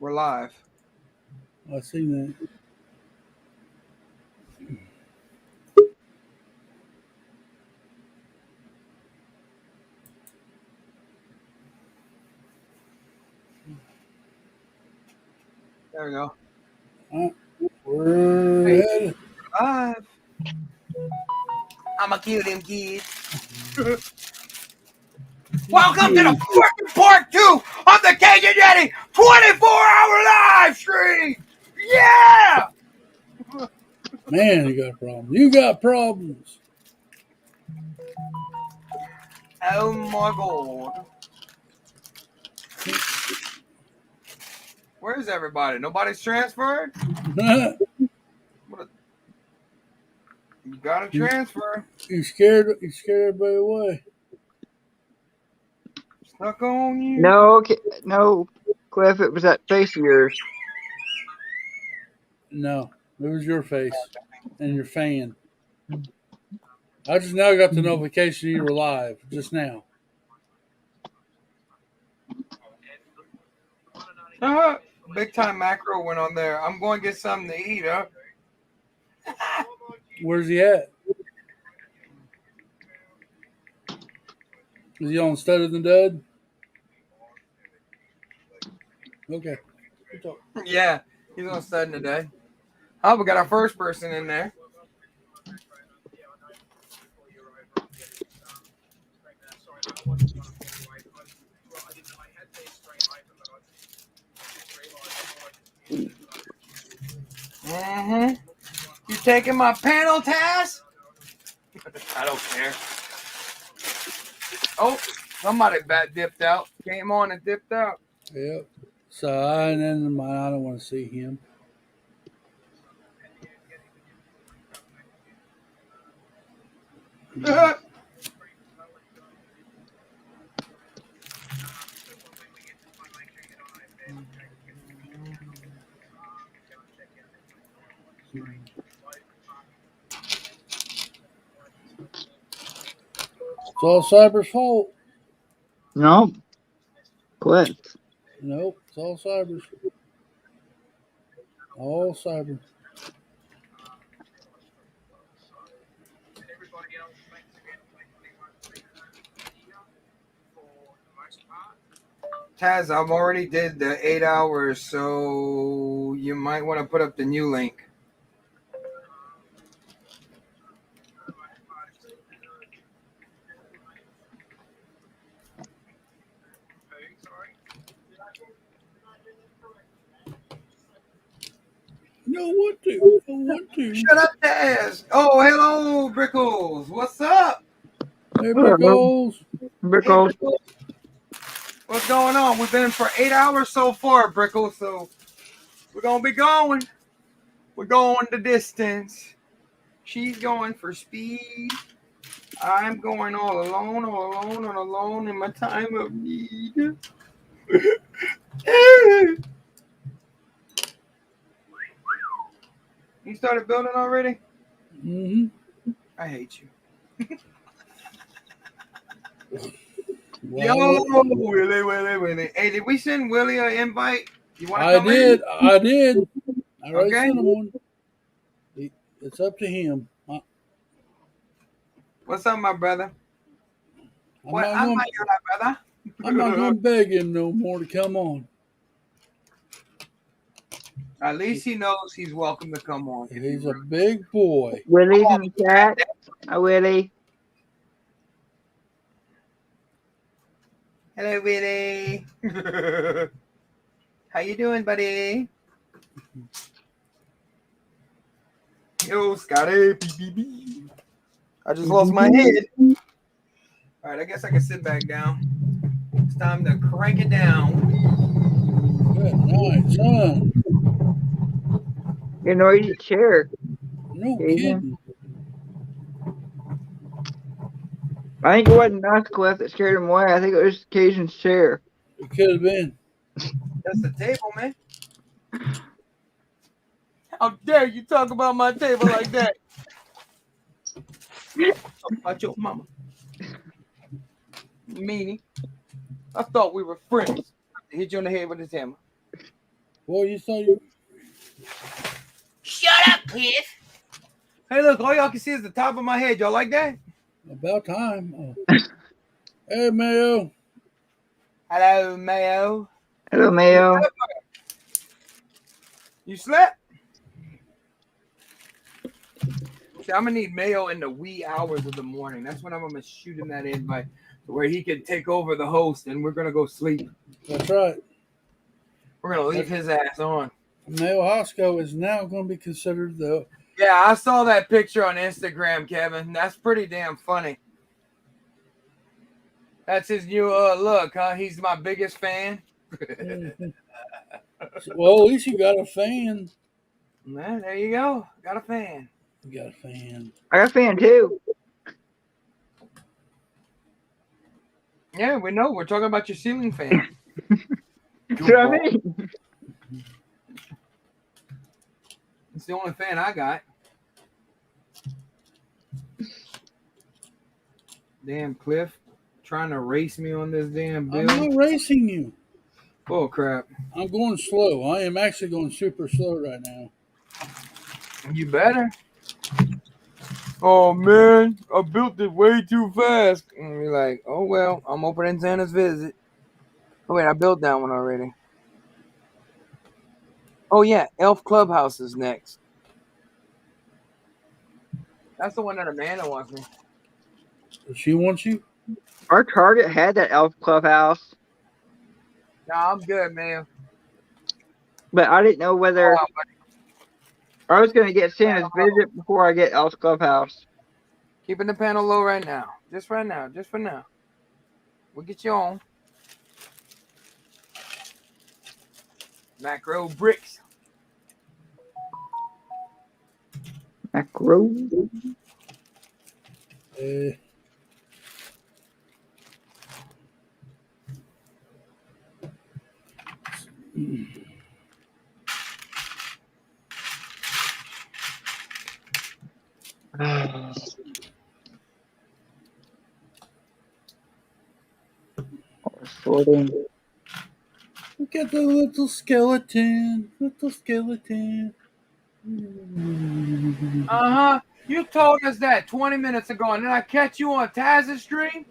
We're live. I see that. There we go. We're Hey. Live. I'ma kill them kids. Welcome to the freaking part 2 of the Cajun Yeti 24-hour live stream. Yeah. Man, you got problems. You got problems. Oh my god. Where's everybody? Nobody's transferred? You gotta transfer. You scared everybody away. Stuck on you. No, Cliff, it was that face of yours. No, it was your face and your fan. I just now got the notification you were live just now. Big time macro went on there. I'm going to get something to eat, huh? Where's he at? Is he on Studded and Dud? Okay. Yeah, he's on Studding today. Oh, we got our first person in there. You taking my panel task? I don't care. Oh, somebody dipped out. Came on and dipped out. Yep. So I don't want to see him. It's all Cyber's fault. No, Cliff. Nope, it's all Cyber's. All Cyber. Taz, I've already did the 8 hours, so you might want to put up the new link. No, what to? Shut up, Taz. Oh, hello, Brickles. What's up? Hey, Brickles. Brickles. Hey, what's going on? We've been for 8 hours so far, Brickles, so we're going to be going. We're going the distance. She's going for speed. I'm going all alone in my time of need. You started building already? Mm-hmm. I hate you. Wow. Yo, Willie. Hey, did we send Willie an invite? You want to come in? I did. I already Okay. sent him one. It's up to him. What's up, my brother? I'm not going to beg him no more to come on. At least he knows he's welcome to come on. He's a big boy. Willie's in the chat. Hi, Willie. Hello, Willie. How you doing, buddy? Yo, Scotty. I just lost my head. All right, I guess I can sit back down. It's time to crank it down. Good night, son. You know, he's a chair. No kidding. I think it wasn't us, Cliff, that scared him away. I think it was Cajun's chair. It could have been. That's the table, man. How dare you talk about my table like that? Talk about your mama. Meanie. I thought we were friends. I hit you on the head with his hammer. Boy, you thought you Shut up, Cliff. Hey, look, all y'all can see is the top of my head. Y'all like that? about time. Oh. Hey, Mayo. Hello, Mayo. Hello, Mayo. You slept? See, I'm gonna need Mayo in the wee hours of the morning. That's when I'm gonna shoot him that invite where he can take over the host, and we're gonna go sleep. That's right. We're gonna leave his ass on. Mayo Hosco is now going to be considered the. Yeah, I saw that picture on Instagram, Kevin. That's pretty damn funny. That's his new look, huh? He's my biggest fan. Well, at least you got a fan. Man, there you go. Got a fan. You got a fan. I got a fan too. Yeah, we know. We're talking about your ceiling fan. That's what I mean. It's the only fan I got. Damn Cliff, trying to race me on this damn bill. I'm not racing you. Oh crap! I'm going slow. I am actually going super slow right now. You better. Oh man, I built it way too fast. And you're like, oh well, I'm opening Santa's visit. Oh wait, I built that one already. Oh yeah, Elf Clubhouse is next. That's the one that Amanda wants me. She wants you? Our Target had that Elf Clubhouse, Nah, I'm good, man. but I didn't know whether I was going to get Santa's visit before I get Elf Clubhouse. Keeping the panel low right now. Just right now. Just for now. We'll get you on. Macro bricks. Macro. Sorting. Look at the little skeleton. Little skeleton. Uh-huh. You told us that 20 minutes ago, and then I catch you on Taz's stream?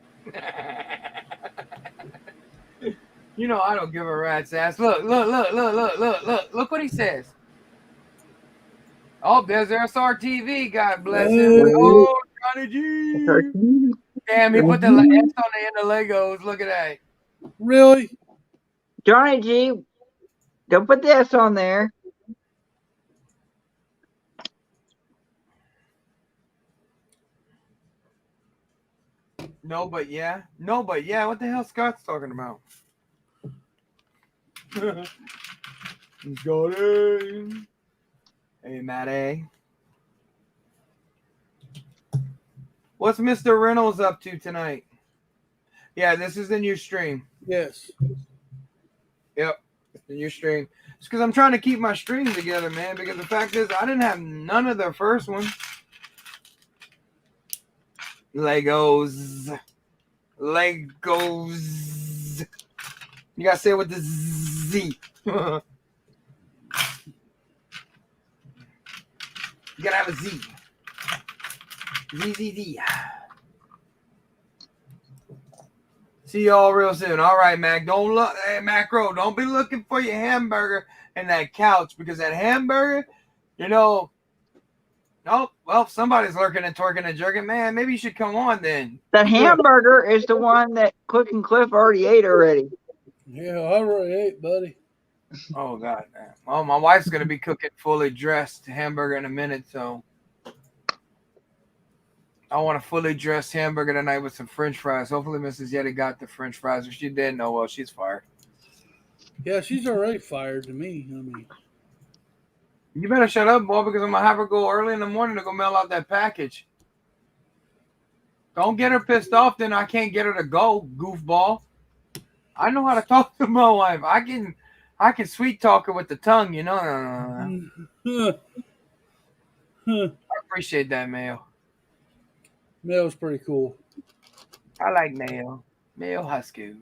You know I don't give a rat's ass. Look what he says. Oh, there's SRTV. God bless him. Oh, Johnny G. Damn, he put the S on the end of Legos. Look at that. Really? Johnny G, don't put the S on there. No, but yeah. No, but yeah. What the hell Scott's talking about? He's going. Hey, Matt. What's Mr. Reynolds up to tonight? Yeah, this is the new stream. Yes. Yep, it's the new stream. It's because I'm trying to keep my stream together, man. Because the fact is, I didn't have none of the first one. Legos. You gotta say it with the Z. You gotta have a Z. Z. See y'all real soon. All right, Mac. Don't look, hey, Macro. Don't be looking for your hamburger and that couch because that hamburger, you know. Oh, well, somebody's lurking and twerking and jerking. Man, maybe you should come on then. That hamburger is the one that Click and Cliff already ate already. Yeah, I already ate, buddy. Oh God. Well, my wife's gonna be cooking fully dressed hamburger in a minute, so I want a fully dressed hamburger tonight with some French fries. Hopefully, Mrs. Yeti got the French fries. If she didn't, oh well, she's fired. Yeah, she's already fired to me. I mean, you better shut up, boy, because I'm gonna have her go early in the morning to go mail out that package. Don't get her pissed off, then I can't get her to go, goofball. I know how to talk to my wife. I can sweet talk her with the tongue, you know. I appreciate that, Mayo. Mayo's pretty cool. I like Mayo. Mayo Hosco.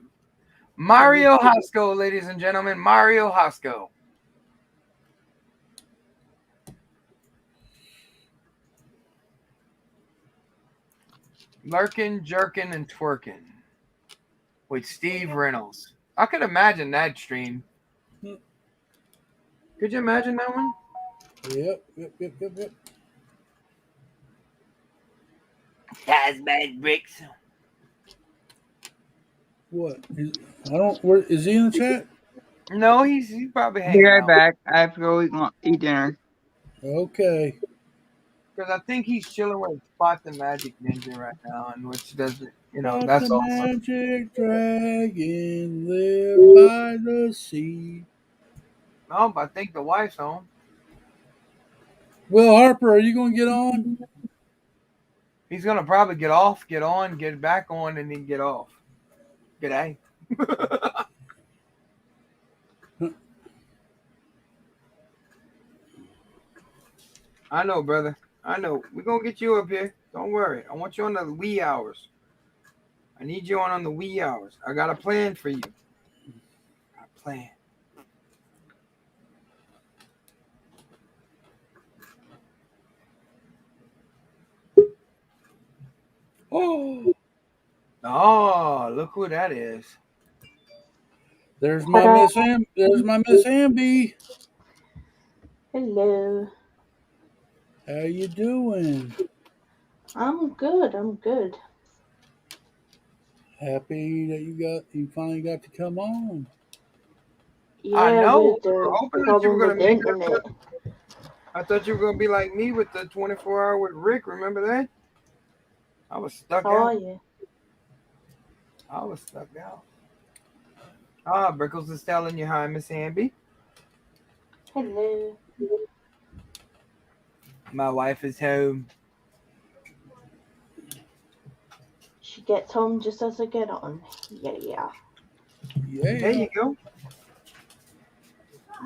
Mario Hosco, ladies and gentlemen. Mario Hosco. Lurking, jerking, and twerking with Steve Reynolds. I could imagine that stream. Could you imagine that one? Yep. That's bad bricks. What? I don't. Where is he in the chat? No, he's probably Be hanging right out. back. I have to go eat dinner. Okay. Because I think he's chilling with Spot the Magic Ninja right now, and which doesn't, But that's the awesome. magic dragon lived by the sea. No, but I think the wife's home. Will Harper, are you going to get on? He's gonna probably get off, get on, get back on, and then get off. G'day. I know, brother. I know. We're gonna get you up here. Don't worry. I want you on the wee hours. I need you on the wee hours. I got a plan for you. Got a plan. Oh, look who that is. There's my Miss Amby. Hello. How you doing? I'm good. Happy that you finally got to come on. Yeah, I know. with We were the hoping that you were problem gonna with the make it up. internet. I thought you were gonna be like me with the 24-hour with Rick. Remember that? I was stuck Oh out. yeah. I was stuck out. Ah, Brickles is telling you hi, Miss Amby. Hello. My wife is home. She gets home just as I get on. Yeah. There you go.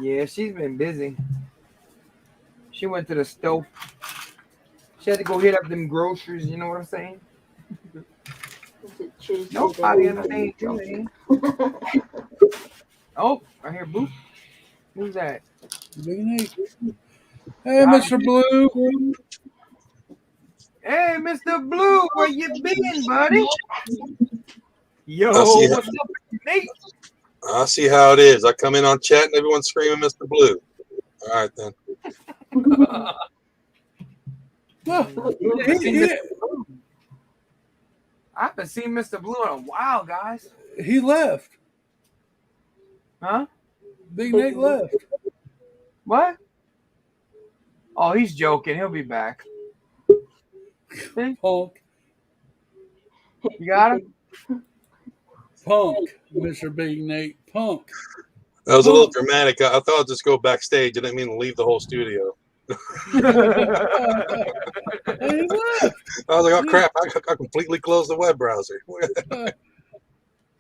Yeah, she's been busy. She went to the stove. She had to go hit up them groceries, you know what I'm saying? Is it Tuesday? Nobody understands you, man. Oh, I hear Boop. Who's that? Big Nate. Hey, Mr. Blue. Hey, Mr. Blue, where you been, buddy? Yo, what's up, Nate? I see how it is. I come in on chat and everyone's screaming Mr. Blue. All right, then. I haven't seen Mr. Blue in a while, guys. He left. Huh? Big Nate left. What? Oh, he's joking. He'll be back. Punk. You got him? Punk, Mr. Big Nate. Punk. That was a little dramatic. I thought I'd just go backstage. I didn't mean to leave the whole studio. He left. I was like, oh, crap. I completely closed the web browser.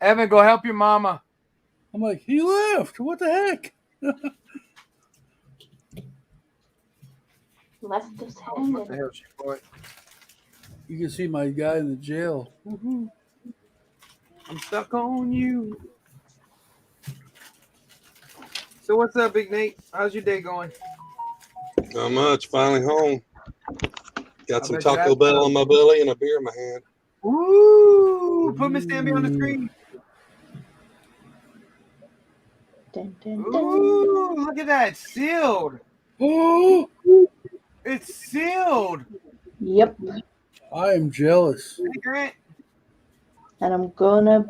Evan, go help your mama. I'm like, he left. What the heck? Left us What the hanging. hell, boy? You can see my guy in the jail. I'm stuck on you. So what's up, Big Nate? How's your day going? Not much. Finally home. Got some bet you Taco that's Bell in my belly and a beer in my hand. Ooh, put Miss Tammy on the screen. Dun, dun, dun. Ooh, look at that. Sealed. Oh, It's sealed. Yep. I am jealous. Hey, Grant. And I'm gonna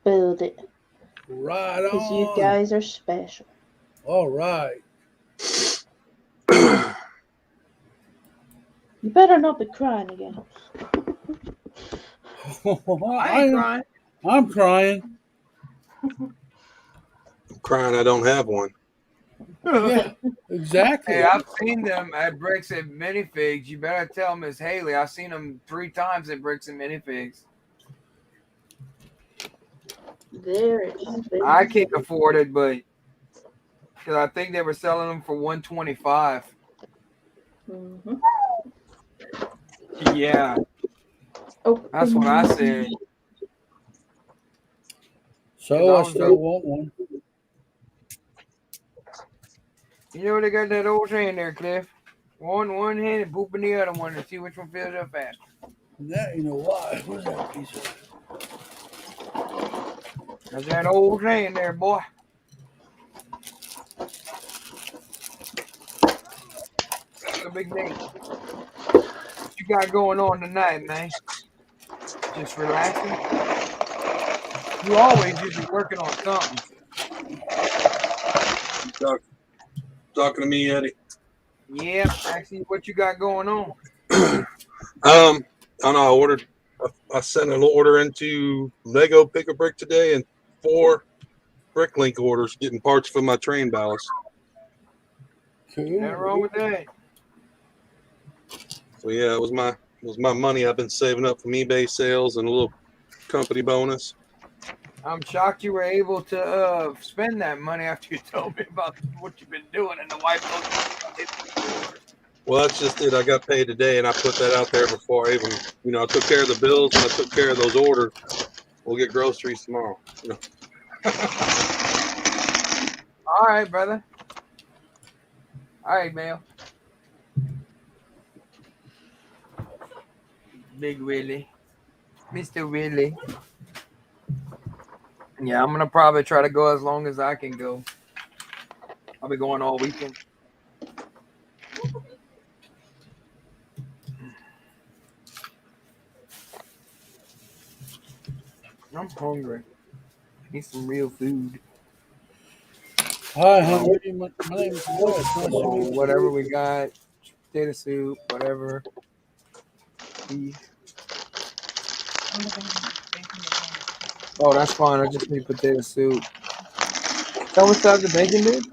build it. Right Because you on. guys are special. All right. You better not be crying again. I ain't crying. I'm crying. I'm crying I don't have one. Yeah, exactly. Hey, I've seen them at Bricks and Minifigs. You better tell Miss Haley. I've seen them 3 times at Bricks and Minifigs. There it is. I can't afford it, but because I think they were selling them for $125. Mm-hmm. Yeah, Oh, that's what I said. So I still want one. You know they got that old saying there, Cliff. One hand and poop in the other one to see which one fills up fast. Now you know why. Where's that piece of? That's that old saying there, boy. So Big Nate, what you got going on tonight, man? Just relaxing? You always usually working on something. Talking to me, Eddie. Yeah, actually, what you got going on? I don't know. I sent an order into Lego Pick a Brick today, and 4 Bricklink orders getting parts for my train ballast. Nothing wrong with that. So yeah, it was my money I've been saving up from eBay sales and a little company bonus. I'm shocked you were able to spend that money after you told me about what you've been doing and the wife goes. Well, that's just it. I got paid today, and I put that out there before I even, I took care of the bills and I took care of those orders. We'll get groceries tomorrow. All right, brother. All right, Mel. Big Willie. Mr. Willie. Yeah, I'm going to probably try to go as long as I can go. I'll be going all weekend. I'm hungry. I need some real food. Hi, honey. My name is Wes. Nice to meet you. Whatever we got. Potato soup, whatever. Oh, that's fine. I just need potato soup. Tell me what's the bacon, dude?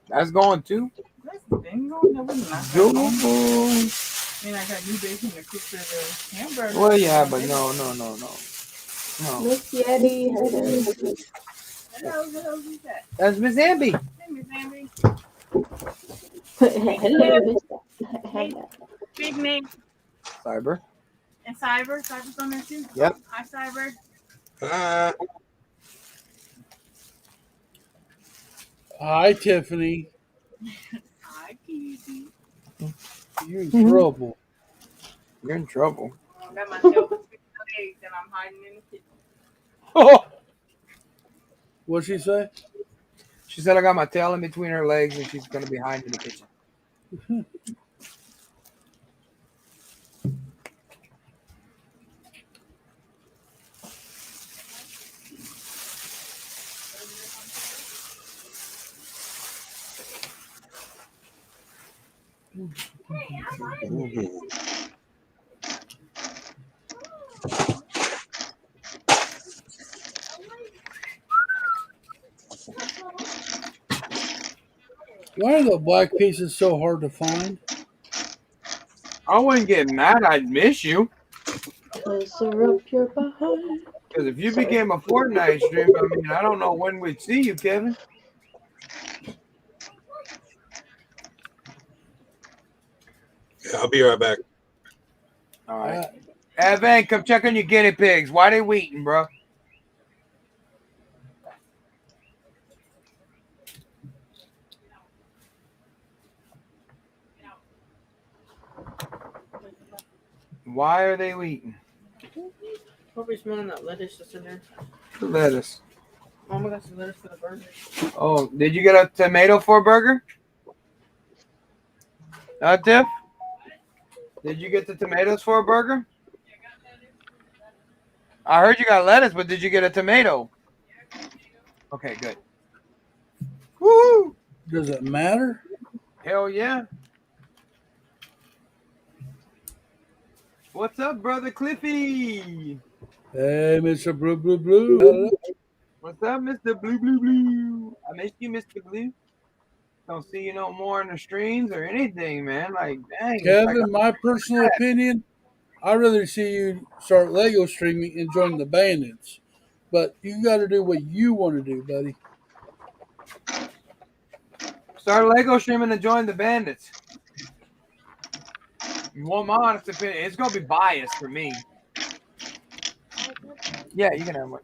That's going too? That's been going. No, we're not. Go. I mean, I got new bacon to cook for the hamburger. Well, yeah, but no. Miss Yeti. Hello, who's that? That's Miss Amby. Hey, Miss Amber. Hello. Hey, Big Nate Cyber. and Cyber. Cyber's on there too? Yep. Hi, Cyber. Hi, Tiffany. Hi, Kitty. You're in trouble. You're in trouble. I got my tail between my legs and I'm hiding in the kitchen. Oh! What'd she say? She said I got my tail in between her legs and she's going to be hiding in the kitchen. Why are the black pieces so hard to find? I wouldn't get mad. I'd miss you. Closer up your behind. Because if you became a Fortnite streamer, I mean, I don't know when we'd see you, Kevin. Yeah, I'll be right back. All right. Evan, come check on your guinea pigs. Why they waiting, bro? Why are they waiting? Probably smelling that lettuce that's in there. Lettuce. Mama got some lettuce for the burger. Oh, did you get a tomato for a burger? Tiff? Did you get the tomatoes for a burger? I heard you got lettuce, but did you get a tomato? Okay, good. Woo! Does it matter? Hell yeah. What's up, brother Cliffy? Hey, Mr. Blue Blue Blue. What's up, Mr. Blue Blue Blue? I missed you, Mr. Blue. Don't see you no more in the streams or anything, man. Like, dang. Kevin, my personal opinion, I'd rather see you start Lego streaming and join the bandits. But you got to do what you want to do, buddy. Start Lego streaming and join the bandits. You want my honest opinion? It's gonna be biased for me. Yeah, you can have one.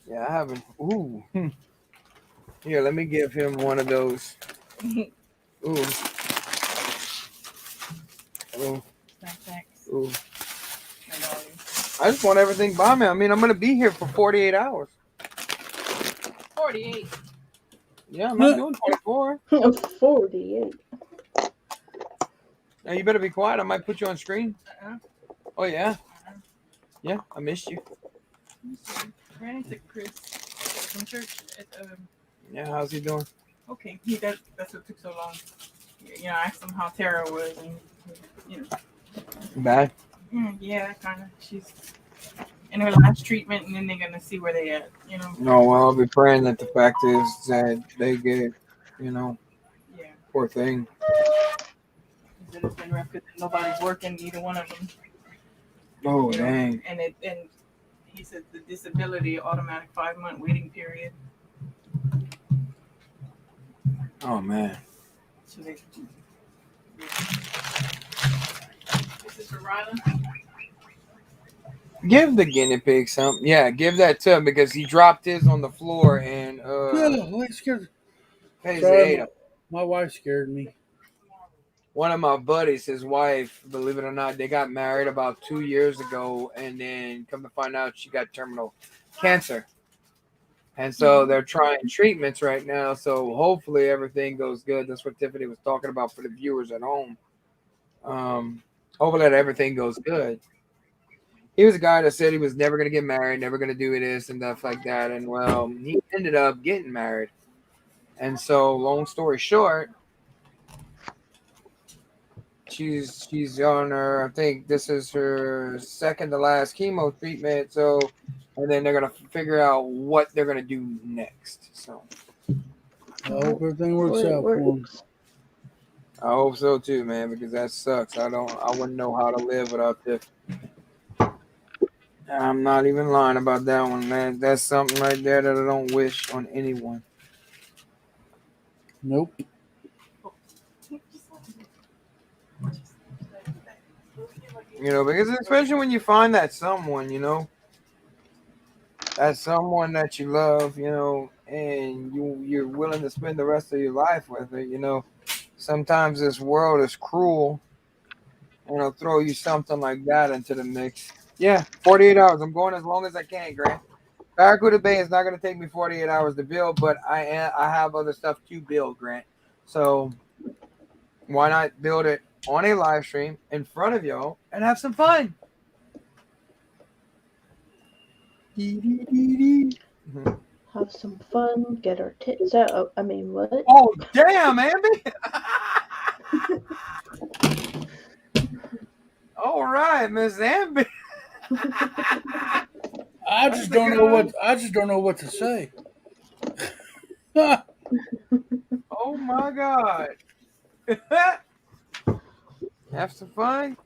Yeah, I haven't. Ooh. Here, let me give him one of those. Ooh. Ooh, Snapbacks. ooh. And all these. I just want everything by me. I mean, I'm gonna be here for 48 hours. 48. Yeah, I'm not doing 24. 48. Now you better be quiet. I might put you on screen. Oh yeah, yeah. I missed you. Ran into Chris from church at Yeah, how's he doing? okay. That's what took so long. You know, I asked him how Tara was, and you know, Bad. yeah, kind of. She's in her last treatment, and then they're gonna see where they at. You know. No, well, I'll be praying that the fact is that they get, you know, Yeah. poor thing. He said it's been rough because nobody's working, either one of them. Oh, You know, dang. and he said the disability automatic 5-month waiting period. Oh, man. So they. Yeah. This is for Rylan. Give the guinea pig something. Yeah, give that to him because he dropped his on the floor and Scared. Paisy Sorry, ate him. my wife scared me. One of my buddies, his wife, believe it or not, they got married about 2 years ago, and then come to find out she got terminal cancer. And so they're trying treatments right now. So hopefully everything goes good. That's what Tiffany was talking about for the viewers at home. Hopefully that everything goes good. He was a guy that said he was never going to get married, never going to do this and stuff like that. And well, he ended up getting married. And so, long story short, she's on her, I think this is her second to last chemo treatment. So, and then they're going to figure out what they're going to do next. So, I hope everything works out for him. I hope so too, man, because that sucks. I wouldn't know how to live without this. I'm not even lying about that one, man. That's something right there that I don't wish on anyone. Nope. You know, because especially when you find that someone, you know, that someone that you love, you know, and you're willing to spend the rest of your life with it, you know. Sometimes this world is cruel, and it'll throw you something like that into the mix. Yeah, 48 hours. I'm going as long as I can, Grant. Barracuda Bay is not going to take me 48 hours to build, but I have other stuff to build, Grant. So why not build it on a live stream in front of y'all and have some fun? Have some fun, get our tits out. I mean, what? Oh, damn, Amby. All right, Miss Amby. I just don't know what to say. Oh my God. Have some fun.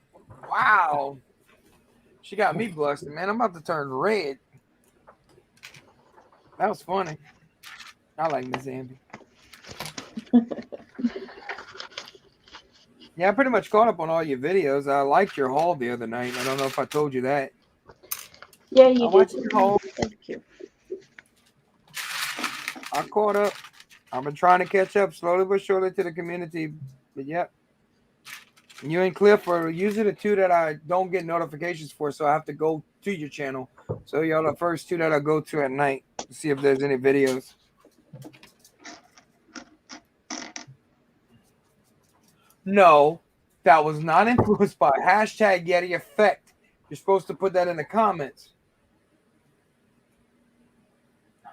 Wow. She got me blushing, man. I'm about to turn red. That was funny. I like Miss Amby. Yeah, I pretty much caught up on all your videos. I liked your haul the other night. I don't know if I told you that. Yeah, you I watched did. your haul. Thank you. I caught up. I've been trying to catch up slowly but surely to the community. But yep. You and Cliff are usually the two that I don't get notifications for, so I have to go to your channel. So y'all the first two that I go to at night to see if there's any videos. No, that was not influenced by hashtag Yeti Effect. You're supposed to put that in the comments.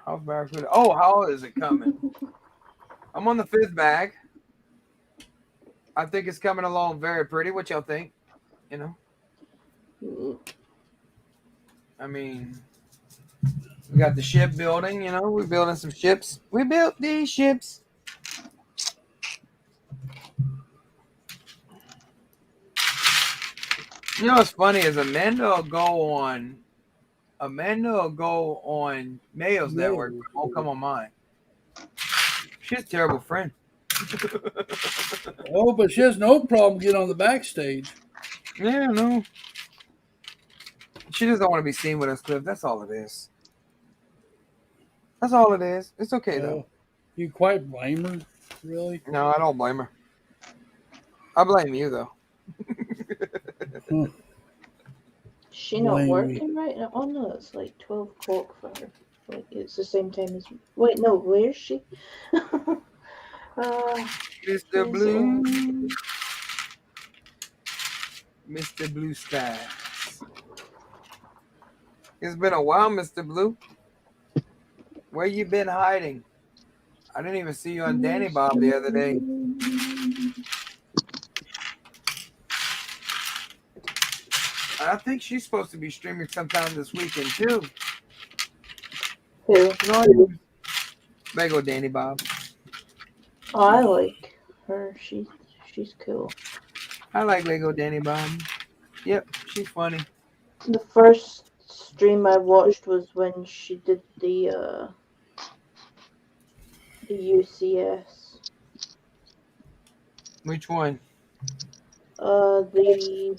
How's Barracuda? Oh, how is it coming? I'm on the 5th bag. I think it's coming along very pretty. What y'all think? You know? I mean, we got the ship building, you know. We're building some ships. We built these ships. You know what's funny is Amanda will go on Mayo's network, but won't come on mine. She's a terrible friend. Oh, but she has no problem getting on the backstage. Yeah, no. She just don't want to be seen with us, Cliff. That's all it is. That's all it is. It's okay though. You quite blame her, really? No, I don't blame her. I blame you though. She not Blame me. working right now? Oh no, it's like 12 o'clock for her. Like it's the same time as. Wait, no, where is she? Mr. She's Blue. on. Mr. Blue Skies. It's been a while, Mr. Blue. Where you been hiding? I didn't even see you on Danny Bob the other day. I think she's supposed to be streaming sometime this weekend too. Who? There go Danny Bob. Oh, I like her. She's cool. I like Lego Danny Bob. Yep, she's funny. The first stream I watched was when she did the UCS. Which one? The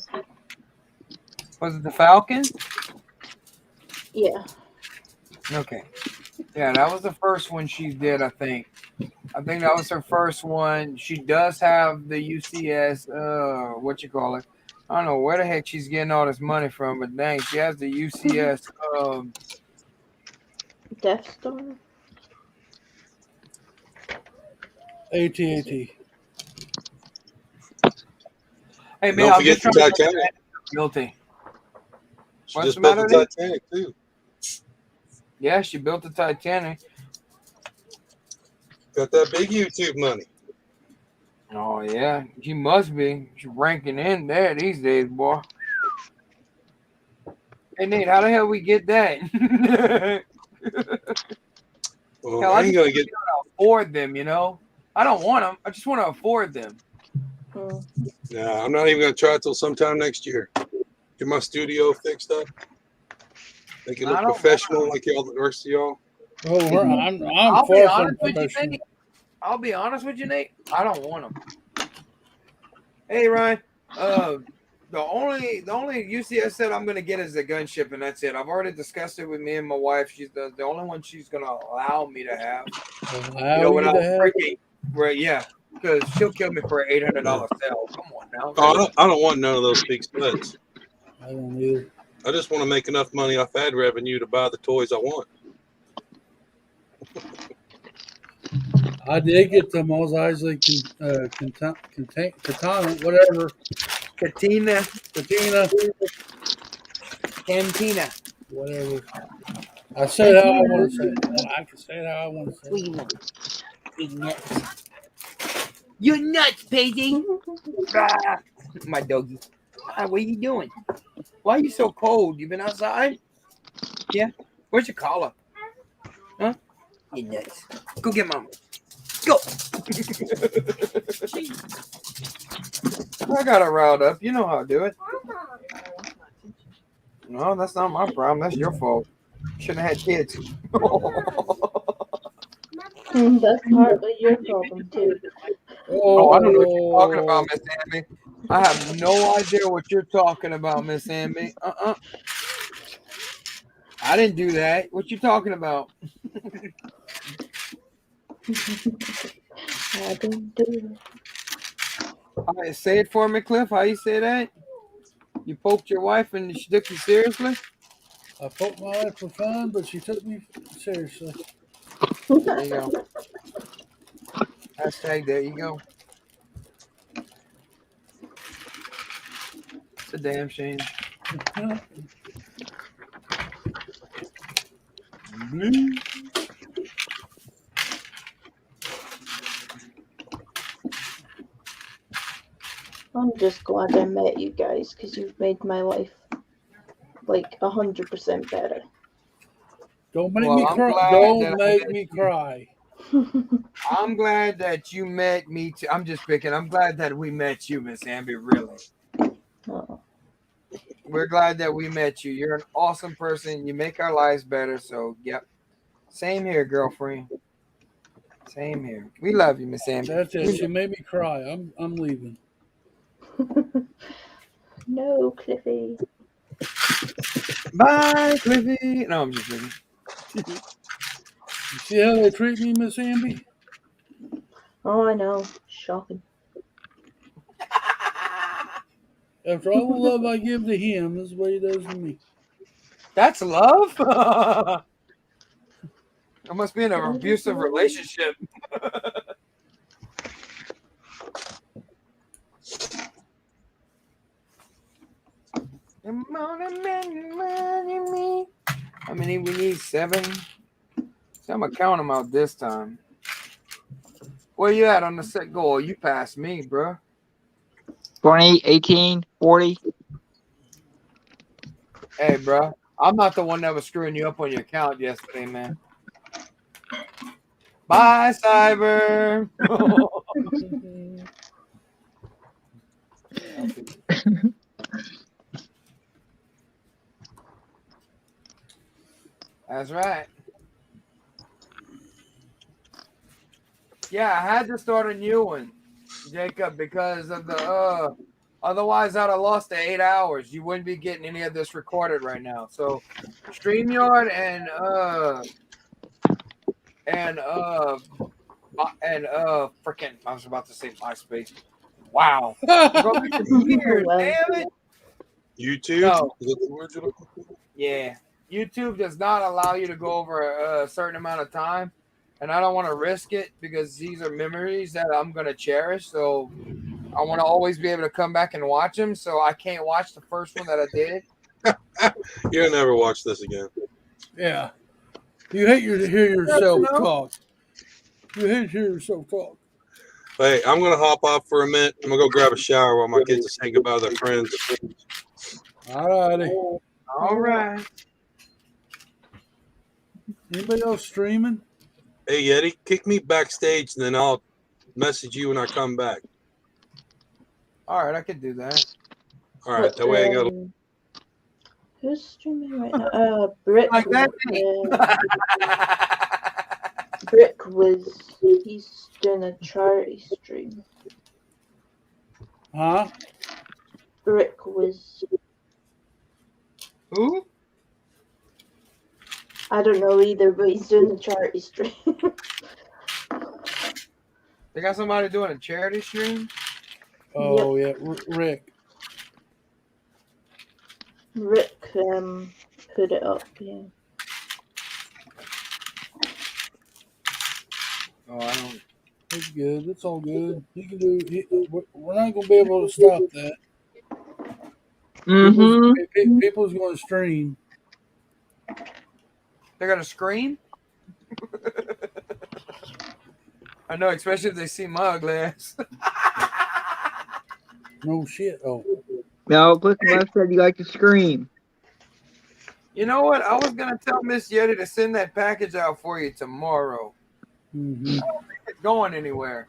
Was it the Falcon? yeah. Okay. Yeah, that was the first one she did, I think. I think that was her first one. She does have the UCS, what you call it? I don't know where the heck she's getting all this money from, but dang, she has the UCS. Death Star. AT-AT. Hey man, Don't I'm forget just the trying to Titanic. guilty. She What's just the built matter the with you? Titanic too. Yeah, she built the Titanic. Got that big YouTube money. Oh yeah, she must be. She's ranking in there these days, boy. Hey Nate, how the hell we get that? Well, Hell, I I ain't just gonna get. want to afford them, you know. I don't want them. I just want to afford them. Nah, I'm not even gonna try it till sometime next year. Get my studio fixed up. Make it I look don't professional like y'all, the rest of y'all. Oh, I'm I'll be far from honest with you, professional. Nate. I'll be honest with you, Nate. I don't want them. Hey, Ryan. The only UCS set I'm gonna get is the gunship, and that's it. I've already discussed it with me and my wife. She's the only one she's gonna allow me to have. Allow you to have? Freaking, right? Yeah, because she'll kill me for an $800 sale. Come on now. Oh, I don't want none of those big studs. I don't either. I just want to make enough money off ad revenue to buy the toys I want. I did get the Mos Eisley Katana, whatever. Katina, Cantina. Whatever. I said how I want to say it. I can say it how I want to say it. What do you want? Big nuts. You're nuts, Paisy. My doggy. What are you doing? Why are you so cold? You been outside? Yeah. Where's your collar? Huh? You nuts. Go get mama. Go. I got it riled up. You know how to do it. No, that's not my problem. That's your fault. Shouldn't have had kids. That's partly your problem too. Oh, I don't know what you're talking about, Miss Amy. I have no idea what you're talking about, Miss Amy. I didn't do that. What you talking about? I didn't do it. All right, say it for me, Cliff. How you say that? You poked your wife and she took you seriously? I poked my wife for fun, but she took me seriously. There you go. Hashtag there you go. It's a damn shame. I'm just glad I met you guys because you've made my life like 100% better. Don't make me cry. Don't make me cry. I'm glad that you met me too. I'm just picking. I'm glad that we met you, Miss Amby. Really. Oh. We're glad that we met you. You're an awesome person. You make our lives better. So, yep. Same here, girlfriend. Same here. We love you, Miss Amby. That's it. She made me cry. I'm leaving. No, Cliffy. Bye, Cliffy. No, I'm just kidding. You see how they treat me, Miss Amby? Oh, I know. Shocking. After all the love I give to him, this is what he does to me. That's love? I must be in an abusive relationship. How many we need? 7? So I'm going to count them out this time. Where you at on the set goal? You passed me, bro. 20, 18, 40. Hey, bro. I'm not the one that was screwing you up on your account yesterday, man. Bye, Cyber. That's right. Yeah, I had to start a new one, Jacob, because of the otherwise I'd have lost the 8 hours. You wouldn't be getting any of this recorded right now. So StreamYard and freaking I was about to say MySpace. Wow. We're gonna be weird, Well. damn it. YouTube? No. Is that the word you're looking for? Yeah. YouTube does not allow you to go over a certain amount of time. And I don't want to risk it because these are memories that I'm going to cherish. So I want to always be able to come back and watch them. So I can't watch the first one that I did. You'll never watch this again. Yeah. You hate to hear yourself talk. You hate to hear yourself talk. Hey, I'm going to hop off for a minute. I'm going to go grab a shower while my kids are saying goodbye to their friends. All righty. All right. Anybody else streaming? Hey, Yeti, kick me backstage, and then I'll message you when I come back. All right, I could do that. All right, that way I got. Who's streaming right now? Brick. Like that. Brick he's doing a charity stream. Huh? Brick was. Who? I don't know either, but he's doing a charity stream. They got somebody doing a charity stream? Oh, yeah. Rick. Rick put it up, yeah. Oh, I don't. It's good. It's all good. He can do. We're not going to be able to stop that. Mm-hmm. People's going to stream. They're going to scream? I know, especially if they see my ugly ass. No shit. Oh. No, CLICKEN&BRICKEN said you like to scream. You know what? I was going to tell Miss Yeti to send that package out for you tomorrow. Mm-hmm. I don't think it's going anywhere.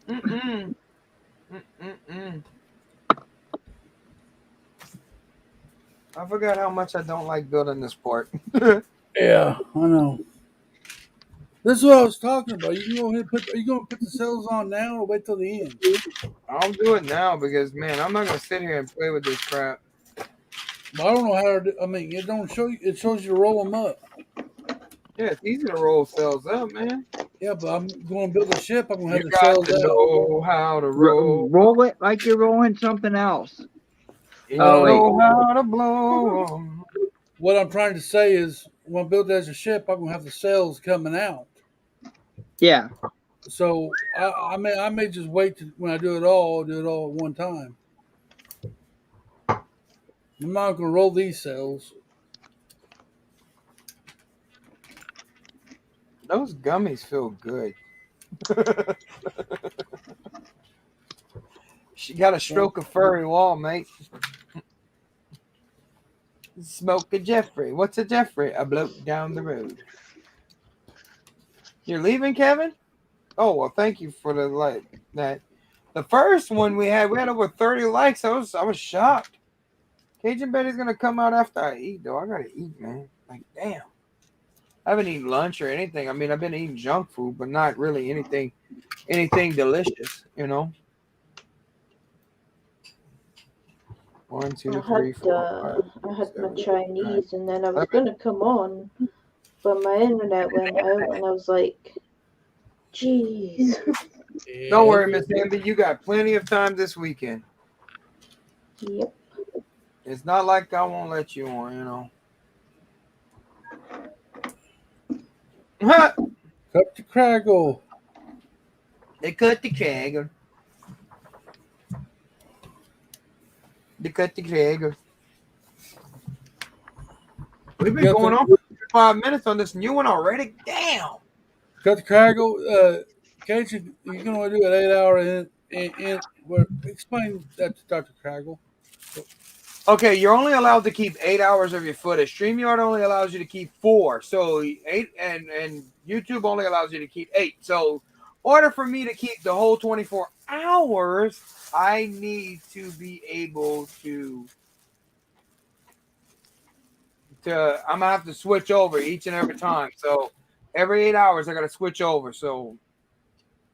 Mm-mm. Mm-mm-mm. I forgot how much I don't like building this part. Yeah, I know. This is what I was talking about. You can go ahead and are you going to put the cells on now or wait till the end? I'll do it now because, man, I'm not going to sit here and play with this crap. But I don't know how to do. I mean, it don't show you. It shows you to roll them up. Yeah, it's easy to roll cells up, man. Yeah, but I'm going to build a ship. I'm going to have You the got cells to out. know how to roll. Roll it like you're rolling something else. You don't know how to blow 'em. What I'm trying to say is, when I build it as a ship, I'm going to have the cells coming out. Yeah. So I may just wait to, when I do it all at one time. I'm not going to roll these cells. Those gummies feel good. She got a stroke of furry wall, mate. Smoke a Jeffrey. What's a Jeffrey? A bloke down the road. You're leaving, Kevin? Oh, well, thank you for the like that. The first one we had over 30 likes. I was shocked. Cajun Betty's gonna come out after I eat, though. I gotta eat, man. Like, damn. I haven't eaten lunch or anything. I mean, I've been eating junk food, but not really anything delicious, you know. 1, 2, 3, 4, 5, I had 6, my 7, Chinese, 9. and then I was going to come on, but my internet went out, and I was like, jeez. Don't Yeah. worry, Miss Amber. You got plenty of time this weekend. Yep. It's not like I won't let you on, you know. Cut the craggle. They cut the craggle. They cut the craggle. We've been Cut going the, on for 5 minutes on this new one already. Damn. cut the craggle. Can't you can only do an 8 hour explain that to Dr. Craggle. Okay, you're only allowed to keep 8 hours of your footage. StreamYard only allows you to keep 4. So 8 and YouTube only allows you to keep 8. So order for me to keep the whole 24 hours, I need to be able to I'm gonna have to switch over each and every time. So every 8 hours I gotta switch over. So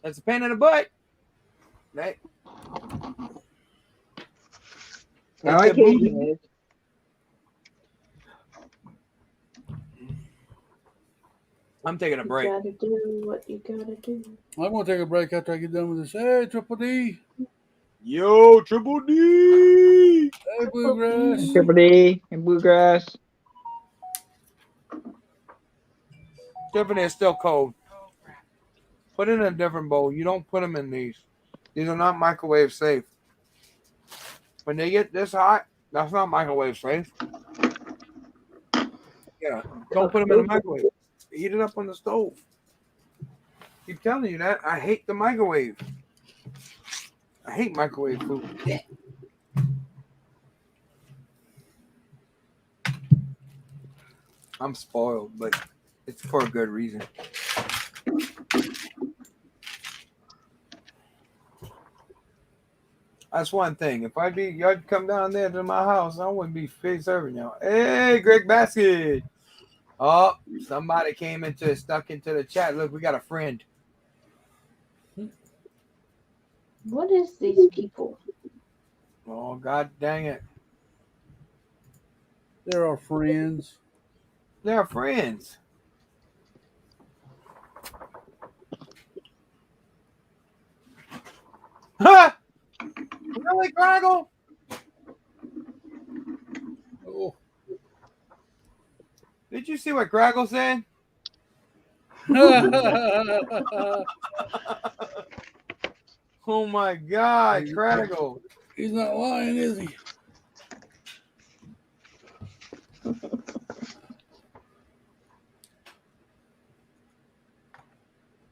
that's a pain in the butt. Right? Now I can. I'm taking a You break. gotta do what you gotta do. I'm gonna take a break after I get done with this. Hey, Triple D. Yo, Triple D. Hey, Bluegrass. Triple D and Bluegrass. Tiffany is still cold. Put it in a different bowl. You don't put them in these. These are not microwave safe. When they get this hot, that's not microwave safe. Yeah, don't put them in the microwave. Heat it up on the stove. Keep telling you that. I hate the microwave. I hate microwave food. I'm spoiled, but it's for a good reason. That's one thing. If y'all come down there to my house, I wouldn't be serving y'all. Hey, Greg Basket. Oh, somebody stuck into the chat. Look, we got a friend. What is these people? Oh, God dang it. They're our friends. They're friends. Huh? Really, Craggle? Oh. Did you see what Craggle said? Oh my God, Craggle. He's not lying, is he?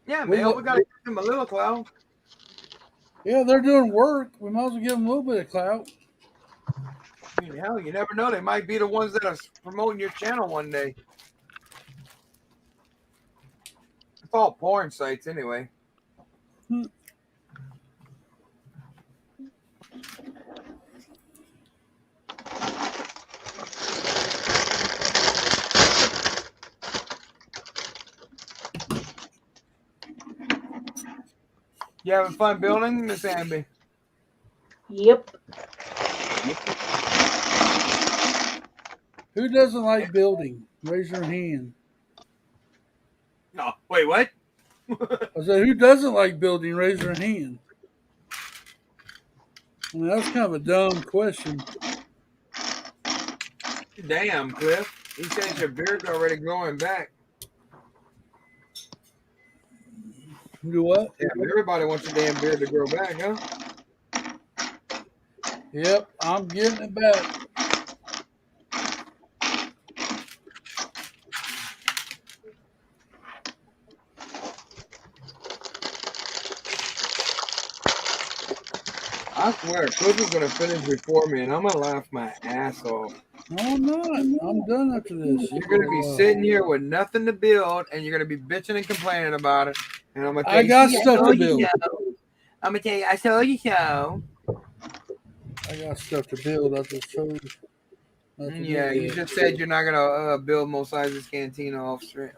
Yeah, man, we gotta give him a little clout. Yeah, they're doing work. We might as well give them a little bit of clout. I mean, hell, you never know. They might be the ones that are promoting your channel one day. It's all porn sites anyway. You having fun building, Miss Amby? Yep. Who doesn't like building? Raise your hand. No, wait, what? I said, who doesn't like building? Raise your hand. I mean, that's kind of a dumb question. Damn, Cliff. He says your beard's already growing back. Do what? Damn, everybody wants your damn beard to grow back, huh? Yep, I'm getting it back. I swear, Cliff is gonna finish before me, and I'm gonna laugh my ass off. No, I'm not. I'm done after this. You're gonna be sitting here with nothing to build, and you're gonna be bitching and complaining about it. And I'm gonna tell I got you, stuff to build. I'm gonna tell you, I told you so. I got stuff to build. I just chose. Yeah, you just said you're not gonna build Mosiah's Cantina off stream.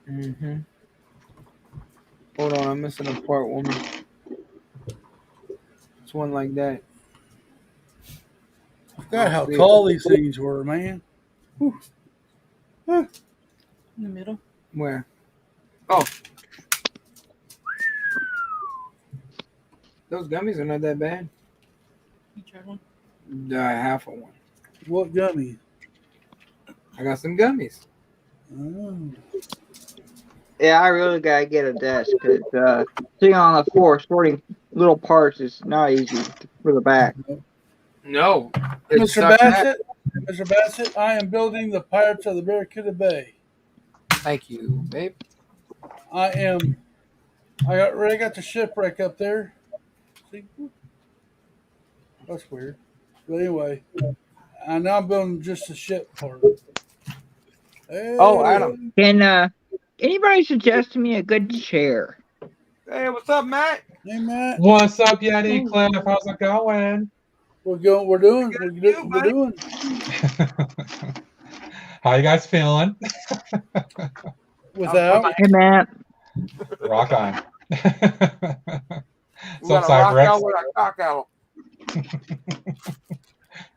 Mm-hmm. Hold on, I'm missing a part, woman. It's one like that. I forgot how tall these things were, man. In the middle. Where? Oh. Those gummies are not that bad. You tried one? Half of one. What gummy? I got some gummies. Oh. Yeah, I really gotta get a desk because sitting on the floor sorting little parts is not easy for the back. No. It Mr. sucks Bassett, Mr. Bassett, I am building the Pirates of the Barracuda Bay. Thank you, babe. I already got the shipwreck up there. See? That's weird. But anyway, and now I'm building just the ship part. Hey, Oh, Adam. Can anybody suggest to me a good chair? Hey, what's up, Matt? Hey, Matt. What's up, Yeti Cliff? How's it going? We're doing. How you guys feeling? Without. Hey, Matt. Rock on. We So gotta rock Cyberx. out with our cock out.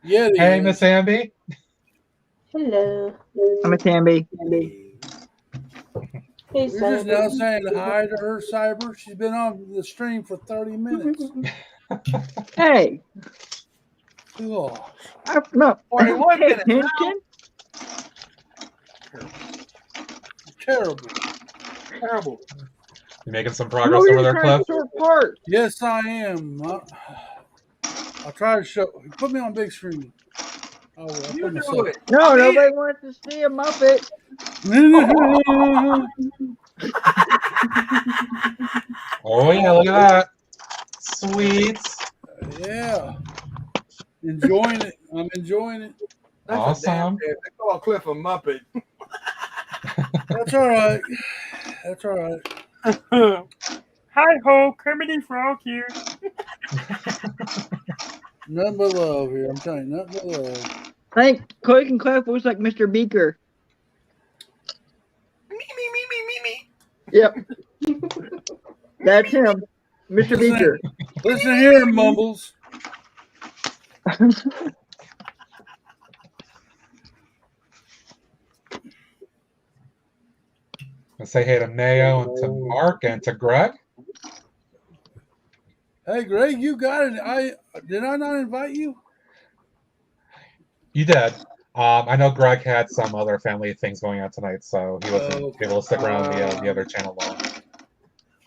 Yeah. Hey, Miss Amby. Hello. I'm a Tamby. Hey, You're just now Cyber. saying hi to her, Cyber. She's been on the stream for 30 minutes. Hey, Gosh. no. 41 Pay minutes now. attention. Terrible. Terrible. You making some I'm progress over over there, trying to Cliff? sort parts. Yes, I am. I'll try to show. Put me on big screen. Oh, well, I You put do myself. it. No, I'm nobody wants to see a Muppet. Oh yeah, look at that. Sweet. Yeah. Enjoying it. I'm enjoying it. That's a damn Awesome. shame. They call Cliff a Muppet. That's all right. That's all right. Hi ho, Kermit and Frog here. Nothing but love here. I'm telling you, nothing but love. I think Click and Cliff looks like Mr. Beaker. Me, me, me, me, me, me. Yep. That's him. Mr. Beaker. Listen here, Mumbles. Let's say hey to Mayo and to Mark and to Greg. Hey, Greg, you got it. Did I not invite you? You did. I know Greg had some other family things going on tonight, so he wasn't able to stick around the other channel long.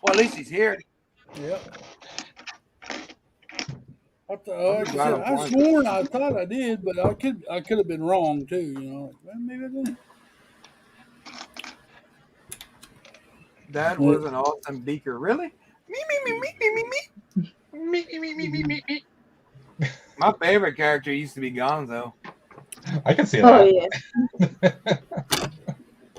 Well, at least he's here. Yep. I sworn I thought I did, but I could have been wrong too. You know, well, maybe I didn't. That was an awesome beaker. Really? Me, me, me, me, me, me, me. Me, me, me, me, me, me. My favorite character used to be Gonzo. I can see that. Oh, yeah.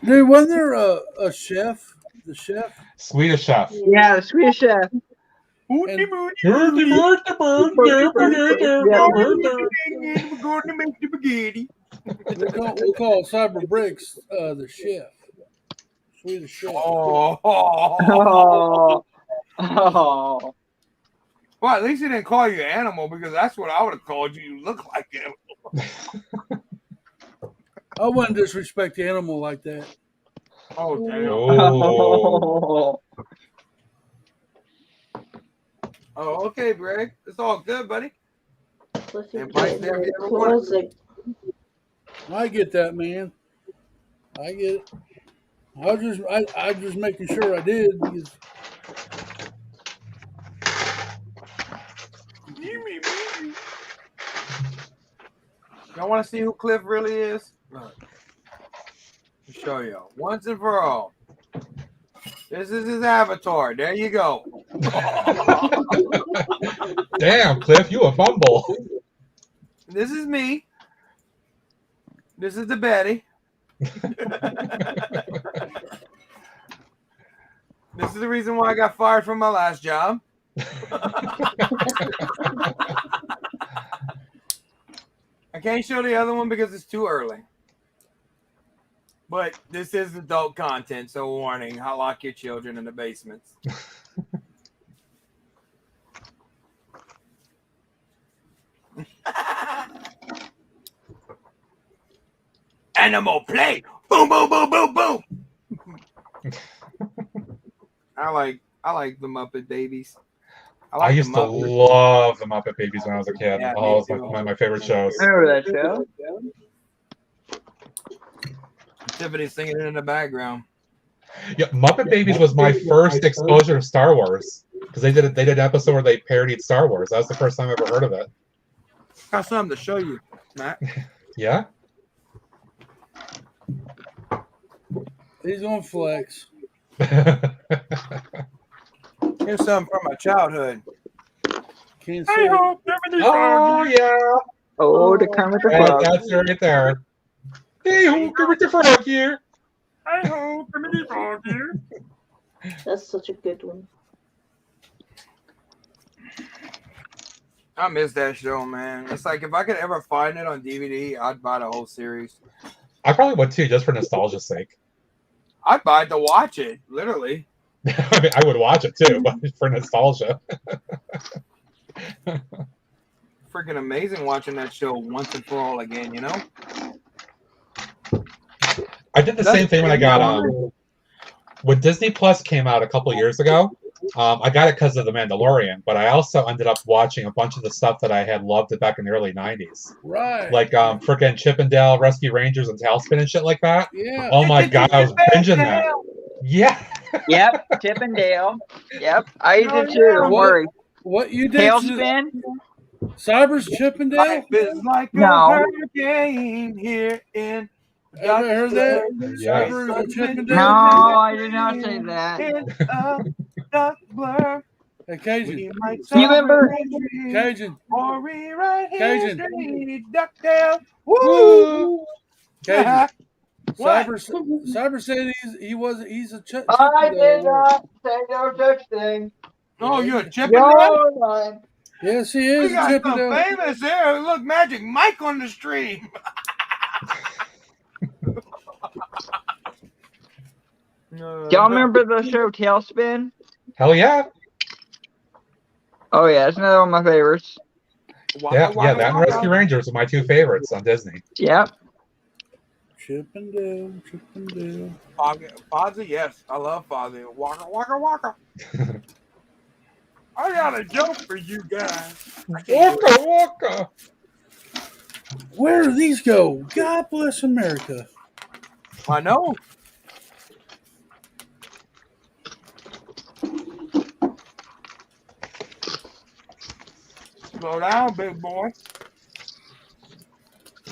Dude, wasn't there a chef? The chef? Swedish chef. Yeah, the Swedish chef. We're And- going to make the spaghetti. We'll call Cyber Bricks the chef. Swedish chef. Oh. Oh. Well, at least he didn't call you animal because that's what I would have called you. You look like him. I wouldn't disrespect the animal like that. Oh, damn. Oh. Oh, okay, Greg. It's all good, buddy. Cliffy Everybody's getting there, very everyone. closet. I get that, man. I get it. I just making sure I did because Y'all want to see who Cliff really is? Look. I'll show you once and for all. This is his avatar. There you go. Damn, Cliff, you a fumble. This is me. This is the Betty. This is the reason why I got fired from my last job. I can't show the other one because it's too early. But this is adult content, so warning, I'll lock your children in the basements. Animal play. Boom, boom, boom, boom, boom. I like the Muppet Babies. I like the used to Muppet. love the Muppet Babies when I was a kid. Yeah, Oh, me it was too. one of my favorite shows. I remember that show. Tiffany's singing it in the background. Yeah, Muppet Babies was my first exposure to Star Wars because they did an episode where they parodied Star Wars. That was the first time I ever heard of it. Got something to show you, Matt. Yeah. He's on flex. Here's something from my childhood. Can't see it. Oh yeah. Oh, the Kermit the Right, Frog. that's right there. Hey, who Kermit the Frog here? I hope Kermit the Frog here. That's such a good one. I miss that show, man. It's like if I could ever find it on DVD, I'd buy the whole series. I probably would too, just for nostalgia's sake. I'd buy it to watch it, literally. I mean, I would watch it too, but for nostalgia. Freaking amazing watching that show once and for all again, you know? I did the same thing when I got when Disney Plus came out a couple years ago. I got it because of The Mandalorian, but I also ended up watching a bunch of the stuff that I had loved back in the early 90s. Right. Like frickin' Chippendale, Rescue Rangers, and Tailspin and shit like that. Yeah. Oh my god, I was binging that. Yeah. Yep, Chippendale. Yep, I used it too. Don't What? worry. What you did? Tailspin. Cyber's Chippendale? Life is like No. a hurricane here in. Ever heard that? Yes. Cyber is a Chippendale? No, I did not say that. It's a duck blur. Hey, Cajun. We might Do you remember? Cajun. Or rewrite Cajun. history. Ducktail. Woo! Cajun. What? Cyber said he's a Chippendale. I did not say no such thing. Oh, you're a Chippendale? No, Yes, he We is a got some Chippendale. famous here. Look, Magic Mike on the stream. y'all remember the show Tailspin? Hell yeah. Oh yeah, it's another one of my favorites. Yeah, that and Rescue Rangers are my two favorites on Disney. Yep. Chippendale. Fozzie, yes. I love Fozzie. Waka, waka, waka. I got a joke for you guys. Waka waka. Where do these go? God bless America. I know. Slow down, big boy.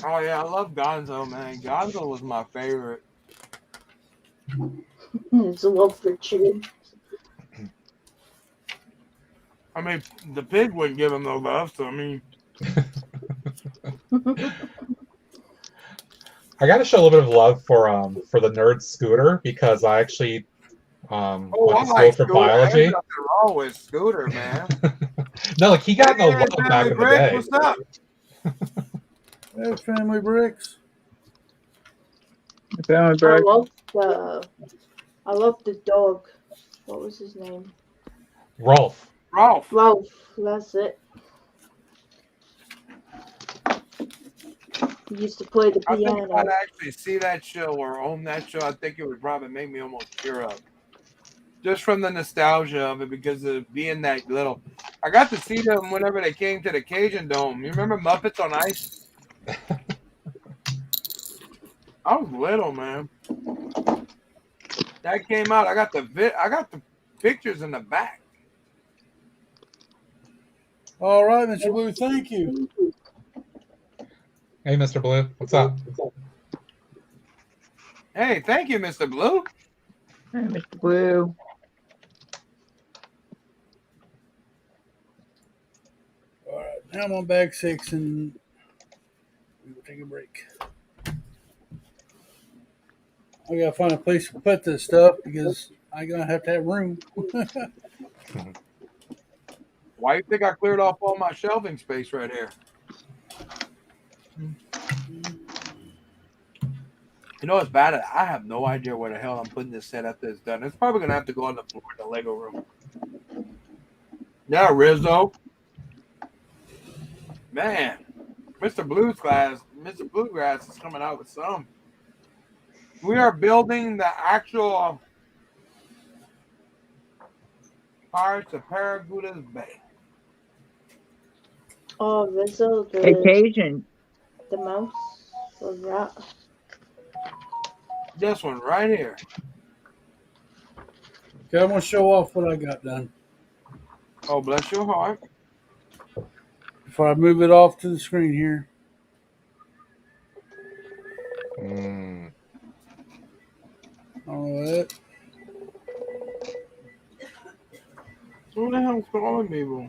Oh yeah, I love Gonzo, man. Gonzo was my favorite. It's a love for chicken. I mean, the pig wouldn't give him no love, so I mean. I got to show a little bit of love for the nerd Scooter because I actually went to school for biology. There's nothing wrong with Scooter, man. No, like he got no Hey, love back in the day. What's up? Hey, Family Bricks. Family I Break. love the dog. What was his name? Rolf. Ralph. Ralph. That's it. He used to play the I think if I'd piano. actually see that show or own that show, I think it would probably make me almost tear up. Just from the nostalgia of it, because of being that little. I got to see them whenever they came to the Cajun Dome. You remember Muppets on Ice? I was little, man. That came out. I got the pictures in the back. All right, Mr. Blue, thank you. Hey, Mr. Blue, what's up? Hey, thank you, Mr. Blue. Hey, Mr. Blue. All right, now I'm on bag 6 and we will take a break. I gotta find a place to put this stuff because I'm gonna have to have room. Why you think I cleared off all my shelving space right here? You know what's bad? I have no idea where the hell I'm putting this set after it's done. It's probably gonna have to go on the floor in the Lego room. Yeah, Rizzo. Man, Mr. Bluegrass is coming out with some. We are building the actual Pirates of Paraguda's Bay. Oh, Rizzo, Occasion. the mouse or rat. This one right here. Okay, I'm gonna show off what I got done Oh, bless your heart. before I move it off to the screen here. Mm. All right. Who the hell's calling people?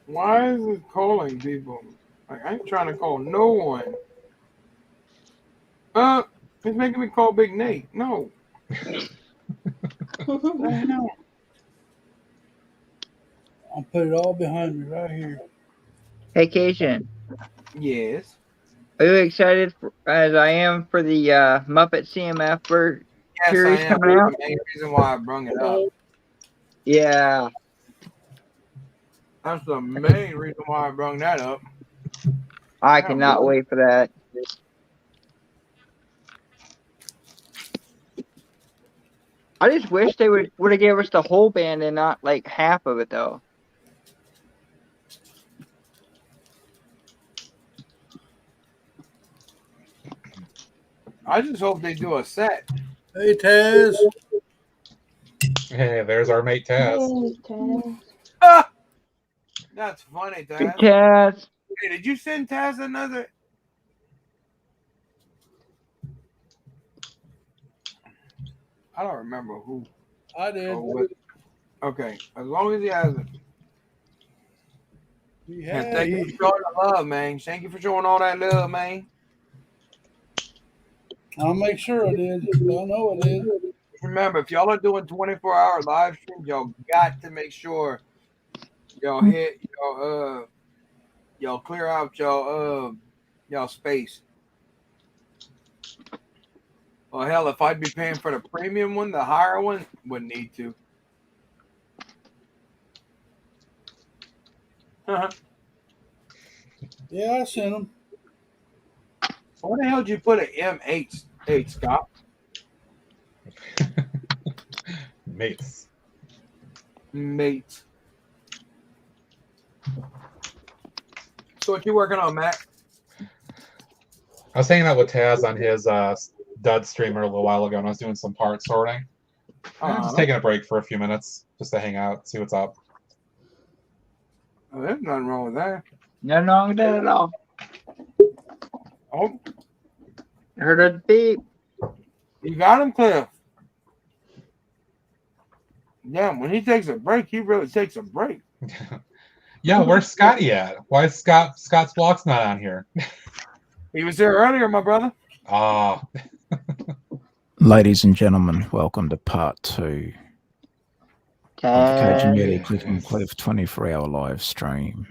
Why is it calling people? Like, I ain't trying to call no one. It's making me call Big Nate. No. What the hell? I'll put it all behind me right here. Occasion. Yes. Are you excited as I am for the Muppet CMF Yes, series I am. coming out? That's the main reason why I brung it up. Yeah. That's the main reason why I brung that up. I Yeah, cannot really. wait for that. I just wish they would have gave us the whole band and not like half of it though. I just hope they do a set. Hey, Taz. Hey, there's our mate Taz. Hey, Taz. Ah! That's funny, Taz. Taz. Hey, did you send Taz another? I don't remember who. I did. Or what. Okay, as long as he has it. And thank you for showing the love, man. Thank you for showing all that love, man. I'll make sure it is. I know it is. Remember, if y'all are doing 24-hour live streams, y'all got to make sure y'all hit y'all clear out y'all space. Well, hell, if I'd be paying for the premium one, the higher one, wouldn't need to. Yeah, I sent them. Where the hell did you put an M8, Scott? Mates. Mate. So what you working on, Matt? I was hanging out with Taz on his dud streamer a little while ago, and I was doing some part sorting. Just taking a break for a few minutes, just to hang out, see what's up. Oh, there's nothing wrong with that. Nothing wrong with that at all. Oh, Heard a beep. you got him, Cliff. Yeah, when he takes a break, he really takes a break. Yeah, where's Scotty at? Why is Scott's block's not on here? He was there earlier, my brother. Ah. Ladies and gentlemen, welcome to part 2 of the Cajun Yeti Click and Cliff 24-hour live stream.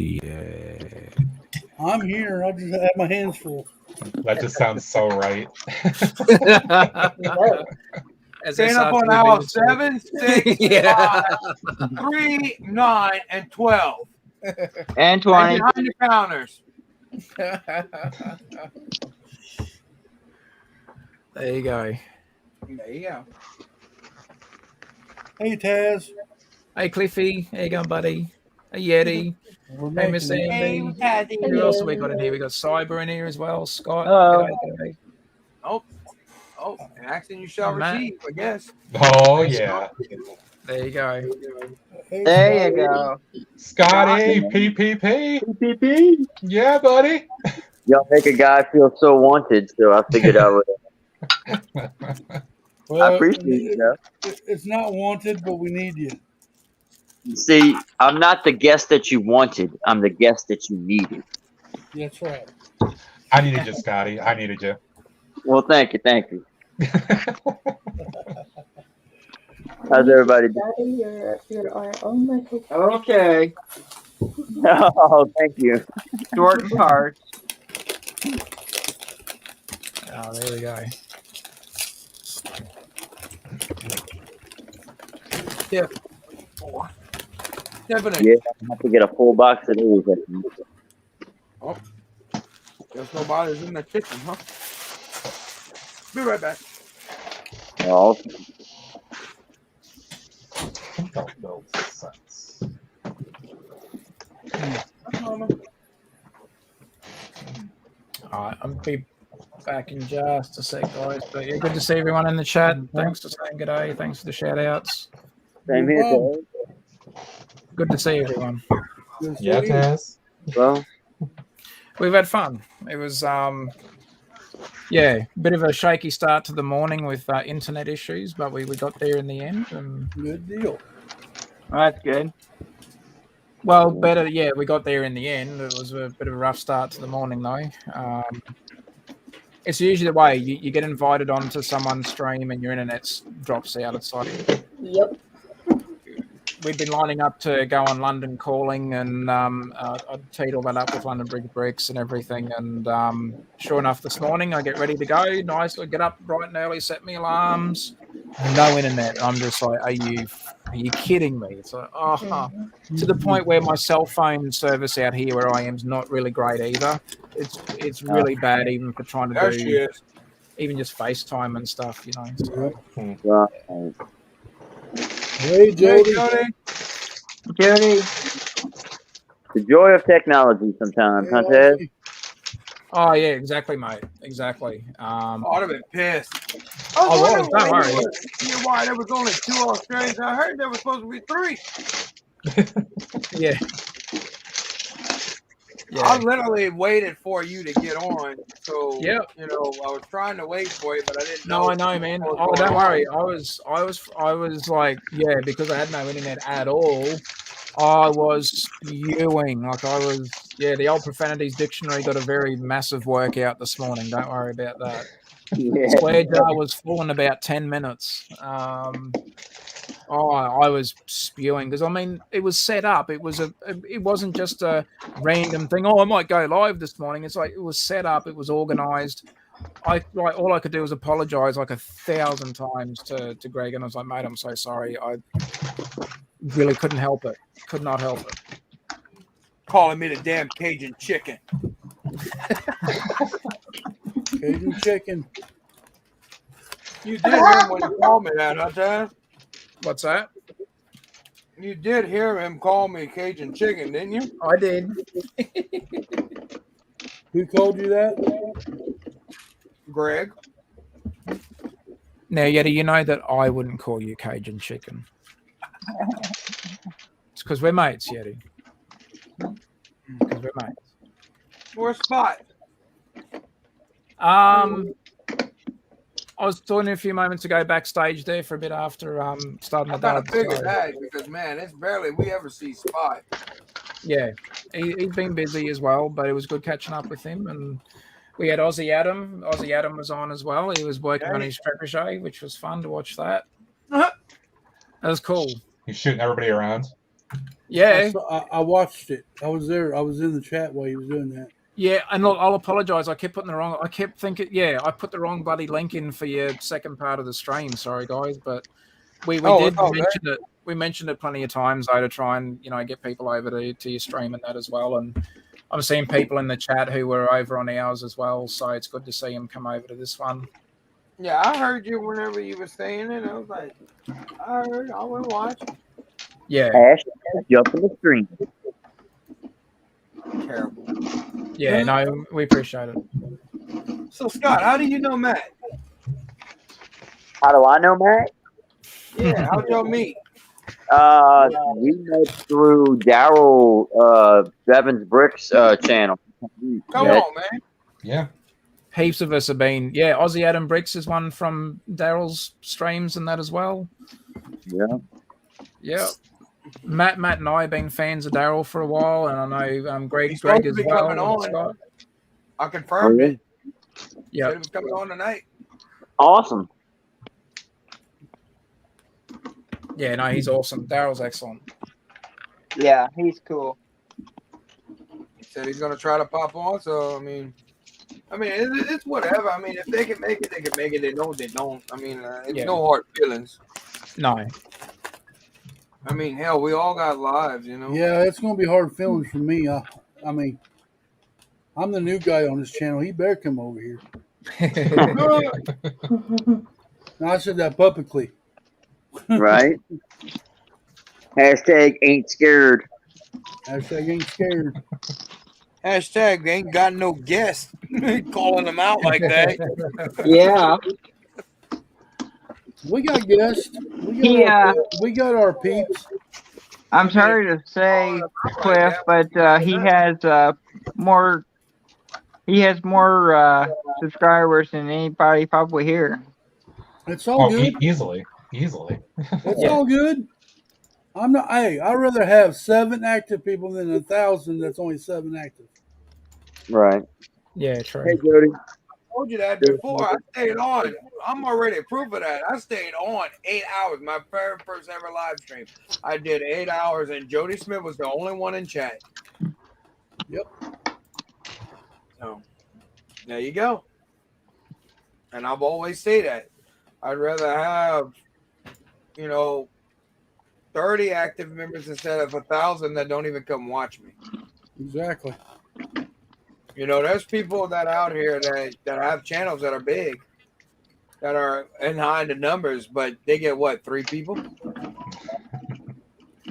Yeah. I'm here. I just have my hands full. That just sounds so right. Staying up on hour 7, 6, 5, 3, 9, and 12. And 20. And behind the counters. There you go. There you go. Hey, Taz. Hey, Cliffy. How you going, buddy? Hey, Yeti. We're Hey, making Miss it. Andy. Who else have we got in here? We got Cyber in here as well. Scott. Hello. G'day. Oh, an action you shall Matt. receive, I guess. Oh, yeah. There you go. Hey, There you Scotty. go. Scotty, PPP. PPP. Yeah, buddy. Y'all make a guy feel so wanted, so I figured I would. Well, I appreciate it, though. It's not wanted, but we need you. See, I'm not the guest that you wanted. I'm the guest that you needed. That's right. I needed you, Scotty. I needed you. Well, thank you. Thank you. How's everybody doing? You're our only hope. Okay. Oh, thank you. Short parts. Oh, there we go. Yeah. Definitely. Yeah, I have to get a full box of these. There's nobody's in the kitchen, huh? Be right back. Oh, I think I'll build sets. All right, I'll be back in just a sec, guys. But yeah, good to see everyone in the chat. Thanks for saying good day. Thanks for the shout outs. same here, problem. Dave. Good to see everyone. Good to see Yeah, you. Taz. Well, We've had fun. It was yeah, a bit of a shaky start to the morning with internet issues, but we got there in the end. And Good deal. That's good. well, better, yeah, we got there in the end. It was a bit of a rough start to the morning, though. It's usually the way you get invited onto someone's stream and your internet drops out. It's like Yep. we've been lining up to go on London Calling, and I'd teed all that up with London Bricks and everything. And sure enough, this morning I get ready to go. Nice, I get up bright and early, set me alarms. No internet. I'm just like, are you kidding me? It's like, to the point where my cell phone service out here where I am is not really great either. It's really bad even for trying to There she do is. even just FaceTime and stuff, you know. So, right. Hey, Jody. Jody. The joy of technology sometimes, huh, Ted? oh yeah, exactly, mate. Exactly. I'd have been pissed. I was, wondering don't worry. why there was only 2 Australians. I heard there was supposed to be 3. Yeah. I literally waited for you to get on. So, Yeah. you know, I was trying to wait for you, but I didn't know. No, I know, man. Oh, don't worry. I was like, yeah, because I had no internet at all. I was spewing. Like I was, yeah, the old profanities dictionary got a very massive workout this morning. Don't worry about that. Yeah. Square jar was full in about 10 minutes. I was spewing because I mean it was set up. It wasn't just a random thing. Oh, I might go live this morning. It's like it was set up. It was organized. All I could do was apologize like 1,000 times to Greg, and I was like, mate, I'm so sorry. I really couldn't help it. Could not help it. Calling me the damn Cajun chicken. Cajun chicken. You did hear him when you called me that, huh, Dad? What's that? You did hear him call me Cajun chicken, didn't you? I did. Who called you that? Greg. Now, Yeti, you know that I wouldn't call you Cajun chicken. It's because we're mates, Yeti. Because we're mates. Where's Spot? I was talking a few moments ago backstage there for a bit after starting the I kind of dub. figured that because, man, it's barely we ever see Spot. Yeah, he's been busy as well, but it was good catching up with him. And we had Aussie Adam. Aussie Adam was on as well. He was working on his trebuchet, which was fun to watch that. That was cool. He's shooting everybody around. Yeah. I watched it. I was there. I was in the chat while he was doing that. Yeah, and look, I'll apologise. I kept putting the wrong. I kept thinking, yeah, I put the wrong bloody link in for your second part of the stream. Sorry, guys, but we did mention it. We mentioned it plenty of times though to try and get people over to your stream and that as well. And I'm seeing people in the chat who were over on ours as well, so it's good to see them come over to this one. Yeah, I heard you whenever you were saying it. I was like, I heard. I went watch. Yeah. Jump in the stream. Terrible. Yeah, no, we appreciate it. So, Scott, how do you know Matt? How do I know Matt? Yeah, how'd y'all meet? We met through Daryl Bevan's Bricks channel. Come on, man. Yeah. Heaps of us have been. Yeah, Aussie Adam Bricks is one from Daryl's streams and that as well. Yeah. Yeah. Matt and I have been fans of Daryl for a while, and I know Greg as well. Scott. I confirmed it. Yeah, it was coming on tonight. Awesome. Yeah, no, he's awesome. Daryl's excellent. Yeah, he's cool. He said he's gonna try to pop on. So I mean, it's whatever. I mean, if they can make it, they can make it. They don't, they don't. I mean, it's no hard feelings. No. I mean, hell, we all got lives, Yeah, it's going to be hard feelings for me. I mean, I'm the new guy on this channel. He better come over here. No, I said that publicly. Right? Hashtag ain't scared. Hashtag ain't scared. Hashtag ain't got no guests. Calling them out like that. Yeah. We got guests. We got our peeps. I'm sorry to say, Cliff, but he has more. He has more subscribers than anybody probably here. It's all good. Easily. It's all good. I'm not. Hey, I'd rather have 7 active people than 1,000 that's only 7 active. Right. Yeah, true. Hey, Jody. I told you that before. I stayed on. I'm already proof of that. I stayed on 8 hours. My very first ever live stream. I did 8 hours, and Jody Smith was the only one in chat. Yep. So there you go. And I've always say that. I'd rather have, 30 active members instead of 1,000 that don't even come watch me. Exactly. There's people that out here that have channels that are big, that are in high in the numbers, but they get what, 3 people?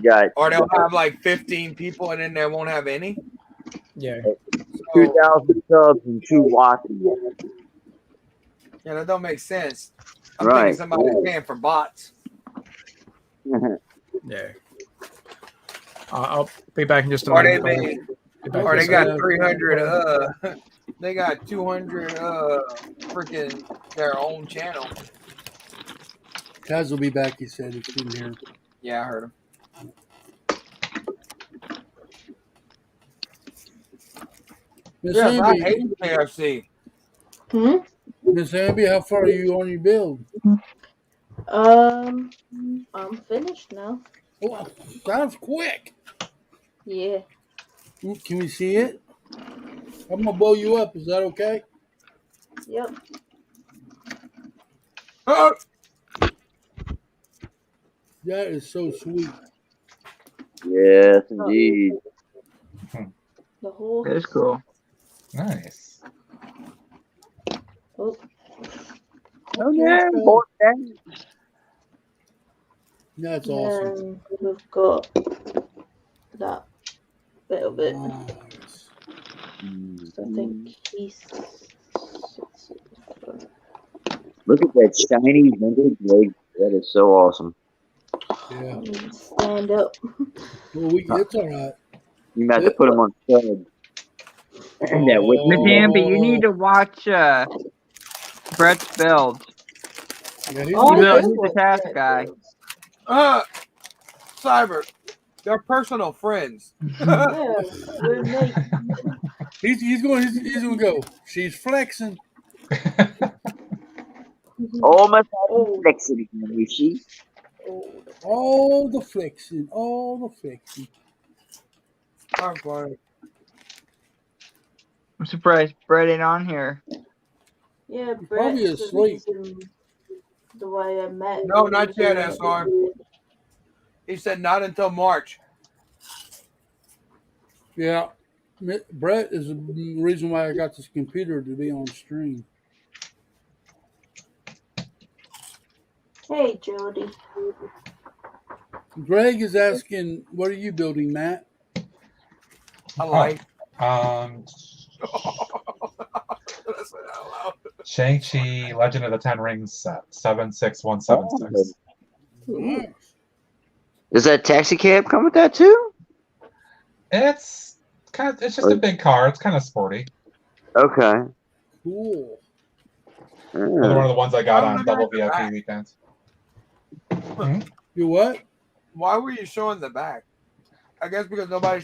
Got Or they'll have like 15 people and then they won't have any. Yeah. 2,000 subs and 2 watching. Yeah, that don't make sense. I'm Right. thinking somebody's paying for bots. Yeah. I'll be back in just a Or they moment. or they got 300 they got 200 freaking their own channel. Kaz will be back, he said. It's in here. Yeah, I heard him. Miss Yes, I Amby, hate KFC. Miss Amby, how far are you on your build? I'm finished now. Oh, that was quick. Yeah. Can we see it? I'm gonna blow you up. Is that okay? Yep. Oh, That is so sweet. Yes, indeed. The whole. That's cool. Nice. Oh, Oh, yeah. Boy, That's awesome. and we've got that bit of it. Nice. So I think he's. Look at that shiny vintage leg. That is so awesome. Yeah. Stand up. Well, it's all right. You might have to put him on stud. And that with Miss Amby, you need to watch Brett's build. Yeah, He's the task guy. Cyber. They're personal friends. Yeah, we're mates. he's gonna go. She's flexing. Oh, my God. Flexing, you see? All the flexing. All the flexing. I'm fine. I'm surprised Brett ain't on here. Yeah, Probably Brett's the asleep. reason the way I met. No, not yet, SR. He said not until March. Yeah. Brett is the reason why I got this computer to be on stream. Hey, Jody. Greg is asking, what are you building, Matt? I like. Shang-Chi Legend of the Ten Rings set 76176. Nice. Does that taxi cab come with that too? It's just a big car. It's kind of sporty. Okay. Cool. Another one of the ones I got on double VIP weekends. You what? Why were you showing the back? I guess because everybody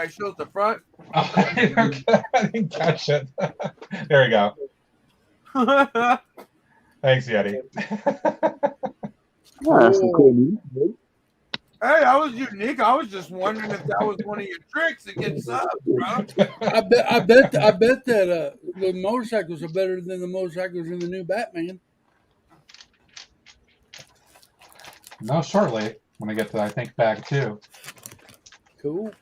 shows the front. Oh, I didn't catch it. There we go. Thanks, Yeti. Oh, that's some cool music. Hey, that was unique. I was just wondering if that was one of your tricks to get subs, bro. I bet that the motorcycles are better than the motorcycles in the new Batman. No, shortly when I get to, I think, bag 2. Cool.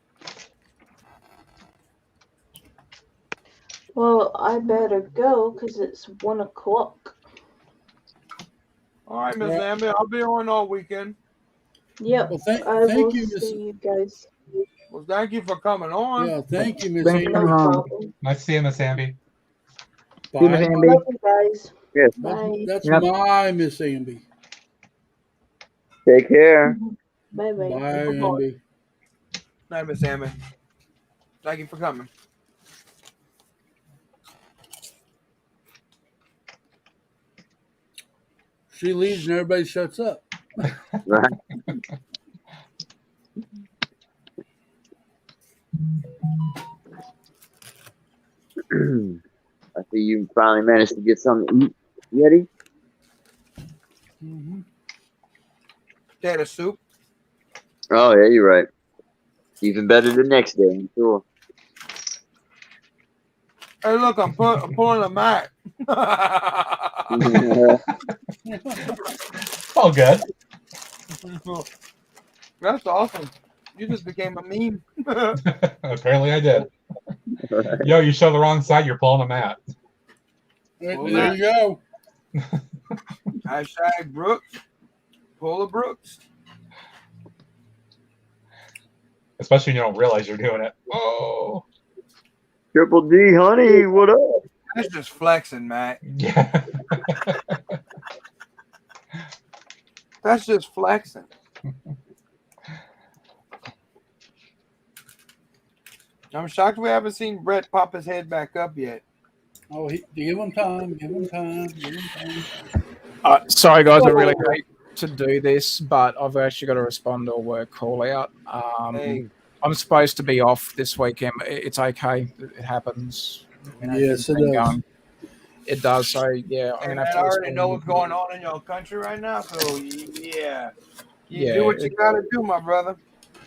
Well, I better go because it's 1 o'clock. All right, Miss Yeah. Amber, I'll be on all weekend. Yep, Well, I thank will you, Miss. see you guys. Well, thank you for coming on. Yeah, thank you, Miss Thanks Amy. for No coming on. problem. Nice to see you, Miss Amby. See you, Miss Bye. Amby. Love you guys. Yes. Bye. That's Yep. my Miss Amby. Take care. Bye bye. Bye, Good boy. Amby. Night, Miss Amber. Thank you for coming. She leaves and everybody shuts up. Right. I see you finally managed to get something to eat, Yeti. Mm-hmm. Potato soup. Oh yeah, you're right. Even better the next day, I'm sure. Hey, look, I'm pulling a mat. All good. That's awesome. You just became a meme. Apparently I did. Yo, you show the wrong side, you're pulling a mat. There you go. Hashtag Brooks. Pull a Brooks. Especially when you don't realize you're doing it. Oh. Triple D, honey, what up? That's just flexing, Matt. Yeah. That's just flexing. I'm shocked we haven't seen Brett pop his head back up yet. Oh, give him time. Give him time. Give him time. Sorry, guys, I really hate to do this, but I've actually got to respond to a work call out. Hey. I'm supposed to be off this weekend. It's okay. It happens. Yes, it does. It does. So, yeah, I'm Hey, going to man, have I to already respond. know what's going on in your country right now, so yeah. You Yeah, do what you got to do, my brother.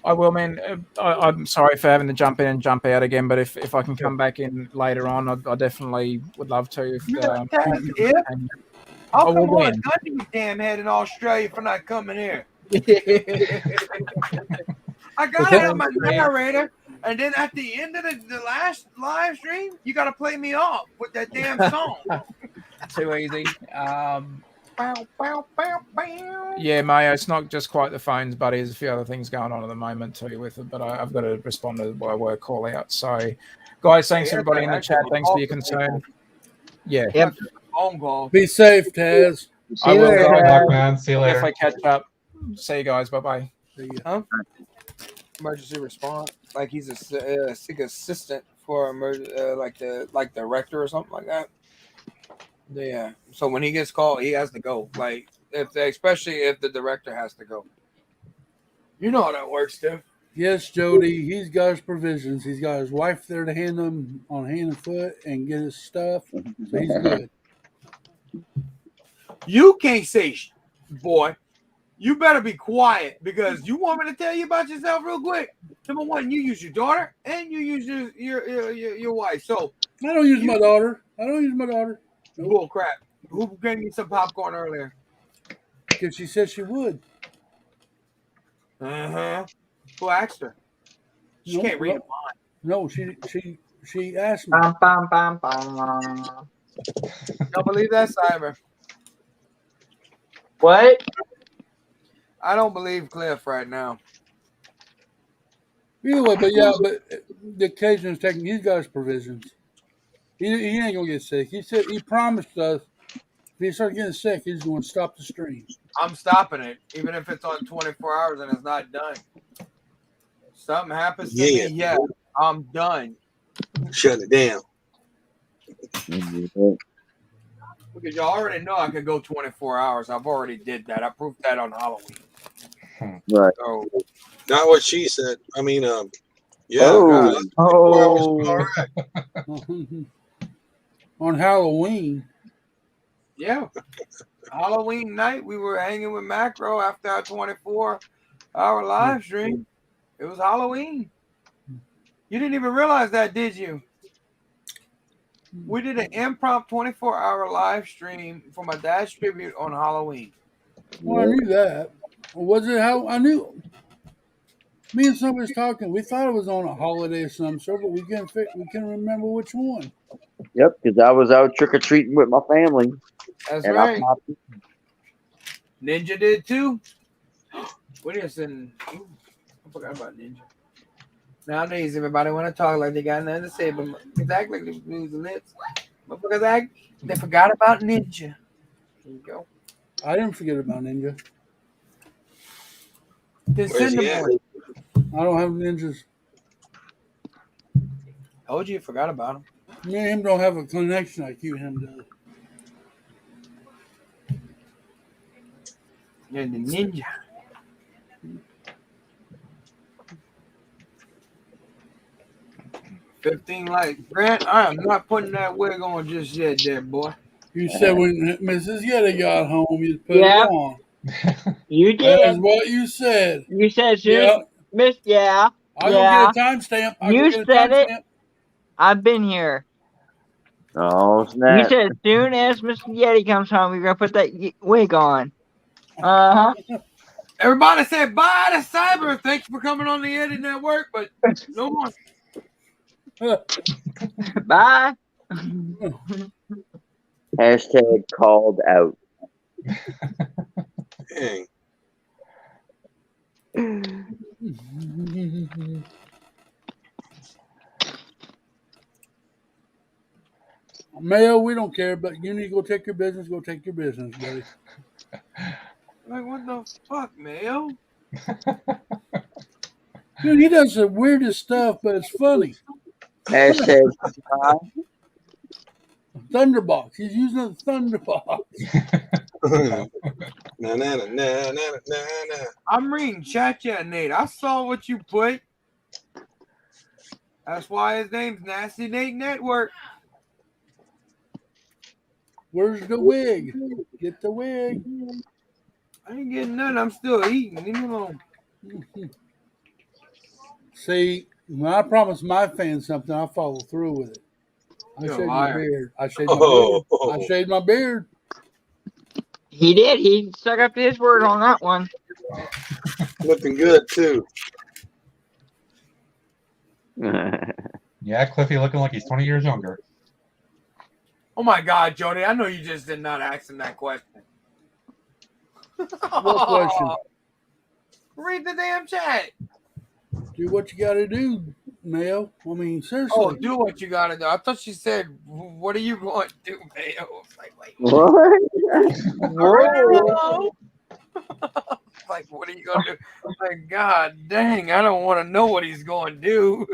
I will, man. I'm sorry for having to jump in and jump out again, but if I can come back in later on, I definitely would love to. I'll I will come on a win. gun to you damn head in Australia for not coming here. I gotta have my narrator, and then at the end of the last live stream, you gotta play me off with that damn song. Too easy. Bow, bow, bow, bow. Yeah, Mayo, it's not just quite the phones, buddy. There's a few other things going on at the moment too with it, but I've got to respond to my work call out. So, guys, thanks everybody in the chat. Thanks for your concern. Yeah. Yep. Phone call. Be safe, Taz. See you later, Good luck, guys. man. See you later. If I catch up, see you guys. Bye bye. Huh? Emergency response, like he's a sick assistant for like the director or something like that. Yeah. So when he gets called, he has to go. Like especially if the director has to go. You know how that works, Steph. Yes, Jody. He's got his provisions. He's got his wife there to hand him on hand and foot and get his stuff. So he's good. You can't say, boy. You better be quiet because you want me to tell you about yourself real quick. Number one, you use your daughter and you use your wife. So I don't use my daughter. Nope. Bull crap. Who gave me some popcorn earlier? Because she said she would. Who asked her? She can't read a mind. No, she asked me. Bum, bum, bum, bum. Don't believe that, Cyber. What? I don't believe Cliff right now. Either way, but the occasion is taking. He's got his provisions. He ain't gonna get sick. He said he promised us if he starts getting sick, he's going to stop the stream. I'm stopping it, even if it's on 24 hours and it's not done. Something happens to me, yeah, I'm done. Shut it down. Because you already know I could go 24 hours. I've already did that. I proved that on Halloween. Right. So, Not what she said. I mean, yeah. Oh. On Halloween. Yeah. Halloween night, we were hanging with Macro after our 24-hour live stream. It was Halloween. You didn't even realize that, did you? We did an impromptu 24-hour live stream for my dad's tribute on Halloween. Well, I knew that. Was it how I knew? Me and somebody was talking. We thought it was on a holiday of some sort, but we can't remember which one. Yep, because I was out trick or treating with my family, That's and right. I popped. Ninja did too. What is in? I forgot about Ninja. Nowadays, everybody want to talk like they got nothing to say, but it's act like they lose the lips. Motherfuckers act they forgot about Ninja. There you go. I didn't forget about Ninja. Then send them one. I don't have ninjas. Told you forgot about him. Me and him don't have a connection like you and him does. You're the Ninja. $15 likes. Grant, I am not putting that wig on just yet, there, boy. You said when Mrs. Yeti got home, you'd put Yeah. it on. You That's did. what you said. You said Yeah. Miss. Yeah. I'll Yeah. go get a timestamp. You said it. I've been here. Oh You snap! said as soon as Mr. Yeti comes home, you're gonna put that wig on. Uh huh. Everybody said bye to Cyber. Thanks for coming on the Yeti Network, but no more. Bye. Hashtag called out. Dang. Mayo, we don't care, but you need to go take your business. Go take your business, buddy. Like, what the fuck, Mayo? Dude, he does the weirdest stuff, but it's funny. Hashtag Thunderbox. He's using a Thunderbox. Na, na, na, na, na, na, na. I'm reading chat, Nate. I saw what you put. That's why his name's Nasty Nate Network. Where's the wig? Get the wig. I ain't getting none. I'm still eating. Leave me alone. See, when I promise my fans something, I follow through with it. I You're a shaved my liar. beard. I shaved my beard. I shaved my beard. He did. He stuck up to his word on that one. Looking good too. Yeah, Cliffy looking like he's 20 years younger. Oh my God, Jody! I know you just did not ask him that question. What question? Read the damn chat. Do what you got to do, Mayo. I mean, seriously. Oh, do what you gotta do. I thought she said, "What are you going to do, Mayo?" I was like, wait. What? Like, what are you gonna do? Like, God dang, I don't want to know what he's going to do.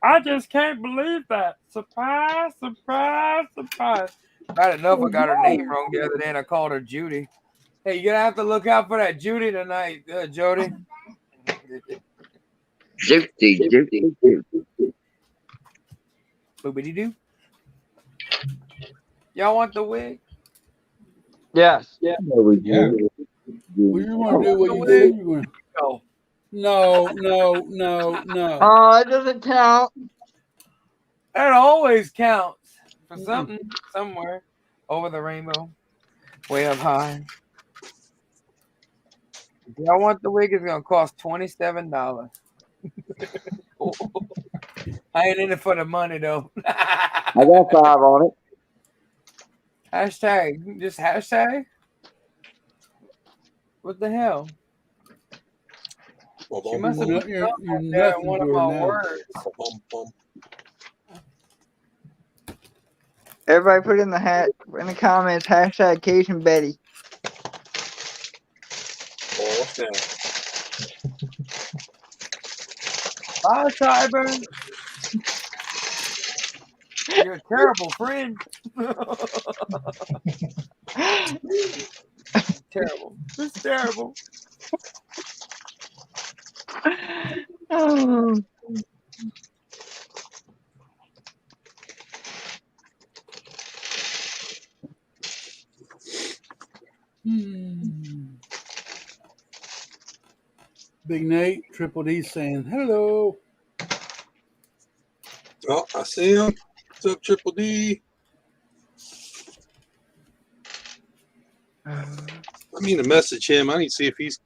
I just can't believe that. Surprise, surprise, surprise. Bad enough I got her name wrong the other day and I called her Judy. Hey, you're gonna have to look out for that Judy tonight, Jody. Juicy. Boobity doo. Y'all want the wig? Yes. Yeah. Well, you want to do what you do. You want... No. Oh, it doesn't count. That always counts for something somewhere over the rainbow, way up high. If y'all want the wig, it's gonna cost $27. I ain't in it for the money though. I got 5 on it. Hashtag, just hashtag. What the hell? She must have put You're something there in nothing one of to her my now. words. Everybody put in the comments hashtag Cajun Betty. Oh, what's that? Bye, Cyber. You're a terrible friend. Terrible. It's terrible. Oh. Big Nate, Triple D saying hello. Oh, I see him. What's up, Triple D? I mean to message him. I need to see if he's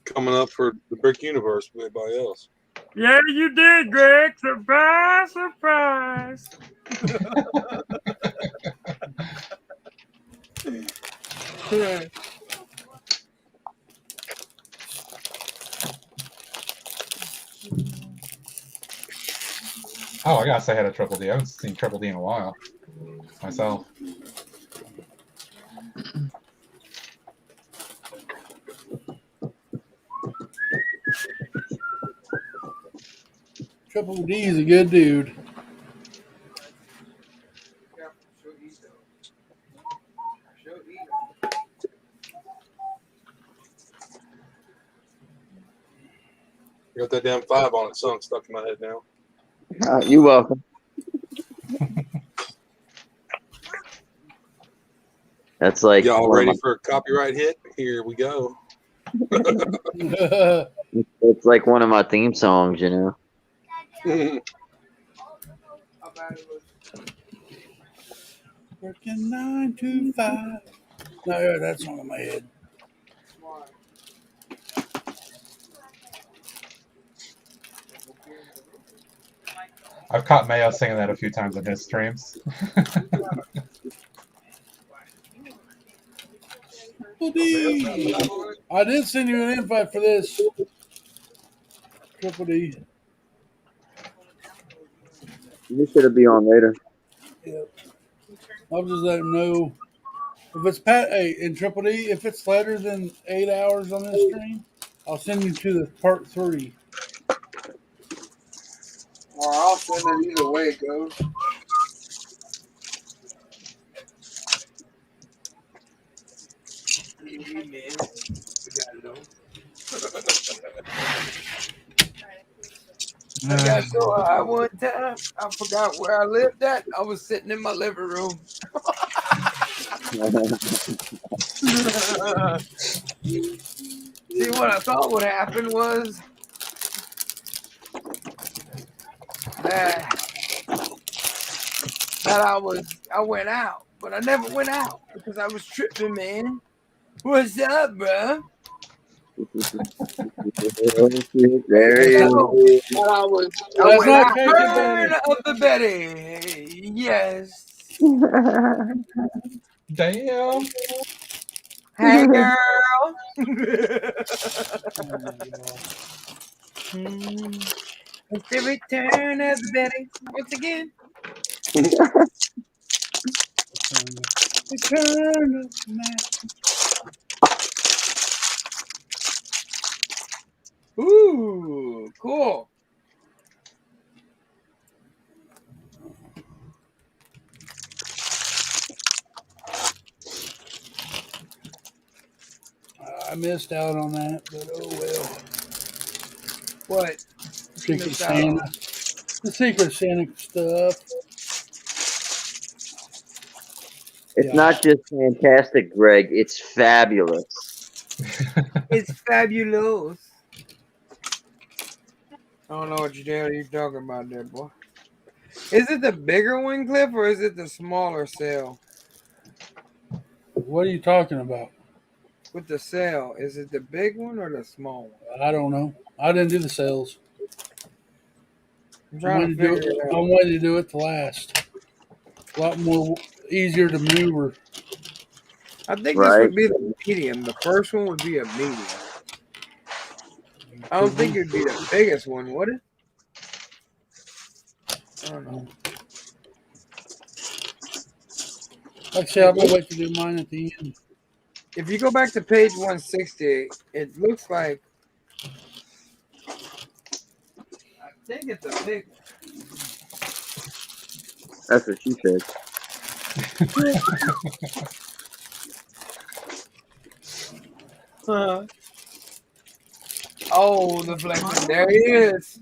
coming up for the Brick Universe with everybody else. Yeah, you did, Greg. Surprise, surprise. Oh, I gotta say hi to Triple D. I haven't seen Triple D in a while myself. Triple D is a good dude. Got that damn 5 on it song stuck in my head now. You're welcome. That's like Y'all one of ready for a copyright hit? Here we go. it's like one of my theme songs, you know. Working 9 to 5. No, yeah, that's not in my head. I've caught Mayo singing that a few times in his streams. Triple D. I did send you an invite for this. Triple D. You should be on later. Yep. I'll just let him know. If it's and Triple D, if it's later than 8 hours on this stream, I'll send you to the part 3. Or I'll send it either way it goes. I got so high one time, I forgot where I lived at. I was sitting in my living room. See, what I thought would happen was that I went out, but I never went out because I was tripping, man. What's up, bro? There he is. I went out burn of the Betty. Yes. Damn. Hey, girl. It's the return of the Betty. Once again. Return of the Mac. Ooh, cool. I missed out on that, but oh well. What? Secret Santa. The Secret Santa stuff. It's not just fantastic, Greg. It's fabulous. It's fabulous. I don't know what you're talking about there, boy. Is it the bigger one, Cliff, or is it the smaller sail? What are you talking about? With the sail, is it the big one or the small one? I don't know. I didn't do the sales. I'm trying to figure it out. I'm waiting to do it to last. A lot more easier to maneuver. I think this would be the medium. The first one would be a medium. I don't think it'd be the biggest one, would it? I don't know. Like I said, I'm going to wait to do mine at the end. If you go back to page 160, it looks like I think it's a big one. That's what she said. Oh, the flexion. There he is.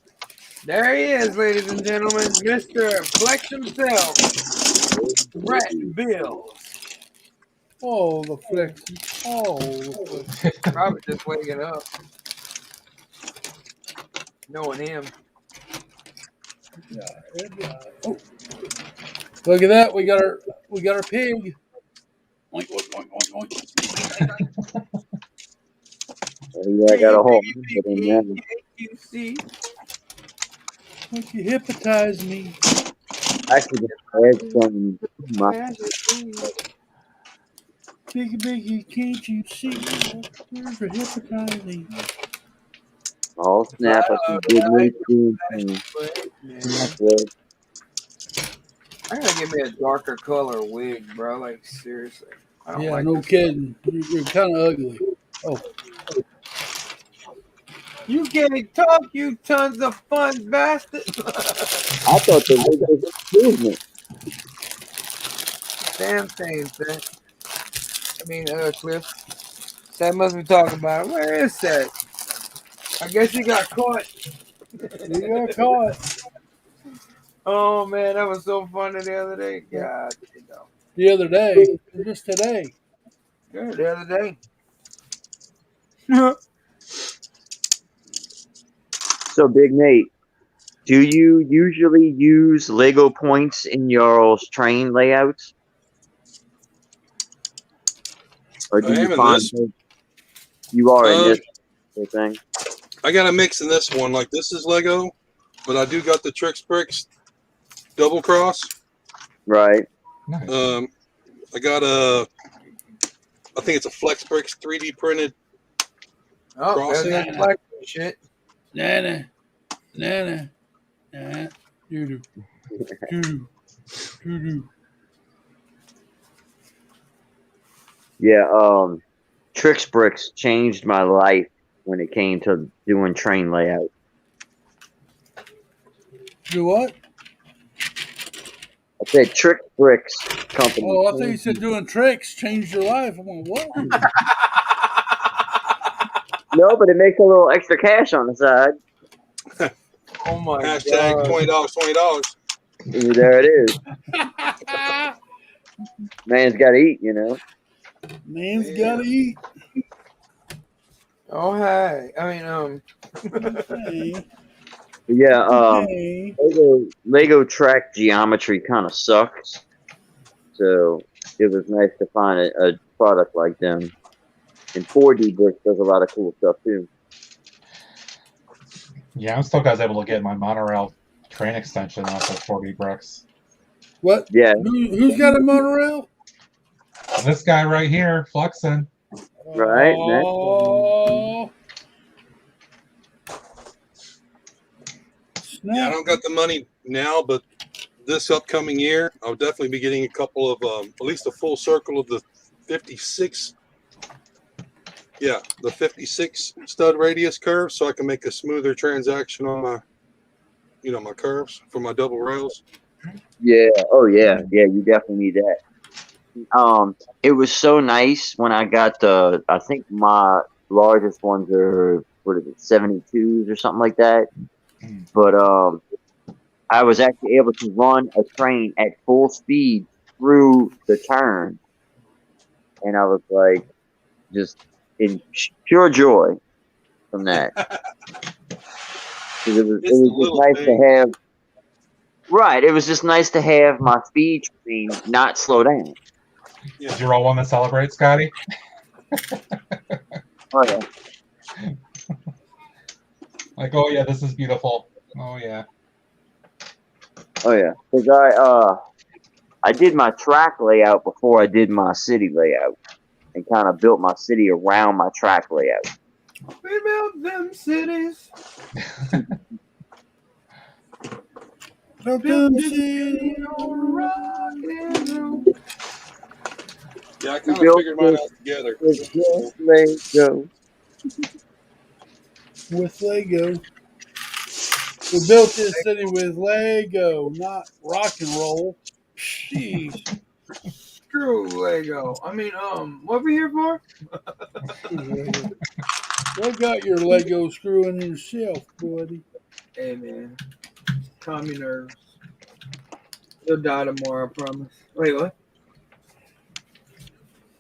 There he is, ladies and gentlemen. Mr. Flex himself. Brett Bills. Oh, the flex. Oh, the flex. Probably just waking up. Knowing him. Oh. Look at that. We got our pig. Oink, oink, oink, oink, oink. Yeah, I got a whole Muppet in there. AQC. Like you hypnotize me. Actually, just add some. Biggie, biggie, can't you see? Where's the hypnotizing? Oh snap! I see Big Nate doing some snap leg. I gotta get me a darker color wig, bro. Like seriously, I don't Yeah, like no this. kidding. You're kind of ugly. Oh, You can't talk, you tons of fun bastard. I thought the wig was improvement. Damn thing, man. I mean, Cliff. Seth must be talking about it. Where is Seth? I guess he got caught. you got caught Oh man, that was so funny the other day. God, the other day, or just today. yeah, the other day. So Big Nate, do you usually use Lego points in your train layouts, or do I you am in find this. you are in this whole thing? I got a mix in this one. Like this is Lego, but I do got the Tricks Bricks double cross. Right. I got I think it's a Flex Bricks 3D printed Oh, crossing. that's like shit. Nana, nana, nana, doo doo, doo. Yeah. Tricks Bricks changed my life when it came to doing train layout. Do what? I said Tricks Bricks company. Oh, I thought you said doing tricks changed your life. I'm like, what? No, but it makes a little extra cash on the side. Oh my Hashtag god. $20. There it is. Man's got to eat, you know. Man's gotta eat. Oh hey. I mean Hey, Yeah, hey. Lego track geometry kind of sucks. So it was nice to find a product like them. And 4D Bricks does a lot of cool stuff too. Yeah, I'm still guys able to get my monorail train extension off of 40 bricks. What? Yeah. Who's got a monorail? This guy right here, flexing. Right, man. Oh, Yeah, I snap. don't got the money now, but this upcoming year, I'll definitely be getting a couple of, at least a full circle of the 56. Yeah, the 56 stud radius curve, so I can make a smoother transaction on my, my curves for my double rails. Yeah. Oh, yeah. Yeah, you definitely need that. It was so nice when I got I think my largest ones are, what is it, 72s or something like that. But I was actually able to run a train at full speed through the turn. And I was like, just in pure joy from that. It was just nice to have. Right. It was just nice to have my speed train not slow down. Yeah. Did you roll one to celebrate, Scotty? Oh, yeah. Like, oh yeah, this is beautiful. Oh yeah. Oh yeah. Because I did my track layout before I did my city layout, and kind of built my city around my track layout. we built them cities. Built them cities on rock and roll. Yeah, I kind of figured mine out together. With Lego. With Lego. We built this city with Lego, not rock and roll. Jeez. Screw Lego. I mean, what we here for? What got your Lego screwing yourself, buddy? Hey man, calm your nerves. You'll die tomorrow, I promise. Wait, what?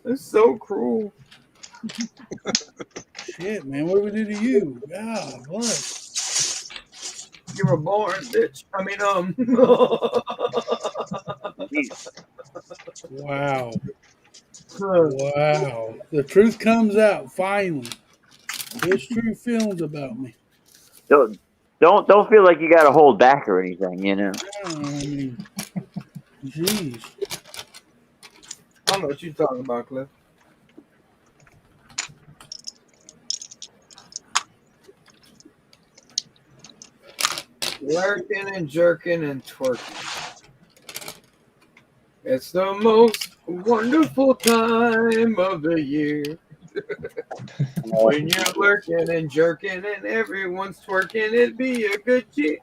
That's so cruel. Shit, man, what did we do to you? God, what? You were born, bitch. I mean, Wow. Wow. The truth comes out finally. It's true feelings about me. Don't feel like you got to hold back or anything, you know. I mean, jeez. I don't know what you're talking about, Cliff. Working and jerking and twerking. It's the most wonderful time of the year. When you're lurking and jerking and everyone's twerking, it'd be a good cheat.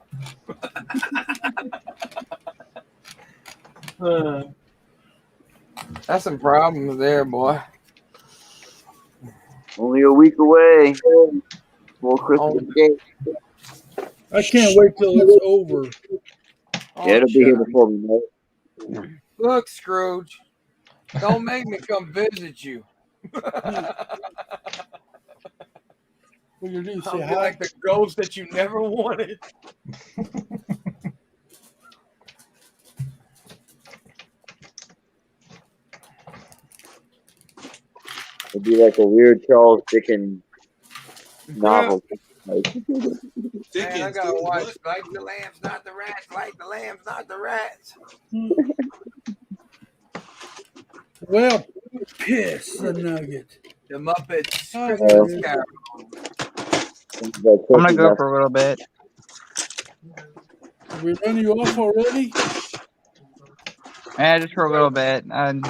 That's some problems there, boy. Only a week away for Christmas Day. I can't wait till it's over. Yeah, it'll be here before we know it. Look, Scrooge, don't make me come visit you. What you do? Say I'll be hi. like the ghost that you never wanted. It'll be like a weird Charles Dickens novel. Man, I Dickens, gotta dude, watch what? Like the Lambs, Not the Rats, Like the Lambs, Not the Rats. Well, piss the nugget. The Muppets Oh, Christmas Carol. I'm gonna go for a little bit. Are we running you off already? Yeah, just for a little bit. I'm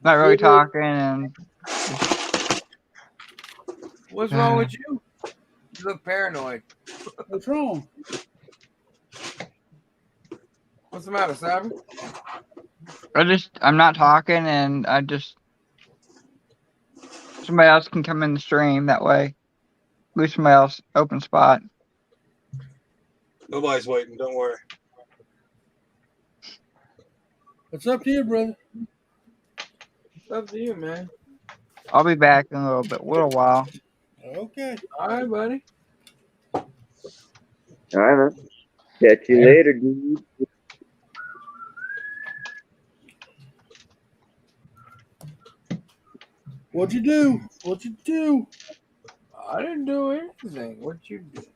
not really talking, and What's wrong with you? You look paranoid. What's wrong? What's the matter, Simon? I'm not talking, and somebody else can come in the stream that way. Leave somebody else open spot. Nobody's waiting. Don't worry. It's up to you, brother. It's up to you, man. I'll be back in a little while. Okay. All right, buddy. All right, man. Catch you later, dude. What'd you do? What'd you do? I didn't do anything. What you did?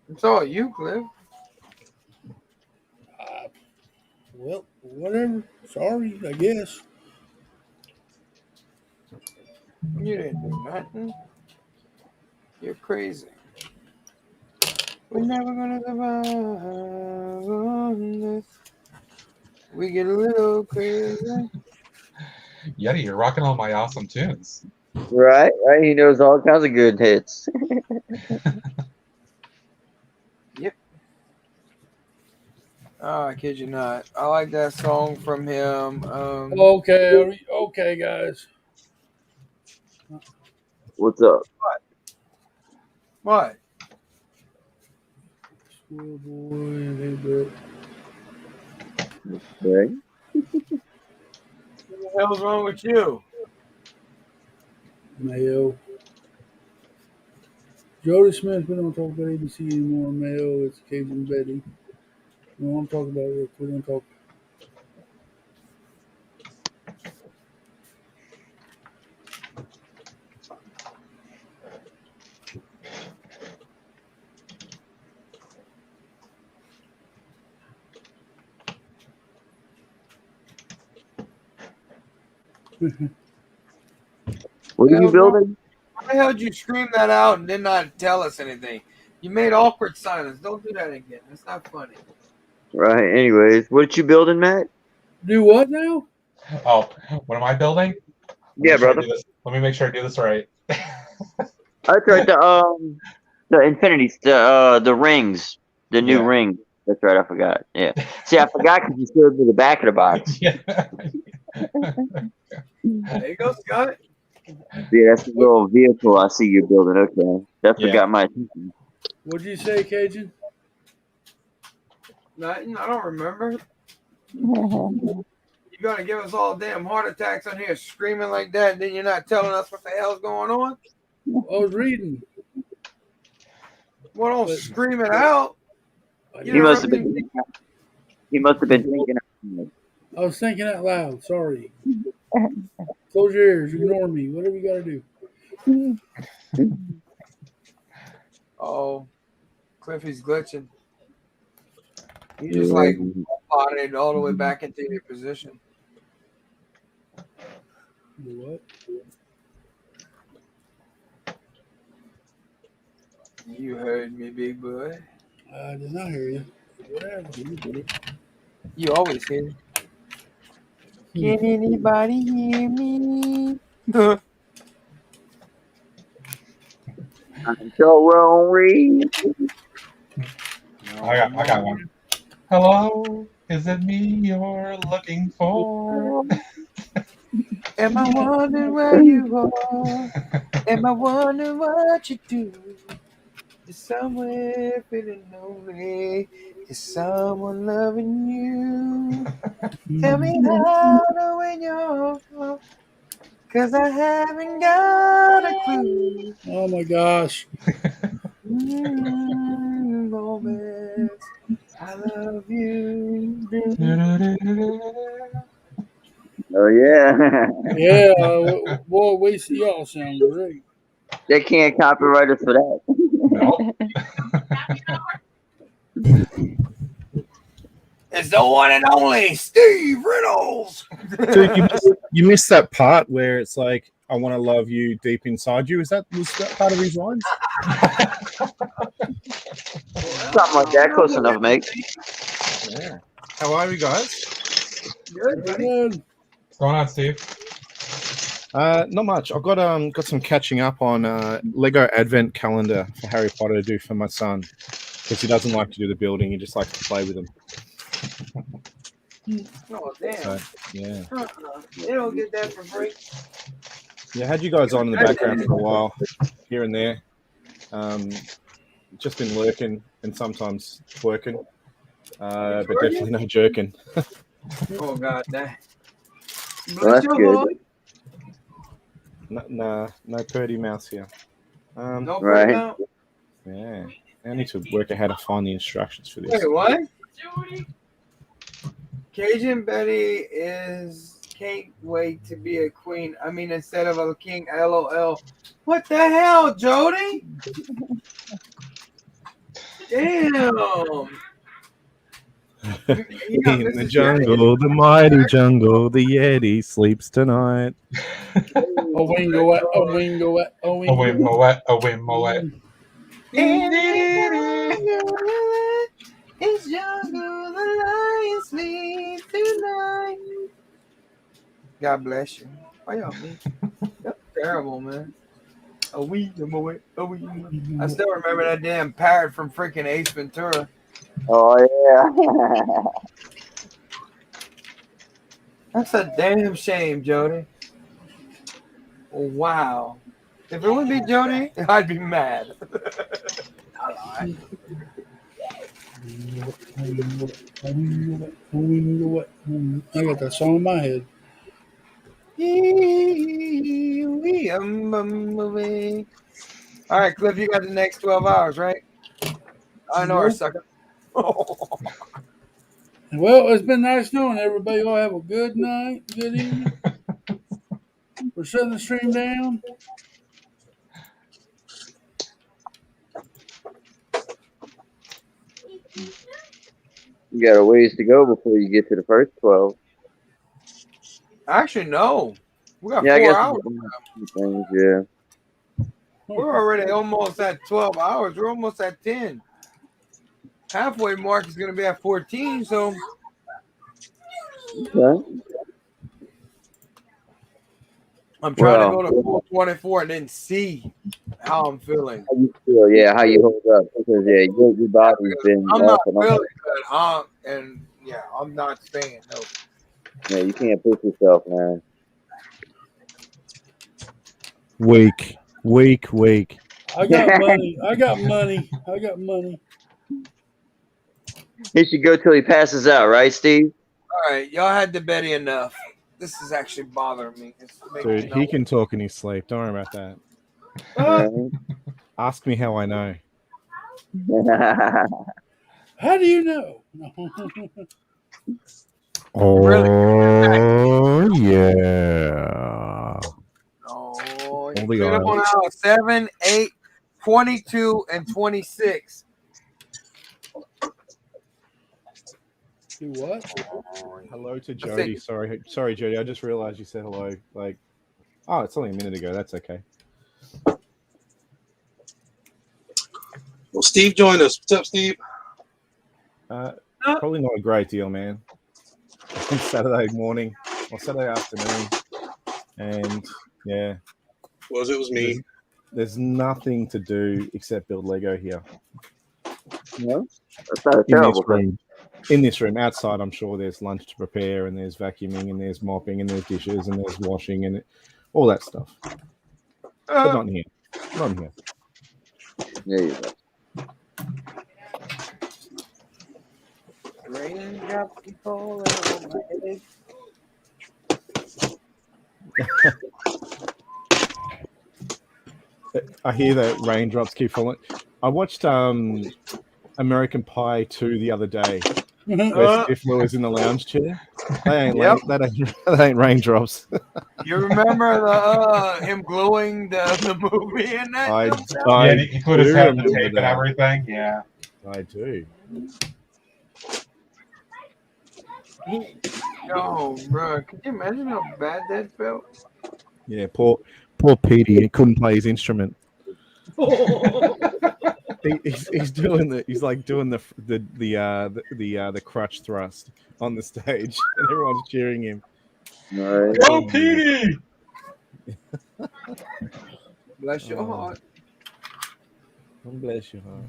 It's all you, Cliff. Well, whatever. Sorry, I guess. You didn't do nothing. You're crazy. We're never gonna survive on this. We get a little crazy. Yeti, you're rocking all my awesome tunes. Right. He knows all kinds of good hits. Yep. Oh, I kid you not. I like that song from him. Okay, guys. What's up? What? Schoolboy, hey, bro. Right. What the hell's wrong with you? Mayo. Jody Smith, we don't talk about ABC anymore. Mayo, it's Cajun Betty. We don't talk about it. We don't talk. What are you building? Why the hell did you scream that out and did not tell us anything? You made awkward silence. Don't do that again. That's not funny. Right. Anyways, what you building, Matt? Do what now? Oh, what am I building? Yeah, brother. Let me make sure I do this right. That's right. The infinities, the rings, the new ring. That's right. I forgot. Yeah. See, I forgot because you showed me the back of the box. Yeah. There you go, Scott. Yeah, that's a little vehicle I see you're building. Okay. That's what got my attention. What'd you say, Cajun? Nothing. I don't remember. You gotta give us all damn heart attacks on here screaming like that, and then you're not telling us what the hell's going on? I was reading. Well, don't scream it out. He must have been thinking. I was thinking out loud. Sorry. Close your ears. Ignore me. Whatever you got to do. Oh, Cliffy's glitching. You just like potted all the way back into your position. What? You heard me, big boy. I did not hear you. Whatever. You always hear. Can anybody hear me? So wrong, Reed. I got one. Hello, is it me you're looking for? Am I wondering where you are? Am I wondering what you do? Is somewhere feeling lonely? Is someone loving you? Tell me how to win your heart, 'cause I haven't got a clue. Oh my gosh. Moments, I love you. Oh yeah. Yeah. Boy, we see y'all sound great. They can't copyright us for that. No. It's the one and only Steve Riddles. Dude, you missed that part where it's like, I want to love you deep inside you. Was that part of his lines? Something like that, close enough, mate. Yeah. How are you guys? Good, buddy. Good. What's going on, Steve? Not much. I've got some catching up on Lego Advent Calendar for Harry Potter to do for my son, because he doesn't like to do the building. He just likes to play with them. Oh, damn. So, yeah. They don't get that for free. Yeah, I had you guys on in the background for a while, here and there. Just been lurking and sometimes twerking, but definitely no jerking. Oh, God, damn. Well, that's good. No Purdy mouse here. No Right. now. Yeah, I need to work out how to find the instructions for this. Wait, what? Cajun Betty can't wait to be a queen. I mean, instead of a king, LOL. What the hell, Jody? Damn. In the jungle, the mighty jungle, the Yeti sleeps tonight. A wingo, a wingo, a A wingo. win, moet, a win, moet. It's jungle, the lion sleep tonight. God bless you. Why y'all mean? That's terrible, man. A wee, a wee. I still remember that damn parrot from freaking Ace Ventura. Oh yeah. That's a damn shame, Jody. Wow. If it would be Jody, I'd be mad. I got that song in my head. All right, Cliff, you got the next 12 hours, right? I know our sucker. Well, it's been nice knowing everybody. Y'all have a good night, good evening. We're shutting the stream down. You got a ways to go before you get to the first 12. Actually, no. We got Yeah, I 4 guess hours. things, yeah. We're already almost at 12 hours. We're almost at 10. Halfway mark is going to be at 14, so. Okay. I'm trying to go to full 24 and then see how I'm feeling. How you feel? Yeah, how you hold up? Because yeah, your body's been I'm not off and on. feeling good, and yeah, I'm not staying. No. Yeah, you can't push yourself, man. Weak. I got money. I got money. He should go till he passes out, right, Steve? All right, y'all had the Betty enough. This is actually bothering me. Dude, he can talk in his sleep. Don't worry about that. Ask me how I know. How do you know? Oh, Oh yeah. Oh, All you the cleared up on aisles. aisle 7, 8, 22, and 26. Do what? Hello to I Jody. said- Sorry, Jody. I just realized you said hello. Like, oh, it's only a minute ago. That's okay. Well, Steve joined us. What's up, Steve? Probably not a great deal, man. It's Saturday morning or Saturday afternoon, and yeah, Was it was me? there's nothing to do except build Lego here. No, that's not a In this terrible thing. room. In this room, outside, I'm sure there's lunch to prepare, and there's vacuuming, and there's mopping, and there's dishes, and there's washing, and all that stuff. But not in here. Not in here. There you go. Raindrops keep falling on my head. I hear that raindrops keep falling. I watched American Pie 2 the other day. Where Stifler was in the lounge chair. They ain't, that ain't raindrops. You remember the him gluing the movie in that? Yeah, he put his head on the remember tape and that. everything. Yeah. I do. Oh, bro, can you imagine how bad that felt? Yeah, poor Petey. He couldn't play his instrument. He's doing the crutch thrust on the stage, and everyone's cheering him. Right. Go, Petey! Bless your heart. Bless your heart.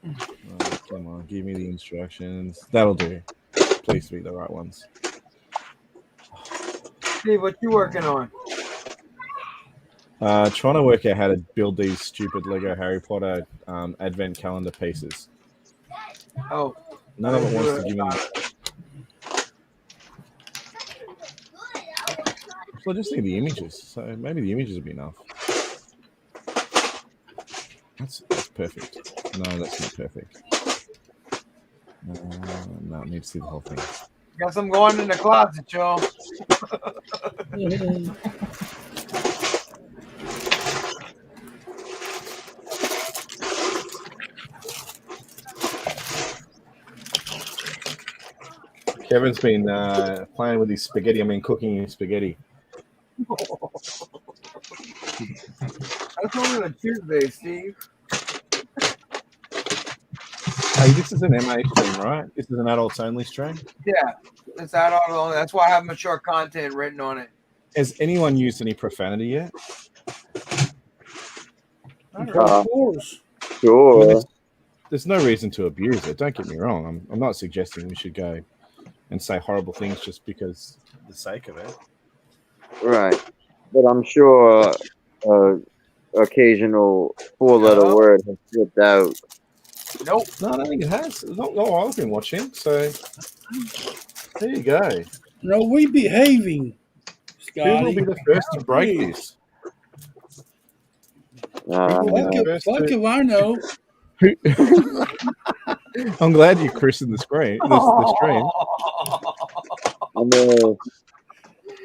Oh, come on, give me the instructions. That'll do. Please be the right ones. Steve, what you working on? Trying to work out how to build these stupid Lego Harry Potter advent calendar pieces. Oh, None of it wants to give me. So I just need the images. So maybe the images will be enough. That's perfect. No, that's not perfect. No, it needs to see the whole thing. guess I'm going in the closet, y'all. Kevin's been playing with his spaghetti. I mean, cooking his spaghetti. That's only a Tuesday, Steve. Hey, this is an MA stream, right? This is an adults only stream. Yeah, it's adult. That's why I have mature content written on it. Has anyone used any profanity yet? Of course. Sure. I mean, there's no reason to abuse it. Don't get me wrong. I'm not suggesting we should go and say horrible things just because the sake of it. Right. But I'm sure occasional four-letter word has slipped out. Nope. No, I don't think it has. Not while I've been watching. So there you go. No, we behaving, Who will Scotty. be the first to break this? Fuck if I know. I'm glad you christened the screen. The stream. I know.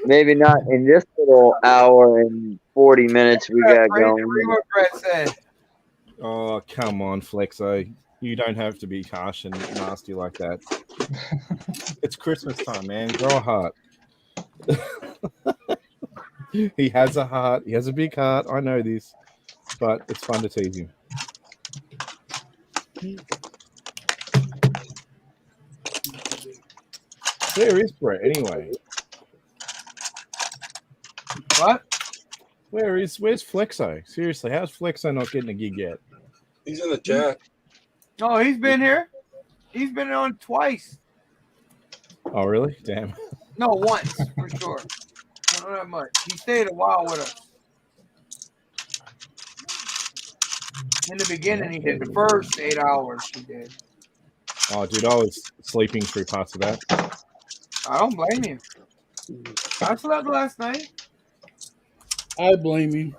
Maybe not in this little hour and 40 minutes we got going. Read what Brett said. Oh, come on, Flexo. You don't have to be harsh and nasty like that. It's Christmas time, man. Grow a heart. He has a heart. He has a big heart. I know this. But it's fun to tease him. Where is Brett anyway? What? Where's Flexo? Seriously, how's Flexo not getting a gig yet? He's in the chat. Oh, he's been here. He's been on twice. Oh, really? Damn. No, once for sure. Not that much. He stayed a while with us. In the beginning, he did the first 8 hours. He did. Oh, dude, I was sleeping through parts of that. I don't blame you. I slept last night. I blame him.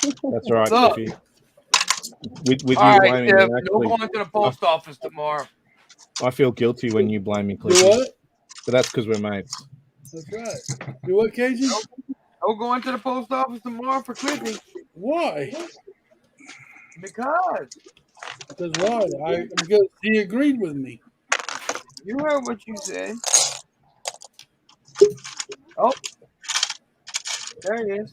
That's right, Look. Tiffy. With you All right, blaming Tiff, me, you're actually, going to the post office tomorrow. I feel guilty when you blame me, Do Cliffy. what? but that's because we're mates. That's right. You what, Cajun? Don't go into the post office tomorrow for Clippy. Why? Because Why? Because he agreed with me. you heard what you said. Oh, there it is.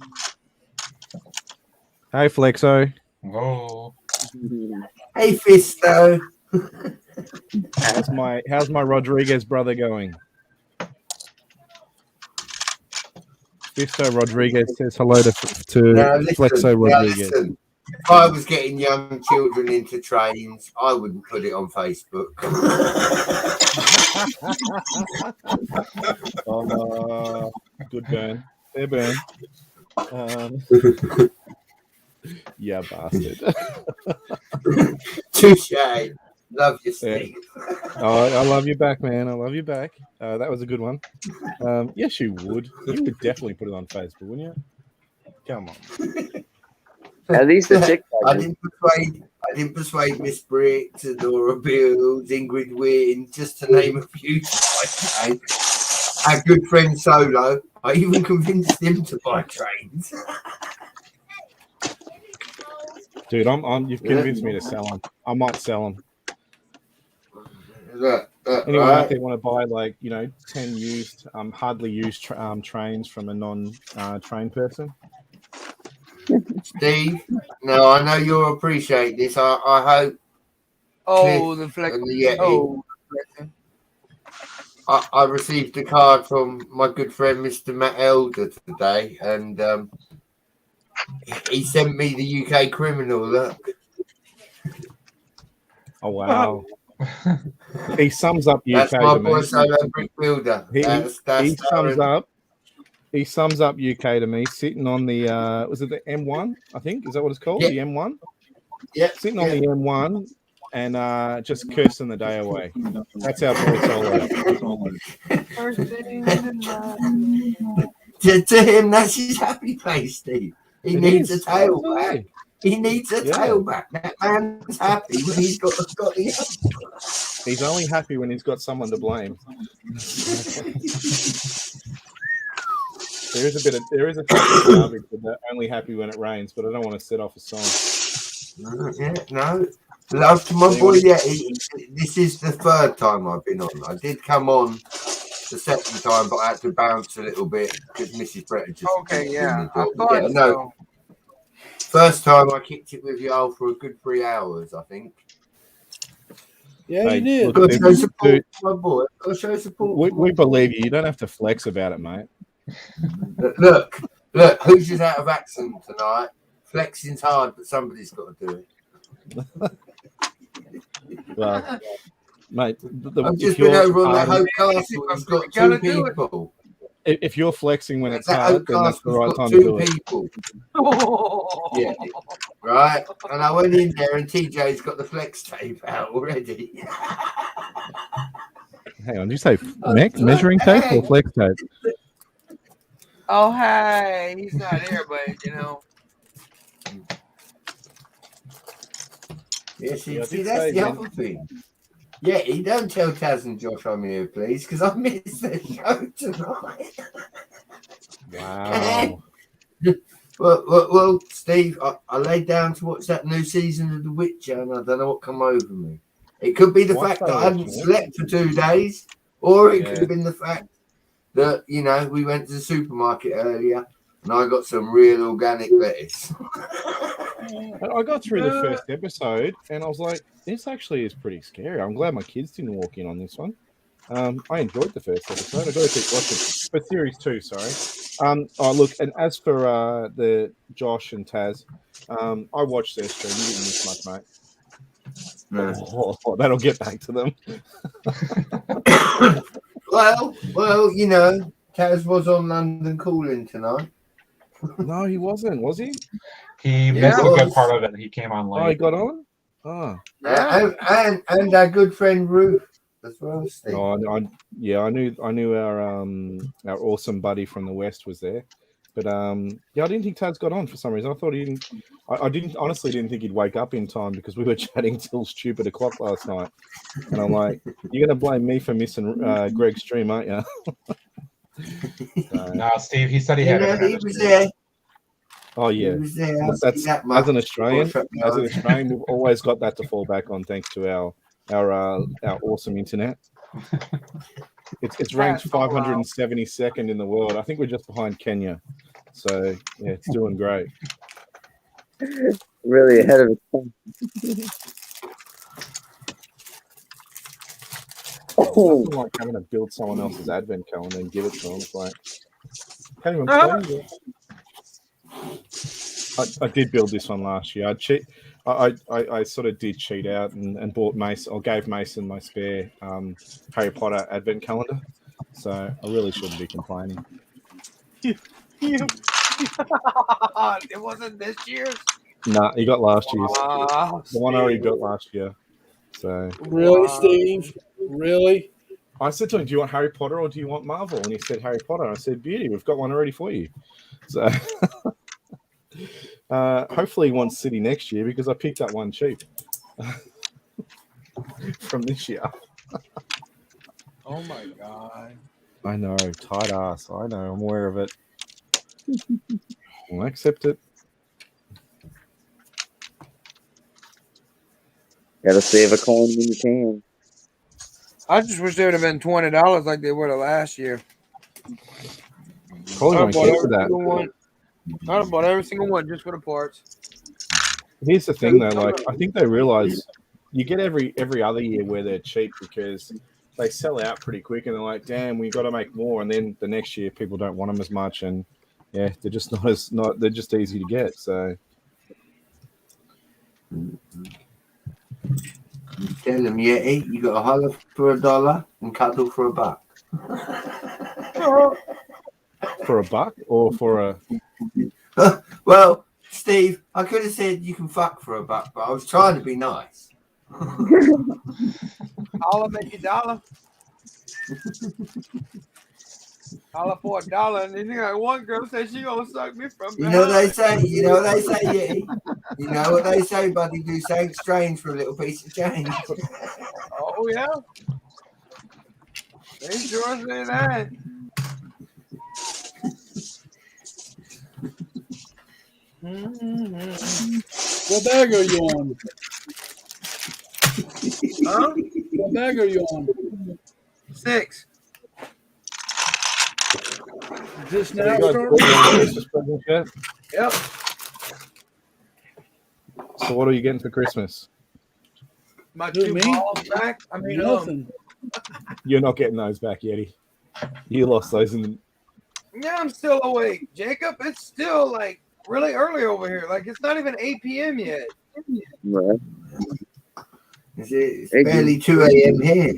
Hey, Flexo. Whoa. Hey, Fisto. How's my Rodriguez brother going? Fisto Rodriguez says hello to Flexo Rodriguez. Listen. If I was getting young children into trains, I wouldn't put it on Facebook. Good burn. Fair burn. Yeah, bastard. Touche. Love you, Steve. I love you back, man. I love you back. That was a good one. Yes, you would. You would definitely put it on Facebook, wouldn't you? Come on. At least the TikTok. I didn't persuade Miss Briggs, Adora Bills, Ingrid Wynn, just to name a few. Our good friend Solo. I even convinced him to buy trains. Dude, you've convinced me to sell them. I might sell them. Anyone out there want to buy 10 used, hardly used trains from a non-trained person? Steve, no, I know you'll appreciate this. I hope. The flex. I received a card from my good friend Mr. Matt Elder today, and he sent me the UK criminal. Look. Oh wow! He sums up UK. That's my boy Solo Brick Builder. He sums up UK to me, sitting on the was it the M1? I think is that what it's called, the M1? Yeah, sitting on the M1 and just cursing the day away. That's our boy Solo. To him, that's his happy place, Steve. He needs a tailback. He needs a tailback. That man's happy when he's got the. He's only happy when he's got someone to blame. There is a touch of garbage, but they're only happy when it rains. But I don't want to set off a song. No. Love to my boy. Yeah, this is the third time I've been on. I did come on the second time, but I had to bounce a little bit because Mrs. Brett had just. Okay, yeah. No. First time I kicked it with y'all for a good 3 hours, I think. Yeah, you did. Got to show support, my boy. Got to show support. We believe you. You don't have to flex about it, mate. Look, who's just out of accent tonight? Flexing's hard, but somebody's got to do it. Well, mate, I've just been over on that Hope Castle. It's got two people. If you're flexing when it's hard, then that's the right time to do it. People. Yeah, right. And I went in there, and TJ's got the flex tape out already. Hang on, did you say measuring tape or flex tape? Oh, hey, he's not here, but Yeah, see, that's the other thing. Yeah, you don't tell Taz and Josh I'm here, please, because I missed the show tonight. Wow. Well, Steve, I laid down to watch that new season of The Witcher, and I don't know what come over me. It could be the fact that I hadn't slept for 2 days, or it could have been the fact that, we went to the supermarket earlier, and I got some real organic lettuce. I got through the first episode, and I was like, this actually is pretty scary. I'm glad my kids didn't walk in on this one. I enjoyed the first episode. I've got to keep watching. For series 2, sorry. Look, and as for the Josh and Taz, I watched their stream. You didn't miss much, mate. Oh, that'll get back to them. Well, Taz was on London Calling tonight. No, he wasn't, was he? He missed a good part of it. He came on late. Oh, he got on? Oh. And our good friend Ruth as well, Steve. Oh, I knew our awesome buddy from the West was there. But yeah, I didn't think Taz got on for some reason. I thought he didn't. I honestly didn't think he'd wake up in time because we were chatting till stupid o'clock last night. And I'm like, you're gonna blame me for missing Greg's stream, aren't you? No, Steve. He said he had internet he was issues. there. Oh yeah, He was there. Look, that's That as an much. Australian. We've always got that to fall back on, thanks to our awesome internet. It's ranked 572nd in the world. I think we're just behind Kenya. So yeah, it's doing great. Really ahead of its time. Nothing like having to build someone else's advent calendar and give it to them. It's like, can't even play it. I did build this one last year. I sort of did cheat out and bought Mason, or gave Mason my spare Harry Potter advent calendar. So I really shouldn't be complaining. It wasn't this year's. Nah, he got last year's. Wow, The one I already got last year. So really, Steve? Really? I said to him, "Do you want Harry Potter or do you want Marvel?" And he said Harry Potter. I said, "Beauty, we've got one already for you." So hopefully he wants City next year because I picked up one cheap from this year. Oh my god. I know, tight ass. I know, I'm aware of it. I'll accept it. Gotta save a coin when you can. I just wish they would have been $20 like they would have last year. Probably won't get to that. I'd have bought every single one just for the parts. Here's the thing though, like I think they realize you get every other year where they're cheap because they sell out pretty quick and they're like, damn, we got to make more, and then the next year people don't want them as much, and yeah, they're just they're just easy to get. So Tell them, Yeti, you got to holler for $1 and cuddle for $1. for $1 or for a well, Steve, I could have said you can fuck for $1, but I was trying to be nice. I'll make you $1. Holla for $1, and then you got one girl said she gonna suck me from You behind. know what they say, Yeti. You know what they say, buddy, do something strange for a little piece of change. Oh yeah. They sure say that. What bag are you on? Huh? What bag are you on? 6. Just So now you guys starting? got your Christmas presents yet? Yep. So what are you getting for Christmas? My Who, 2 me? balls back. I mean, Nothing. You're not getting those back, Yeti. You lost those in the... Yeah, I'm still awake, Jacob. It's still like really early over here. Like it's not even 8 p.m. yet. Right. It's barely 2 a.m. here.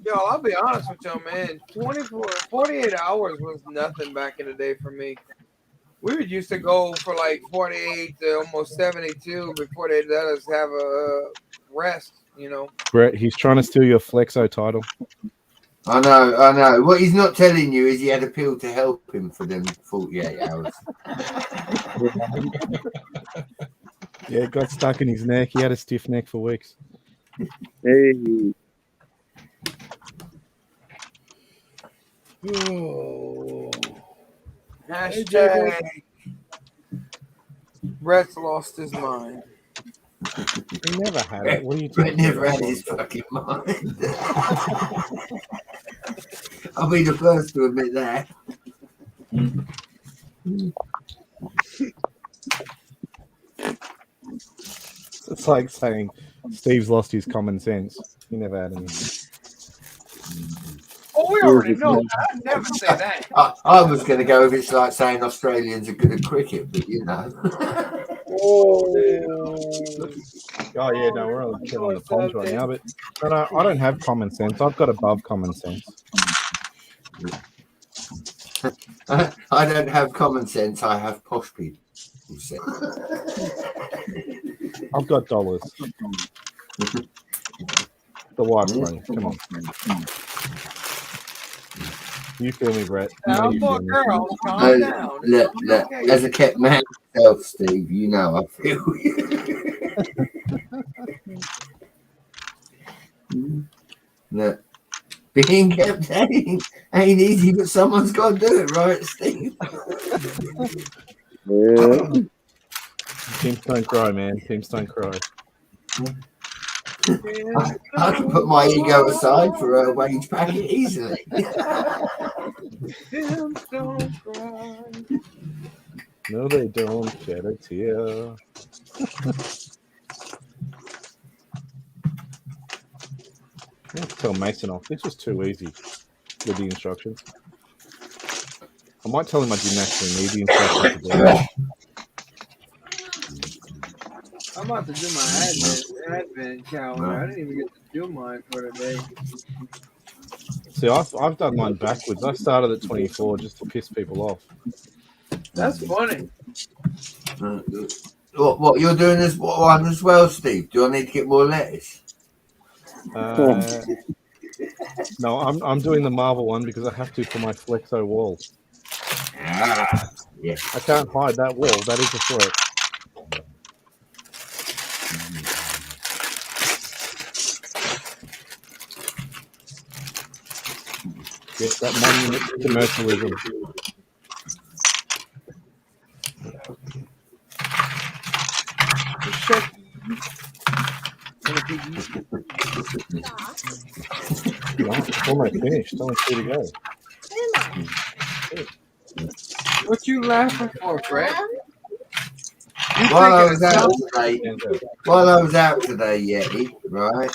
Yo, I'll be honest with you, man. 48 hours was nothing back in the day for me. We would used to go for like 48 to almost 72 before they let us have a rest, you know. Brett, he's trying to steal your Flexo title. I know. What he's not telling you is he had a pill to help him for them 48 hours. Yeah, it got stuck in his neck. He had a stiff neck for weeks. Hey. Oh. Hashtag Brett's lost his mind. He never had it. What are you Brett talking never about? had his fucking mind. I'll be the first to admit that. It's like saying Steve's lost his common sense. He never had any. Oh, we already know. I'd never say that. I was going to go if it's like saying Australians are good at cricket, but you know. Oh yeah, no, we're only killing the Poms right now, but I don't have common sense. I've got above common sense. I don't have common sense. I have posh people sense. I've got dollars. The white money. Come on. You feel me, Brett? Now, You poor feel me. girl, calm down. Look, Okay. as a kept man myself, Steve, you know I feel you. Look, being kept ain't easy, but someone's got to do it, right, Steve? Yeah. Teams don't cry, man. Teams don't cry. I can put my ego aside for a wage packet easily. Don't cry. No, they don't shed a tear. I have to tell Mason off. This was too easy with the instructions. I might tell him I didn't actually need the instructions to do it. I'm about to do my advent calendar. I didn't even get to do mine for today. See, I've done mine backwards. I started at 24 just to piss people off. That's funny. What you're doing this one as well, Steve? Do I need to get more lettuce? No, I'm doing the Marvel one because I have to for my Flexo wall. Ah, yeah. I can't hide that wall. That is a threat. Yes, that monument to commercialism. It's almost finished. Only 2 to go. What you laughing for, Fred? While I was out today, Yeti, right?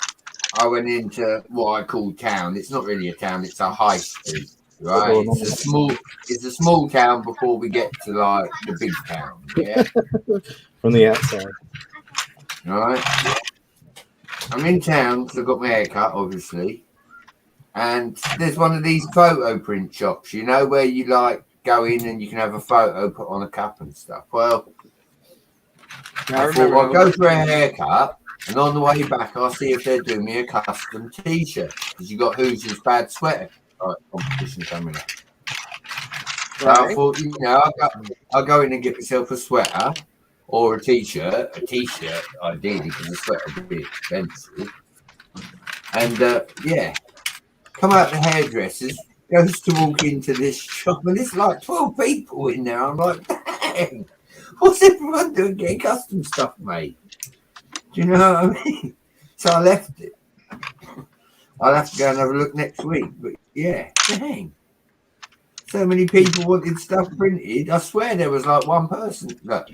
I went into what I call town. It's not really a town; it's a high street, right? It's a small town before we get to like the big town. Yeah, from the outside. All right. I'm in town because I got my hair cut, obviously, and there's one of these photo print shops. You know where you like go in and you can have a photo put on a cup and stuff. Well, I thought I'll go for a haircut. And on the way back, I'll see if they're doing me a custom T-shirt because you got Hoosiers Bad Sweater competition coming up. So I thought, you know, I'll go in and get myself a sweater or a T-shirt. A T-shirt, ideally, because the sweater would be expensive. And yeah, come out the hairdressers, goes to walk into this shop, and there's like 12 people in there. I'm like, dang, what's everyone doing getting custom stuff made? Do you know what I mean? So I left it. I'll have to go and have a look next week. But yeah, dang. So many people wanted stuff printed. I swear there was like one person. Look.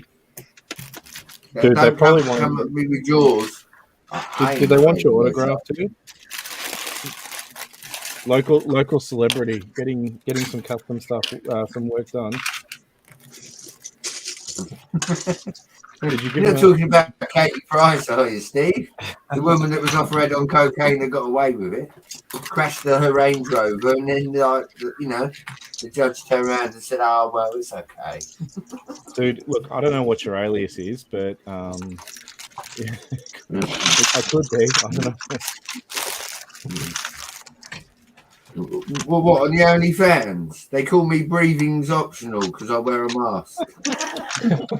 Dude, they probably come at me with yours. Did they want your autograph too? Local celebrity getting some custom stuff, some work done. You're talking about Katie Price, are you, Steve? The woman that was off red on cocaine that got away with it, crashed her Range Rover, and then, like, you know, the judge turned around and said, "Oh, well, it's okay." Dude, look, I don't know what your alias is, but yeah, I could be. I don't know. Well, what on the OnlyFans? They call me breathing's optional because I wear a mask.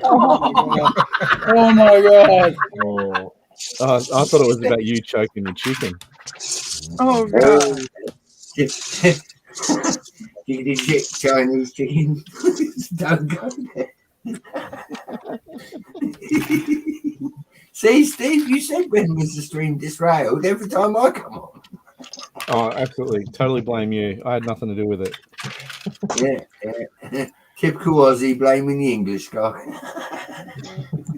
Oh my god! Oh, I thought it was about you choking your chicken. Oh god! Chickity chick, Chinese chicken. Don't go there. See, Steve, you said when was the stream disrailed every time I come on. Oh, absolutely. Totally blame you. I had nothing to do with it. Yeah. Typical Aussie blaming the English guy.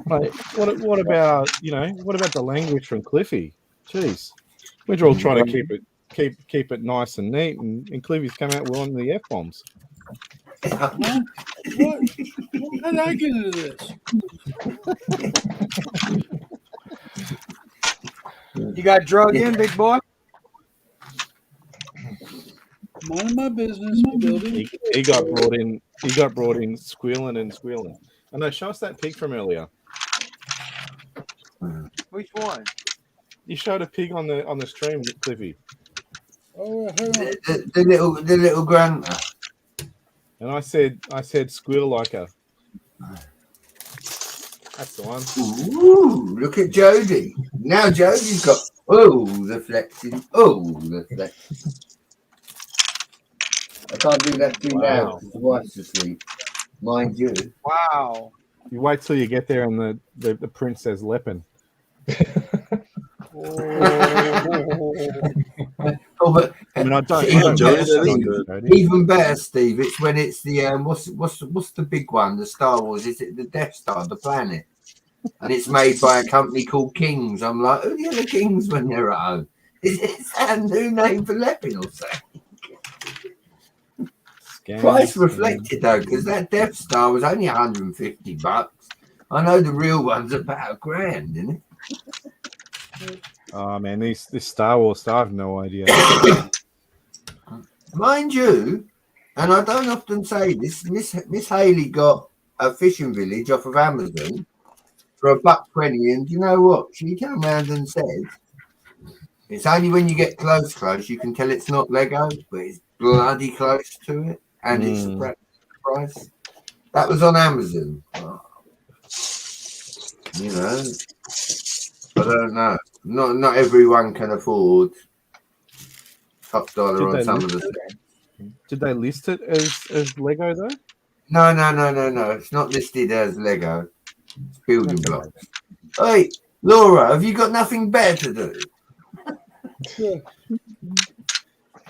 Like, what about, you know, what about the language from Cliffy? Jeez. We're all trying to keep it nice and neat, and Cliffy's come out with the F-bombs. Huh? What? How did I get into this? You got drugged in, big boy? Minding my business, building. He got brought in. He got brought in squealing and squealing. I know. Show us that pig from earlier. Which one? You showed a pig on the stream, Cliffy. The little grunter. And I said squeal like a. That's the one. Ooh, look at Jody. Now Jody's got the flexing. The flexing. I can't do that too loud because the wife's asleep. Mind you. Wow. You wait till you get there and the print says Leppin. But I mean, I don't. Even better, Steve. It's when it's the what's the big one? The Star Wars. Is it the Death Star, the planet? And it's made by a company called Kings. I'm like, who the other Kings when they're at home? Is that a new name for Leppin or something? Price reflected though, because that Death Star was only $150. I know the real one's about $1,000, isn't it? Oh man, this Star Wars stuff, I have no idea. Mind you, and I don't often say this, Miss Haley got a fishing village off of Amazon for $1.20, and you know what? She came around and said, it's only when you get close you can tell it's not Lego, but it's bloody close to it, and it's a price. That was on Amazon. You know, I don't know. Not everyone can afford top dollar on some of the stuff. Did they list it as Lego though? No. It's not listed as Lego. It's building blocks. Hey, Laura, have you got nothing better to do?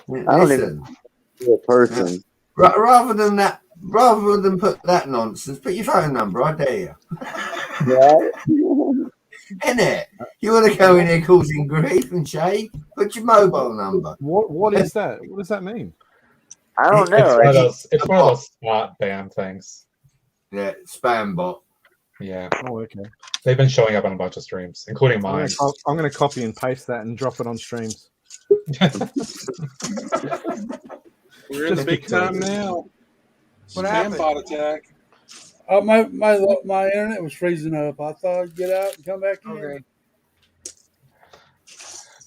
Listen, be a person. Rather than put that nonsense, put your phone number. I dare you. Right? Innit? You want to go in there causing grief and shade? Put your mobile number. What is that? What does that mean? I don't know. It's one of those spot ban things. Yeah, spam bot. Yeah. Oh, okay. They've been showing up on a bunch of streams, including mine. I'm going to copy and paste that and drop it on streams. We're in the big time now. What Spam happened? bot attack. My internet was freezing up. I thought I'd get out and come back in. Okay.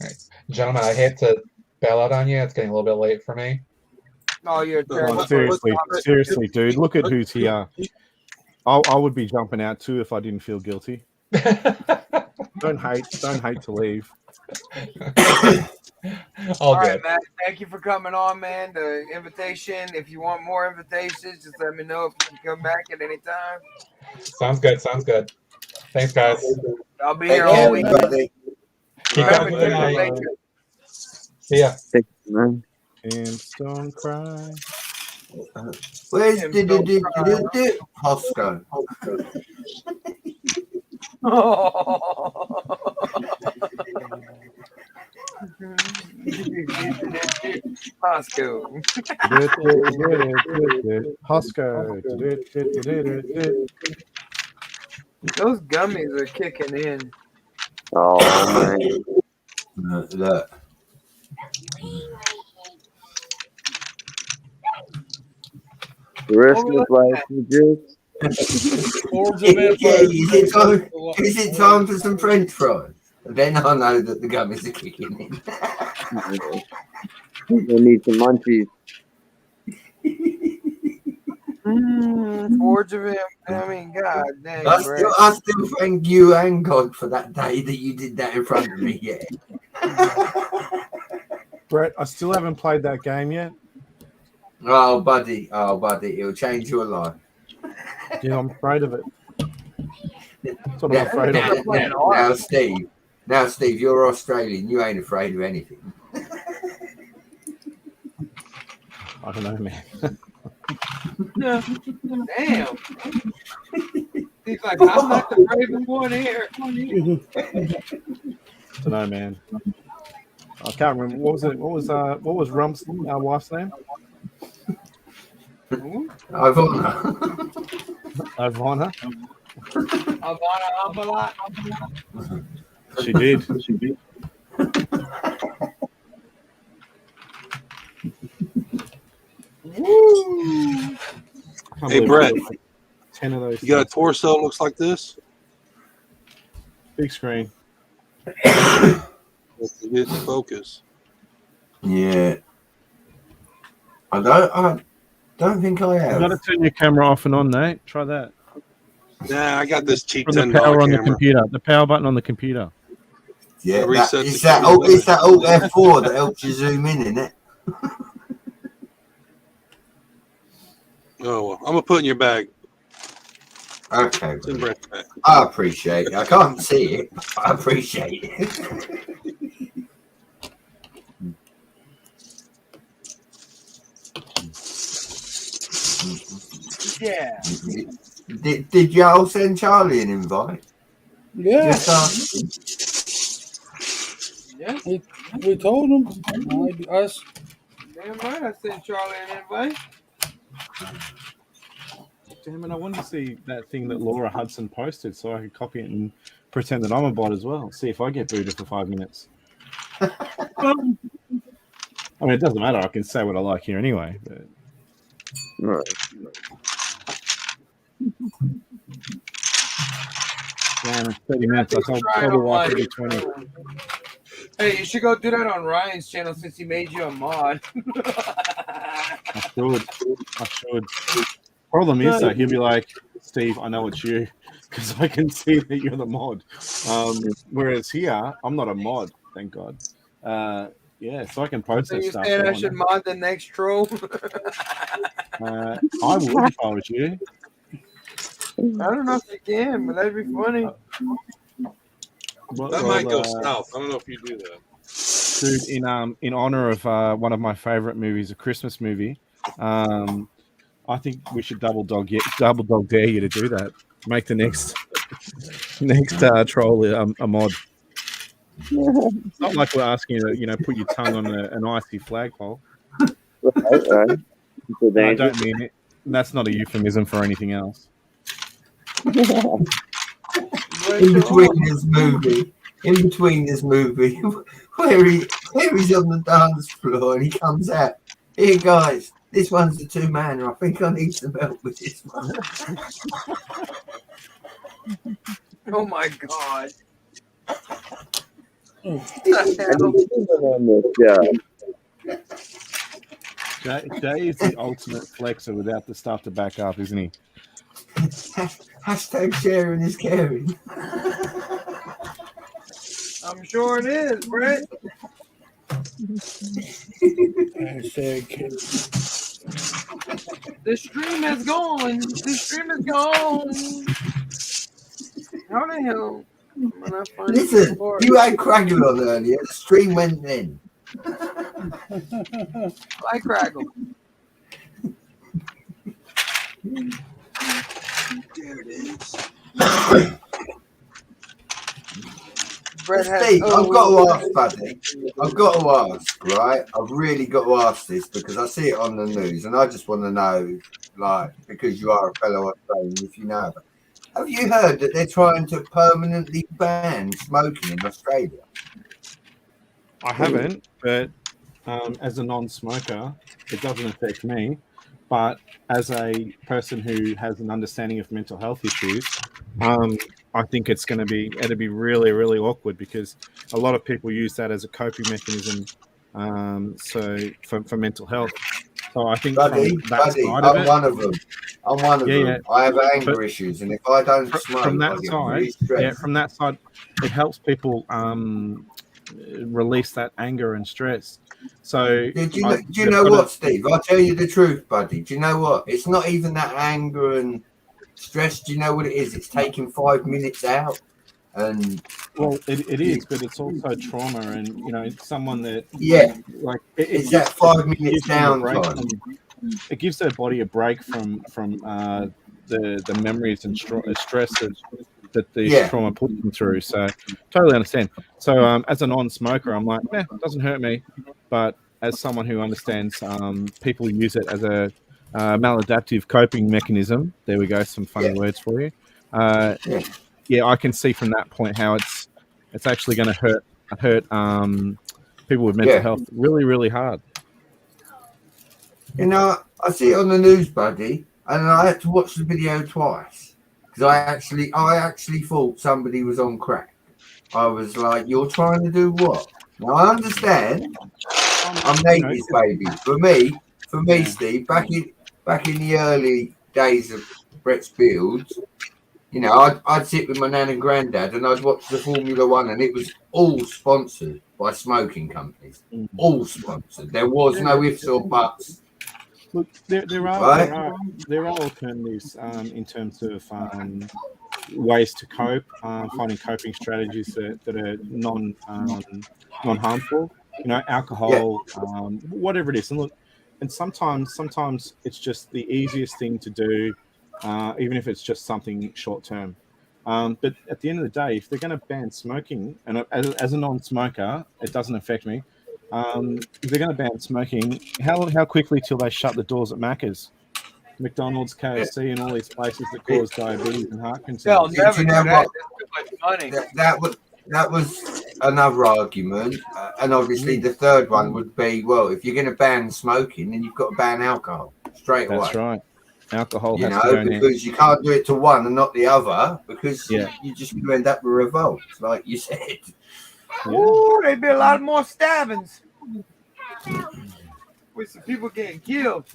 Right. Gentlemen, I hate to bail out on you. It's getting a little bit late for me. Oh, you're terrible. Seriously, dude. Look at who's here. I would be jumping out too if I didn't feel guilty. Don't hate to leave. All right, Matt. Thank you for coming on, man. The invitation. If you want more invitations, just let me know if you can come back at any time. Sounds good. Thanks, guys. I'll be here all week. Keep up. Good night. See ya. And don't cry. Where's Hosco? Hosco. Those gummies are kicking in. Oh man. Look. Christmas lights and juice. Is it time for some French fries? Then I know that the gummies are kicking in. We need some munchies. Forge of him. I mean, God dang. I still thank you and God for that day that you did that in front of me. Yeah. Brett, I still haven't played that game yet. Oh, buddy, it'll change your life. Yeah, I'm afraid of it. That's what I'm afraid of. Now, Steve, you're Australian. You ain't afraid of anything. I don't know, man. Damn. He's like, I'm not the bravest one here. I don't know, man. I can't remember. What was Rum's wife's name? Ivana. She did. Woo. Hey, Brett. 10 of those. You got a torso that looks like this? Big screen. Get the focus. Yeah. I don't think I You have. got to turn your camera off and on, Nate. Try that. Nah, I got this cheap From the $10 power on the camera. computer. The power button on the computer. Yeah, Reset it's the that camera. it's that Alt F4 that helps you zoom in, isn't it? Oh, well, I'm gonna put it in your bag. Okay, It's in Brett's bag. I appreciate it. I can't see it. I appreciate it. Yeah. Did y'all send Charlie an invite? Yeah. Just asking. Yeah. We told him. Us. Damn right, I sent Charlie an invite. Damn it, I wanted to see that thing that Laura Hudson posted so I could copy it and pretend that I'm a bot as well. See if I get booted for 5 minutes. I mean, it doesn't matter. I can say what I like here anyway. But... Damn, 30 minutes. I told you I could be 20. Hey, you should go do that on Ryan's channel since he made you a mod. I should. Problem is, though, he'll be like, Steve, I know it's you because I can see that you're the mod. Whereas here, I'm not a mod, thank God. Yeah, so I can post So that you stuff. saying I should mod the next troll? I would if I was you. I don't know if you can, but that'd be funny. That might go south. I don't know if you do that. Dude, in honor of one of my favorite movies, a Christmas movie, I think we should double dog dare you to do that. Make the next troll a mod. It's not like we're asking you to put your tongue on an icy flagpole. Right. No, I don't mean it. That's not a euphemism for anything else. In between this movie, where he's on the dance floor and he comes out. Here, guys, this one's the 2-man. I think I need some help with this one. Oh my God. Jay is the ultimate flexer without the stuff to back up, isn't he? Hashtag sharing is caring. I'm sure it is, Brett. The stream is gone. The stream is gone. How the hell am I not finding Listen, support? you had Craggle on earlier. The stream went then. Like Craggle. There it is. Brett has, Steve, I've got to ask, buddy. I've got to ask, right? I've really got to ask this because I see it on the news and I just want to know, like, because you are a fellow Australian, if you know it. Have you heard that they're trying to permanently ban smoking in Australia? I haven't, but as a non-smoker, it doesn't affect me. But as a person who has an understanding of mental health issues, I think it'd be really, really awkward because a lot of people use that as a coping mechanism. So for mental health. So I think buddy, I'm one of them. I'm one of them. I have anger issues, and if I don't smoke, from that I get side, really stressed. from that side, it helps people release that anger and stress. So do you know what, Steve? I'll tell you the truth, buddy. Do you know what? It's not even that anger and stress. Do you know what it is? It's taking 5 minutes out. And well, it is, but it's also trauma, and it's someone that like it's that 5 minutes downtime. It gives their body a break from the memories and stress that the trauma puts them through. So totally understand. So as a non-smoker, I'm like, it doesn't hurt me. But as someone who understands people use it as a maladaptive coping mechanism, there we go, some funny words for you. I can see from that point how it's actually going to hurt people with mental health really, really hard. I see it on the news, buddy, and I had to watch the video twice because I actually thought somebody was on crack. I was like, "You're trying to do what?" Now I understand. I'm 80s baby. For me, Steve, back in the early days of Brett's Fields, you know, I'd sit with my nan and granddad and I'd watch the Formula One, and it was all sponsored by smoking companies. All sponsored. There was no ifs or buts. Look, there are alternatives in terms of ways to cope, finding coping strategies that are non-harmful. You know, alcohol, whatever it is. And look, and sometimes it's just the easiest thing to do, even if it's just something short term. But at the end of the day, if they're going to ban smoking, and as a non-smoker, it doesn't affect me. If they're going to ban smoking, how quickly till they shut the doors at Macca's, McDonald's, KFC, and all these places that cause diabetes and heart They'll concerns? never You do know that. what? That's too much money. That was another argument, and obviously the third one would be, well, if you're going to ban smoking, then you've got to ban alcohol straight away. That's right. Alcohol You has to know, go now. because you can't do it to one and not the other, because you just going to end up with revolt, like you said. Ooh, there'd be a lot more stabbings. With some people getting killed.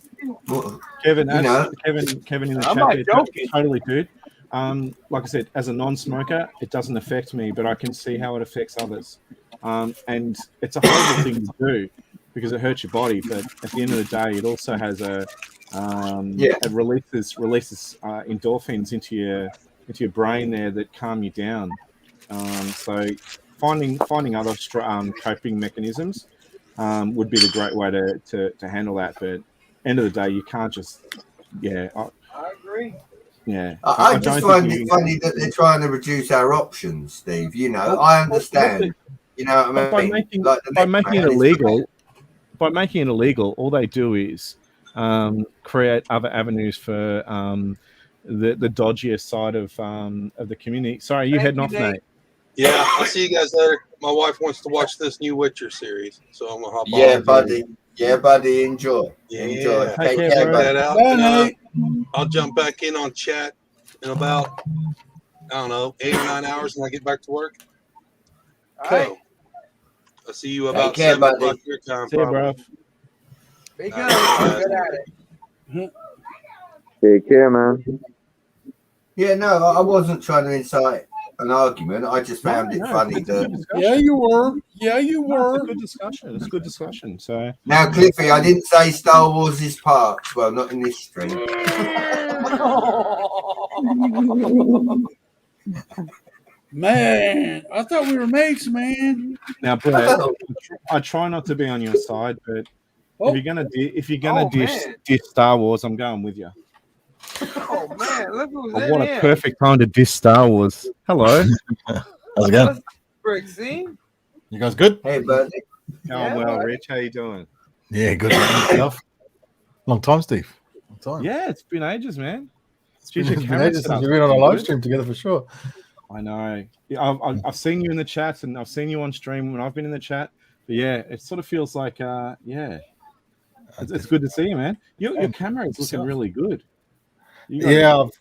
Kevin, You know, Kevin in the I'm chat not there, joking. totally, dude. Like I said, as a non-smoker, it doesn't affect me, but I can see how it affects others. And it's a horrible thing to do because it hurts your body. But at the end of the day, it also has it releases endorphins into your brain there that calm you down. So finding other coping mechanisms would be the great way to handle that. But end of the day, you can't just I agree. I just find it funny that they're trying to reduce our options, Steve. You know, I understand. You know what I mean? By making it illegal, all they do is create other avenues for the dodgier side of the community. Sorry, you heading off, Nate? Yeah, I'll see you guys later. My wife wants to watch this new Witcher series, so I'm gonna hop on. Yeah, buddy. Yeah, buddy. Enjoy. Enjoy. Take care, care, bro. That out. Bye, And, Nate. I'll jump back in on chat in about, I don't know, 8 or 9 hours when I get back to work. So, I'll see you about care, 7 o'clock buddy. your time. See you, probably. bro. Be good. I'm good at it. Take care, man. Yeah, no, I wasn't trying to incite an argument. I just found it funny it's a good that. discussion. Yeah, you were. Yeah, you No, were. it's a good discussion. It's a good discussion. So Now, Cliffy, I didn't say Star Wars is parts. Well, not in this stream. Man, I thought we were mates, man. now, Brett, I try not to be on your side, but Oh. if you're gonna diss Star Wars, I'm going with you. Oh man, look who's Oh, in what a here. perfect time to diss Star Wars. Hello. How's it going? Brick, see? You guys good? Hey, buddy. Going well, Rich. How you doing? Yeah, good. Yourself? Long time, Steve. Long time. Yeah, it's been ages, man. It's been ages since you've been on a live stream together for sure. I know. Yeah, I've seen you in the chat, and I've seen you on stream when I've been in the chat. But yeah, it sort of feels like it's good to see you, man. Your camera is looking really good. Nico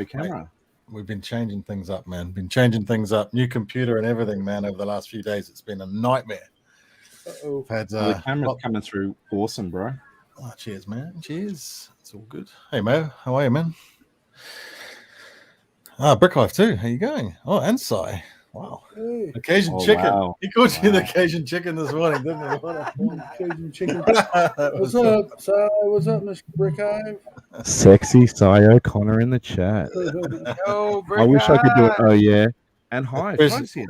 camera. We've been changing things up, man. Been changing things up. New computer and everything, man. Over the last few days, it's been a nightmare. Had, the camera's coming through awesome, bro. Oh, cheers, man. Cheers. It's all good. Hey, Mo. How are you, man? Brick Life too. How you going? Oh, and Sai. Wow. Hey. Occasion chicken. Wow. He called you the Cajun chicken this morning, didn't he? Cajun chicken. What's up, Si? What's up, Mr. Brickhive? Sexy Sai O'Connor in the chat. Yo, Brick I wish I could do it. Eye. Oh yeah. And hi,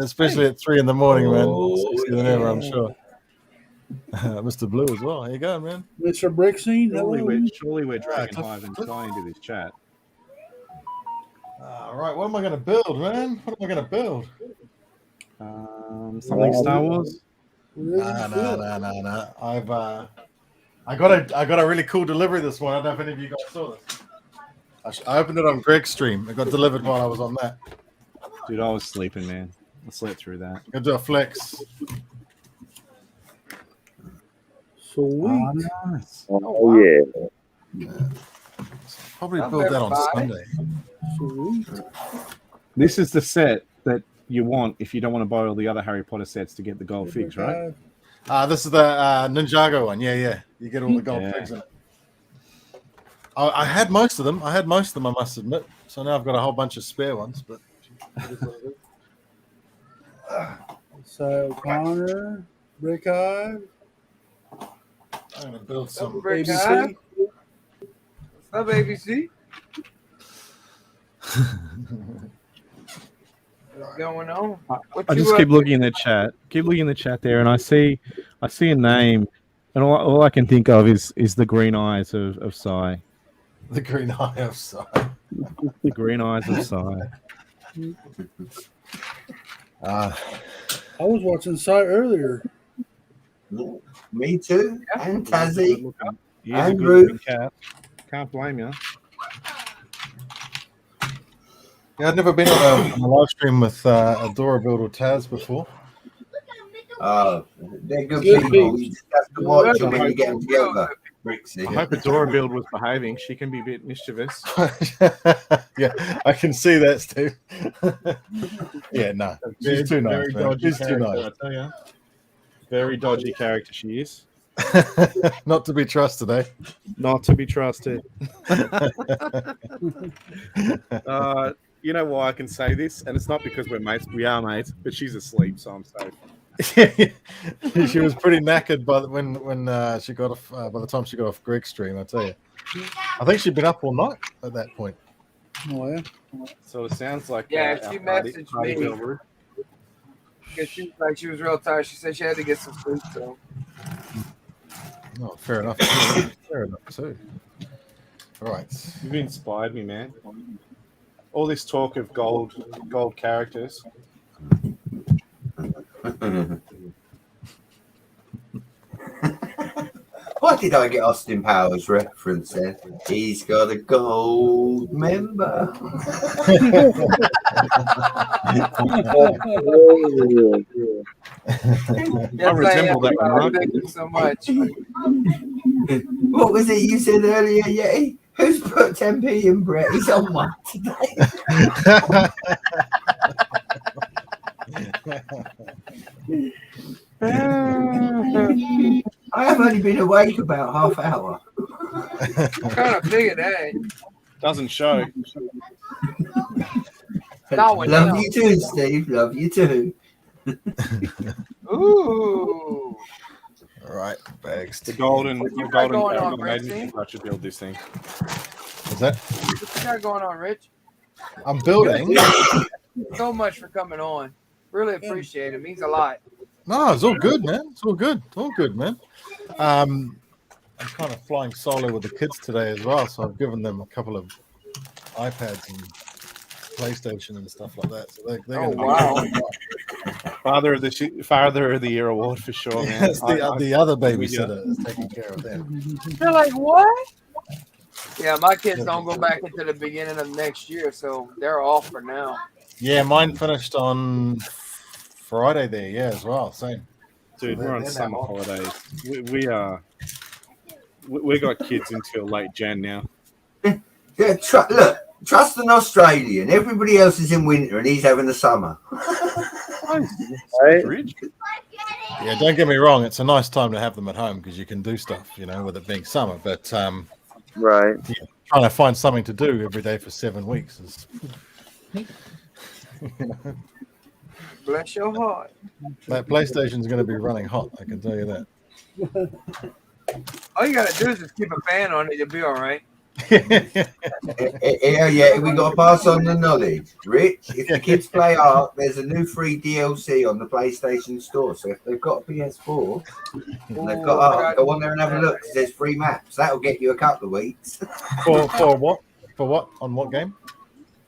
Especially at 3 in the morning, man. Oh, Sexier than ever, I'm sure. Mr. Blue as well. How you going, man? Mr. Brickscene. Surely we're dragging Hive and Sai into this chat. All right, what am I going to build, man? What am I going to build? Something Star Wars? No. I got a really cool delivery this morning. I don't know if any of you guys saw this. I opened it on Greg's stream. It got delivered while I was on that. Dude, I was sleeping, man. I slept through that. Gonna do a flex. Sweet. Nice. Oh, yeah. Probably build that on Sunday. Sweet. This is the set that you want if you don't want to buy all the other Harry Potter sets to get the gold figs, right? This is the Ninjago one. Yeah. You get all the gold pigs in it. I had most of them. I must admit. So now I've got a whole bunch of spare ones. But So Connor, Brick Hive. I'm gonna build some ABC. What's up, ABC? What's going on? I just keep looking in the chat. Keep looking in the chat there, and I see a name, and all I can think of is the green eyes of Sai. The green eye of Sai. The green eyes of Sai. I was watching Sai earlier. Me too. And Tazzy. He's a good Ruth. cat. Can't blame you. Yeah, I'd never been on a live stream with Adora Build or Taz before. They're good people. You just have to watch them when you get them together. I hope Adora Build was behaving. She can be a bit mischievous. Yeah, I can see that, Steve. Yeah, no. She's too nice, man. She's too nice. I tell you. Very dodgy character she is. Not to be trusted, eh? Not to be trusted. You know why I can say this? And it's not because we're mates. We are mates, but she's asleep, so I'm safe. She was pretty knackered when she got off. By the time she got off Greg's stream, I tell you, I think she'd been up all night at that point. Oh yeah. So it sounds like She messaged me. Because she was like she was real tired. She said she had to get some sleep. So. Oh, fair enough. Fair enough too. All right. You've inspired me, man. All this talk of gold characters. Why did I get Austin Powers reference then? He's got a gold member. I resemble that one. Thank you so much. What was it you said earlier, Yeti? Who's put 10p in Brett? He's on one today. I have only been awake about half hour. I kind of figured that. Doesn't show. Love you too, Steve. Love you too. Ooh. All right, bags. The golden going on, made me Rich? think I should build this thing. What's that? What you got going on, Rich? I'm building. So much for coming on. Really appreciate it. It means a lot. No, it's all good, man. It's all good. All good, man. I'm kind of flying solo with the kids today as well, so I've given them a couple of iPads and PlayStation and stuff like that. So they're going to be Father of the Year award for sure, man. That's the other babysitter is taking care of them. They're like, what? Yeah, my kids don't go back into the beginning of next year, so they're off for now. Yeah, mine finished on Friday there, yeah, as well. Same. Dude, So we're on they're summer now holidays. We got kids until late Jan now. Yeah, look, trust an Australian. Everybody else is in winter and he's having the summer. Right? Yeah, don't get me wrong. It's a nice time to have them at home because you can do stuff, with it being summer. But right, trying to find something to do every day for 7 weeks is. Bless your heart. That PlayStation's going to be running hot. I can tell you that. All you gotta do is just keep a fan on it. You'll be all right. Yeah, we got to pass on the knowledge. Rich, if the kids play Ark, there's a new free DLC on the PlayStation Store. So if they've got a PS4 and they've got Ark, go on there and have a look. There's free maps. That'll get you a couple of weeks. For what? For what? On what game?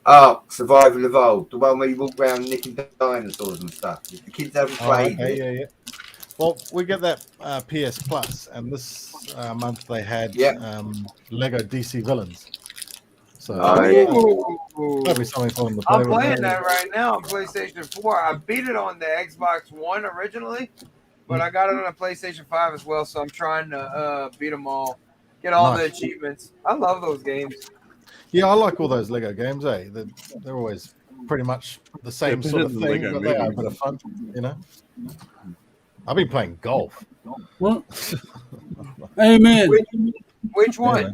Ark Survival Evolved, the one where you walk around nicking dinosaurs and stuff. If the kids haven't played it. Yeah. Well, we get that PS Plus, and this month they had Lego DC Villains. So that'll be something for them to play I'm playing with. that right now on PlayStation 4. I beat it on the Xbox One originally, but I got it on a PlayStation 5 as well. So I'm trying to beat them all, get all the achievements. I love those games. Yeah, I like all those Lego games. They're always pretty much the same sort of thing, but they are a bit of fun, I've been playing golf. Well, amen. Which one? Yeah,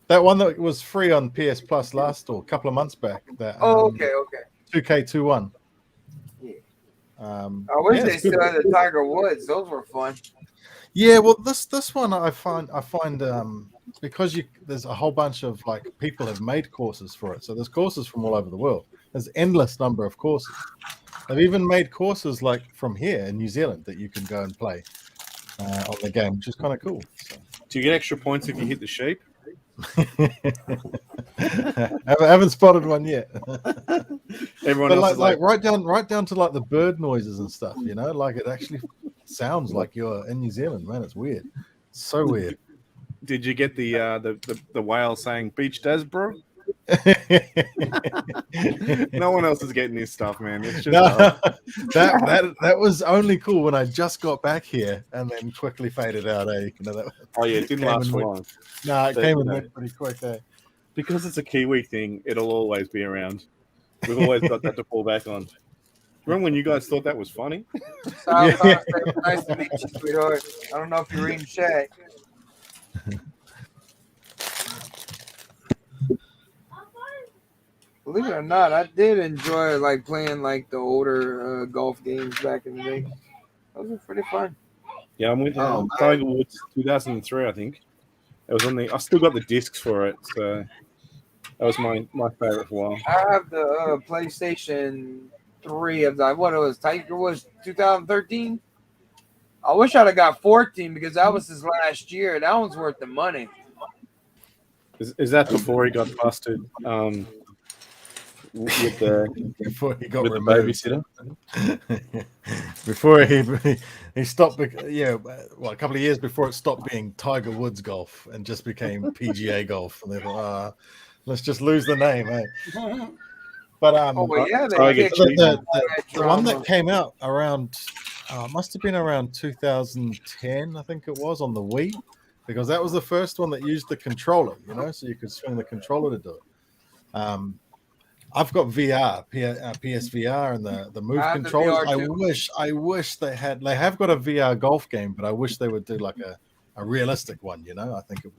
that one that was free on PS Plus last or a couple of months back. That Okay. 2K21. Yeah. I wish yeah, they it's good. still had the Tiger Woods. Those were fun. Yeah, well, this one I find because there's a whole bunch of like people have made courses for it. So there's courses from all over the world. There's endless number of courses. They've even made courses like from here in New Zealand that you can go and play on the game, which is kind of cool. So. Do you get extra points if you hit the sheep? I haven't spotted one yet. Everyone but else like, is like right down to like the bird noises and stuff. You know, like it actually sounds like you're in New Zealand, man. It's weird. It's so weird. Did you get the whale saying "Beach does, bro"? No one else is getting this stuff, man. It's just that was only cool when I just got back here and then quickly faded out. You know, oh yeah, it didn't last for long. No, it came and went pretty quick. Because it's a Kiwi thing, it'll always be around. We've always got that to fall back on. Remember when you guys thought that was funny? Nice to meet you, sweetheart. I don't know if you're reading chat. Believe it or not, I did enjoy like playing like the older golf games back in the day. Those were pretty fun. Yeah, I'm with Tiger Woods 2003, I think. It was on the. I still got the discs for it, so that was my favorite for a while. I have the PlayStation 3 of the what it was Tiger Woods 2013. I wish I'd have got 14 because that was his last year. That one's worth the money. Is that before he got busted? With the before he got with removed. the babysitter. Before he stopped, well, a couple of years before it stopped being Tiger Woods golf and just became PGA golf, and they thought, let's just lose the name, eh? But the one that came out around must have been around 2010, I think it was, on the Wii, because that was the first one that used the controller, you know, so you could swing the controller to do it. I've got VR, PSVR, and the Move controllers. I wish they had. They have got a VR golf game, but I wish they would do like a realistic one. You know, I think it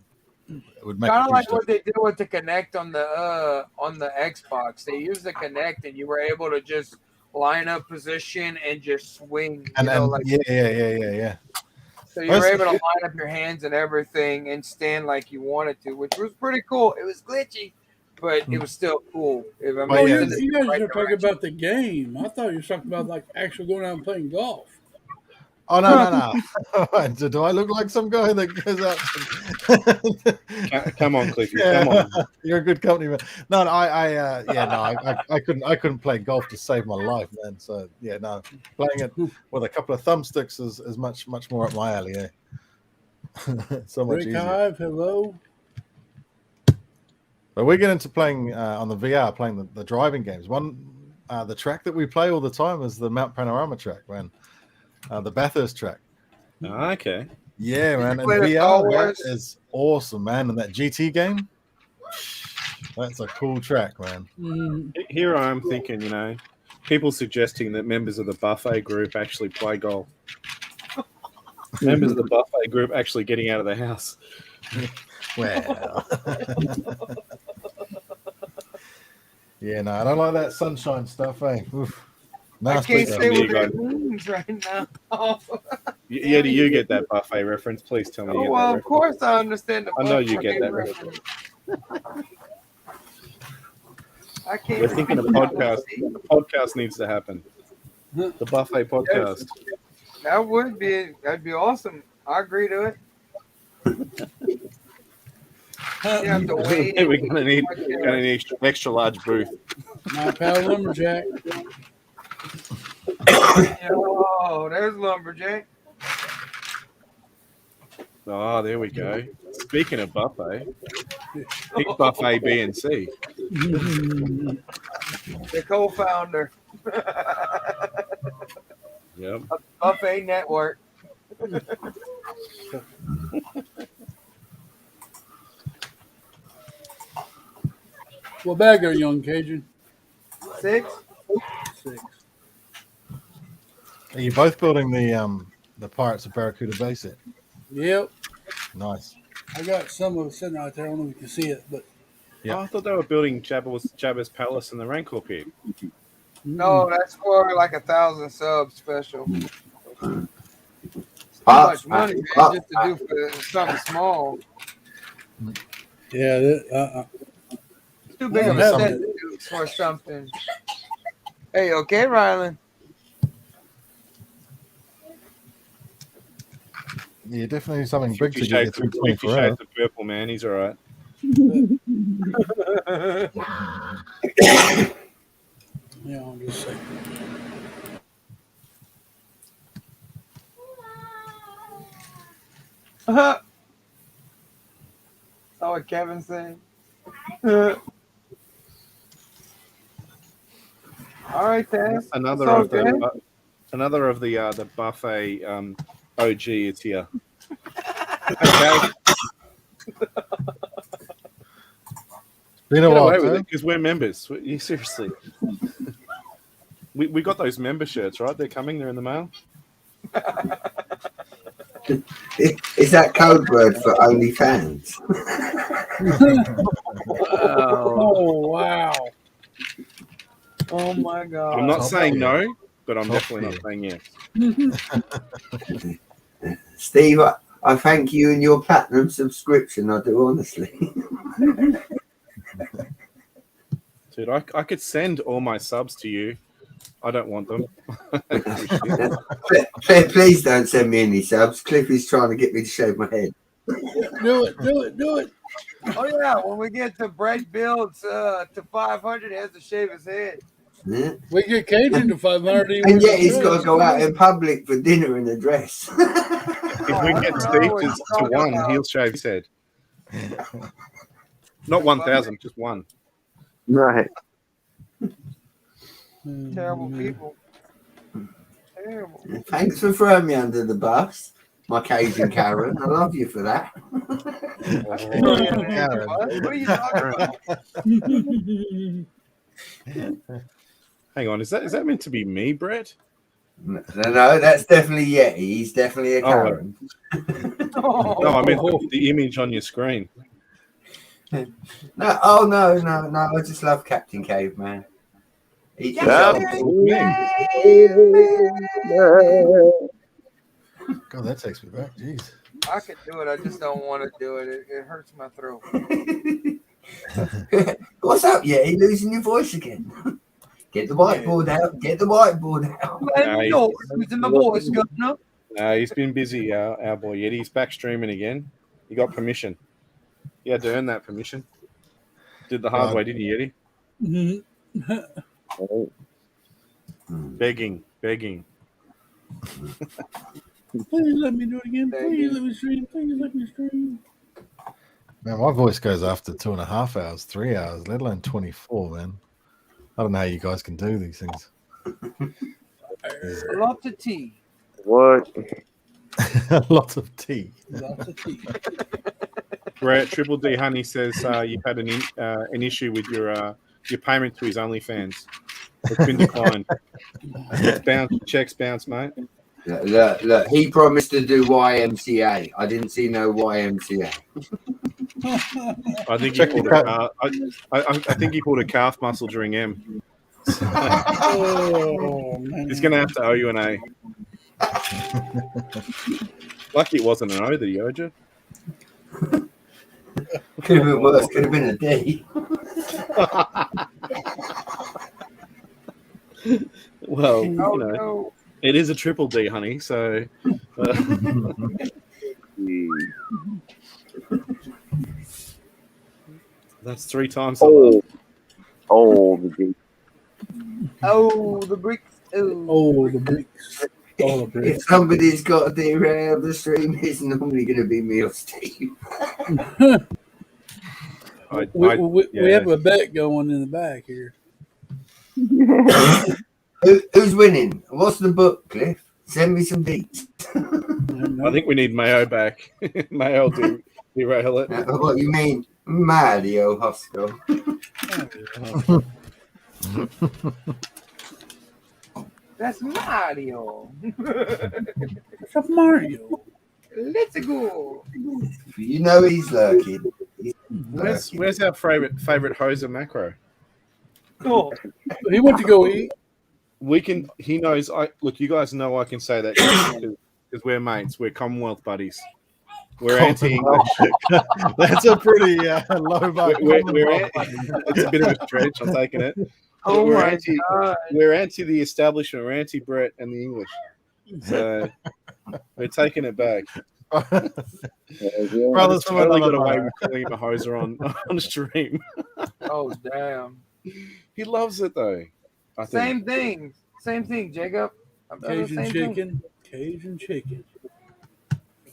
would make kind of like what they did with the Kinect on the Xbox. They used the Kinect, and you were able to just line up position and just swing. Yeah. So you were able to line up your hands and everything and stand like you wanted to, which was pretty cool. It was glitchy, but it was still cool. You guys are talking about the game. I thought you were talking about like actually going out and playing golf. Oh no! Do I look like some guy that goes out? Come on, Cliffy. Come on. You're a good company, man. No, I couldn't play golf to save my life, man. So yeah, no, playing it with a couple of thumbsticks is much more up my alley. Yeah, so much easier. Hive, hello. But we get into playing on the VR, playing the driving games. The track that we play all the time is the Mount Panorama track, man. The Bathurst track. Oh, okay. Yeah, man. And VR, that is awesome, man. And that GT game, that's a cool track, man. Here I am thinking, you know, people suggesting that members of the buffet group actually play golf. Members of the buffet group actually getting out of the house. Well. Yeah, no, I don't like that sunshine stuff, eh? Oof. I can't say what that means right now. Yeah, do you get that buffet reference? Please tell me. Oh, well, of course I understand the buffet. I know you get that reference. I can't. We're thinking of a podcast. The podcast needs to happen. The buffet podcast. That'd be awesome. I agree to it. We're gonna need an extra large booth. My pal Lumberjack. Oh, there's Lumberjack. Oh, there we go. Speaking of buffet, pick buffet B and C. The co-founder. Yep. Buffet Network. What bag are you on, Cajun? 6. Are you both building the the Pirates of Barracuda Bay set. Yep. Nice. I got some of it sitting out there. I don't know if you can see it, but Oh, I thought they were building Jabba's palace in the Rancor pit. No, that's for like 1,000 subs special. Too much money, man, just to do for something small. yeah, It's too big of a set to do for something. Hey, okay, Rylan. Yeah, definitely something big to 50 get you shades through of 24 shades hours. of purple, man. He's all right. yeah, I'm just saying. That's what Kevin said. All right, then. Another of the buffet OG is here. Okay. Been a Get while, away with Tim. it because we're members. You seriously. We got those member shirts, right? They're coming. They're in the mail. Is that code word for OnlyFans? Oh wow! Oh my God! I'm not Top saying tier. no, but I'm Top definitely tier. not saying yes. Steve, I thank you and your platinum subscription. I do honestly. Dude, I could send all my subs to you. I don't want them. Please don't send me any subs. Cliffy's trying to get me to shave my head. Do it! Oh yeah, when we get to Brett builds to 500, he has to shave his head. Yeah. We get Cajun to 500. And yet he's got to go out in public for dinner in a dress. If we get Steve to one, he'll shave his head. Not 1,000, just one. Right. Terrible people. Terrible. Thanks for throwing me under the bus, my Cajun Karen. I love you for that. What are you talking about? Hang on, is that meant to be me, Brett? No, that's definitely Yeti. He's definitely a Karen. No, I meant the image on your screen. No, I just love Captain Caveman. He just God, that takes me back. Jeez. I could do it. I just don't want to do it. It hurts my throat. What's up, Yeti? Losing your voice again? Get the whiteboard out. Get the whiteboard out. Losing my voice, Governor. He's been busy, our boy Yeti. He's back streaming again. He got permission. You had to earn that permission. Did the hard way, didn't you, Yeti? Begging. Please let me do it again. Please let me stream. Please let me stream. Man, my voice goes after 2.5 hours, 3 hours, let alone 24, man. I don't know how you guys can do these things. Lots of tea. What? Lots of tea. Lots of tea. Brett, Triple D Honey says you've had an issue with your payment to his OnlyFans. It's been declined. Checks bounce, mate. Look, he promised to do YMCA. I didn't see no YMCA. I think he pulled a I think he pulled a calf muscle during M. Oh, man. He's gonna have to owe you an A. Lucky it wasn't an O that he owed you. Could have been worse. Could have been a D. Well, you know, it is a triple D, honey. So that's 3 times. The D. Oh, the bricks. Oh, the bricks. Oh, the bricks. If somebody's got to derail the stream, it's normally going to be me or Steve. We have a bet going in the back here. Who's winning? What's the book, Cliff? Send me some beats. I think we need Mayo back. Mayo to derail it. What you mean, Mario Hosco? That's Mario. It's a Mario. Let's go. You know he's lurking. Where's our favorite hoser macro? Oh, he went to go eat. We can. He knows. Look. You guys know I can say that because we're mates. We're Commonwealth buddies. We're anti-English. That's a pretty low bar. It's a bit of a stretch. I'm taking it. Oh we're my anti. God. We're anti the establishment. We're anti Brett and the English. So we're taking it back. Brothers from totally another got away mother. with calling him a hoser on stream. Oh damn. He loves it though. I think. Same thing, Jacob. I'm doing the Cajun same chicken. Cajun chicken.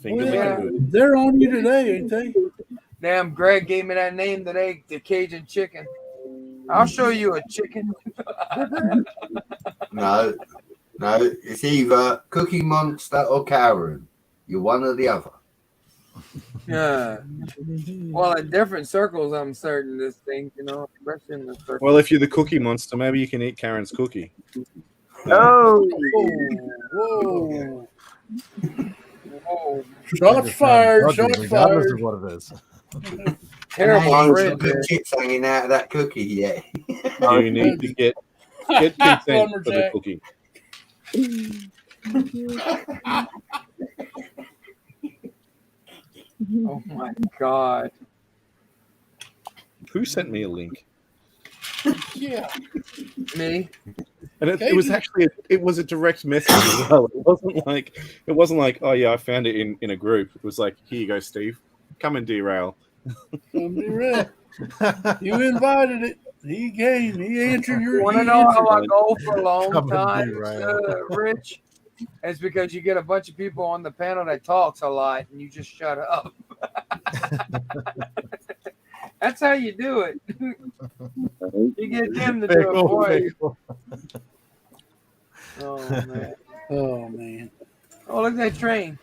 Finger Oh, yeah. licking good. They're on you today, ain't they? Damn, Greg gave me that name today, the Cajun chicken. I'll show you a chicken. No, it's either Cookie Monster or Karen. You're one or the other. Yeah. Well, in different circles, I'm certain this thing, especially in the circle. Well, if you're the Cookie Monster, maybe you can eat Karen's cookie. Oh, Whoa. Whoa. Shots fired. Dodgy, Shots regardless fired. of what it is. Terrible Ain't friend, some good man. chips hanging out of that cookie yet. You need to get consent for the Lumberjack. cookie. Oh my God. Who sent me a link? Yeah. Me? And it was actually it was a direct message as well. It wasn't like oh yeah I found it in a group. It was like here you go Steve, come and derail. Come be ready. You invited it. He came. He answered your. Want to he know how answered. I go for a long Come and time, derail. Rich? It's because you get a bunch of people on the panel that talks a lot, and you just shut up. That's how you do it. You get them to do it for you. Oh man. Oh man. Oh, look at that train.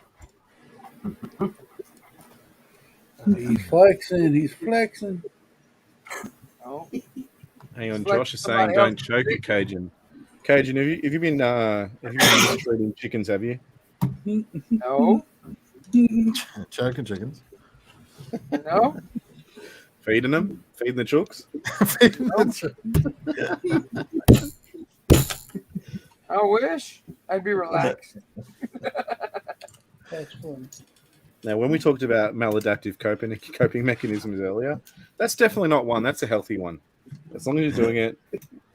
He's flexing. He's flexing. Oh. Hang on, It's like Josh is saying somebody don't else- choke it, Cajun. Cajun, have you been mistreating chickens? Have you? No. Choking chickens. No. Feeding them? Feeding the chooks? I wish I'd be relaxed. That's funny. Now, when we talked about maladaptive coping mechanisms earlier, that's definitely not one. That's a healthy one. As long as you're doing it,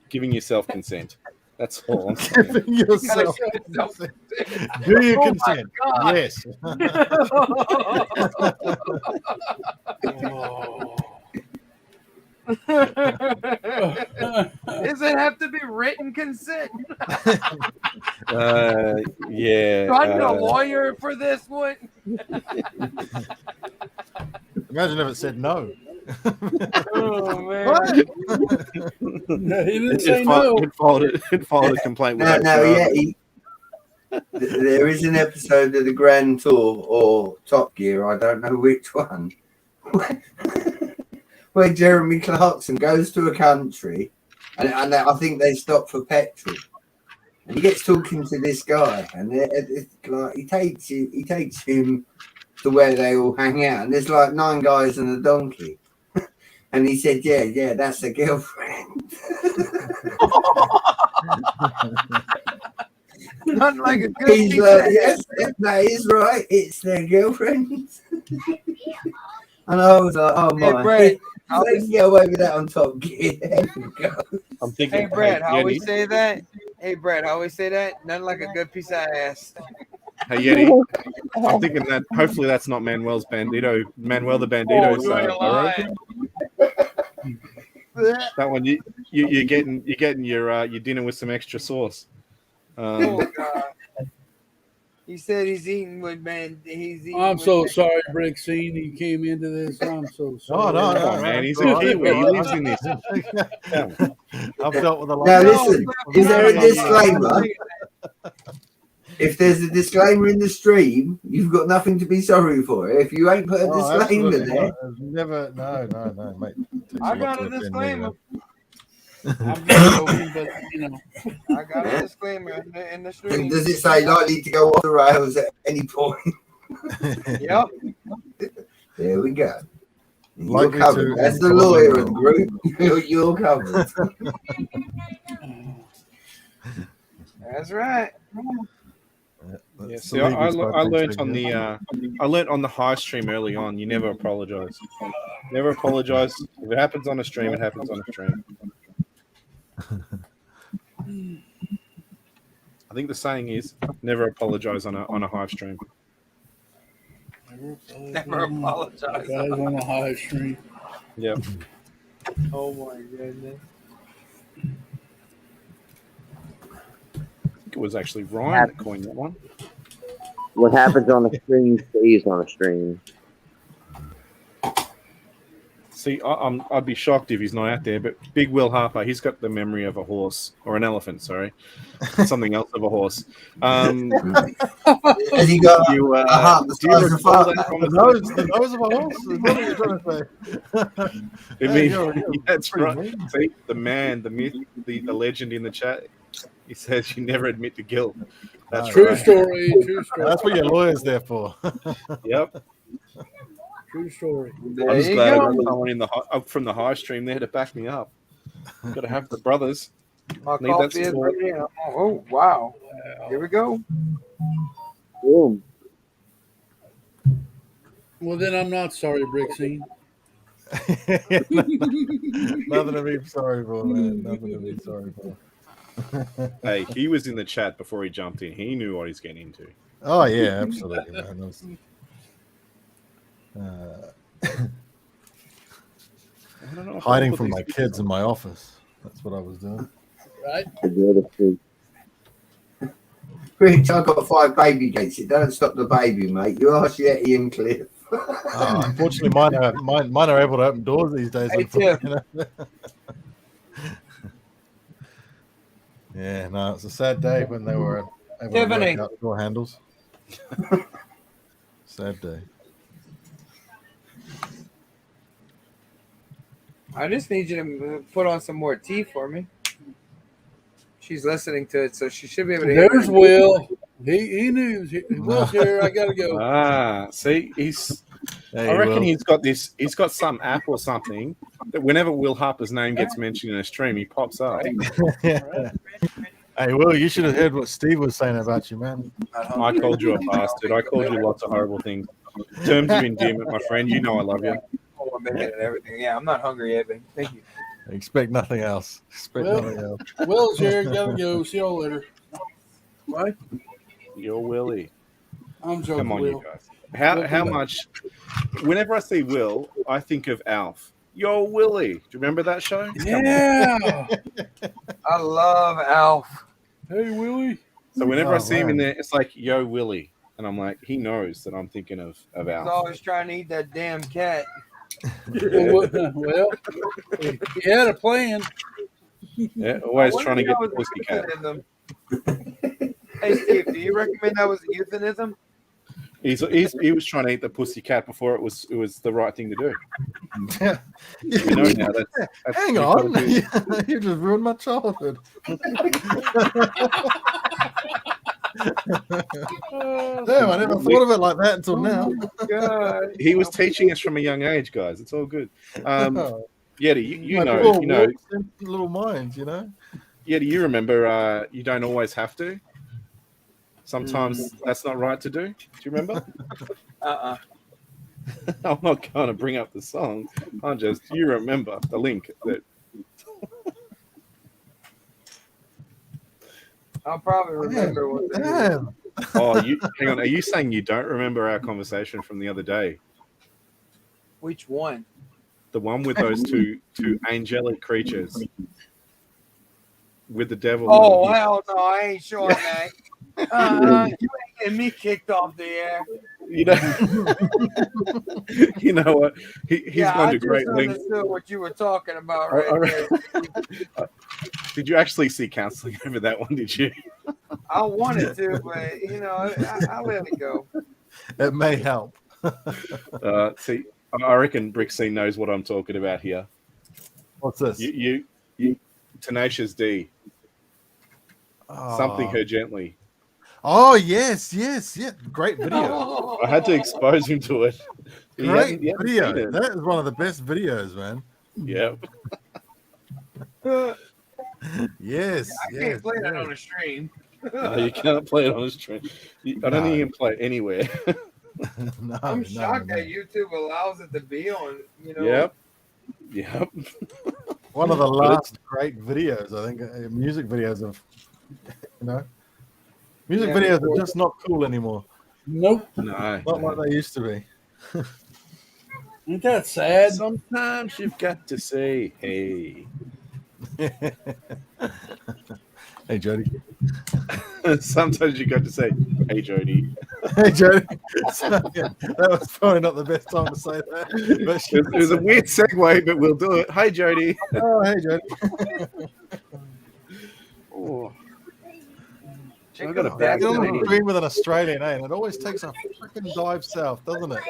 giving yourself consent. That's all I'm saying. Giving yourself consent. Do you Oh my consent? God. Yes. Does it have to be written consent? Yeah. Do I need a lawyer for this one? Imagine if it said no. Oh man. He didn't say no. It followed a complaint with There is an episode of the Grand Tour or Top Gear, I don't know which one, where Jeremy Clarkson goes to a country and I think they stop for petrol. And he gets talking to this guy, and it's like he takes him to where they all hang out, and there's like 9 guys and a donkey. And he said, "Yeah, that's a girlfriend." Not like a good He's pizza. like, yes, that is right. It's their girlfriend. And I was like, oh Hey, my. Brett, They can get away with that on Top Gear. There we go. I'm thinking. Hey, Brett, how Yeti, we say that? Hey, Brett, how we say that? Nothing like a good piece of ass. Hey, Yeti. I'm thinking that hopefully that's not Manuel's Bandito. Manuel the Bandito's. Oh, you're lying. That one, you're getting your dinner with some extra sauce. Oh God. He said he's eating with man. I'm so sorry, Brixine. He came into this. I'm so sorry. No, man, he's a Kiwi. He lives in this. I've dealt with a lot. Now listen, is there a disclaimer? If there's a disclaimer in the stream, you've got nothing to be sorry for. If you ain't put a disclaimer absolutely there, not. Never, no, mate. I got a disclaimer. I'm just joking, but you know. I got a disclaimer in the stream. Does it say likely to go off the rails at any point? Yep. There we go. You're Likely covered. to That's the and lawyer probably and group. You're covered. That's right. Yeah, see, I learned on the I learned on the high stream early on. You never apologize. Never apologize. If it happens on a stream, it happens on a stream. I think the saying is never apologize on a Hive stream. Never apologize. Guys on the high stream. Yep. Oh my goodness. I think it was actually Ryan that coined that one. What happens on the stream stays on the stream. See, I'd be shocked if he's not out there, but Big Will Harper, he's got the memory of a horse, or an elephant, sorry. Something else of a horse. Has he got a heart the size of the nose of a horse? Is that what you're trying to say? I mean, that's right. See, the man, the myth, the legend in the chat, he says you never admit to guilt. That's True right. story. True story. That's what your lawyer's there for. Yep. True story. I'm just glad I got someone in up from the high stream there to back me up. Got to have the brothers. My Need that coffee is support. ready. Oh, wow. Here we go. Boom. Well, then I'm not sorry, Brixie. Nothing to be sorry for, man. Nothing to be sorry for. Hey, he was in the chat before he jumped in. He knew what he's getting into. Oh yeah, absolutely, man. That was, I don't know if hiding I'll from put my these kids in my office. That's what I was doing. Right? Rich, I've got 5 baby gates. It doesn't stop the baby, mate. You ask Yeti and Cliff. Unfortunately, mine are able to open doors these days. Hey, Tiff. You know? Yeah, no, it's a sad day when they were able Tiffany. to work out door handles. Sad day. I just need you to put on some more tea for me. She's listening to it, so she should be able to hear There's it. Will. He knew. Will's here. I gotta go. Ah, see, he's. Hey, I reckon Will. he's got this. He's got some app or something that whenever Will Harper's name gets mentioned in a stream, he pops up. Hey, Will, you should have heard what Steve was saying about you, man. I called you a bastard. I called you lots of horrible things. Terms of endearment, my friend. You know I love you. Oh, a minute and everything. Yeah, I'm not hungry yet, but thank you. Expect nothing else. Expect nothing else. Will's here. Gotta go. See y'all later. What? You're Willie. I'm joking. Come on, Will. you guys. How much? Whenever I see Will, I think of Alf. Yo, Willie. Do you remember that show? Yeah. I love Alf. Hey, Willie. So whenever I Oh, see him in man. there, it's like, yo, Willie. And I'm like, he knows that I'm thinking of He's Alf. always trying to eat that damn cat. Well, he had a plan. Yeah, always I trying to wonder get if the that pussy was cat. euphemism. Hey, Steve, do you recommend that was a euphemism? He was trying to eat the pussy cat before it was the right thing to do. We know now that's Hang on. You just ruined my childhood. Damn, I never thought of it like that until now. God. He was teaching us from a young age, guys. It's all good. Oh. Yeti, you Like know, little you know, warts in little minds, you know. Yeti, you remember you don't always have to. Sometimes that's not right to do. Do you remember? I'm not going to bring up the song. You remember the link that. I'll probably remember what the Damn. Oh, hang on. Are you saying you don't remember our conversation from the other day? Which one? The one with those two angelic creatures with the devil. Oh, hell no, I ain't showing that. You ain't getting me kicked off the air. You know, you know what? He's gone to great lengths. Understood what you were talking about right there. Did you actually see counseling over that one? Did you? I wanted to, but you know, I let it go. It may help. See, I reckon Brixie knows what I'm talking about here. What's this? You Tenacious D. Something her gently. Oh yes, yeah. Great video. I had to expose him to it. He Great hadn't video. seen it. That is one of the best videos, man. Yep. Yes. I can't play that on a stream. No, you can't play it on a stream. I don't think you can play it anywhere. I'm shocked that YouTube allows it to be on. You know. Yep. One of the last great videos, I think, music videos of, music videos are just not cool anymore. Nope. No. Not like they used to be. Ain't that sad? Sometimes you've got to say, hey. Hey, Jody. Sometimes you got to say, hey, Jody. Hey, Jody. That was probably not the best time to say that. But It was a weird segue, but we'll do it. Hey, Jody. Oh, hey, Jody. Oh. I got a bad dream with an Australian, and it always takes a freaking dive south, doesn't it?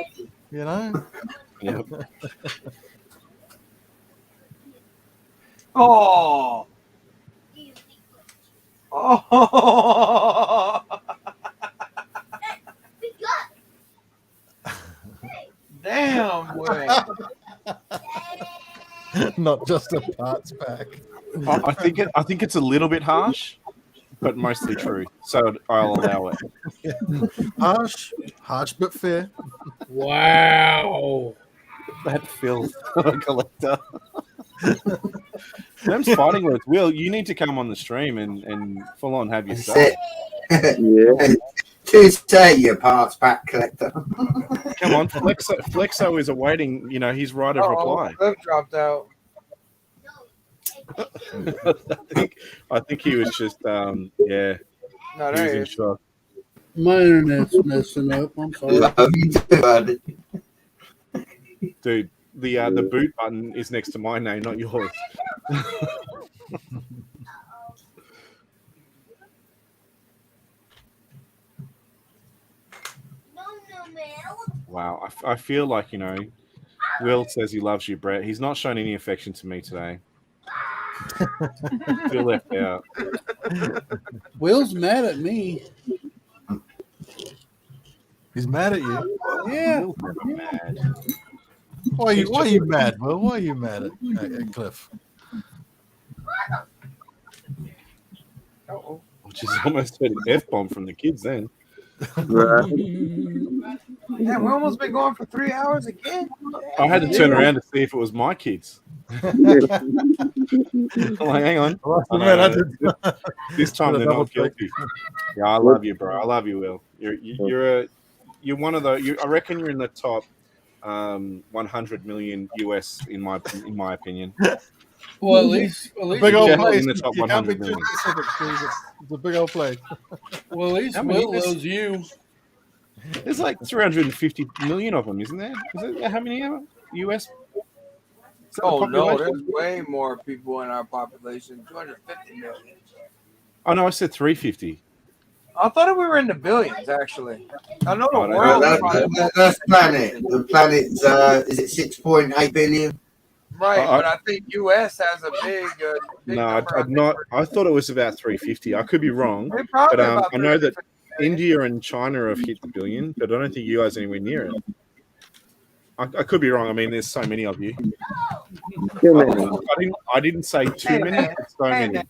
You know? Yep. Oh. Oh. Damn, boy. Not just a parts pack. I think it's a little bit harsh, but mostly true. So I'll allow it. Harsh but fair. Wow. That filth collector. Them's fighting words. Will, you need to come on the stream and full on have your say. Yeah. To say your parts pack collector. Come on, Flexo is awaiting, his right of reply. Cliff dropped out. I think he was just No, he there was he in is. shock. My internet's messing up. I'm sorry. Dude, the boot button is next to my name, not yours. Wow, I feel like, Will says he loves you, Brett. He's not shown any affection to me today. I feel left out. Will's mad at me. He's mad at you. Yeah. Will's never mad. Why are you mad, Will? Why are you mad at Cliff? Uh-oh. Which is almost an F-bomb from the kids then. Yeah, we almost been going for 3 hours again. I had to turn around to see if it was my kids. I'm like, hang on. This time they're not guilty. Yeah, I love you, bro. I love you, Will. You're one of the. I reckon you're in the top 100 million US in my opinion. Well, at least big old place. In the top You can't be 100 too million. specific, please. It's a big old place. Well, at least How many Will is- loves you. There's like 350 million of them, isn't there? Is it how many are US? Is that the Oh no, population? there's way more people in our population. 250 million. Oh no, I said 350. I thought we were in the billions, actually. I know the Oh, no, world. That's planet. The planet's is it 6.8 billion? Right, but I think US has a big. Big No, number, I'd not. I thought it was about 350. I could be wrong, They're probably but about I know that 350. India and China have hit the billion, but I don't think you guys are anywhere near it. I could be wrong. I mean, there's so many of you. I didn't say too many. But so many.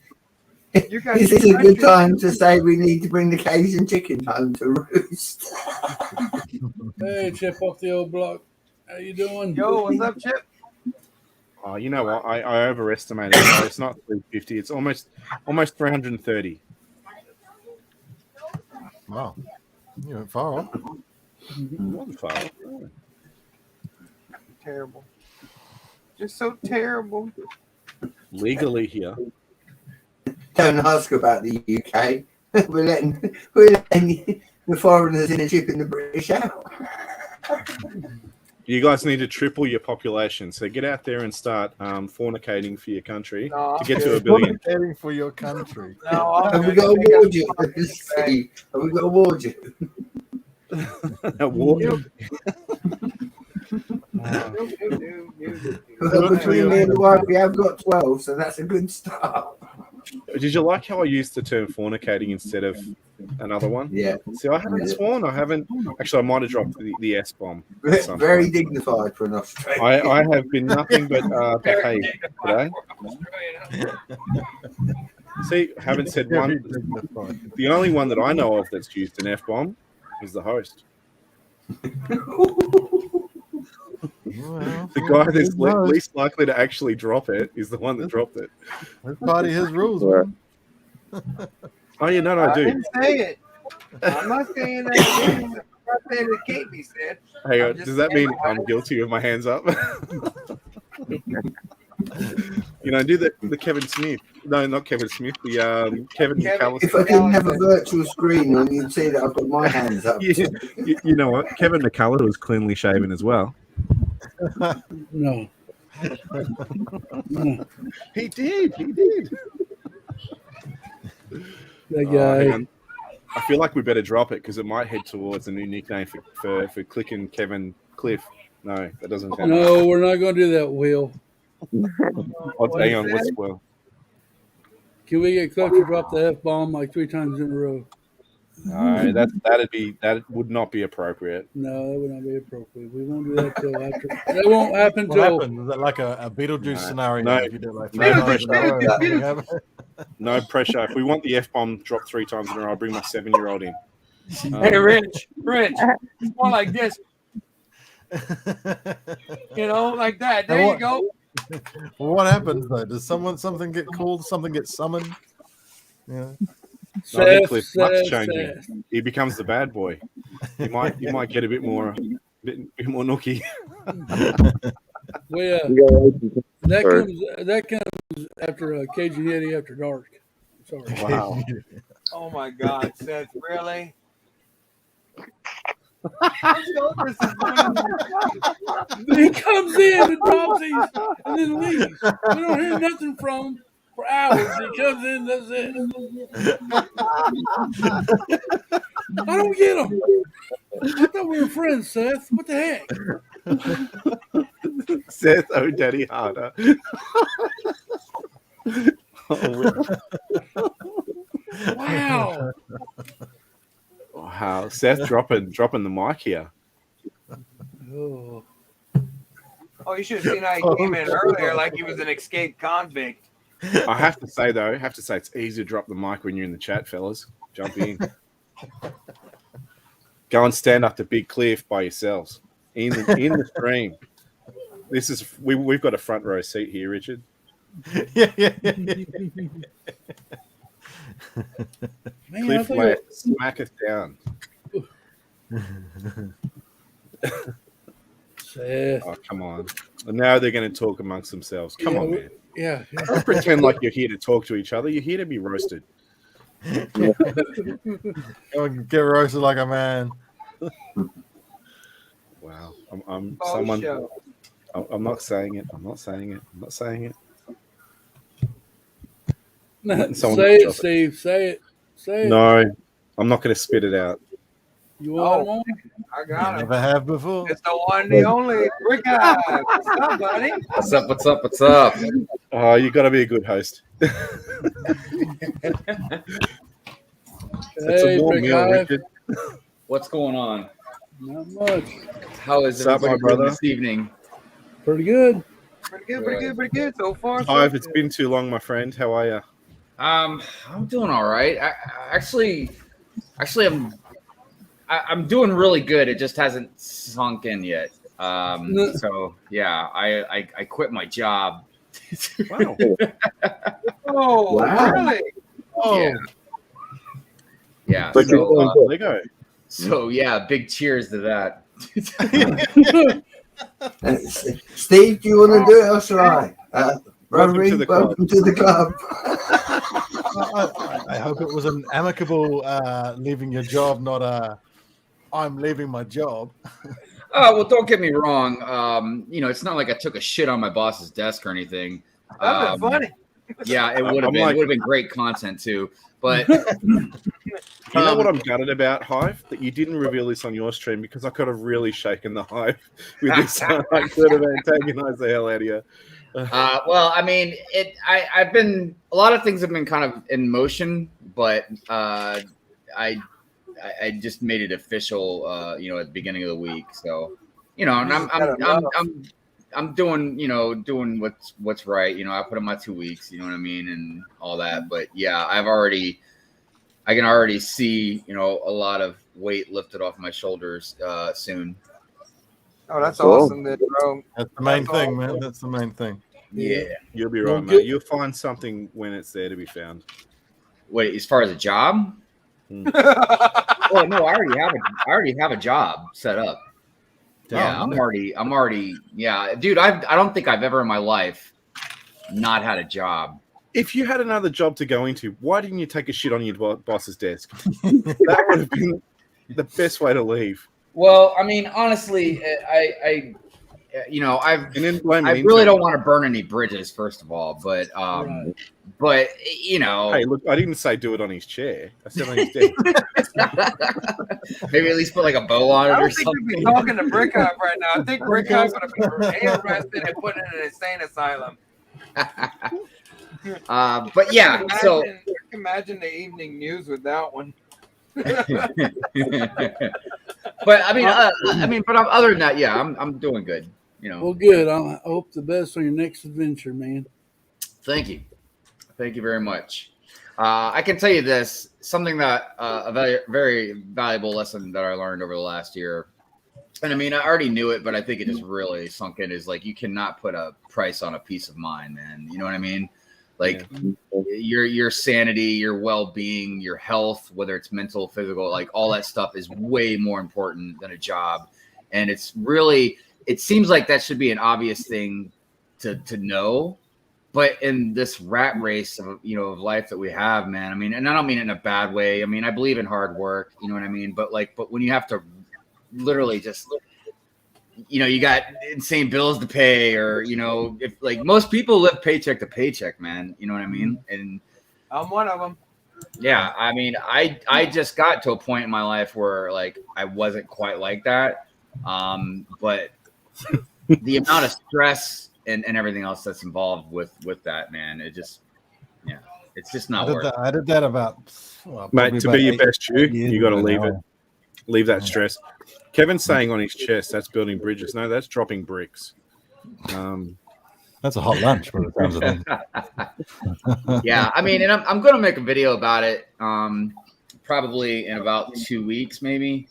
You guys Is this a good time to say we need to bring the Cajun chicken home to roost? Hey, Chip off the old block. How you doing? Yo, what's up, Chip? Oh, you know what? I overestimated it. So it's not 350. It's almost 330. Wow. You went far off. Not far. Terrible. Just so terrible. Legally here. Don't ask about the UK. We're letting the foreigners in and shipping the British out. You guys need to triple your population. So get out there and start fornicating for your country to get to 1 billion. Fornicating for your country. No, Have we got to award you? Steve? Have we got to award you? Well, between me and the wife, we have got 12, so that's a good start. Did you like how I used the term fornicating instead of another one? Yeah. See, I haven't sworn. I haven't. Actually, I might have dropped the S bomb. Very dignified for an Australian. I have been nothing but behaved today. See, haven't said one. The only one that I know of that's used an F bomb is the host. Well, The guy that's least likely to actually drop it is the one that dropped it. His party, his rules. Man. Oh, yeah, no, I do. didn't say it. I'm not saying that. I'm not saying that Katie said. Hang on, does that mean I'm guilty with my hands up? You know, do the Kevin Smith. No, not Kevin Smith. The Kevin McAllister. If I didn't have a virtual screen, then you'd see that I've got my hands up. You know what? Kevin McAllister was cleanly shaven as well. No. No. He did. He did. That guy. I feel like we better drop it because it might head towards a new nickname for Clickin' Kevin Cliff. No, that doesn't sound No, we're not going to do that, Will. Hang on, what's well? Can we get Cliff to drop the F-bomb like 3 times in a row? No, that would not be appropriate. No, that would not be appropriate. We won't do that till after. That won't happen What till. happened? Is that like a Beetlejuice scenario? No. If you do like 3 times in a row? No pressure. If we want the F-bomb dropped 3 times in a row, I'll bring my 7-year-old in. Hey, Rich, it's more like this. You know, like that. There you go. Well, what happens though? Does something get called? Something get summoned? Yeah. Luck's changing. He becomes the bad boy. You might get a bit more nookie. Well, that comes after Cajun Yeti after dark. Sorry. Wow. Oh my God, Seth, really? He comes in and drops these and then leaves. We don't hear nothing from him for hours. He comes in, that's it. I don't get him. I thought we were friends, Seth. What the heck? Seth, oh, Daddy harder. Wow. Wow. Seth dropping the mic here. Oh, you should have seen how he came in earlier like he was an escaped convict. I have to say it's easy to drop the mic when you're in the chat, fellas. Jump in. Go and stand up to Big Cliff by yourselves in the stream. This is we've got a front row seat here, Richard. Yeah. man, Cliff flat, smack us down. Seth. Oh, come on. And now they're going to talk amongst themselves. Come on, man. Yeah. Don't pretend like you're here to talk to each other. You're here to be roasted. Go and get roasted like a man. Wow. I'm someone. I'm not saying it. I'm not saying it. Say it, Steve. Say it. No, I'm not going to spit it out. You want one? I got it. Never have before. It's the one, the only. Rick, what's up, buddy? What's up? Oh, you got to be a good host. It's a warm meal, Richard. What's going on? Not much. How is everybody doing this evening? Pretty good. Pretty good so far. Hive, it's been too long, my friend. How are you? I'm doing all right. I'm doing really good. It just hasn't sunk in yet. So yeah, I quit my job. Wow. Oh, wow. Really? Oh. Yeah. But So yeah, big cheers to that. Steve, do you want to do it or shall I? Welcome to the club. I hope it was an amicable leaving your job, not a I'm leaving my job. Oh, well, don't get me wrong. It's not like I took a shit on my boss's desk or anything. That's funny. Yeah, it would have been. It would have been great content too. But you know what I'm gutted about, Hive? That you didn't reveal this on your stream because I could have really shaken the Hive with this. I could have antagonized the hell out of you. Well, I mean, I've been a lot of things have been kind of in motion, but I just made it official, at the beginning of the week. So, and I'm doing, doing what's right. I put in my 2 weeks, you know what I mean, and all that. But yeah, I can already see, a lot of weight lifted off my shoulders soon. Oh, that's awesome, bro. That's the main thing, man. That's the main thing. Yeah, you'll be right, mate. You'll find something when it's there to be found. Wait, as far as a job? Well, no, I already have a job set up. Yeah, I'm already. Yeah, dude, I don't think I've ever in my life not had a job. If you had another job to go into, why didn't you take a shit on your boss's desk? That would have been the best way to leave. Well, I mean, honestly, I really don't want to burn any bridges, first of all, but hey, look, I didn't say do it on his chair. I said on his desk. Maybe at least put like a bow on it or something. I don't think we'd be talking to Brickhoff right now. I think Brickhoff's going to be arrested and put in an insane asylum. But yeah, imagine the evening news with that one. But but other than that, yeah, I'm doing good. Well, good. I hope the best on your next adventure, man. Thank you very much. I can tell you this, something that a very, very valuable lesson that I learned over the last year. And I mean, I already knew it, but I think it just really sunk in, is like, you cannot put a price on a peace of mind, man. You know what I mean? Like your sanity, your well-being, your health, whether it's mental, physical, like all that stuff is way more important than a job. And it seems like that should be an obvious thing to know. But in this rat race of life that we have, man, I mean, and I don't mean it in a bad way. I mean, I believe in hard work, you know what I mean? But when you have to literally just, you got insane bills to pay, or, if like most people live paycheck to paycheck, man, you know what I mean? And I'm one of them. Yeah. I mean, I just got to a point in my life where like, I wasn't quite like that. But the amount of stress and everything else that's involved with that, man, it's just not worth it. I did that about, mate, to be your best you got to leave it. Leave that stress. Kevin's saying on his chest, that's building bridges. No, that's dropping bricks. That's a hot lunch for the sounds of things. Yeah, I mean, and I'm going to make a video about it probably in about 2 weeks, maybe.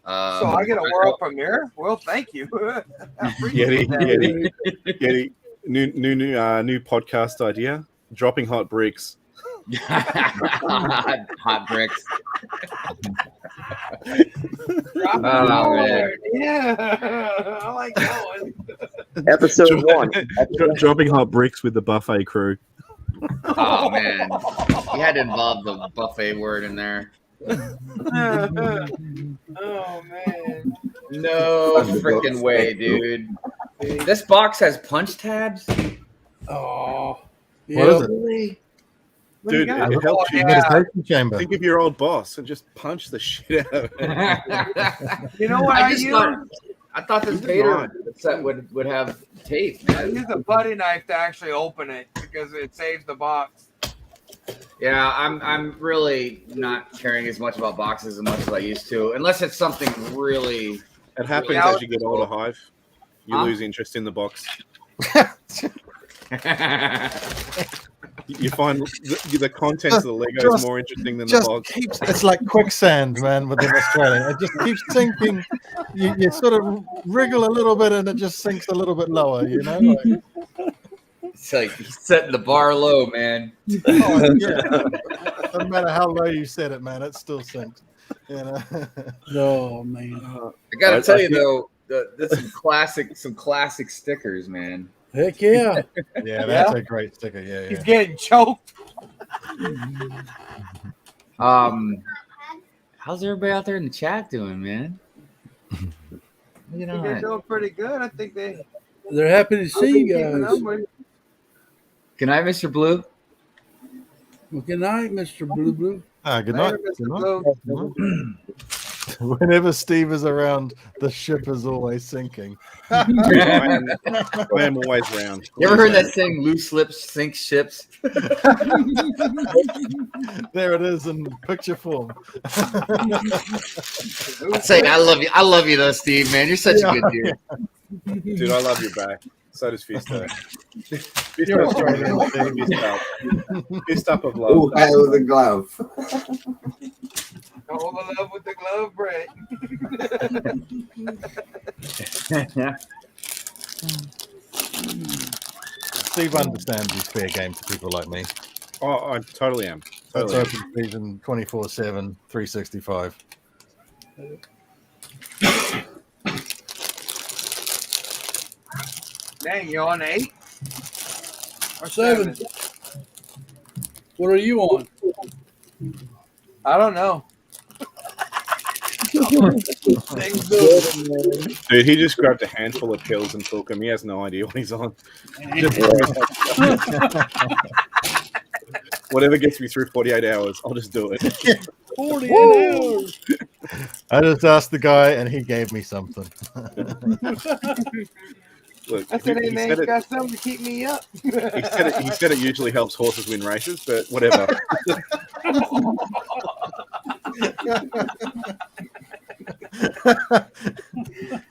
So I get a world premiere? Well, thank you. Yeti, new podcast idea: dropping hot bricks. Hot bricks. Man. Yeah, I like that one. Episode 1. Dropping hot bricks with the buffet crew. Oh man, you had to involve the buffet word in there. Oh man, no freaking way, dude. This box has punch tabs. Oh, what is it? Really? Dude, it helps you. Chamber. Think of your old boss and just punch the shit out of it. You know what I use? I thought this Vader set would have tape, man. I use a putty knife to actually open it because it saves the box. Yeah, I'm really not caring as much about boxes as much as I used to, unless it's something really. It happens as you get older, Hive. You lose interest in the box. You find the contents of the Lego is more interesting than the box. It's like quicksand, man, within Australia. It just keeps sinking. You sort of wriggle a little bit and it just sinks a little bit lower, you know? Like, it's like he's setting the bar low, man. Oh, yeah. Doesn't matter how low you set it, man, it still sinks. You know? Oh, man. I got to tell you, though, there's some classic stickers, man. Heck yeah. Yeah, that's a great sticker. Yeah, He's getting choked. How's everybody out there in the chat doing, man? They're doing pretty good. I think they're happy to see you guys. Good night, Mr. Blue. Well, good night, Mr. Blue Blue. Good night. Good night. Whenever Steve is around, the ship is always sinking. I am always around. You ever heard that saying, loose lips sink ships? There it is in picture form. Say, I love you though, Steve, man. You're such a good dude. Dude, I love you back. So does Fisto. You're Fist up of love. Oh, hell the glove. All the love with the glove, Brett. Steve understands he's fair game to people like me. Oh, I totally am. That's Totally. open season 24/7, 365. Dang, you on 8? Or 7? What are you on? I don't know. Dude, he just grabbed a handful of pills and took them. He has no idea what he's on. Whatever gets me through 48 hours, I'll just do it. 48 hours. I just asked the guy, and he gave me something. Look, I said, hey, he man, said you it- got something to keep me up. He said it usually helps horses win races, but whatever.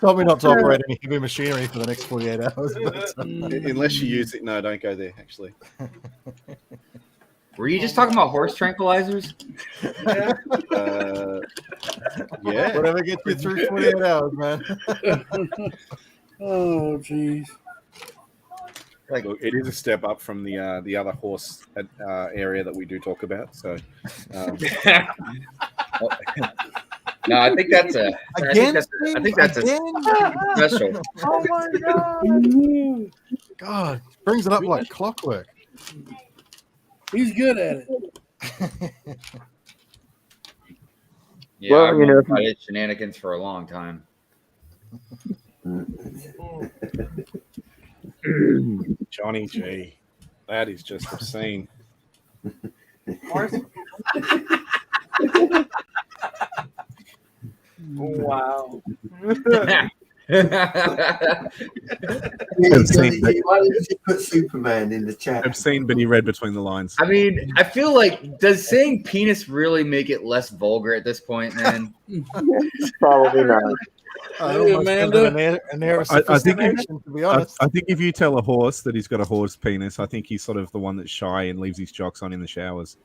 Told me not to operate any heavy machinery for the next 48 hours. But, Unless you use it. No, don't go there, actually. Were you just talking about horse tranquilizers? Yeah. Whatever gets you through 48 hours, man. Oh, jeez. Look, it is a step up from the other horse area that we do talk about. So, No, I think that's a. I think that's a special. Oh my God. God, brings it up like clockwork. He's good at it. Yeah, Well, I've you know, known about his shenanigans for a long time. Johnny G, that is just obscene. Wow. Why did you put Superman in the chat? Obscene, but he read between the lines. I mean, I feel like, does saying penis really make it less vulgar at this point, man? Probably not. Hey, Amanda. An air of I think if, sophistication, to be honest. I think if you tell a horse that he's got a horse penis, I think he's sort of the one that's shy and leaves his jocks on in the showers.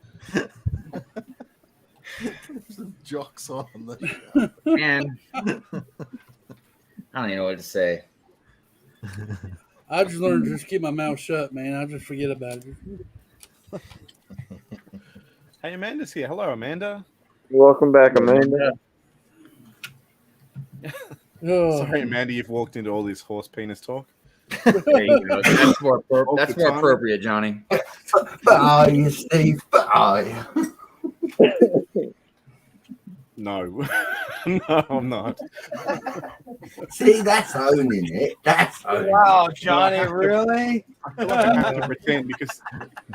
Jocks on the Man, I don't even know what to say. I just learned to just keep my mouth shut, man. I just forget about it. Hey, Amanda's here. Hello, Amanda. Welcome back, Amanda. Oh. Sorry, Amanda, you've walked into all this horse penis talk. There you go. That's more appropriate, Johnny. But are you, Steve? But are you? No. No, I'm not. See, that's owning it. That's owning Wow, it. Johnny, really? I feel like I have to pretend because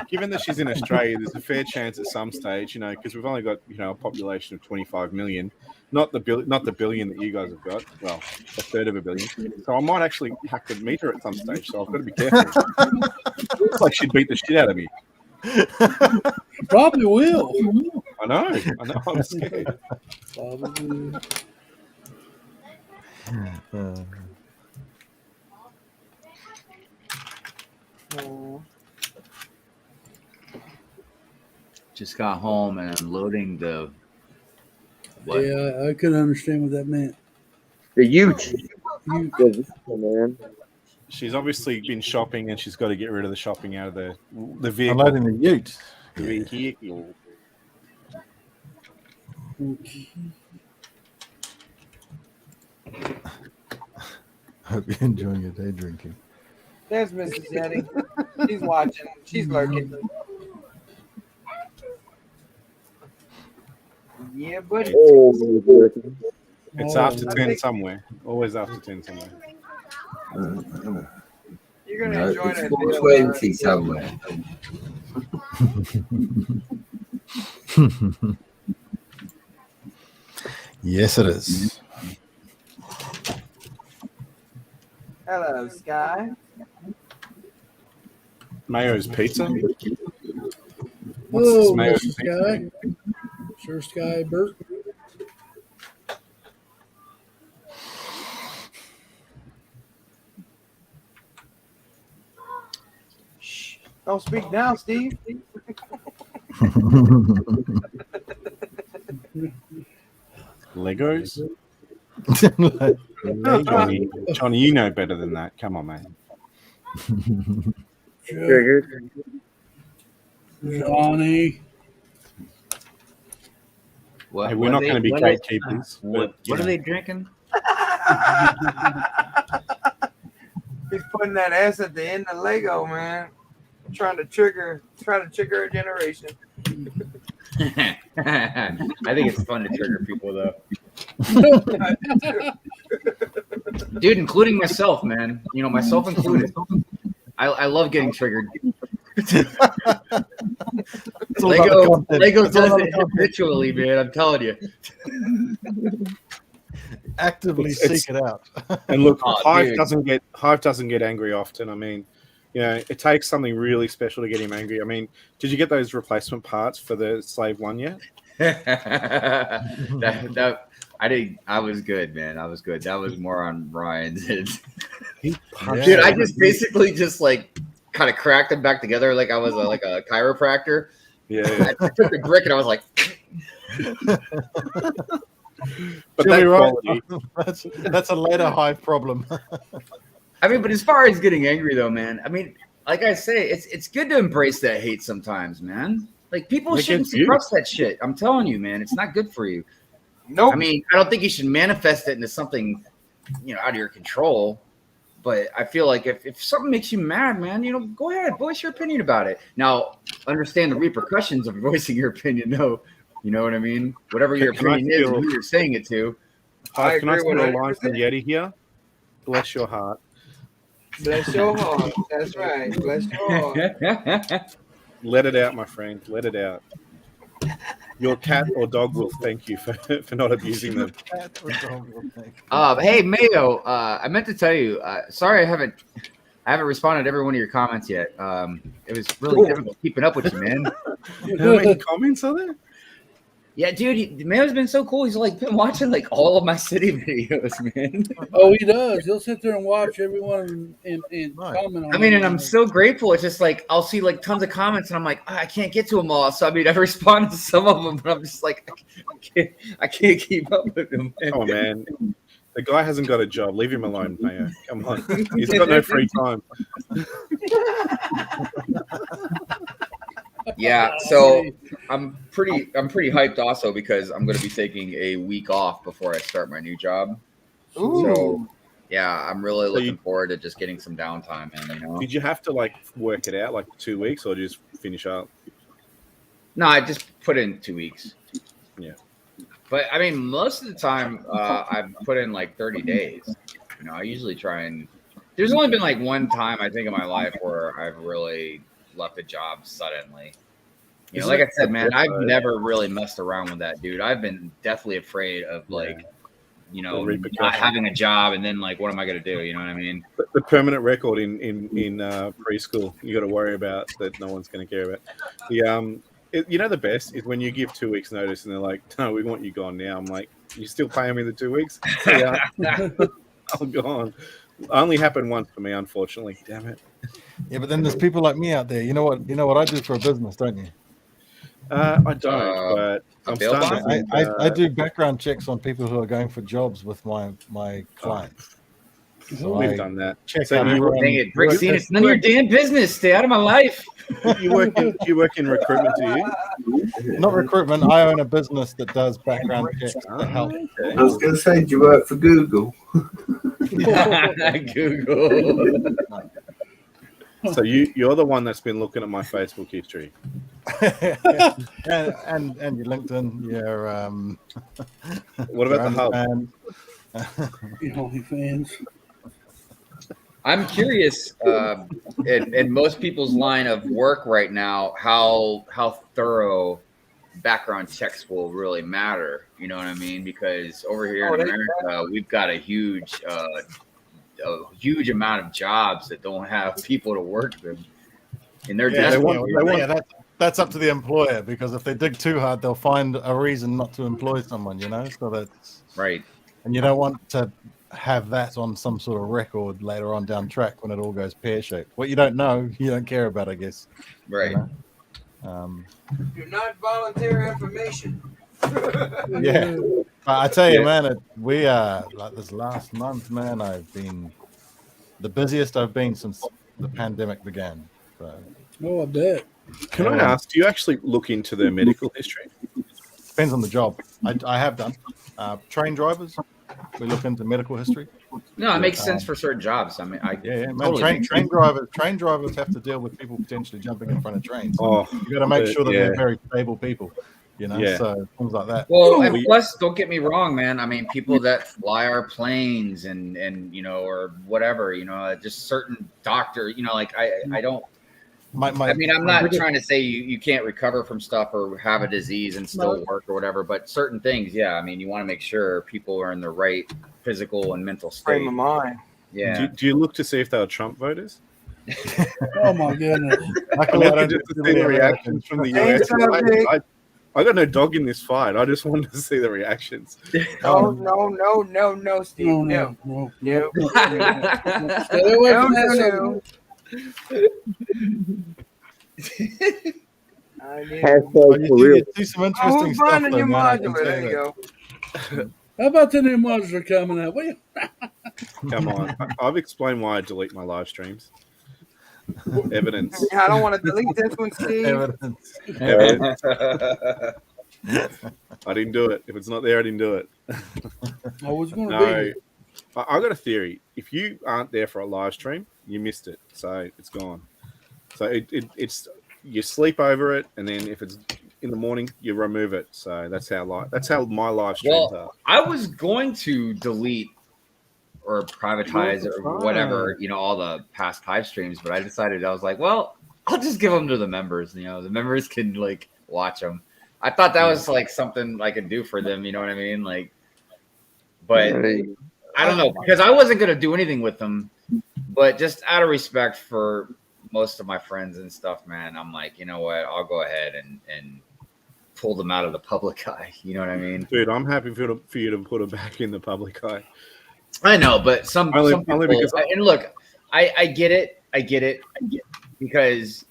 given that she's in Australia, there's a fair chance at some stage, because we've only got, a population of 25 million, not the billion that you guys have got. Well, a third of a billion. So I might actually have to meet her at some stage. So I've got to be careful. Looks like she'd beat the shit out of me. Probably will. I know. I'm scared. Probably. Just got home and I'm loading the. What? Yeah, I couldn't understand what that meant. The Ute. Man. She's obviously been shopping and she's got to get rid of the shopping out of the vehicle. Unloading the Ute. The vehicle. Hope you're enjoying your day drinking. There's Mrs. Yeti. She's watching. She's lurking. Yeah, buddy. It's after 10 somewhere. Always after 10 somewhere. You're gonna enjoy It's that. 4:20 somewhere. Yes, it is. Hello, Sky. Mayo's Pizza. What's Hello, this Mayo's Mr. Pizza? Sky. Sir Sky Bert. Shh. Don't speak now, Steve. Legos? Legos. Johnny, you know better than that. Come on, mate. Triggered. Johnny. What, Hey, we're not going to be gatekeepers. What are they drinking? He's putting that S at the end of Lego, man. Trying to trigger a generation. I think it's fun to trigger people, though. Dude, including myself, man. You know, myself included. I love getting triggered. Lego does it habitually, man. I'm telling you. Actively seek it out. And look, Oh, Hive dude. doesn't get angry often. I mean, you know, it takes something really special to get him angry. I mean, did you get those replacement parts for the Slave 1 yet? I was good, man. I was good. That was more on Ryan's. Dude, Yeah. I just basically like kind of cracked them back together like I was a chiropractor. Yeah. I took the brick and I was like, But You'll that be right. quality, That's a later Hive problem. I mean, but as far as getting angry though, man, I mean, like I say, it's good to embrace that hate sometimes, man. Like people It shouldn't gets used. suppress that shit. I'm telling you, man, it's not good for you. Nope. I mean, I don't think you should manifest it into something, you know, out of your control. But I feel like if something makes you mad, man, you know, go ahead, voice your opinion about it. Now, understand the repercussions of voicing your opinion, though. You know what I mean? Whatever your Can I opinion is, feel- and who you're saying it to. Hive, can I agree steal a line 100%. from Yeti here? Bless your heart. Bless your heart. That's right. Bless your heart. Let it out, my friend. Let it out. Your cat or dog will thank you for not abusing them. Hey, Mayo, I meant to tell you. Sorry, I haven't responded to every one of your comments yet. It was really difficult keeping up with you, man. How many comments are there? Yeah, dude, Mayo's been so cool. He's like been watching like all of my city videos, man. Oh, he does. He'll sit there and watch everyone and comment on I mean, it. and I'm so grateful. It's just like I'll see like tons of comments, and I'm like, I can't get to them all. So I mean, I respond to some of them, but I'm just like, I can't keep up with them. Oh man, the guy hasn't got a job. Leave him alone, Mayo. Come on, he's got no free time. Yeah, so I'm pretty hyped also because I'm going to be taking a week off before I start my new job. Ooh. So yeah, I'm really looking forward to just getting some downtime. And you know, Did you have to like work it out like 2 weeks, or just finish up? no, I just put in 2 weeks. Yeah, but I mean, most of the time I've put in like 30 days. You know, I usually try and. There's only been like one time I think in my life where I've really left a job suddenly. You know, like I said, man, I've never really messed around with that, dude. I've been deathly afraid of like, you know, not having a job and then like, what am I going to do? You know what I mean? the permanent record in preschool you got to worry about that no one's going to care about. The you know, the best is when you give 2 weeks notice and they're like, no, we want you gone now. I'm like, you still paying me the 2 weeks? Yeah, I'm gone. Only happened once for me, unfortunately. Damn it. Yeah, but then there's people like me out there. You know what I do for a business, don't you? I don't, but I'm starting to think, I do background checks on people who are going for jobs with my clients. So we've done that. Check So out you everyone. Dang it, Brixine, it's none of your damn business. Stay out of my life. You work in recruitment, do you? Not recruitment. I own a business that does background checks to help. I was going to say, do you work for Google? Google. So you're the one that's been looking at my Facebook history. and your LinkedIn, your What about the hub? Your OnlyFans. I'm curious, in most people's line of work right now, how thorough background checks will really matter. You know what I mean? Because over here in America, we've got a huge amount of jobs that don't have people to work them, and they're desperate. That's up to the employer, because if they dig too hard, they'll find a reason not to employ someone. You know, so that's right. And you don't want to have that on some sort of record later on down track when it all goes pear-shaped. What you don't know, you don't care about, I guess. Right. You know? Do not volunteer information. Yeah. But I tell you, man, we are like this last month, man. I've been the busiest I've been since the pandemic began. So. Oh, I bet. Can I ask, do you actually look into their medical history? Depends on the job. I have done. Train drivers, we look into medical history. No, it makes sense for certain jobs. I mean, man, totally train drivers have to deal with people potentially jumping in front of trains. Oh, you got to make sure that they're very stable people, you know. So things like that. Well, and plus, don't get me wrong, man. I mean, people that fly our planes and you know, or whatever, you know, just certain doctor, you know, like I don't. I mean, I'm not trying to say you can't recover from stuff or have a disease and still work or whatever, but certain things, yeah. I mean, you want to make sure people are in the right physical and mental state. Frame of mind. Yeah. Do you look to see if they were Trump voters? Oh my goodness! I can just see the reactions from the US. I got no dog in this fight. I just wanted to see the reactions. No, Steve. No. Stay away from that. No. You see some interesting stuff. Your modular. There you go. How about the new modular coming out? Come on. I've explained why I delete my live streams. Evidence. I don't want to delete this one, Steve. Evidence. I didn't do it. If it's not there, I didn't do it. I was going to be. I got a theory. If you aren't there for a live stream, you missed it. So it's gone. So it's you sleep over it, and then if it's in the morning, you remove it. So that's how my live streams are. I was going to delete or privatize or whatever, you know, all the past live streams, but I decided, I was like, well, I'll just give them to the members. You know, the members can like watch them. I thought that was like something I could do for them. You know what I mean? Like, but I don't know, because I wasn't going to do anything with them, but just out of respect for most of my friends and stuff, man, I'm like, you know what? I'll go ahead and pull them out of the public eye. You know what I mean? Dude, I'm happy for you to put them back in the public eye. I know, but some people, and look, I get it. I get it because,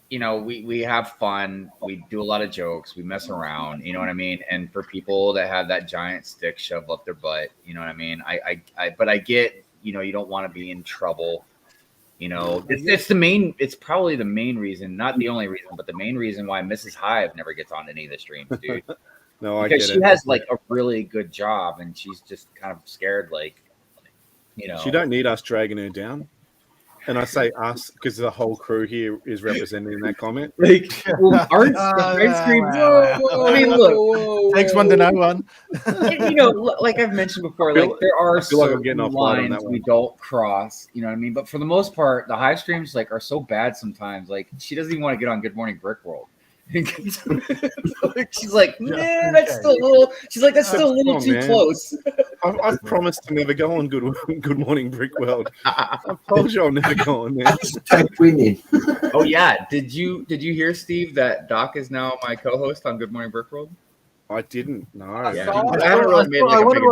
you know, we have fun. We do a lot of jokes. We mess around. You know what I mean? And for people that have that giant stick shoved up their butt, you know what I mean? But I get, you know, you don't want to be in trouble. You know, it's probably the main reason, not the only reason, but the main reason why Mrs. Hive never gets on any of the streams, dude. No, because she has like a really good job, and she's just kind of scared, like, you know. She don't need us dragging her down. And I say us because the whole crew here is represented in that comment. Like, aren't I mean, look, takes one to know one. You know, like I've mentioned before, like there are certain lines we don't cross. You know what I mean? But for the most part, the hive streams like are so bad sometimes. Like she doesn't even want to get on Good Morning Brick World. She's like, nah, that's still a little. She's like, that's still a little too close. I've promised to never go on Good Morning Brick World. I've told you I'll never go on there. Oh yeah, did you hear, Steve, that Doc is now my co-host on Good Morning Brick World? I didn't. No. Yeah. I wonder what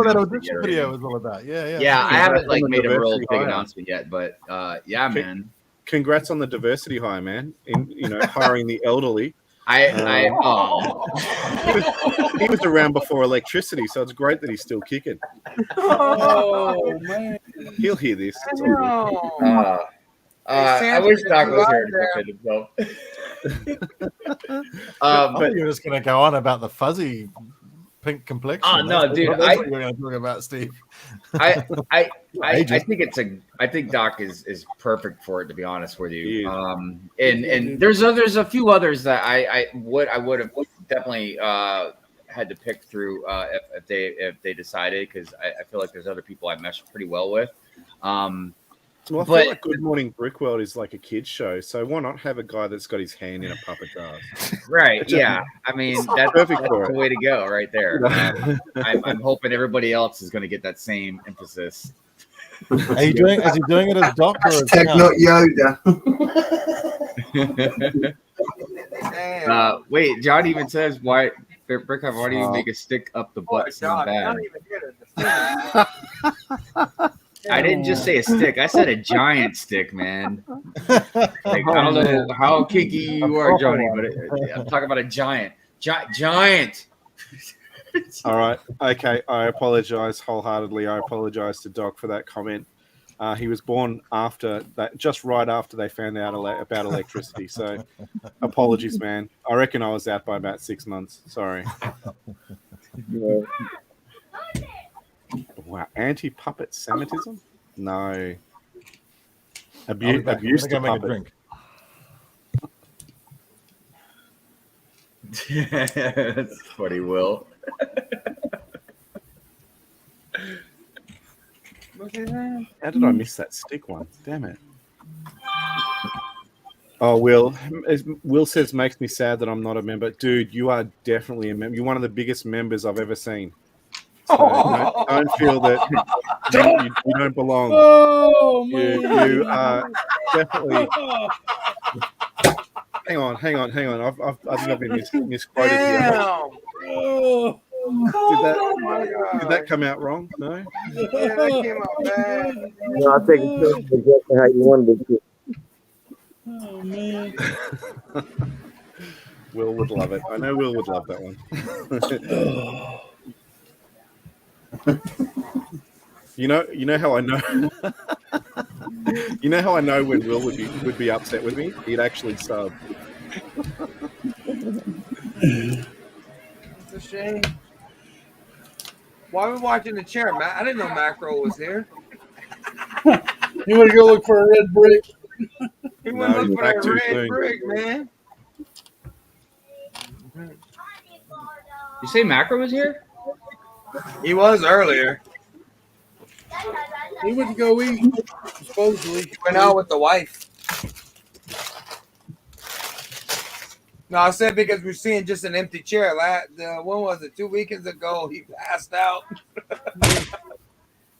that audition video was all about. Yeah. I haven't like made a real big announcement yet, but yeah, man. Congrats on the diversity hire, man. In hiring the elderly. He was around before electricity, so it's great that he's still kicking. Oh man, he'll hear this. It's I wish Doc was here to defend himself. But you're just going to go on about the fuzzy pink complexion. Oh no, dude! We're going to talk about, Steve. I think Doc is perfect for it, to be honest with you. And there's a few others that I would have definitely had to pick through if they decided, because I feel like there's other people I mesh pretty well with. Well, I feel like Good Morning Brickworld is like a kid's show, so why not have a guy that's got his hand in a puppet jar? Right? Yeah. I mean, that's perfect the for it. way to go, right there. I'm hoping everybody else is going to get that same emphasis. Are you doing? Is he doing it as Doc or as Hashtag Cal? not Yoda. Wait, John even says, "Why, Brickhoff? Why do you make a stick up the butt so bad?" I didn't just say a stick. I said a giant stick, man. Like, I don't know how kinky you are, Johnny, but I'm talking about a giant. Giant. All right. Okay. I apologize wholeheartedly. I apologize to Doc for that comment. He was born after that, just right after they found out about electricity. So apologies, man. I reckon I was out by about 6 months. Sorry. Wow. Anti-puppet Semitism? No. Abuse to puppet. That's funny, Will. How did I miss that stick one? Damn it. Oh, Will says makes me sad that I'm not a member. Dude, you are definitely a member. You're one of the biggest members I've ever seen. So don't feel that you don't belong. Oh, you are definitely. Hang on. I think I've been misquoted here. Oh. Did that come out wrong? No. Yeah, that came out bad. No, I'll take a picture exactly how you wanted it to. Oh man. Will would love it. I know Will would love that one. You know how I know. You know how I know when Will would be upset with me? He'd actually sub. It's a shame. Why are we watching the chair, Matt? I didn't know Macro was here. You want to go look for a red brick? He went look for that red brick, man. You say Macro was here? He was earlier. He went to go eat, supposedly. He went out with the wife. No, I said because we're seeing just an empty chair. When was it? 2 weekends ago, he passed out.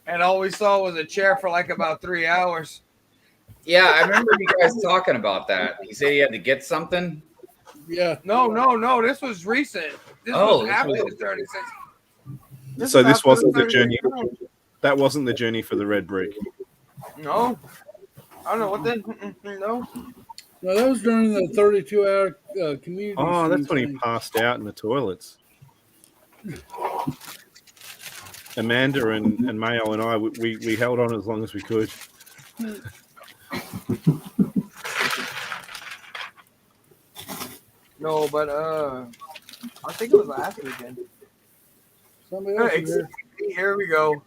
And all we saw was a chair for like about 3 hours. Yeah, I remember you guys talking about that. He said he had to get something. Yeah. No. This was recent. This was after the 36. So this wasn't the journey. That wasn't the journey for the red brick. No. I don't know what then. No. No, that was during the 32-hour community. Oh, that's when he passed out in the toilets. Amanda and Mayo and I, we held on as long as we could. No, but I think it was last weekend. Here we go.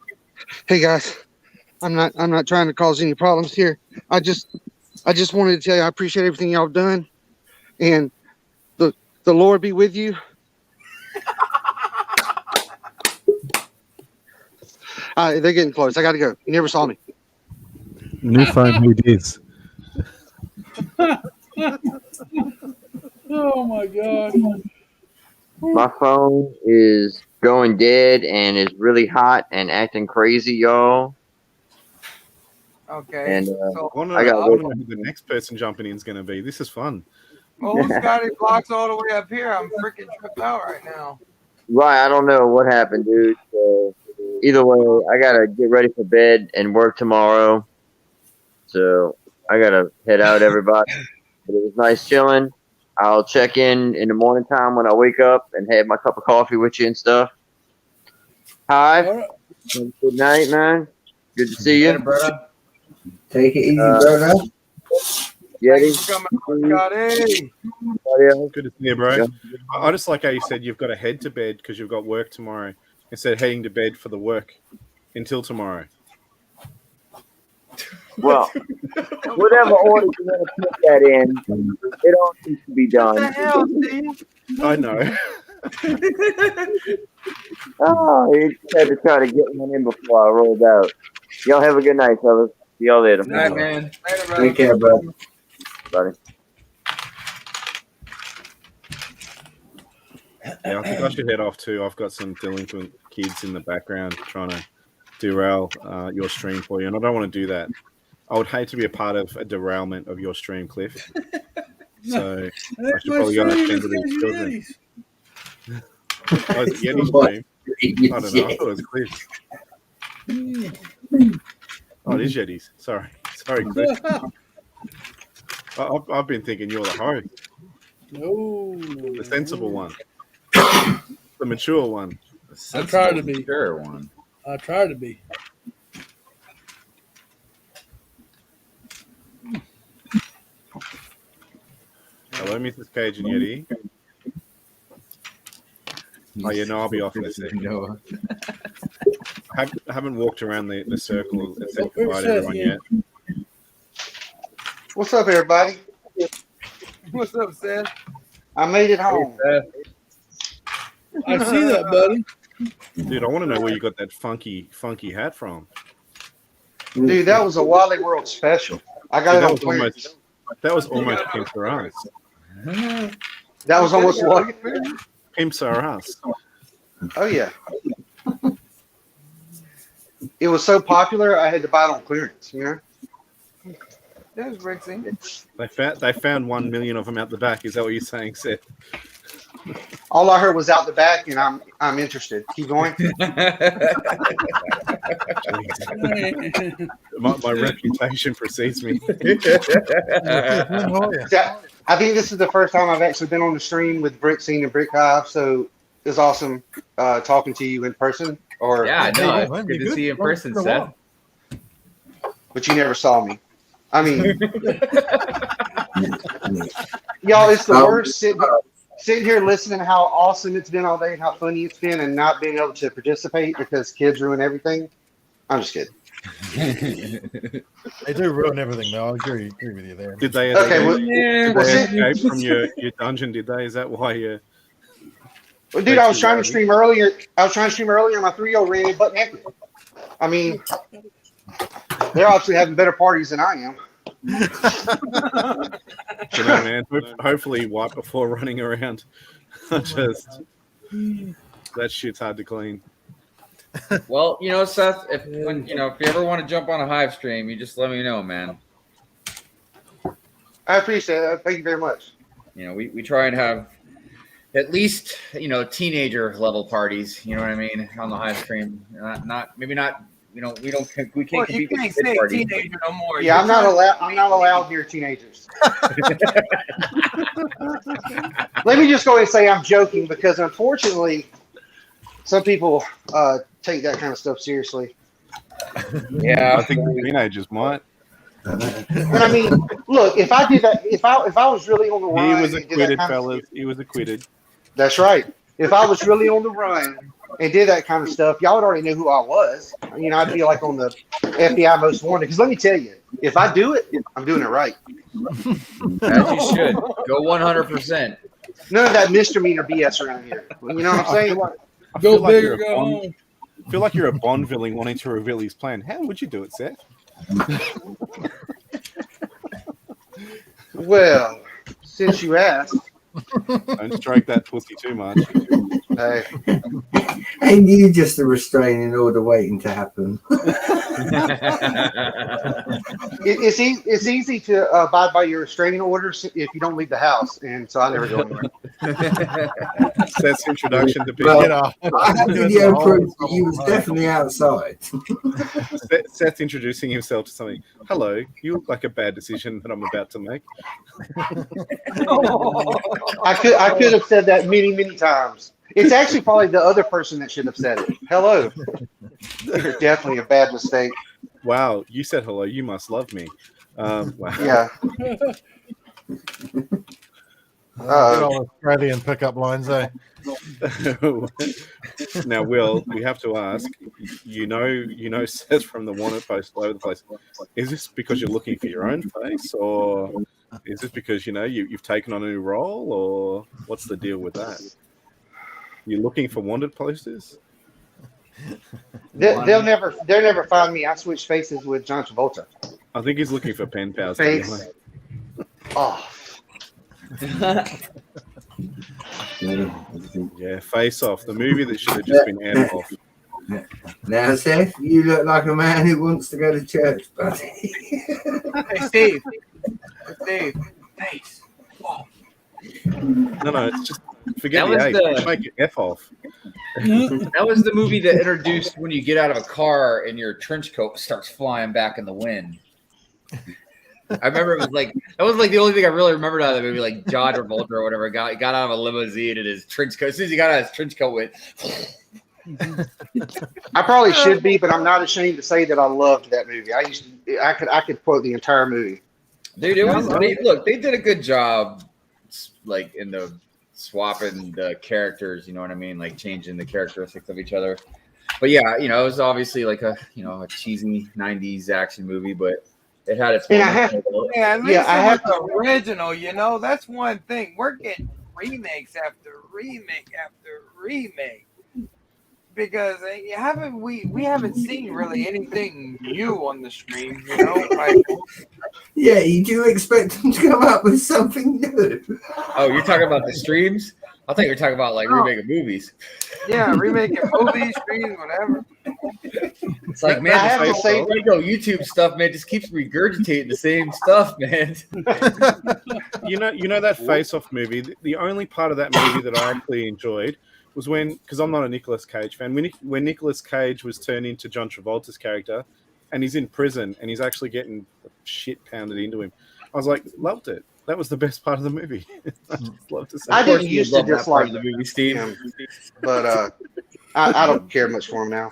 Hey guys, I'm not trying to cause any problems here. I just wanted to tell you I appreciate everything y'all have done, and the Lord be with you. They're getting close. I got to go. You never saw me. New phone, who dis? Oh my God. My phone is going dead and is really hot and acting crazy, y'all. Okay. And so, I got know who the next person jumping in is going to be. This is fun. well, who's got his blocks all the way up here? I'm freaking tripped out right now. Right, I don't know what happened, dude. So either way, I gotta get ready for bed and work tomorrow. So I gotta head out, everybody. But it was nice chilling. I'll check in the morning time when I wake up and have my cup of coffee with you and stuff. Hi. Good night, man. Good to see you. Take it easy, brother. Yeti. Good to see you, bro. I just like how you said you've got to head to bed because you've got work tomorrow instead of heading to bed for the work until tomorrow. Well, whatever order you want to put that in, it all needs to be done. What the hell, Steve? I know. Oh, you had to try to get one in before I rolled out. Y'all have a good night, fellas. See y'all later. All right, man. Take care, bro. Buddy. Yeah, I think I should head off too. I've got some delinquent kids in the background trying to derail your stream for you, and I don't want to do that. I would hate to be a part of a derailment of your stream, Cliff. So I should probably go and attend to these children. Oh, is it Yeti stream? I don't know. I thought it was Cliff. Oh, it is Yetis. Sorry, Cliff. I've been thinking you're the host. No, the sensible one, the mature one. I try to be. Sure one. I try to be. Hello, Mrs. Cage and Yeti. Oh, yeah, no, I'll be off in a second. I haven't walked around the circle and said goodbye to everyone yet. What's up, everybody? What's up, Seth? I made it home. I see that, buddy. Dude, I want to know where you got that funky hat from. Dude, that was a Wally World special. I got it on clearance. That was almost Pimps Are Us. That was almost what? Pimps Are Us. Oh, yeah. It was so popular, I had to buy it on clearance, you know? There's Rixie. They found 1 million of them out the back. Is that what you're saying, Seth? All I heard was out the back, and I'm interested. Keep going. my reputation precedes me. I think this is the first time I've actually been on the stream with Brick Scene and Brick Hive, so it's awesome talking to you in person. Or yeah, no, it's good to see you in person, Seth. But you never saw me. I mean, y'all, it's the worst sitting here listening to how awesome it's been all day and how funny it's been and not being able to participate because kids ruin everything. I'm just kidding. They do ruin everything, though. I agree with you there. Did they escape from your dungeon, did they? Is that why you... Well, dude, I was trying to stream earlier. My 3-year-old ran in butt naked. I mean, they're obviously having better parties than I am. You know, man, hopefully wipe before running around. That shit's hard to clean. Well, you know, Seth, if you ever want to jump on a Hive stream, you just let me know, man. I appreciate it. Thank you very much. You know, we try and have at least, teenager level parties, you know what I mean, on the Hive stream. We can't compete you can't with say parties. teenager no more. Yeah, I'm not allowed near teenagers. Let me just go ahead and say I'm joking because unfortunately, some people take that kind of stuff seriously. Yeah, I think teenagers might. And I mean, look, if I did that, if I was really on the run, He was acquitted, fellas. He was acquitted. That's right. If I was really on the run and did that kind of stuff, y'all would already know who I was. I'd be like on the FBI most wanted. Because let me tell you, if I do it, I'm doing it right. As you should. Go 100%. None of that misdemeanor BS around here. You know what I'm saying? Go big or go home. I feel like you're a Bond villain wanting to reveal his plan. How would you do it, Seth? Well, since you asked. Don't stroke that pussy too much. Hey. Ain't you just a restraining order waiting to happen? It's easy to abide by your restraining orders if you don't leave the house, and so I never go anywhere. Seth's introduction to people. Well, I have video proof that he was definitely outside. Seth introducing himself to something. Hello, you look like a bad decision that I'm about to make. I could have said that many, many times. It's actually probably the other person that should have said it. Hello. You're definitely a bad mistake. Wow, you said hello. You must love me. Wow. Yeah. Australian pickup lines, eh? Now, Will, we have to ask. You know, Seth from the wanted post all over the place. Is this because you're looking for your own face, or is this because you've taken on a new role, or what's the deal with that? You're looking for wanted posters? They'll never find me. I switch faces with John Travolta. I think he's looking for pen pals. Face Off. Yeah, Face Off, the movie that should have just been aired off. Now, Seth, you look like a man who wants to go to church, buddy. Hey, Steve. Steve. Face. No, it's just forget That the was H. the- Just make it F off. That was the movie that introduced when you get out of a car and your trench coat starts flying back in the wind. I remember it was like that was like the only thing I really remembered out of that movie. Like John Travolta or whatever got out of a limousine and his trench coat. As soon as he got out of his trench coat, went. I probably should be, but I'm not ashamed to say that I loved that movie. I could quote the entire movie. Dude, it was they did a good job, like in the swapping the characters. You know what I mean? Like changing the characteristics of each other. But yeah, it was obviously like a cheesy '90s action movie, but it had its. Yeah, at least it was original. That's one thing. We're getting remakes after remake after remake. Because we haven't seen really anything new on the screen, Like, Yeah, you do expect them to come up with something new. Oh, you're talking about the streams? I thought you were talking about like remaking movies. Yeah, remaking movies, streams, whatever. It's like, man, YouTube stuff, man, just keeps regurgitating the same stuff, man. You know that Face Off movie. The only part of that movie that I actually enjoyed was because I'm not a Nicolas Cage fan. When Nicolas Cage was turned into John Travolta's character, and he's in prison and he's actually getting shit pounded into him, I was like, loved it. That was the best part of the movie. I just love to say. I didn't used to dislike the movie, Steve, but I don't care much for him now.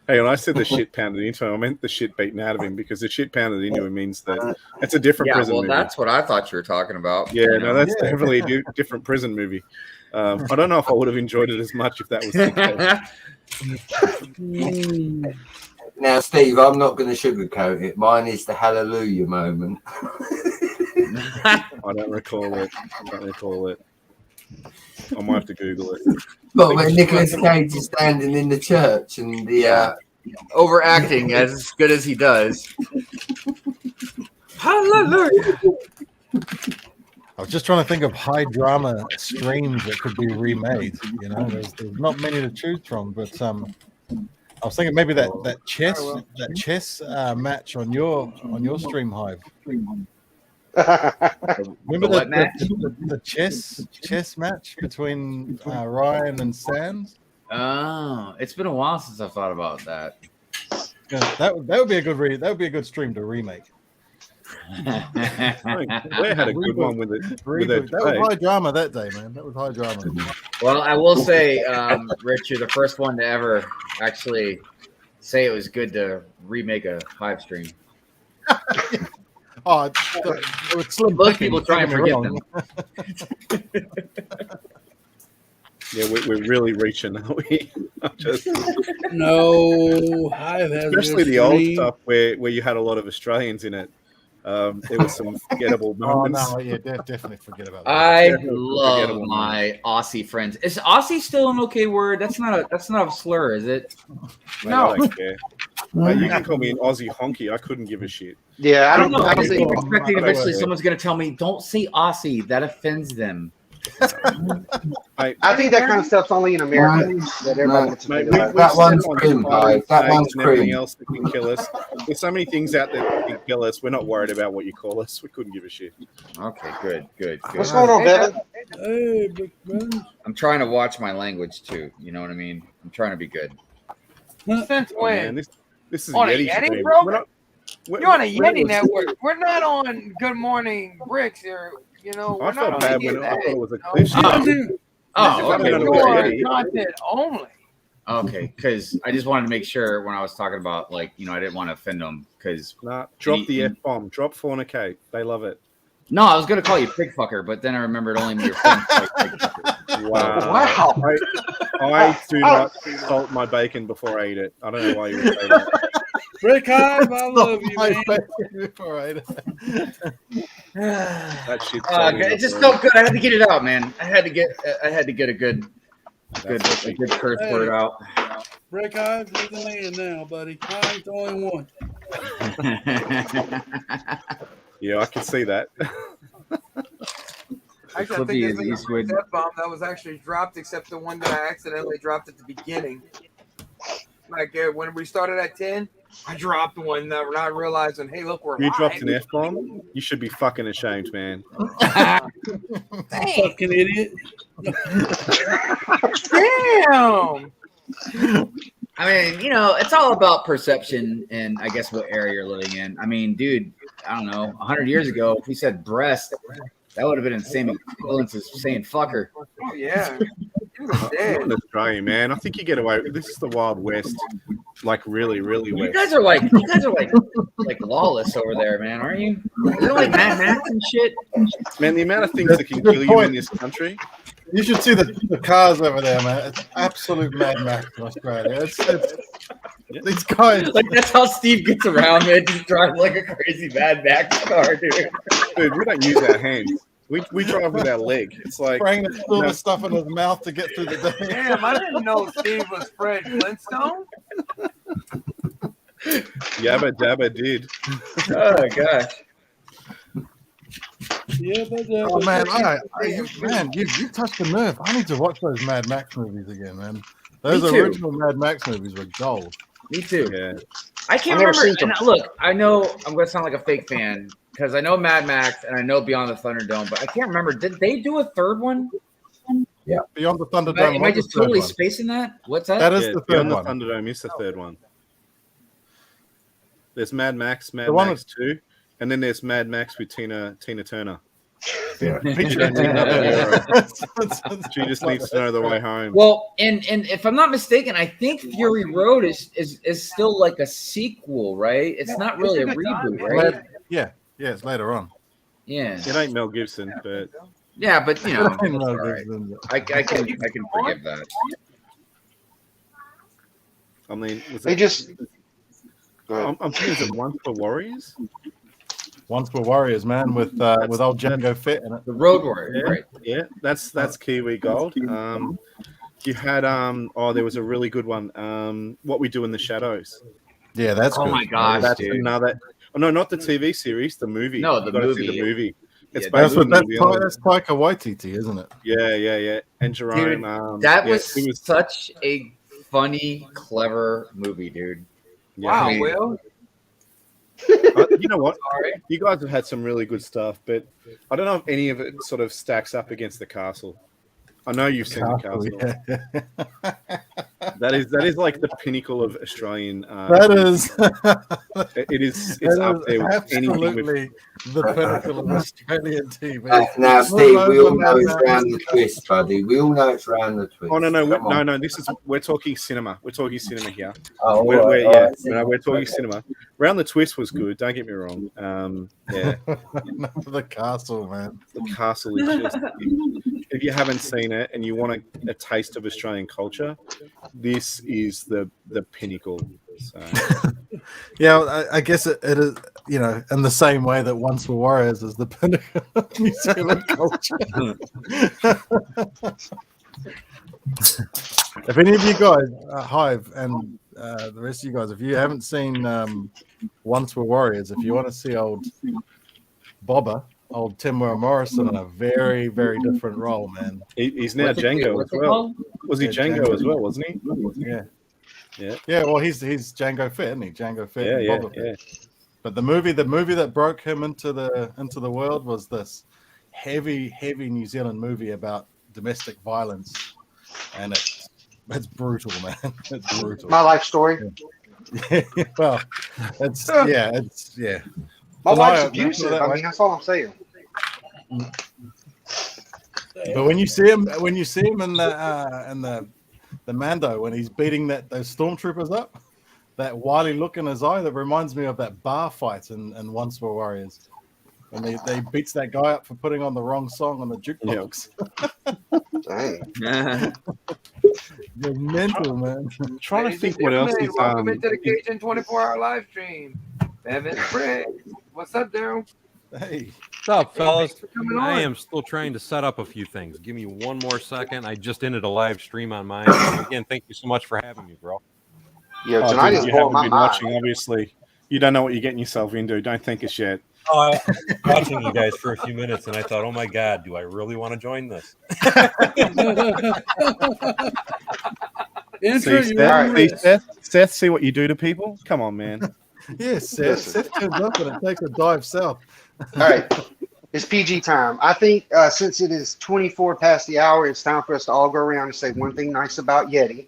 Hey, when I said the shit pounded into him, I meant the shit beaten out of him, because the shit pounded into him means that it's a different prison movie. That's what I thought you were talking about. Yeah, no, that's definitely a different prison movie. I don't know if I would have enjoyed it as much if that was the case. Now, Steve, I'm not going to sugarcoat it. Mine is the hallelujah moment. I don't recall it. I might have to Google it. But when Nicolas Cage is standing in the church and the overacting as good as he does. Hallelujah. I was just trying to think of high drama streams that could be remade. There's not many to choose from, but I was thinking maybe that chess match on your stream, Hive. Remember the chess match between Ryan and Sands? Oh, it's been a while since I thought about that. Yeah, that would be a good stream to remake. We had a good one with it. That was high drama that day, man. That was high drama. Well, I will say, Rich, you're the first one to ever actually say it was good to remake a Hive stream. It was slim. Most people try and forget them. Yeah, we're really reaching, aren't we? No, Hive has especially the old stuff where you had a lot of Australians in it. There was some forgettable moments. Oh no, yeah, definitely forget about that. I love my Aussie friends. Is Aussie still an okay word? That's not a slur, is it? No, I don't care. You can call me an Aussie honky. I couldn't give a shit. Yeah, I don't know. I just keep expecting eventually someone's going to tell me, "Don't say Aussie." That offends them. I think that kind of stuff's only in America. That one's cream pie. That one's cream. Else that can kill us. There's so many things out there that can kill us. We're not worried about what you call us. We couldn't give a shit. Okay, good. What's going on, Bevan? Hey, big man. I'm trying to watch my language too. You know what I mean? I'm trying to be good. Since when? Man, this is On Yeti a Yeti stream. program? You're on a Yeti network. We're not on Good Morning Bricks or I felt bad when I thought it was a clip. Content only. Okay, because I just wanted to make sure when I was talking about I didn't want to offend them because drop the F-bomb, drop fornicate. They love it. No, I was gonna call you pig fucker, but then I remembered only your friends like pig fucker. Wow. I do not salt my bacon before I eat it. I don't know why you would say that. Rick Hive, I love you, man. Before I eat it. That shit. It just felt good. I had to get it out, man. I had to get a good curse word out. Rick Hive, you're the man now, buddy. I ain't the only one. Yeah, I can see that. Actually, I think this is the first F-bomb that was actually dropped, except the one that I accidentally dropped at the beginning. Like when we started at 10, I dropped one that not realizing, hey, look, we're You live. dropped an F-bomb? You should be fucking ashamed, man. Fucking idiot. Damn. I mean, you know, it's all about perception and I guess what area you're living in. I mean, dude, I don't know, 100 years ago, if we said breast, that would have been the same equivalence as saying fucker. Oh, yeah. I'm not Australian, man. I think you get away. This is the Wild West, like really, really You west. guys are like lawless over there, man, aren't you? You're like Mad Max and shit. Man, the amount of things that can kill you in this country. You should see the cars over there, man. It's absolute Mad Max in Australia. These guys. Like that's how Steve gets around, man. Just drive like a crazy Mad Max car, dude. Dude, we don't use our hands. We drive with our leg. It's like spraying the silver stuff in his mouth to get through the day. Damn, I didn't know Steve was Fred Flintstone. Yabba dabba did. Oh gosh. Yeah, oh man, you touched a nerve. I need to watch those Mad Max movies again, man. Those original Mad Max movies were gold. Me too. Yeah. I can't remember. And look, I know I'm going to sound like a fake fan because I know Mad Max and I know Beyond the Thunderdome, but I can't remember. Did they do a third one? Yeah, Beyond the Thunderdome. Am I just totally spacing that? What's that? That is the third Beyond one. the Thunderdome is the third one. There's Mad Max, Mad Max 2, and then there's Mad Max with Tina Turner. Yeah. She just needs to know the way home. Well, and if I'm not mistaken, I think Fury Road is still like a sequel, right? It's not really a reboot, right? Yeah, it's later on. Yeah. It ain't Mel Gibson, but yeah, but you know, It ain't Mel right. Gibson. I can forgive that. I mean, was They it, just. I'm thinking, is it Once for Warriors? Once Were Warriors, man, with old Django Fett in it. The Road Warrior, Yeah, right? yeah, that's Kiwi Gold. You had there was a really good one. What We Do in the Shadows. Yeah, that's Oh good. my gosh, That's dude. another. Oh, no, not the TV series, the movie. No, the You gotta movie. see the movie. It's Yeah, That's based on the movie on- that's Taika Waititi, isn't it? Yeah. And Jerome. Dude, that yeah, was he was such a funny, clever movie, dude. yeah. Wow, I mean- Will. You know what? You guys have had some really good stuff, but I don't know if any of it sort of stacks up against The Castle. I know you've seen The Castle. Yeah. That is like the pinnacle of Australian. That is. It is. It's That up is there with anything. absolutely the pinnacle of Australian TV. Now, Steve, we all know Well, it's round the twist, buddy. We all know it's round the twist. Oh no, Come on. no! We're talking cinema. We're talking cinema here. Oh, We're all right. talking cinema. Round the Twist was good. Don't get me wrong. Yeah, The Castle, man. The Castle is just. If you haven't seen it and you want a taste of Australian culture, this is the pinnacle. So. Yeah, I guess it is, in the same way that Once Were Warriors is the pinnacle of New Zealand culture. If any of you guys, Hive and the rest of you guys, if you haven't seen Once Were Warriors, if you want to see old Bobber, old Timur Morrison in a very, very different role, man. He's now Django as well. Was he Django as well, wasn't he? Yeah. Well, he's Django Fett, isn't he? Django Fett. and Yeah. Boba Fett. But the movie that broke him into the world was this heavy New Zealand movie about domestic violence, and it's brutal, man. It's brutal. My life story. Well, it's yeah. My wife's Eye-opener, abusive. that I way. mean, that's all I'm saying. But when you see him in the Mando when he's beating those stormtroopers up, that wily look in his eye that reminds me of that bar fight in Once Were Warriors. And they beats that guy up for putting on the wrong song on the jukebox. Dang. You're mental, man. I'm trying to think what else is Welcome into the Cajun 24-hour live stream. Evan Brick. What's up, Daryl? Hey. What's up, fellas? Thanks for coming I on. am still trying to set up a few things. Give me one more second. I just ended a live stream on mine. Again, thank you so much for having me, bro. Yeah, tonight is you blowing haven't my been mind. watching, obviously. You don't know what you're getting yourself into. Don't think of shit. Oh, I was watching you guys for a few minutes, and I thought, oh my God, do I really want to join this? Seth, see what you do to people? Come on, man. Yes, Seth turns up and it takes a dive south. All right. It's PG time. I think since it is 24 past the hour, it's time for us to all go around and say one thing nice about Yeti.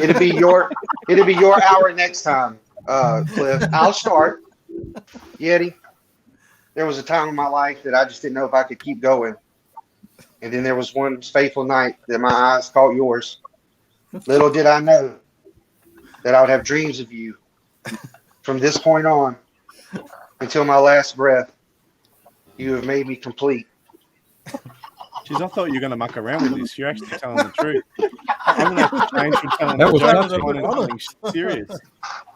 It'll be your hour next time, Cliff. I'll start. Yeti, there was a time in my life that I just didn't know if I could keep going. And then there was one fateful night that my eyes caught yours. Little did I know that I would have dreams of you from this point on until my last breath. You have made me complete. Jeez, I thought you were going to muck around with this. You're actually telling the truth. I'm going to have to change from telling That the was joke to funny. something serious.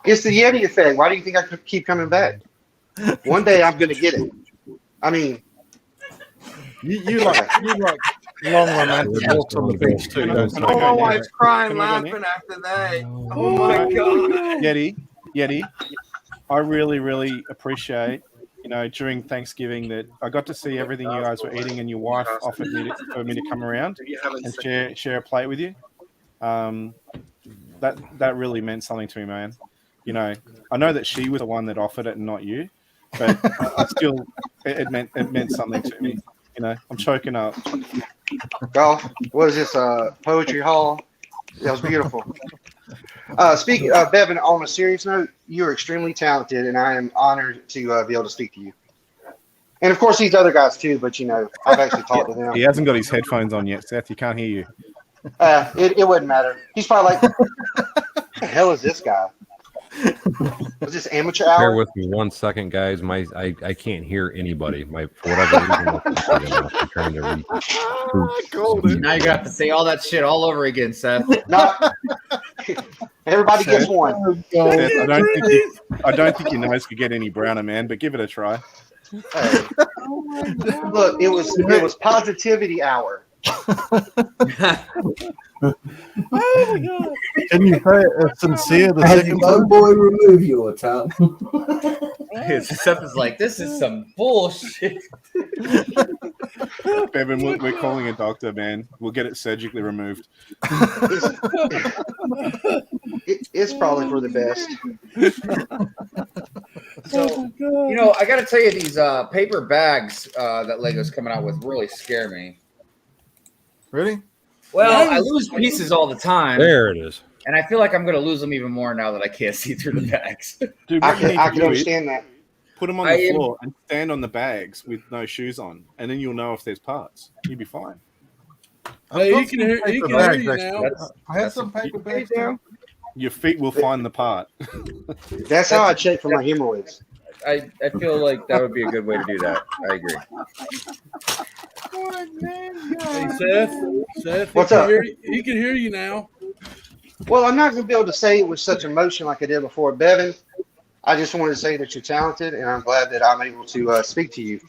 It's the Yeti effect. Why do you think I keep coming back? One day I'm going to get it. I mean, you like long romantic walks on the beach too, don't you? Oh, my wife's crying, Can I go laughing after that. Oh my God. Yeti, I really, really appreciate, during Thanksgiving that I got to see everything you guys were eating, and your wife offered for me to come around and share a plate with you. That really meant something to me, man. I know that she was the one that offered it and not you, but I still, it meant something to me. I'm choking up. golf. What is this? Poetry hall. That was beautiful. Speaking of Bevan, on a serious note, you are extremely talented, and I am honored to be able to speak to you. And of course, these other guys too. But I've actually talked to them. He hasn't got his headphones on yet, Seth. He can't hear you. It wouldn't matter. He's probably like, "What the hell is this guy? Was this amateur hour?" Bear with me 1 second, guys. I can't hear anybody. For whatever reason, I'm trying to read. Now you got to say all that shit all over again, Seth. Everybody gets one. Seth, I don't think your nose could get any browner, man. But give it a try. Hey. Look, it was positivity hour. Oh my God. Can you say it sincere the Has second no time? boy remove your tongue? Seth is like, this is some bullshit. Bevan, we're calling a doctor, man. We'll get it surgically removed. It's probably for the best. So, I got to tell you, these paper bags that Lego's coming out with really scare me. Really? Well, I lose pieces all the time. There it is. And I feel like I'm going to lose them even more now that I can't see through the bags. Dude, I can understand that. Put them on the floor and stand on the bags with no shoes on, and then you'll know if there's parts. You'll be fine. Hey, he can hear you now. I had some paper bags too. Your feet will find the part. That's how I check for my hemorrhoids. I feel like that would be a good way to do that. I agree. Hey, Seth, What's up? He can hear you now. Well, I'm not going to be able to say it with such emotion like I did before. Bevan, I just wanted to say that you're talented, and I'm glad that I'm able to speak to you.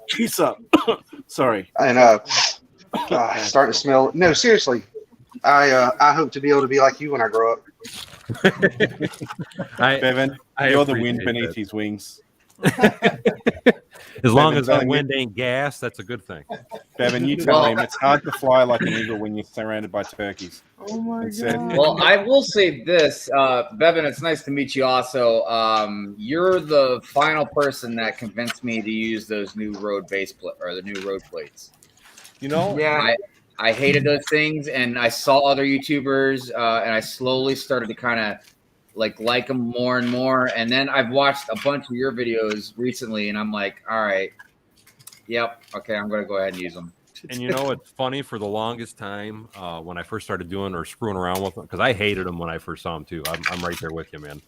Peace up. Sorry. And starting to smell. No, seriously. I hope to be able to be like you when I grow up. Bevan, you're the wind beneath his wings. As long as that wind ain't gas, that's a good thing. Bevan, you tell him it's hard to fly like an eagle when you're surrounded by turkeys. Oh my God. Well, I will say this, Bevan, it's nice to meet you also. You're the final person that convinced me to use those new road the new road plates. Yeah. I hated those things, and I saw other YouTubers, and I slowly started to kind of like them more and more. And then I've watched a bunch of your videos recently, and I'm like, all right, yep, okay, I'm going to go ahead and use them. And it's funny, for the longest time when I first started doing or screwing around with them, because I hated them when I first saw them too. I'm right there with you, man.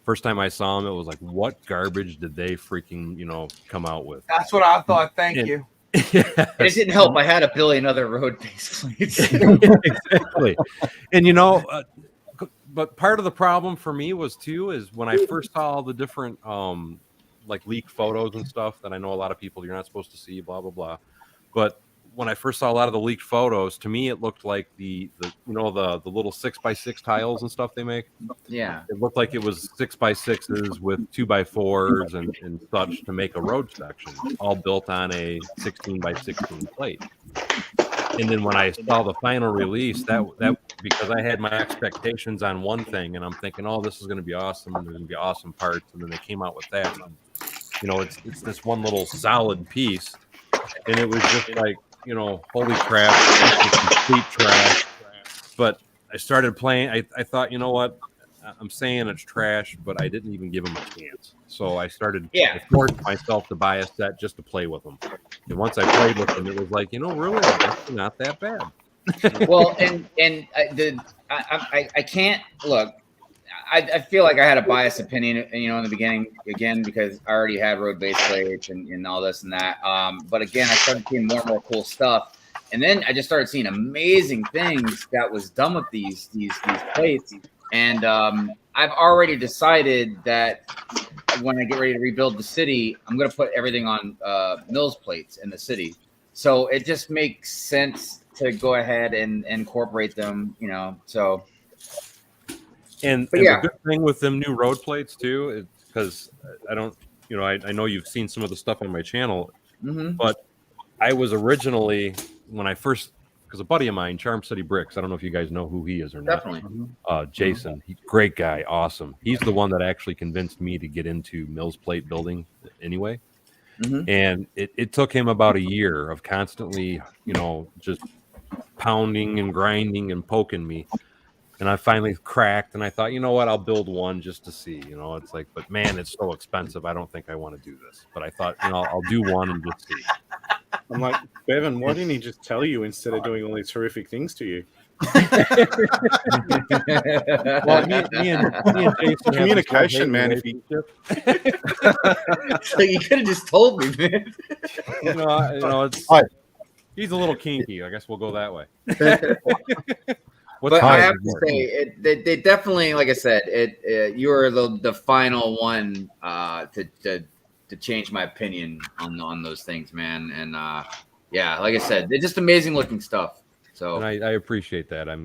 First time I saw them, it was like, what garbage did they freaking, come out with? That's what I thought. Thank you. It didn't help. I had a billion other road-based plates. Exactly. And but part of the problem for me was is when I first saw all the different leaked photos and stuff that I know a lot of people, you're not supposed to see, blah blah blah. But when I first saw a lot of the leaked photos, to me it looked like the little 6x6 tiles and stuff they make. Yeah. It looked like it was 6x6s with 2x4s and such to make a road section, all built on a 16x16 plate. And then when I saw the final release, that because I had my expectations on one thing, and I'm thinking, oh, this is going to be awesome, and there's going to be awesome parts, and then they came out with that. And, it's this one little solid piece, and it was just like, holy crap, this is complete trash. But I started playing. I thought, you know what? I'm saying it's trash, but I didn't even give them a chance. So I started. I forced myself to buy a set just to play with them. And once I played with them, it was like, really, that's not that bad. Well, and I can't look. I feel like I had a biased opinion, in the beginning again because I already had road base plates and all this and that. But again, I started seeing more and more cool stuff, and then I just started seeing amazing things that was done with these plates. And I've already decided that when I get ready to rebuild the city, I'm going to put everything on Mills plates in the city. So it just makes sense to go ahead and incorporate them, so. And the good thing with them new road plates too, is because I don't, I know you've seen some of the stuff on my channel, but I was originally, when I first, because a buddy of mine, Charm City Bricks, I don't know if you guys know who he is or not. Definitely. Jason, great guy, awesome. He's the one that actually convinced me to get into Mills plate building anyway. And it took him about a year of constantly, just pounding and grinding and poking me. And I finally cracked, and I thought, you know what, I'll build one just to see. It's like, but man, it's so expensive. I don't think I want to do this. But I thought, I'll do one and just see. I'm like, Bevan, why didn't he just tell you instead of doing all these horrific things to you? Well, me and Jason communication, man. If you so you could have just told me, man. It's he's a little kinky. I guess we'll go that way. But I have to say, they definitely, like I said, you are the final one to change my opinion on those things, man. And like I said, they're just amazing looking stuff. So and I appreciate that. It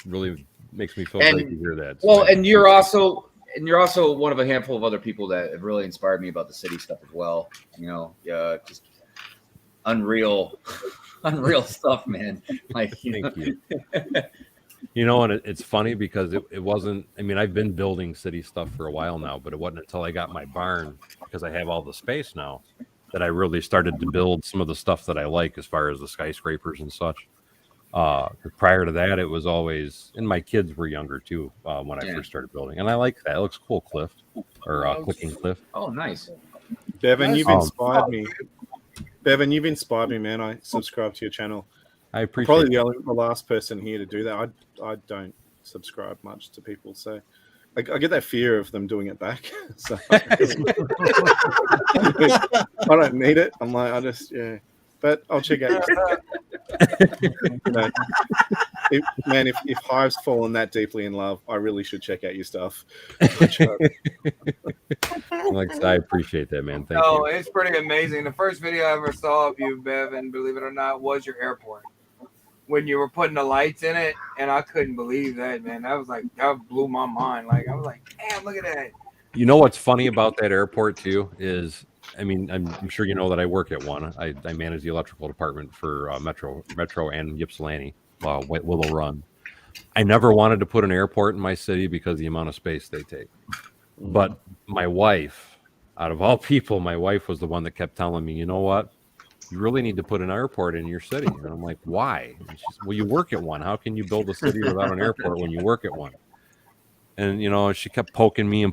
really makes me feel great to hear that. Well, and you're also one of a handful of other people that have really inspired me about the city stuff as well. Just unreal stuff, man. Like, thank you. And it's funny because it wasn't, I've been building city stuff for a while now, but it wasn't until I got my barn, because I have all the space now, that I really started to build some of the stuff that I like as far as the skyscrapers and such. Prior to that, it was always, and my kids were younger too when I first started building. And I like that. It looks cool, Cliff, or Clicking Cliff. Oh, nice. Bevan, you've inspired me. Bevan, you've inspired me, man. I subscribe to your channel. I appreciate probably the last person here to do that. I don't subscribe much to people, so I get that fear of them doing it back. So I don't need it. I'm like, but I'll check out your stuff. If Hive's fallen that deeply in love, I really should check out your stuff. I appreciate that, man. Thank you. It's pretty amazing. The first video I ever saw of you, Bevan, believe it or not, was your airport. When you were putting the lights in it, and I couldn't believe that, man. That blew my mind. Like, I was like, damn, look at that. You know what's funny about that airport too is, I'm sure you know that I work at one. I manage the electrical department for Metro and Ypsilanti, Willow Run. I never wanted to put an airport in my city because of the amount of space they take. But my wife, out of all people, my wife was the one that kept telling me, you know what? You really need to put an airport in your city. And I'm like, why? And she said, well, you work at one. How can you build a city without an airport when you work at one? And, she kept poking me. And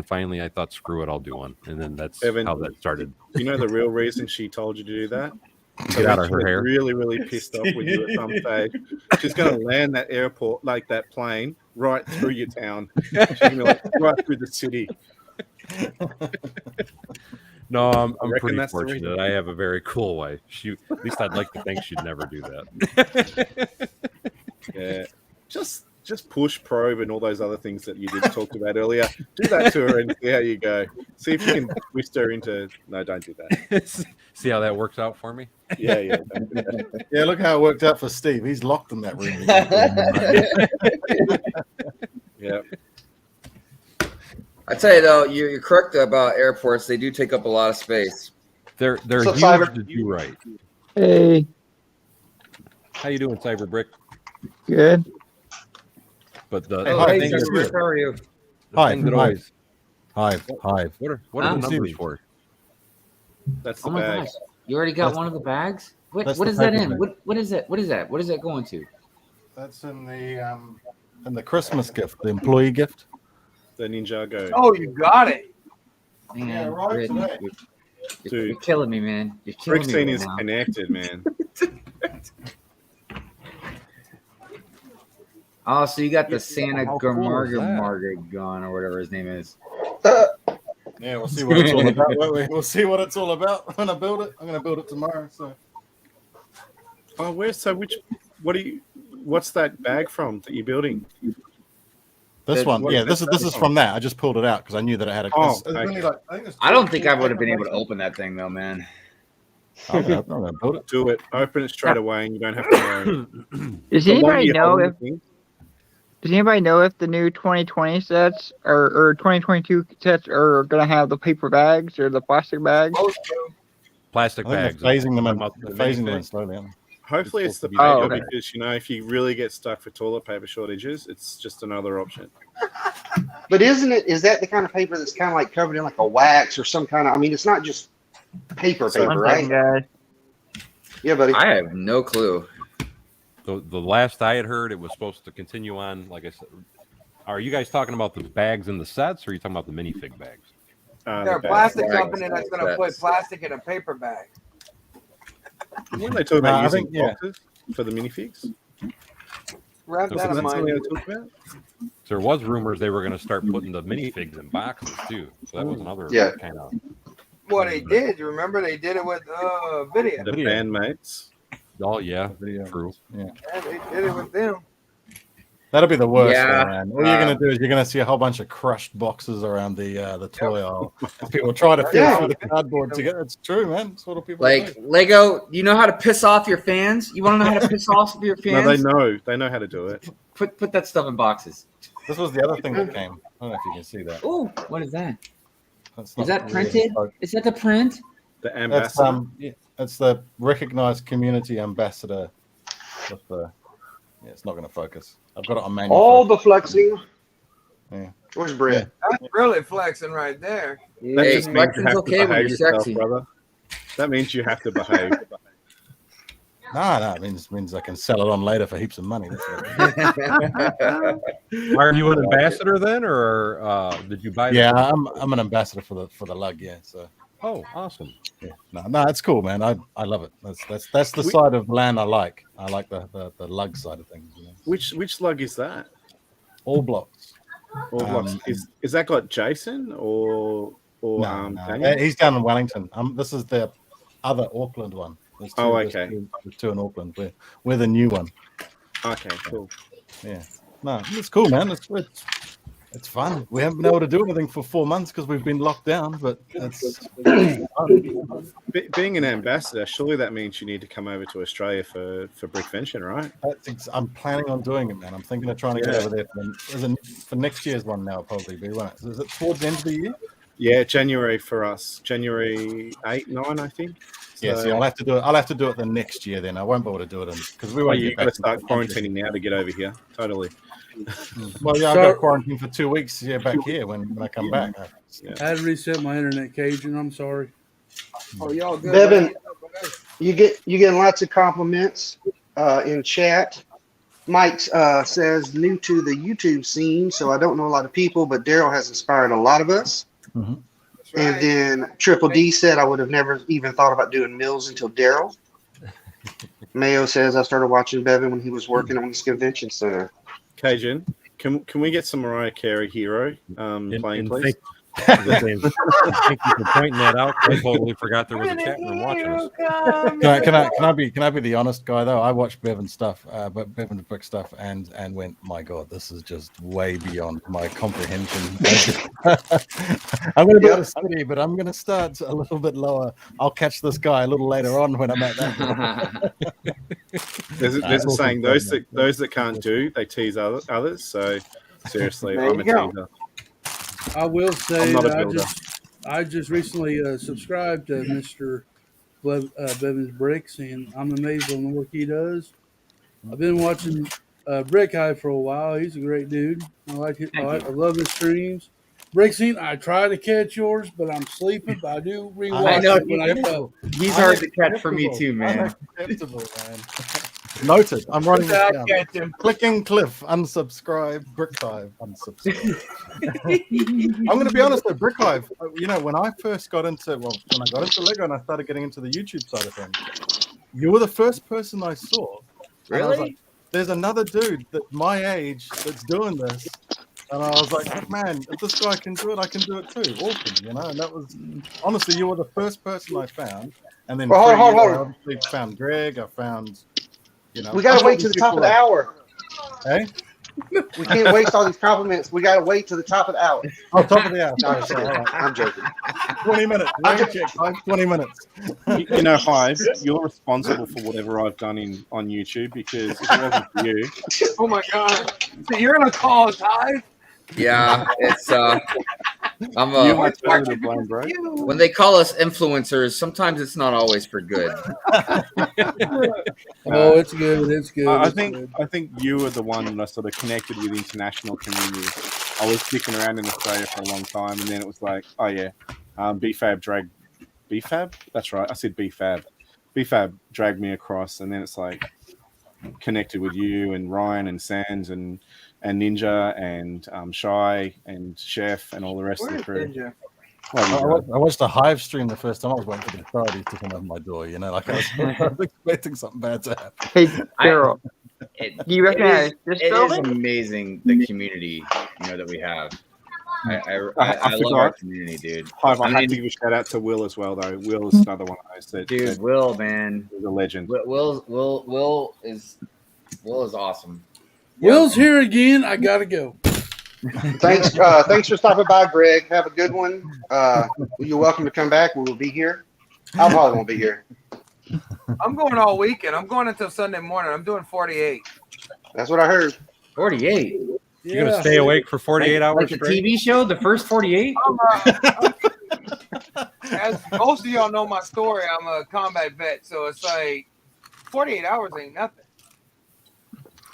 finally I thought, screw it, I'll do one. And then that's how that started. You know the real reason she told you to do that? Get out of her hair. Really, really pissed off with you at some stage. She's going to land that airport, like that plane, right through your town. She's going to be right through the city. No, I'm pretty fortunate. I have a very cool wife. At least I'd like to think she'd never do that. Yeah, just push, probe, and all those other things that you talked about earlier. Do that to her and see how you go. See if you can twist her into. No, don't do that. See how that works out for me? Yeah. Yeah, look how it worked out for Steve. He's locked in that room. Yeah. I tell you though, you're correct about airports. They do take up a lot of space. They're So, huge Cyber- to do right. Hey, How you doing, Cyberbrick? good. But the, Oh, the hey, thing Cyber is, Rick, how are you? the thing that always Hive. what are the numbers for? That's the Oh my bag. gosh, you already got That's- one of the bags. What that's what the is that paper in? bag. What is it? What is that? What is that going to? That's in the Christmas gift, the employee gift. The Ninjago. Oh, you got it. Man, Yeah, right Rick, today. you're killing me, man. You're killing Rick's me scene right is now. connected, man. Oh, so you got the Santa how cool is Gamarga gun or whatever his name is. Yeah, we'll see what it's all about. We'll see what it's all about when I build it. I'm going to build it tomorrow. So Oh, what's that bag from that you're building? this one, what yeah, is this that is from? from that. I just pulled it out because I knew that it had a. Oh, it's only okay. like, I think it's I don't think I two would have been paper able to bags. open that thing though, man. I'm gonna build it. Do it. Open it straight away, and you don't have to worry. Does The longer anybody you know hold if the thing- Does anybody know if the new 2020 sets or 2022 sets are gonna have the paper bags or the plastic bags? Plastic I think bags. they're phasing them in, About they're the phasing them in minifig. slowly. Aren't Hopefully, it's the supposed to be paper okay. because if you really get stuck for toilet paper shortages, it's just another option. But is that the kind of paper that's kind of like covered in like a wax or some kind of? I mean, it's not just paper, So- One right? second, guys. Yeah, buddy. I have no clue. The last I had heard, it was supposed to continue on. Like I said, are you guys talking about the bags in the sets, or are you talking about the minifig bags? They're a The plastic bags. company that's going to put plastic in a paper bag. When they talk about I using think, yeah. boxes for the minifigs, Wrap Okay. that in that's something mind. they talk about. There was rumors they were going to start putting the minifigs in boxes too. So that was another Yeah. kind of. Well, they did. You remember they did it with video. The Video. bandmates. Oh yeah, Video. true. Yeah, they did it with them. That'll be the worst, Yeah, though, man. All you're gonna do is you're gonna see a whole bunch of crushed boxes around the toy aisle. People try to feel Yeah. through the cardboard to get. It's true, man. That's what people Like do. Lego, you know how to piss off your fans? You want to know how to piss off your No, fans? they know how to do it. Put that stuff in boxes. This was the other thing that came. I don't know if you can see that. Oh, what is that? That's Is not that really printed? folk. Is that the print? The That's ambassador. yeah, it's the recognized community ambassador. With the, yeah, it's not going to focus. I've got it on manual. All the flexing. Yeah. Where's Brett? That's really flexing right there. That Hey, just means you flexing's have to okay when behave you're yourself, sexy. brother. That means you have to behave. No, it means I can sell it on later for heaps of money. That's what Are you an ambassador then, or did you buy? yeah, the- I'm an ambassador for the lug. Yeah, so Oh, awesome. yeah, no, it's cool, man. I love it. That's the side of land I like. I like the lug side of things. You know? Which lug is that? All blocks. Or blocks? Is that got Jason or No, Daniel? he's down in Wellington. This is the other Auckland one. There's two, Oh, there's okay. There's two in Auckland. We're the new one. Okay, cool. Yeah. No, it's cool, man. It's fun. We haven't been able to do anything for 4 months because we've been locked down, but it's fun. Being an ambassador, surely that means you need to come over to Australia for Brickvention, right? I'm planning on doing it, man. I'm thinking of trying to get Yeah. over there for next year's one now, probably be, won't it? Is it towards the end of the year? Yeah, January for us. January 8, 9, I think. Yeah, see, I'll have to do it. I'll have to do it the next year. Then I won't be able to do it because we won't. you get got to back start into the country. quarantining now to get over here. Totally. Well, yeah, I've got quarantine for 2 weeks. Yeah, back here when I come back. Yeah. I had to reset my internet, Cajun. I'm sorry. Oh, y'all good? Bevan, you getting lots of compliments in chat. Mike says new to the YouTube scene, so I don't know a lot of people, but Daryl has inspired a lot of us. Mm-hmm. And then Triple D said I would have never even thought about doing mills until Daryl. Mayo says I started watching Bevan when he was working on this convention center. Cajun, Can we get some Mariah Carey Hero playing, please? Thank you for pointing that out. I totally forgot there was a chat room watching us. Can I be the honest guy though? I watched Bevan's stuff, but Bevan's brick stuff, and went, my God, this is just way beyond my comprehension. I'm going to be able to study, but I'm going to start a little bit lower. I'll catch this guy a little later on when I'm at that. There's a saying: those that can't do, they tease others. So seriously, There I'm you a go. teaser. I will say I'm not a that builder. I just recently subscribed to Mr. Bevan's Bricks, and I'm amazed on the work he does. I've been watching Brick Hive for a while. He's a great dude. I love his streams. Brick Scene, I try to catch yours, but I'm sleeping. But I do rewatch it when I go. He's hard to catch for me too, man. Unacceptable, man. Noted. I'm writing this I'll down. catch him. Clicking Cliff, unsubscribe. Brick Hive, unsubscribe. I'm going to be honest though, Brick Hive, when I first got into, when I got into Lego and I started getting into the YouTube side of things, you were the first person I saw. And I was like, there's another dude that's my age that's doing this. And I was like, man, if this guy can do it, I can do it too. Awesome, And that was, honestly, you were the first person I found. And then Well, hold I on. obviously found Greg, I found, We got to wait to the top of the hour. Hey? We can't waste all these compliments. We got to wait to the top of the hour. Oh, top of the hour. No, I'm just kidding. I'm joking. 20 minutes. Rain check, guys, 20 minutes. Hive, you're responsible for whatever I've done on YouTube, because if it wasn't for you, Oh my God! So you're gonna call us Hive? Yeah, it's I'm you might tell me to blame, bro. when they call us influencers, sometimes it's not always for good. Oh, it's good. It's good. I It's think good. I think you were the one that I sort of connected with international community. I was sticking around in Australia for a long time, and then it was like, oh yeah, BFAB. That's right. I said BFAB. BFAB dragged me across, and then it's like connected with you and Ryan and Sands and Ninja and Shy and Chef and all the rest of the crew. Ninja? I watched a Hive stream the first time. I was waiting for the authorities to come over my door. Like I was expecting something bad to happen. Hey, Daryl, do you recognize this It is building? amazing the community that we have. I love our community, dude. Hive, I I have mean- to give a shout out to Will as well, though. Will is another one of those that, Dude, Will, man, is a legend. Will is awesome. Will's here again. I gotta go. Thanks for stopping by, Greg. Have a good one. You're welcome to come back. We will be here. I probably won't be here. I'm going all weekend. I'm going until Sunday morning. I'm doing 48. That's what I heard. 48. You're gonna stay awake for 48 hours Like the straight? TV show, the first 48. As most of y'all know my story, I'm a combat vet, so it's like 48 hours ain't nothing.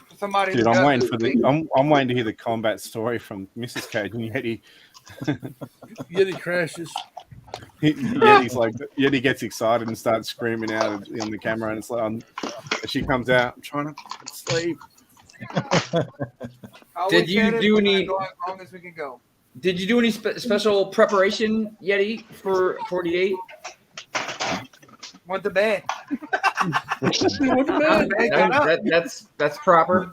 For somebody Dude, who I'm does waiting it, for the I'm waiting to hear the combat story from Mrs. Cage and Yeti. Yeti crashes. Yeti gets excited and starts screaming out on the camera, and it's like she comes out, I'm trying to sleep. Did you do any? As long as we can go. Did you do any special preparation, Yeti, for 48? Went to bed. That's proper.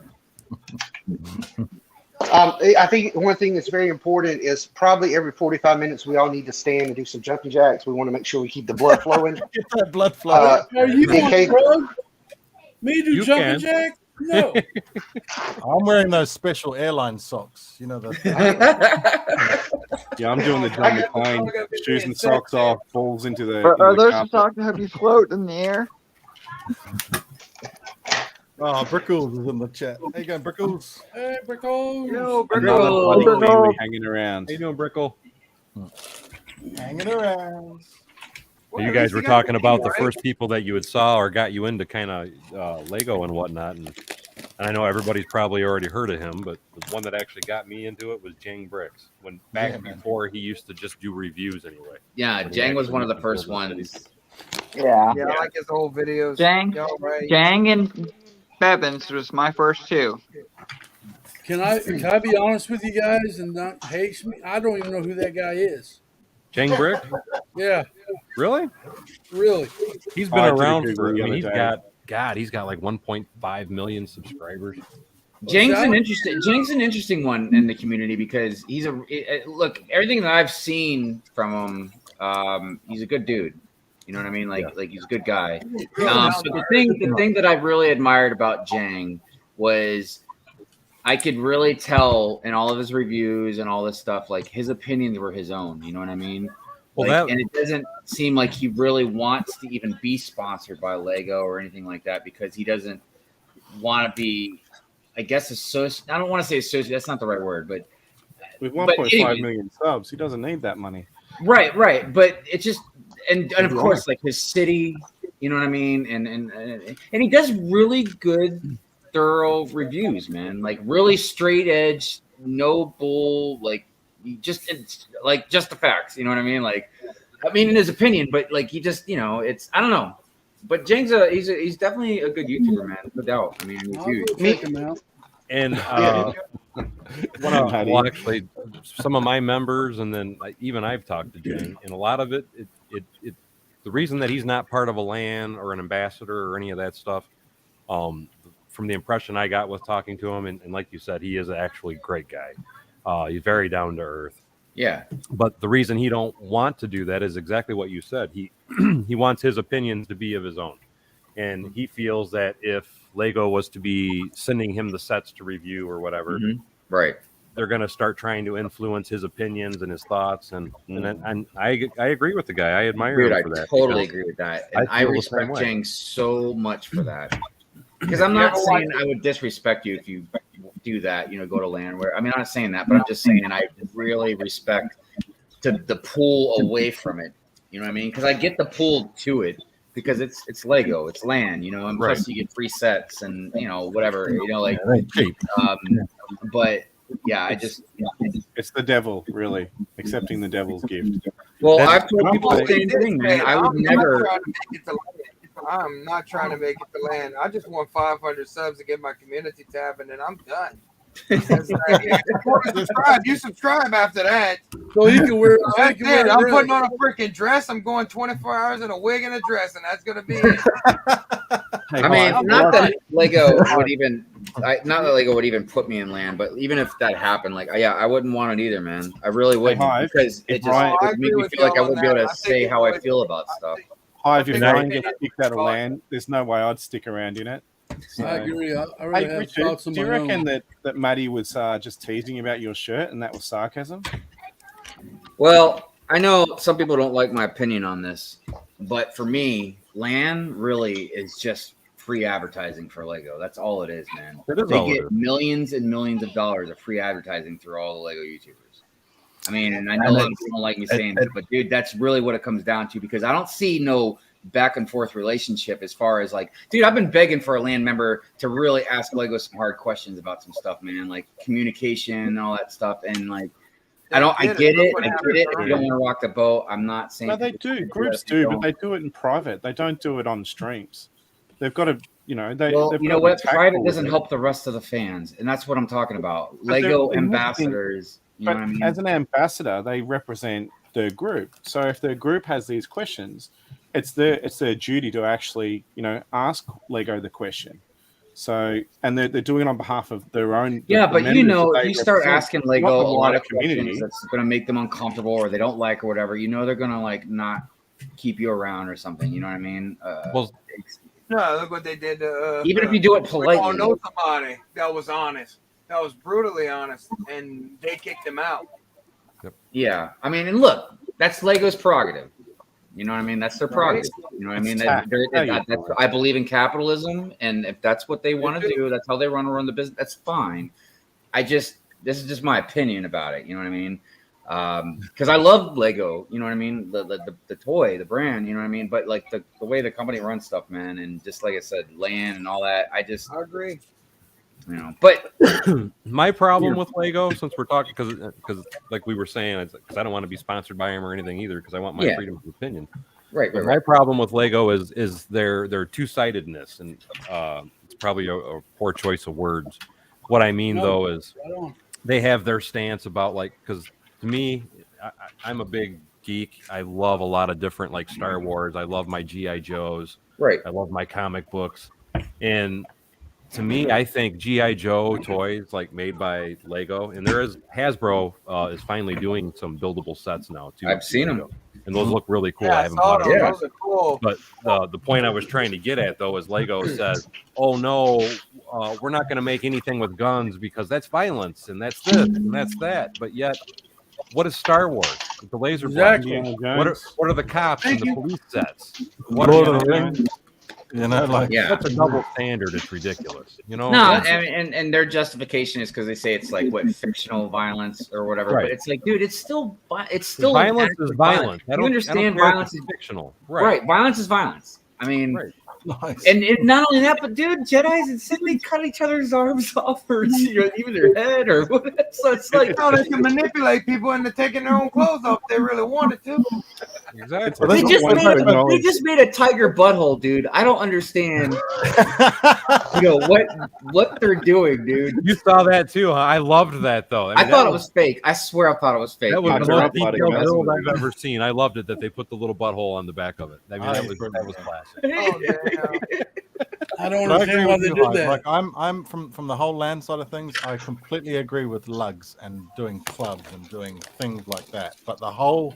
I think one thing that's very important is probably every 45 minutes we all need to stand and do some jumping jacks. We want to make sure we keep the blood flowing. Get that blood flowing. Are you in on case- drugs? Me do You jumping can. jack? No. I'm wearing those special airline socks. You know the. Yeah, I'm doing the John McClane, shoes and socks off, falls into the. Are into the those the carpet. socks that help you float in the air? Oh, Brickles is in the chat. How you going, Brickles? Hey, Brickles. Yo, Another bloody Kiwi hanging around. How you doing, Brickle? Hanging around. You guys were talking about the first people that you had saw or got you into kind of Lego and whatnot, and I know everybody's probably already heard of him, but the one that actually got me into it was Jang Bricks. When back before he used to just do reviews anyway. Yeah, When he Jang was actually one of the used to first build his ones. cities. Yeah. Yeah, I like his old videos. Jang, Y'all right. Jang and Bevins was my first two. Can I be honest with you guys and not hate me? I don't even know who that guy is. Jang Brick? Yeah. Really? Really? He's been I did a around Google for, the I mean, other day. he's got like 1.5 million subscribers. Jang's an interesting one in the community because he's look, everything that I've seen from him, he's a good dude. You know what I mean? Like he's a good guy. But the thing that I really admired about Jang was I could really tell in all of his reviews and all this stuff, like his opinions were his own. You know what I mean? Well, and it doesn't seem like he really wants to even be sponsored by Lego or anything like that because he doesn't want to be, I guess, I don't want to say associate. That's not the right word, but with 1.5 million subs, he doesn't need that money. Right. But it just and of course, like his city, you know what I mean, and he does really good, thorough reviews, man. Like really straight edge, no bull, like it's just the facts. You know what I mean? Like, I mean, in his opinion, but like he just, it's I don't know. But Jang's he's definitely a good YouTuber, man, no doubt. I mean, he's huge. And well, actually, some of my members, and then even I've talked to Jang, and a lot of it, the reason that he's not part of a LAN or an ambassador or any of that stuff, from the impression I got with talking to him, and like you said, he is actually a great guy. He's very down to earth. Yeah. But the reason he don't want to do that is exactly what you said. He he wants his opinions to be of his own. And he feels that if Lego was to be sending him the sets to review or whatever, right, they're going to start trying to influence his opinions and his thoughts. And I agree with the guy. I admire him for that. I totally agree with that. And I respect Jang so much for that. Because I'm not saying I would disrespect you if you do that, go to LAN where, I mean, I'm not saying that, but I'm just saying I really respect the pull away from it. You know what I mean? Because I get the pull to it because it's Lego, it's LAN, and plus you get free sets and, whatever, but yeah, I just, it's the devil, really, accepting the devil's gift. Well, I've told people the same thing, man. I would never. I'm not trying to make it to LAN. I just want 500 subs to get my community tab, and then I'm done. You subscribe after that. So he can wear. I'm putting on a freaking dress. I'm going 24 hours in a wig and a dress, and that's gonna be it. I mean, not that Lego would even put me in LAN, but even if that happened, I wouldn't want it either, man. I really wouldn't because it would make me feel like I wouldn't be able to say how I feel about stuff. If Ryan gets kicked out of LAN, there's no way I'd stick around in it. So, I agree. I really have Richard, thoughts of do you my reckon own. that Maddie was just teasing about your shirt and that was sarcasm? Well, I know some people don't like my opinion on this, but for me, LAN really is just free advertising for Lego. That's all it is, man. They get millions and millions of dollars of free advertising through all the Lego YouTubers. I mean, and I know a lot of people don't like me saying that, but dude, that's really what it comes down to because I don't see no back and forth relationship as far as like, dude, I've been begging for a LAN member to really ask Lego some hard questions about some stuff, man, like communication and all that stuff. And like, I get it. If you don't want to rock the boat, I'm not saying. No, they do. Groups do, but they do it in private. They don't do it on streams. They've got to, private doesn't help the rest of the fans, and that's what I'm talking about. Lego ambassadors. You know what I mean? As an ambassador, they represent the group. So if the group has these questions, it's their duty to actually, ask Lego the question. So, and they're doing it on behalf of their own. Yeah, but if you start asking Lego a lot of questions that's going to make them uncomfortable or they don't like or whatever, they're going to like not keep you around or something. You know what I mean? No, look what they did. Even if you do it politely. We all know somebody that was honest. That was brutally honest, and they kicked him out. Yep. Yeah, I mean, and look, that's Lego's prerogative. You know what I mean? That's their prerogative. You know what I mean? I believe in capitalism, and if that's what they want to do, that's how they want to run the business. That's fine. This is just my opinion about it. You know what I mean? Because I love Lego. You know what I mean? The toy, the brand. You know what I mean? But like the way the company runs stuff, man, and just like I said, LAN and all that. I agree. But my problem with Lego, since we're talking, because like we were saying, because I don't want to be sponsored by him or anything either, because I want my freedom of opinion. Right. My problem with Lego is their two-sidedness, and it's probably a poor choice of words. What I mean though is they have their stance about because to me, I'm a big geek. I love a lot of different like Star Wars. I love my G.I. Joes. Right. I love my comic books, and to me, I think GI Joe toys like made by Lego, and there is Hasbro is finally doing some buildable sets now too. I've seen them, and those look really cool. Yeah, I haven't I saw bought them. them. Those are cool. But the point I was trying to get at though is Lego says, "Oh no, we're not going to make anything with guns because that's violence and that's this and that's that." But yet, what is Star Wars? The laser blast? Exactly. What are the cops and the police sets? What Lord are of the Rings. You know, like that's a double standard. It's ridiculous. You know, no, and their justification is because they say it's like what fictional violence or whatever. Right. But it's like, dude, it's still violence active is violence. You understand violence is fictional, right? Violence is violence. I mean, nice. and not only that, but dude, Jedi's and Sith, they cut each other's arms off, or even their head, or whatever. So it's like, no, they can manipulate people into taking their own clothes off if they really wanted to. Exactly. They just made a tiger butthole, dude. I don't understand. What they're doing, dude. You saw that too, huh? I loved that though. I thought it was fake. I swear, I thought it was fake. That was the most detailed build I've ever seen. I loved it that they put the little butthole on the back of it. I mean, that was classic. I don't understand why they did that. Like I'm from the whole land side of things. I completely agree with lugs and doing clubs and doing things like that. But the whole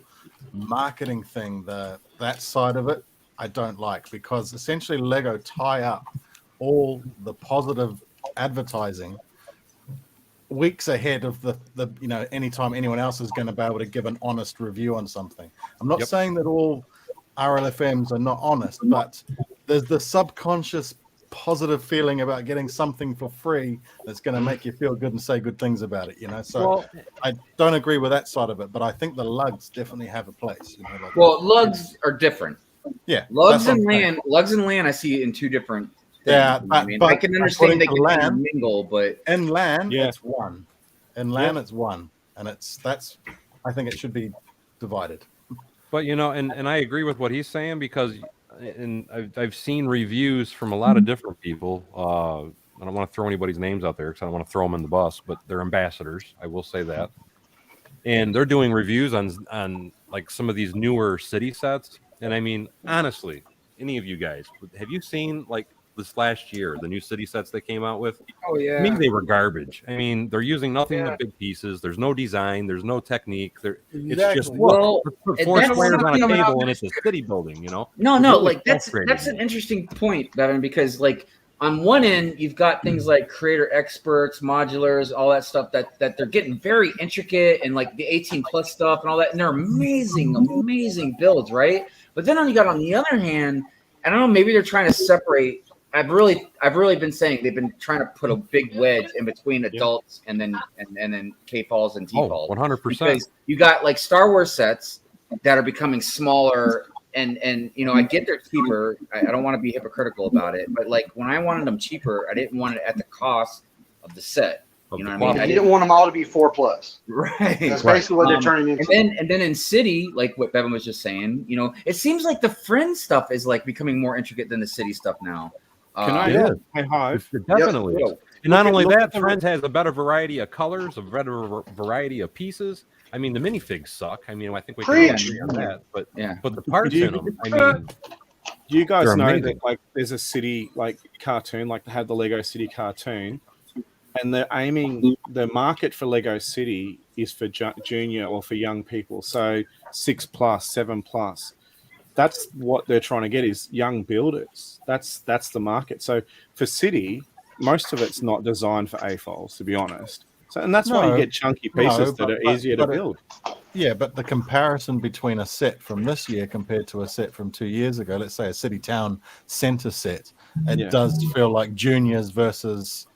marketing thing, that side of it, I don't like, because essentially Lego tie up all the positive advertising weeks ahead of the anytime anyone else is going to be able to give an honest review on something. I'm not saying that all RLFMs are not honest, but there's the subconscious positive feeling about getting something for free that's going to make you feel good and say good things about it, so I don't agree with that side of it, but I think the lugs definitely have a place, lugs are different. Lugs and land I see in two different things. Yeah, I mean, I can understand they can mingle, but in land it's one. In land it's one, and I think it should be divided. But and I agree with what he's saying, because I've seen reviews from a lot of different people. I don't want to throw anybody's names out there because I don't want to throw them in the bus, but they're ambassadors. I will say that, and they're doing reviews on like some of these newer city sets. And I mean, honestly, any of you guys, have you seen like this last year the new city sets they came out with? Oh yeah, I mean, they were garbage. I mean, they're using nothing but big pieces. There's no design. There's no technique. It's just put four squares on a table and it's a city building. No, really like that's an interesting point, Bevan, because like on one end you've got things like creator experts, modulars, all that stuff that they're getting very intricate, and like the 18+ stuff and all that, and they're amazing builds, right? But then on the other hand, I don't know, maybe they're trying to separate. I've really been saying they've been trying to put a big wedge in between adults and then K-Falls and T-Falls. 100%. Because you got like Star Wars sets that are becoming smaller, and I get they're cheaper. I don't want to be hypocritical about it, but like when I wanted them cheaper, I didn't want it at the cost of the set. You know what I mean? I didn't want them all to be 4+. Right. That's basically what they're turning into. And then in city, like what Bevan was just saying, it seems like the Friends stuff is like becoming more intricate than the city stuff now. Can I say hi? Definitely. And not only that, Friends has a better variety of colors, a better variety of pieces. I mean, the minifigs suck. I mean, I think we can all agree on that. But the parts in them, I mean, do you guys they're know amazing. that like there's a city like cartoon, like they had the Lego City cartoon, and they're aiming the market for Lego City is for junior or for young people, so 6+, 7+. That's what they're trying to get, is young builders. That's the market. So for City, most of it's not designed for AFOLs, to be honest. So, and that's why you get chunky pieces that are easier to build. Yeah, but the comparison between a set from this year compared to a set from 2 years ago, let's say a City Town Center set, it does feel like juniors versus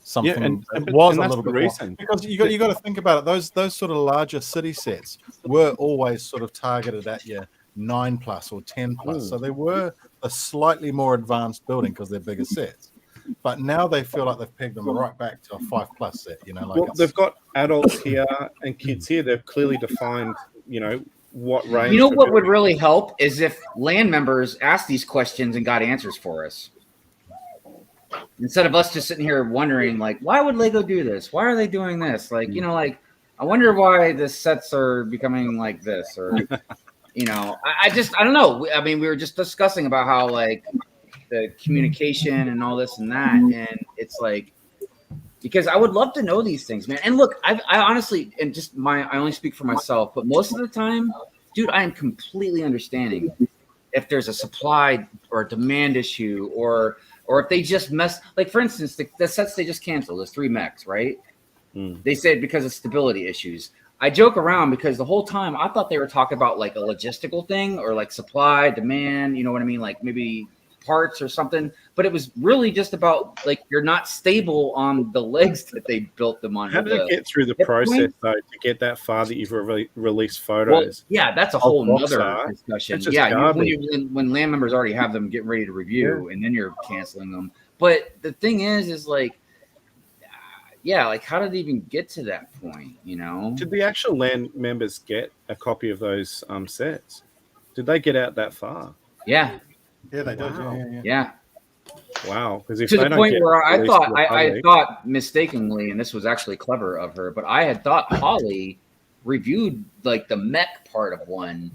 something that was a little bit more. Because you got to think about it. Those sort of larger city sets were always sort of targeted at you. 9+ or 10+, so they were a slightly more advanced building because they're bigger sets. But now they feel like they've pegged them right back to a 5+ set. They've got adults here and kids here. They've clearly defined, what range. What would really help is if land members asked these questions and got answers for us, instead of us just sitting here wondering, like, why would Lego do this? Why are they doing this? Like, I wonder why the sets are becoming like this, or. I don't know. I mean, we were just discussing about how like the communication and all this and that, and it's like, because I would love to know these things, man. And look, I honestly, and just I only speak for myself, but most of the time, dude, I am completely understanding if there's a supply or a demand issue, or if they just like, for instance, the sets they just canceled, there's 3 mechs, right? They said because of stability issues. I joke around because the whole time I thought they were talking about like a logistical thing or like supply, demand, you know what I mean? Like maybe parts or something, but it was really just about like you're not stable on the legs that they built them on. How did it get through the process though to get that far that you've released photos? Well, yeah, that's a whole nother discussion. Yeah, when land members already have them getting ready to review, and then you're canceling them. But the thing is like, yeah, like how did it even get to that point? You know, did the actual land members get a copy of those sets? Did they get out that far? Yeah. Yeah, they did. Yeah. Wow. Because To the point where I thought mistakenly, and this was actually clever of her, but I had thought Holly reviewed like the mech part of one.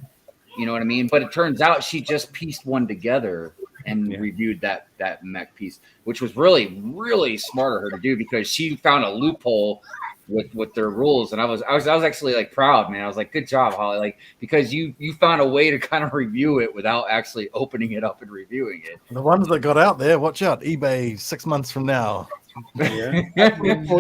You know what I mean? But it turns out she just pieced one together and reviewed that mech piece, which was really, really smart of her to do because she found a loophole with their rules. And I was actually like proud, man. I was like, good job, Holly. Like, because you found a way to kind of review it without actually opening it up and reviewing it. The ones that got out there, watch out, eBay 6 months from now. Yeah.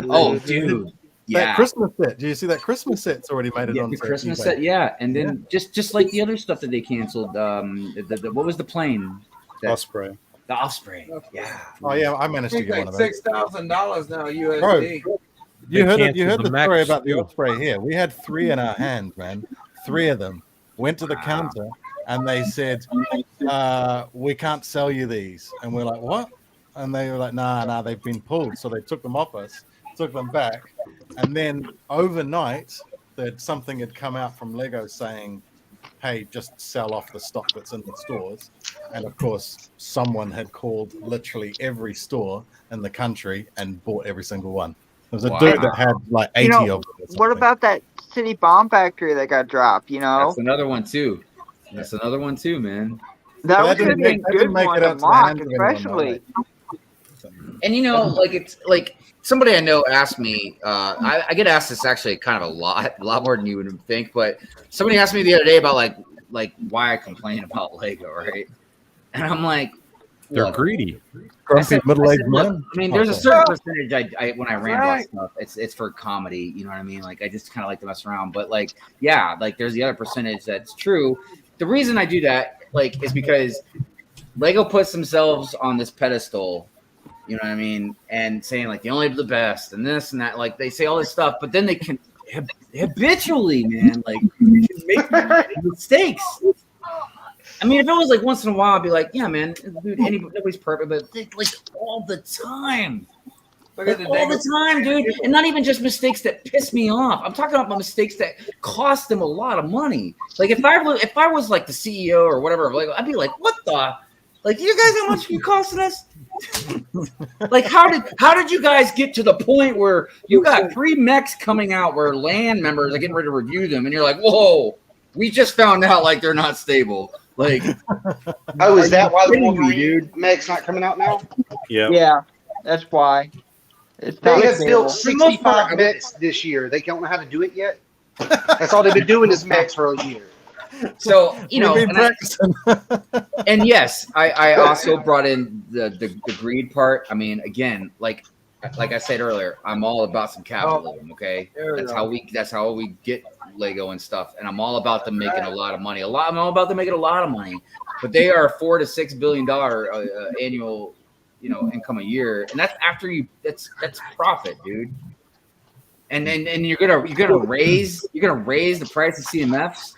Oh, dude. Yeah. That Christmas set. Do you see that Christmas set's already made it on the Christmas eBay? set? Yeah. And then just like the other stuff that they canceled, what was the plane? Osprey. The Osprey. Yeah. Oh yeah, I managed to get one of those. $6,000 now USD. Bro, you heard the story about the Osprey here. We had 3 in our hand, man. 3 of them went to the counter and they said, we can't sell you these. And we're like, what? And they were like, nah, they've been pulled. So they took them off us, took them back. And then overnight, that something had come out from Lego saying, hey, just sell off the stock that's in the stores. And of course, someone had called literally every store in the country and bought every single one. There was a dude that had like 80 of them. What about that city bomb factory that got dropped? You know, that's another one too. That's another one too, man. That would have been a good one to mock, especially. And you know, like it's like somebody I know asked me. I get asked this actually kind of a lot more than you would think. But somebody asked me the other day about like why I complain about Lego, right? And I'm like, they're greedy. Grumpy middle-aged men. I mean, there's a certain percentage I when I ramble about stuff, it's for comedy. You know what I mean? Like I just kind of like to mess around. But like, yeah, like there's the other percentage that's true. The reason I do that, like, is because Lego puts themselves on this pedestal. You know what I mean? And saying like they only have the best and this and that. Like they say all this stuff, but then they can habitually, man, like make mistakes. I mean, if it was like once in a while, I'd be like, yeah, man, dude, nobody's perfect, but like all the time. Like, all the time, dude. And not even just mistakes that piss me off. I'm talking about mistakes that cost them a lot of money. Like if I was like the CEO or whatever of Lego, I'd be like, what the? Like, you guys, how much are you costing us? Like, how did you guys get to the point where you got 3 mechs coming out where land members are getting ready to review them, and you're like, whoa, we just found out like they're not stable. Like, oh, is that why the Wolverine mech's not coming out now? Yeah, that's why. They have built 65 mechs this year. They don't know how to do it yet. That's all they've been doing is mechs for a year. So, you know, and yes, I also brought in the greed part. I mean, again, like I said earlier, I'm all about some capitalism. Okay, that's how we get Lego and stuff, and I'm all about them making a lot of money. I'm all about them making a lot of money, but they are $4 to $6 billion annual, you know, income a year, and that's after that's profit, dude. And you're gonna raise the price of CMFs.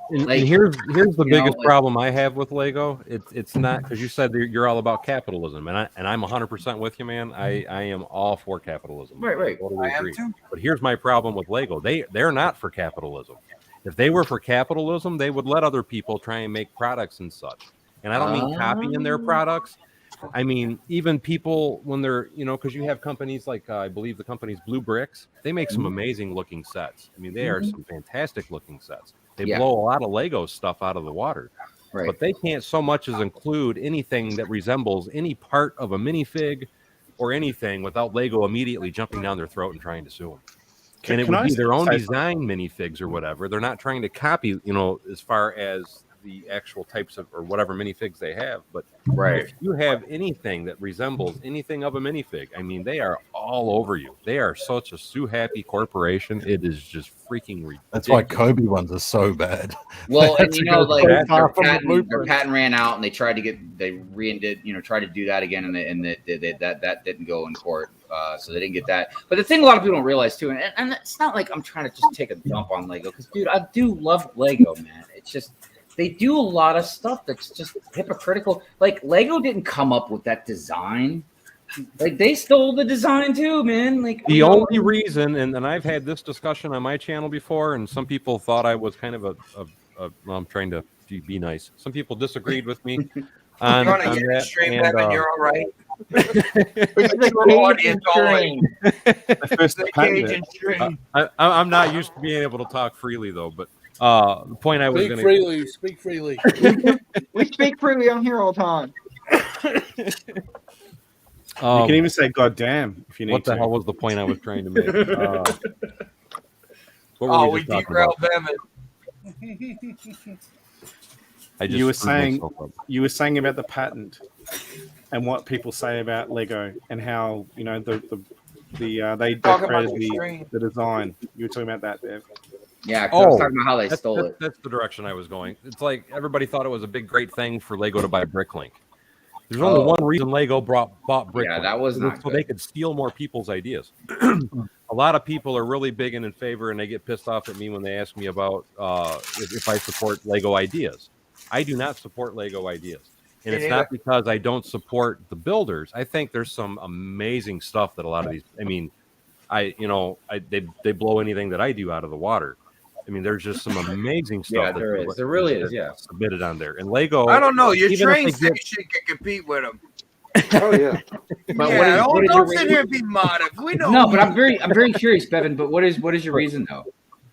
And here's the biggest problem I have with Lego. It's not, because you said you're all about capitalism, and I'm 100% with you, man. I am all for capitalism. Right. Totally agree. But here's my problem with Lego. They're not for capitalism. If they were for capitalism, they would let other people try and make products and such. And I don't mean copying their products. I mean, even people when they're, you know, because you have companies like I believe the company's Blue Bricks. They make some amazing looking sets. I mean, they are some fantastic looking sets. They blow a lot of Lego stuff out of the water, but they can't so much as include anything that resembles any part of a minifig or anything without Lego immediately jumping down their throat and trying to sue them. And it Can would I be their own say design minifigs or whatever. They're not trying to copy, as far as the actual types of or whatever minifigs they have. But if you have anything that resembles anything of a minifig, I mean, they are all over you. They are such a sue-happy corporation. It is just freaking ridiculous. That's why Kobe ones are so bad. Well, and That's you know, because like they're far their from the patent blueprint. ran out, and they tried to tried to do that again, and that didn't go in court, so they didn't get that. But the thing a lot of people don't realize too, and it's not like I'm trying to just take a dump on Lego, because dude, I do love Lego, man. It's just they do a lot of stuff that's just hypocritical. Like Lego didn't come up with that design. Like they stole the design too, man. Like the only reason, and I've had this discussion on my channel before, and some people thought I was kind of well, I'm trying to be nice. Some people disagreed with me on You're on a that. stream, And, Evan, you're all right. It's the audience Cajun stream. I'm not used to being able to talk freely though, but the point I was going to Speak freely. We speak freely on here all the time. You can even say "God damn" if you need what the to. hell was the point I was trying to make? What were We just talking derailed about? them. You were saying about the patent and what people say about Lego and how they Talking about created the design. You were talking about that, Dev. Yeah, I was talking about how they stole it. That's the direction I was going. It's like everybody thought it was a big, great thing for Lego to buy Bricklink. There's only one reason Lego bought Bricklink. Yeah, that was not so good. they could steal more people's ideas. A lot of people are really big and in favor, and they get pissed off at me when they ask me about if I support Lego ideas. I do not support Lego ideas. And it's not because I don't support the builders. I think there's some amazing stuff that a lot of these, I mean, they blow anything that I do out of the water. I mean, there's just some amazing stuff. Yeah, there is. There really is, yeah. Submitted on there. And Lego. I don't know. Your even train if they get- station can compete with them. Oh yeah. But Yeah, what is don't your sit here and be modest. We know. No, but I'm very curious, Bevan. But what is your reason though?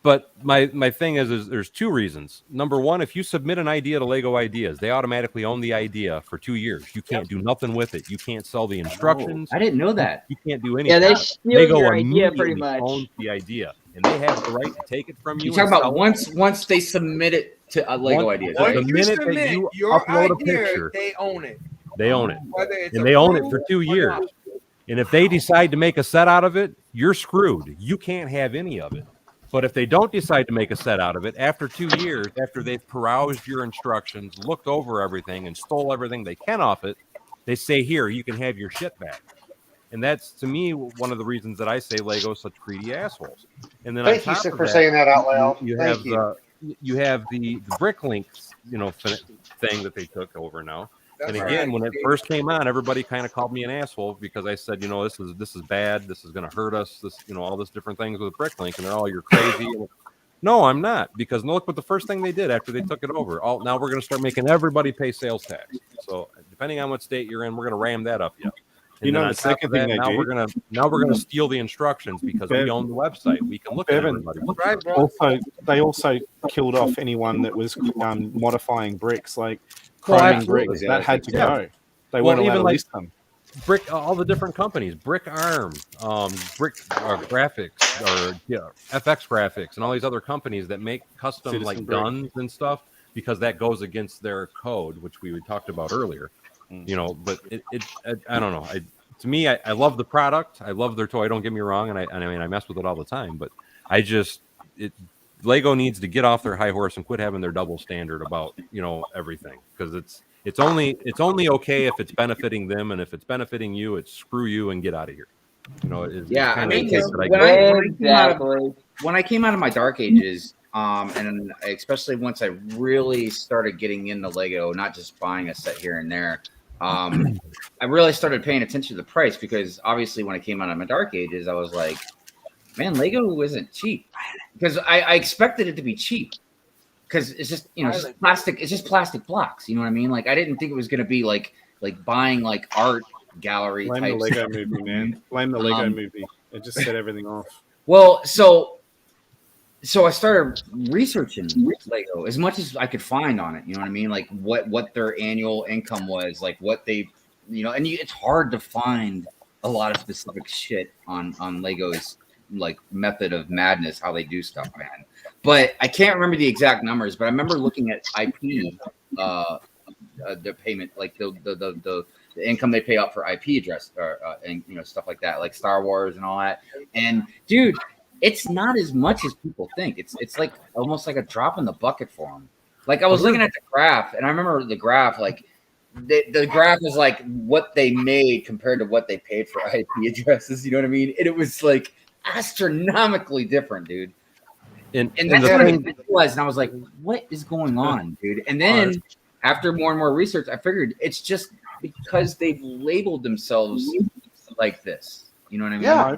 But my thing is there's two reasons. Number one, if you submit an idea to Lego Ideas, they automatically own the idea for 2 years. You can't do nothing with it. You can't sell the instructions. I didn't know that. You can't do anything. Yeah, they steal Lego your idea pretty immediately much. owns the idea, and they have the right to take it from you. You talking and about sell it. once they submit it to Lego Ideas, right? The minute that submit you your upload a idea, picture, they own it. they own it, Whether it's and they own it approved for 2 or years. not. And if they decide to make a set out of it, you're screwed. You can't have any of it. But if they don't decide to make a set out of it, after 2 years, after they've perused your instructions, looked over everything, and stole everything they can off it, they say, here, you can have your shit back. And that's, to me, one of the reasons that I say Lego's such greedy assholes. And then Thank you, sir, for saying that out loud. Thank you. You have the Bricklink, thing that they took over now. That's And again, right. when it first came on, everybody kind of called me an asshole because I said, this is bad. This is going to hurt us. This, all this different things with Bricklink, and they're all, you're crazy. No, I'm not, because look what the first thing they did after they took it over. Now we're going to start making everybody pay sales tax. So depending on what state you're in, we're going to ram that up you. And then The on top second of that, thing now we're gonna steal the instructions because we own the website. We can look at everybody. Right, bro. They also killed off anyone that was modifying bricks, like Well, chroming absolutely. bricks. That had to Yeah. go. They weren't allowed even to like list them. all the different companies, Brick Arm, Brick Graphics, or FX Graphics, and all these other companies that make custom Citizen like Brick. guns and stuff, because that goes against their code, which we talked about earlier. But I don't know. To me, I love the product. I love their toy. Don't get me wrong, and I mess with it all the time. But Lego needs to get off their high horse and quit having their double standard about everything, because it's only okay if it's benefiting them, and if it's benefiting you, it's screw you and get out of here. Yeah, I mean, 'cause when I came out of my dark ages, and especially once I really started getting into Lego, not just buying a set here and there, I really started paying attention to the price, because obviously when I came out of my dark ages, I was like, man, Lego isn't cheap, because I expected it to be cheap, because it's just just plastic. It's just plastic blocks. You know what I mean? Like I didn't think it was going to be like buying like art gallery. Blame type the Lego stuff. movie, man. Blame the Lego movie. It just set everything off. Well, so I started researching Lego as much as I could find on it. You know what I mean? Like what their annual income was, like what they, and it's hard to find a lot of specific shit on Lego's like method of madness, how they do stuff, man. But I can't remember the exact numbers, but I remember looking at IP, the payment, like the income they pay out for IP address, and stuff like that, like Star Wars and all that. And dude, it's not as much as people think. It's like almost like a drop in the bucket for them. Like I was looking at the graph, and I remember the graph, like the graph was like what they made compared to what they paid for IP addresses. You know what I mean? And it was like astronomically different, dude. And that's what I realized, and I was like, "What is going on, dude?" And then after more and more research, I figured it's just because they've labeled themselves like this. You know what I mean? Yeah.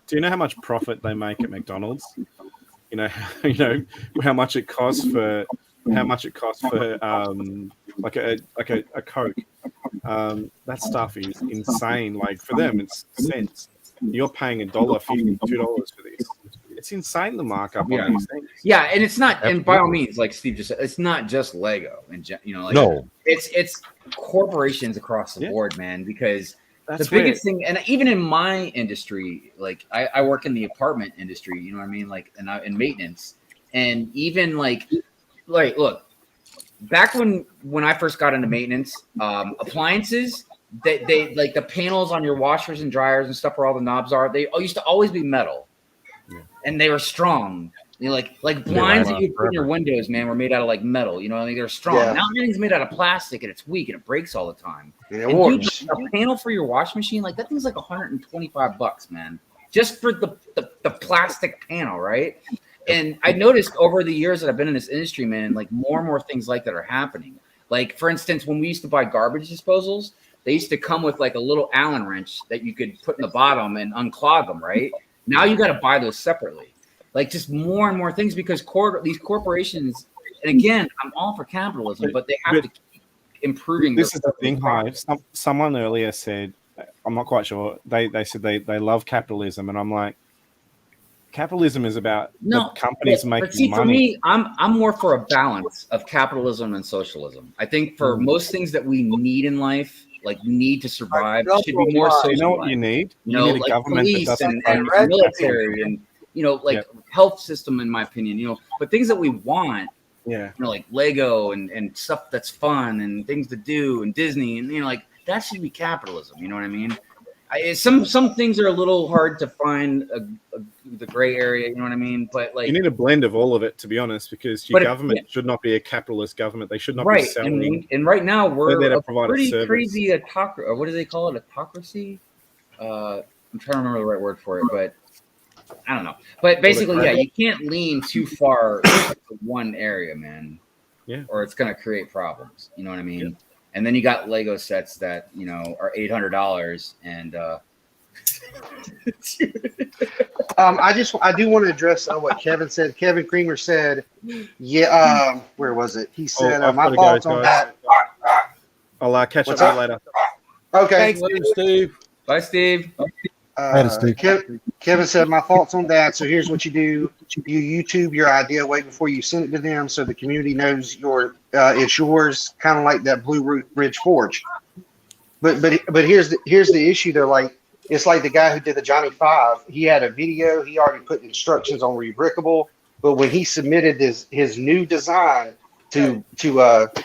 Do you know how much profit they make at McDonald's? You know how much it costs for like a Coke. That stuff is insane. Like for them, it's cents. You're paying $1.50, $2 for this. It's insane, the markup on these things. Yeah, and it's not, and by all means, like Steve just said, it's not just Lego, and no, it's corporations across the board, man. Because the biggest thing, and even in my industry, like I work in the apartment industry, you know what I mean, like in maintenance, and even like look, back when I first got into maintenance, appliances. They like the panels on your washers and dryers and stuff where all the knobs are. They used to always be metal, and they were strong. Like blinds that you put in your windows, man, were made out of like metal. You know, I mean, they're strong. Yeah. Now everything's made out of plastic, and it's weak and it breaks all the time. Yeah, and dude, a panel for your washing machine, like that thing's like $125, man, just for the plastic panel, right? And I noticed over the years that I've been in this industry, man, like more and more things like that are happening. Like for instance, when we used to buy garbage disposals, they used to come with like a little Allen wrench that you could put in the bottom and unclog them, right? Now you got to buy those separately. Like just more and more things because these corporations, and again, I'm all for capitalism, but they have to keep improving. This is the thing, Hive. Someone earlier said, I'm not quite sure, they said they love capitalism, and I'm like, capitalism is about the companies making money. For me, I'm more for a balance of capitalism and socialism. I think for most things that we need in life, like we need to survive, should be more social. You know what you need? You need a like government police that doesn't and military and health system, in my opinion. But things that we want, like Lego and stuff that's fun and things to do and Disney and like that should be capitalism. You know what I mean? Some things are a little hard to find the gray area, you know what I mean? But like you need a blend of all of it, to be honest, because your government should not be a capitalist government. They should not be selling. And right now we're there to a provide pretty a service. crazy autocracy. Or what do they call it? Autocracy? I'm trying to remember the right word for it, but I don't know. But basically, you can't lean too far to one area, man. Yeah. Or it's gonna create problems. You know what I mean? Yeah. And then you got Lego sets that are $800 and I do want to address what Kevin said. Kevin Creamer said, where was it? He said, my thoughts on that. I'll catch up with you later. Okay. Thanks, Steve. Bye, Steve. Kevin said, my thoughts on that. So here's what you do. You YouTube your idea way before you send it to them so the community knows it's yours, kind of like that Blue Ridge Forge. But here's the issue though. Like, it's like the guy who did the Johnny 5. He had a video. He already put instructions on Rebrickable. But when he submitted his new design to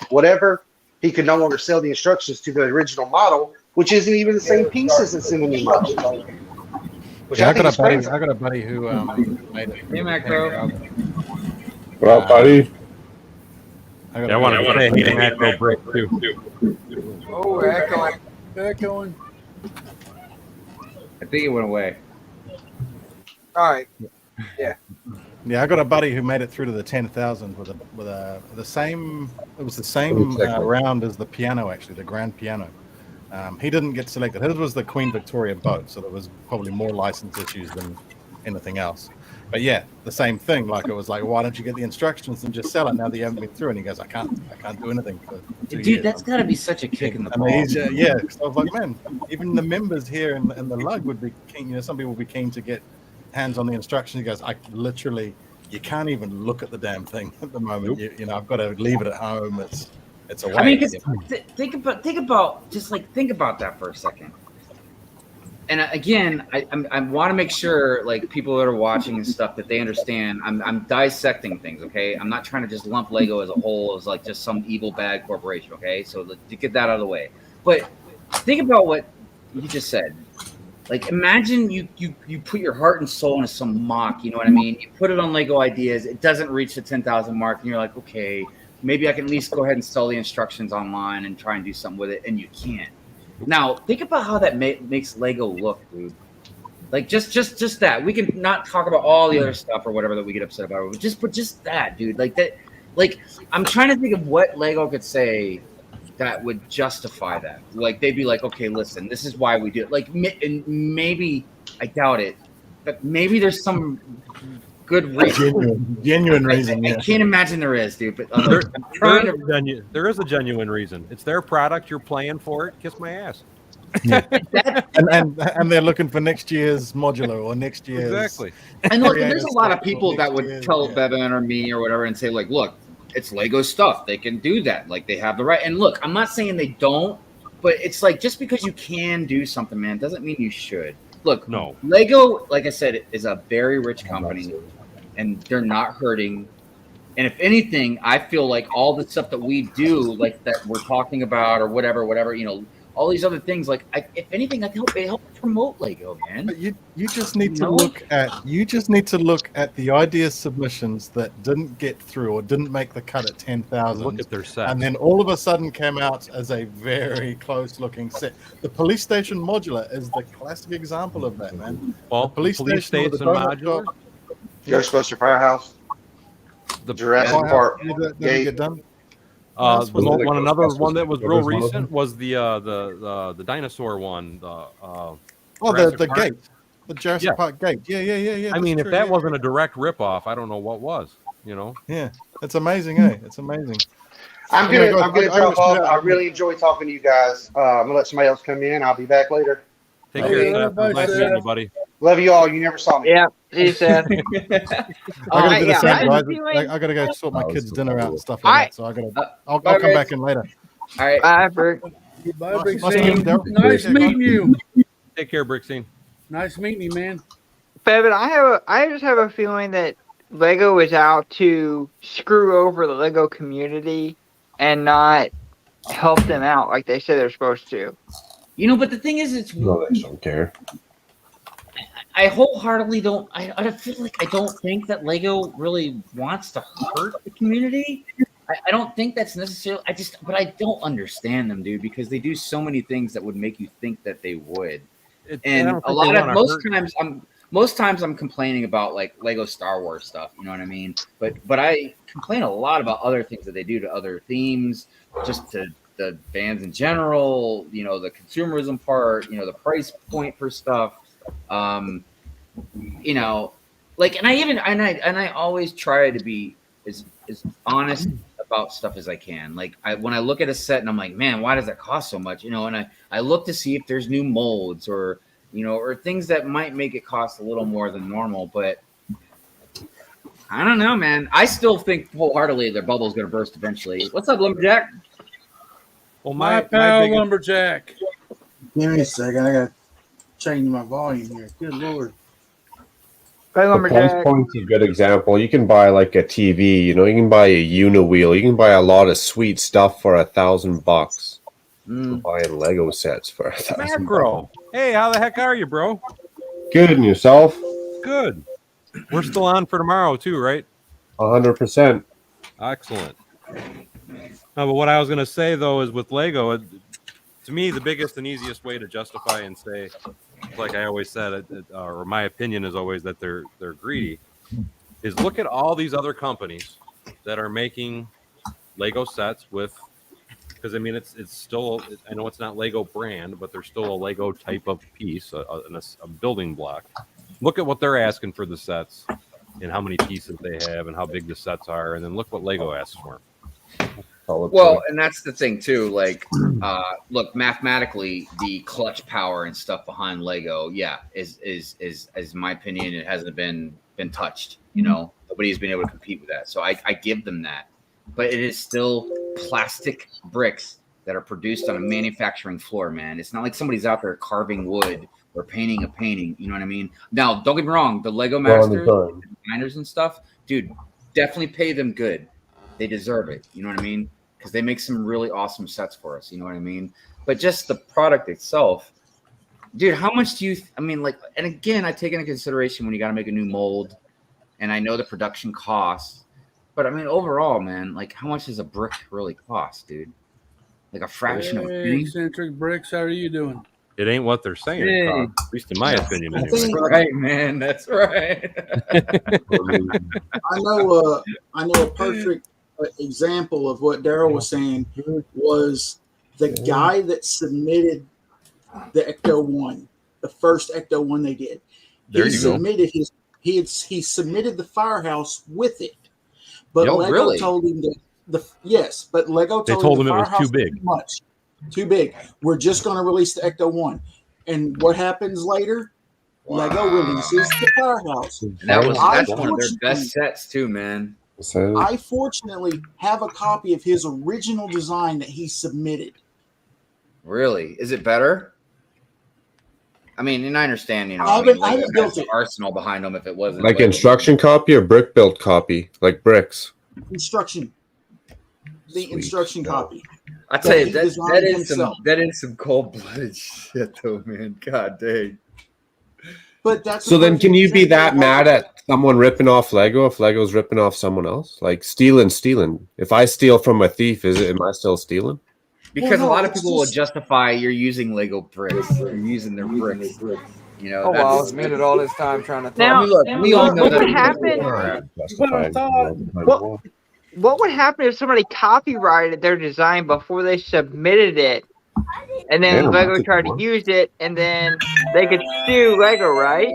whatever, he could no longer sell the instructions to the original model, which isn't even the same pieces as in the new model. I got a buddy who made it. Hey, Macro. What up, buddy? I want to say hey, Macro Brick too. Oh, we're echoing. I think it went away. All right. Yeah. Yeah, I got a buddy who made it through to the 10,000 with the same. It was the same round as the piano, actually, the grand piano. He didn't get selected. His was the Queen Victoria boat, so there was probably more license issues than anything else. But yeah, the same thing. Like it was like, why don't you get the instructions and just sell it now that you haven't been through? And he goes, I can't do anything for 2 years. Dude, that's got to be such a kick in the balls. So I was like, man, even the members here in the lug would be keen. Some people would be keen to get hands on the instructions. He goes, I literally, you can't even look at the damn thing at the moment. Nope. I've got to leave it at home. It's a waste. I mean, think about that for a second. and again, I want to make sure like people that are watching and stuff that they understand. I'm dissecting things, okay? I'm not trying to just lump Lego as a whole as like just some evil bad corporation, okay? So to get that out of the way, but think about what you just said. Like imagine you put your heart and soul into some mock, you know what I mean? You put it on Lego Ideas, it doesn't reach the 10,000 mark, and you're like, okay, maybe I can at least go ahead and sell the instructions online and try and do something with it, and you can't. Now, think about how that makes Lego look, dude. Like just that. We can not talk about all the other stuff or whatever that we get upset about, but just that, dude. Like that. Like I'm trying to think of what Lego could say that would justify that. Like they'd be like, okay, listen, this is why we do it. Like, and maybe I doubt it, but maybe there's some good reason. Genuine reason. I can't imagine there is, dude. But there is a genuine reason. It's their product. You're playing for it. Kiss my ass. Yeah. and they're looking for next year's modular or next year's. Exactly. And look, there's a lot of people that would tell Bevan or me or whatever and say, like, look, it's Lego stuff. They can do that. Like, they have the right. And look, I'm not saying they don't, but it's like just because you can do something, man, doesn't mean you should. Look, no. Lego, like I said, is a very rich company, and they're not hurting. And if anything, I feel like all the stuff that we do, like that we're talking about or whatever, you know, all these other things, like if anything, it help promote Lego, man. But you just need to look at the idea submissions that didn't get through or didn't make the cut at 10,000. Look at their set, and then all of a sudden came out as a very close looking set. The police station modular is the classic example of that, man. Well, the police station modular, Ghostbuster Firehouse, the Jurassic Park didn't gate. get done. Another one that was real recent was the dinosaur one. The gate, the Jurassic Park gate. Yeah. I mean, if that wasn't a direct ripoff, I don't know what was. You know. Yeah, it's amazing, eh? It's amazing. I'm gonna drop off. I really enjoy talking to you guys. I'm gonna let somebody else come in. I'll be back later. Take care, Seth. Nice meeting you, buddy. Love you all. You never saw me. Yeah, see you, Seth. I gotta do the same, guys. I gotta go sort my kids' dinner out and stuff like that. So I'll come back in later. All right. Bye, Brick. Bye, Brickscene. Nice meeting you. Take care, Brickscene. Nice meeting you, man. Bevan, I just have a feeling that Lego is out to screw over the Lego community and not help them out like they say they're supposed to. You know, but the thing is, it's No, they don't care. I wholeheartedly don't. I feel like I don't think that Lego really wants to hurt the community. I don't think that's necessarily. But I don't understand them, dude, because they do so many things that would make you think that they would. Most times I'm complaining about like Lego Star Wars stuff. You know what I mean? But I complain a lot about other things that they do to other themes, just to the fans in general. You know, the consumerism part. You know, the price point for stuff. You know, like, and I always try to be as honest about stuff as I can. Like, when I look at a set and I'm like, man, why does that cost so much? You know, and I look to see if there's new molds or, you know, or things that might make it cost a little more than normal. But I don't know, man. I still think wholeheartedly their bubble's going to burst eventually. What's up, Lumberjack? Well, my pal, Lumberjack. Give me a second. I got to change my volume here. Good Lord. The price point's a good example. You can buy like a TV, you know, you can buy a Uniwheel, you can buy a lot of sweet stuff for $1,000. Buying Lego sets for $1,000. Macro. Hey, how the heck are you, bro? Good, and yourself? Good. We're still on for tomorrow too, right? 100%. Excellent. No, but what I was going to say though is with Lego, to me, the biggest and easiest way to justify and say, like I always said, or my opinion is always that they're greedy, is look at all these other companies that are making Lego sets with, because I mean it's still, I know it's not Lego brand, but they're still a Lego type of piece, a building block. Look at what they're asking for the sets and how many pieces they have and how big the sets are, and then look what Lego asks for. Well, and that's the thing too. Like, look, mathematically, the clutch power and stuff behind Lego, is my opinion. It hasn't been touched. You know, nobody's been able to compete with that. So I give them that. But it is still plastic bricks that are produced on a manufacturing floor, man. It's not like somebody's out there carving wood or painting a painting. You know what I mean? Now, don't get me wrong. The Lego Well, on the masters, time. designers and stuff, dude, definitely pay them good. They deserve it. You know what I mean? Because they make some really awesome sets for us. You know what I mean? But just the product itself, dude, how much do you, I mean, like, and again, I take into consideration when you got to make a new mold, and I know the production costs, but I mean, overall, man, like, how much does a brick really cost, dude? Like a fraction of a Hey, penny? Eccentric Bricks, how are you doing? It ain't what they're saying it Hey. costs, at least in my opinion, anyway. That's right, man. That's right. I know a perfect example of what Daryl was saying was the guy that submitted the Ecto 1, the first Ecto 1 they did. There He you go. submitted he submitted the firehouse with it, but No, Lego really? told him that but Lego They told told him the him it was firehouse too big. too big. We're just going to release the Ecto 1, and what happens later? Lego releases the firehouse. And that's one of their best sets too, man. I fortunately have a copy of his original design that he submitted. Really? Is it better? I mean, and I understand, you know, I haven't built the it. arsenal behind them if it wasn't Like Lego. instruction copy or brick built copy, like bricks. Instruction. The instruction copy. I tell you, he that designed is himself. some cold blooded shit, though, man. God dang. But that's So then, can you be that mad at someone ripping off Lego if Lego's ripping off someone else? Like stealing. If I steal from a thief, am I still stealing? Because a lot of people will justify you're using Lego bricks. You're using their bricks. You know, Oh, well, I that's was muted all this time trying to talk. Now, I mean, look, we all know what that. would happen? What would happen if somebody copyrighted their design before they submitted it, and then Damn, Lego that's a tried good to one. use it, and then they could sue Lego, right?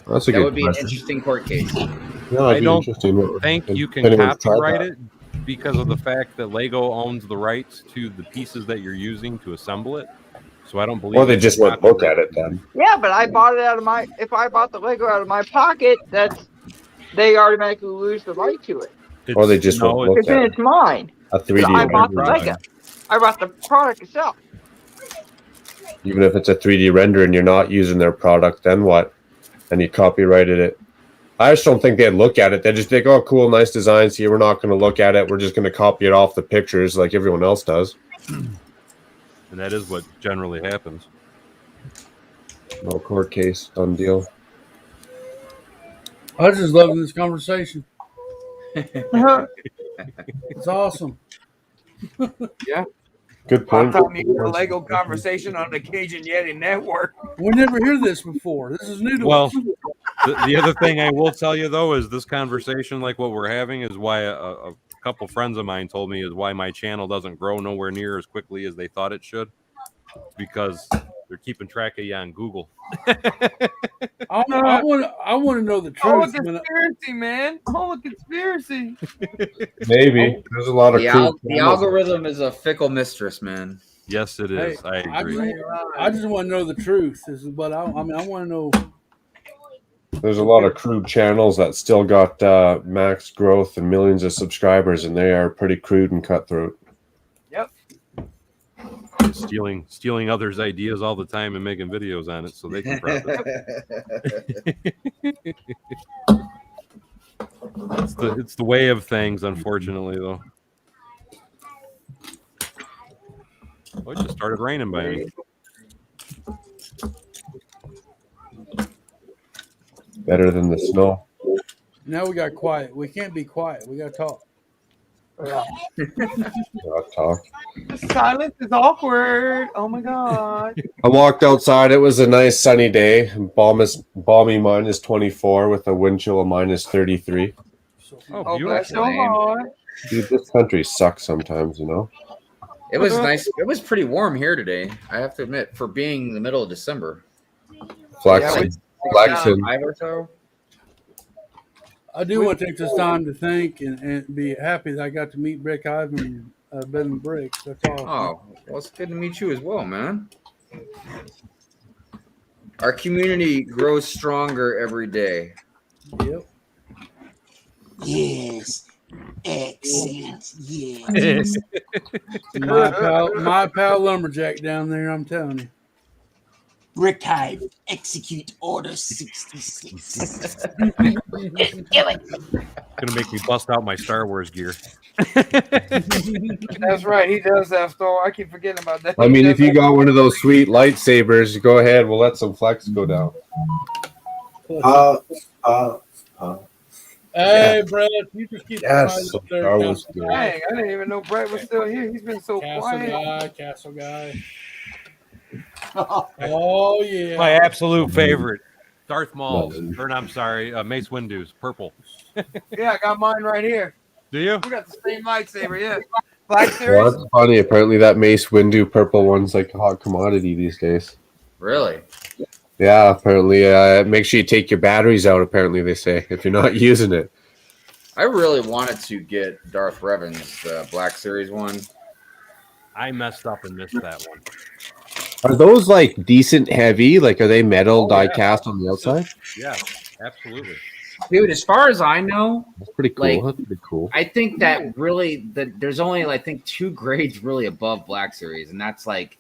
That's a That good would be an question. interesting court case. Yeah, I it'd be don't interesting. think you If can anyone's tried copyright that. it because of the fact that Lego owns the rights to the pieces that you're using to assemble it. So I don't believe. Or they you just can won't look copyright at it then. Yeah, but I bought it out of my. If I bought the Lego out of my pocket, they automatically lose the right to it. Or they just won't look Because then at it's mine. a Because 3D I bought the render. Lego. I bought the product itself. Even if it's a 3D render and you're not using their product, then what? And you copyrighted it. I just don't think they'd look at it. They'd just think, oh, cool, nice designs here. We're not going to look at it. We're just going to copy it off the pictures like everyone else does. And that is what generally happens. No court case, done deal. I was just loving this conversation. It's awesome. Yeah. Good About point. time you hear a Lego conversation on the Cajun Yeti Network. We never hear this before. This is new to Well, us. the other thing I will tell you though is this conversation, like what we're having, is why a couple friends of mine told me is why my channel doesn't grow nowhere near as quickly as they thought it should, because they're keeping track of you on Google. I want to know the Oh, a truth. conspiracy, man. Oh, a conspiracy. Maybe. There's a lot of The algorithm is a fickle mistress, man. Yes, it is. I agree. I just want to know the truth. This is what I want to know. There's a lot of crude channels that still got max growth and millions of subscribers, and they are pretty crude and cutthroat. Yep. Stealing others' ideas all the time and making videos on it so they can profit. It's the way of things, unfortunately, though. Oh, it just started raining by me. Better than the snow. Now we got quiet. We can't be quiet. We got to talk. Talk. The silence is awkward. Oh my god. I walked outside. It was a nice sunny day. Balmy minus 24 with a wind chill of minus 33. Oh, bless your heart. Dude, this country sucks sometimes, you know? It was nice. It was pretty warm here today, I have to admit, for being the middle of December. Flexing. Flexing. 5 or so. I do want to take this time to thank and be happy that I got to meet Brick Ivan Bed and Bricks. That's all. Oh, well, it's good to meet you as well, man. Our community grows stronger every day. Yep. Yes. Excellent. Yes. my pal Lumberjack down there, I'm telling you. Brick Hive, execute order 66. Do it. Gonna make me bust out my Star Wars gear. That's right. He does have Thor. I keep forgetting about that. I mean, if you got one of those sweet lightsabers, go ahead. We'll let some flex go down. Hey, Brett, you just keep Yes, up there. Star Wars Castle gear. guy. Dang, I didn't even know Brett was still here. He's been so quiet. Castle guy. Oh yeah. My absolute favorite, Darth Maul. Love it. Or no, I'm sorry, Mace Windu's purple. Yeah, I got mine right here. Do you? We got the same lightsaber, yeah. Black Well, Series. that's funny. Apparently, that Mace Windu purple one's like a hot commodity these days. Really? Yeah, apparently. Make sure you take your batteries out, apparently, they say, if you're not using it. I really wanted to get Darth Revan's Black Series one. I messed up and missed that one. Are those like decent heavy? Like, are they metal die yeah. cast on the outside? Yeah, absolutely. Dude, as far as I know, That's pretty cool. Like, That's pretty cool. I think that really there's only I think 2 grades really above Black Series, and that's like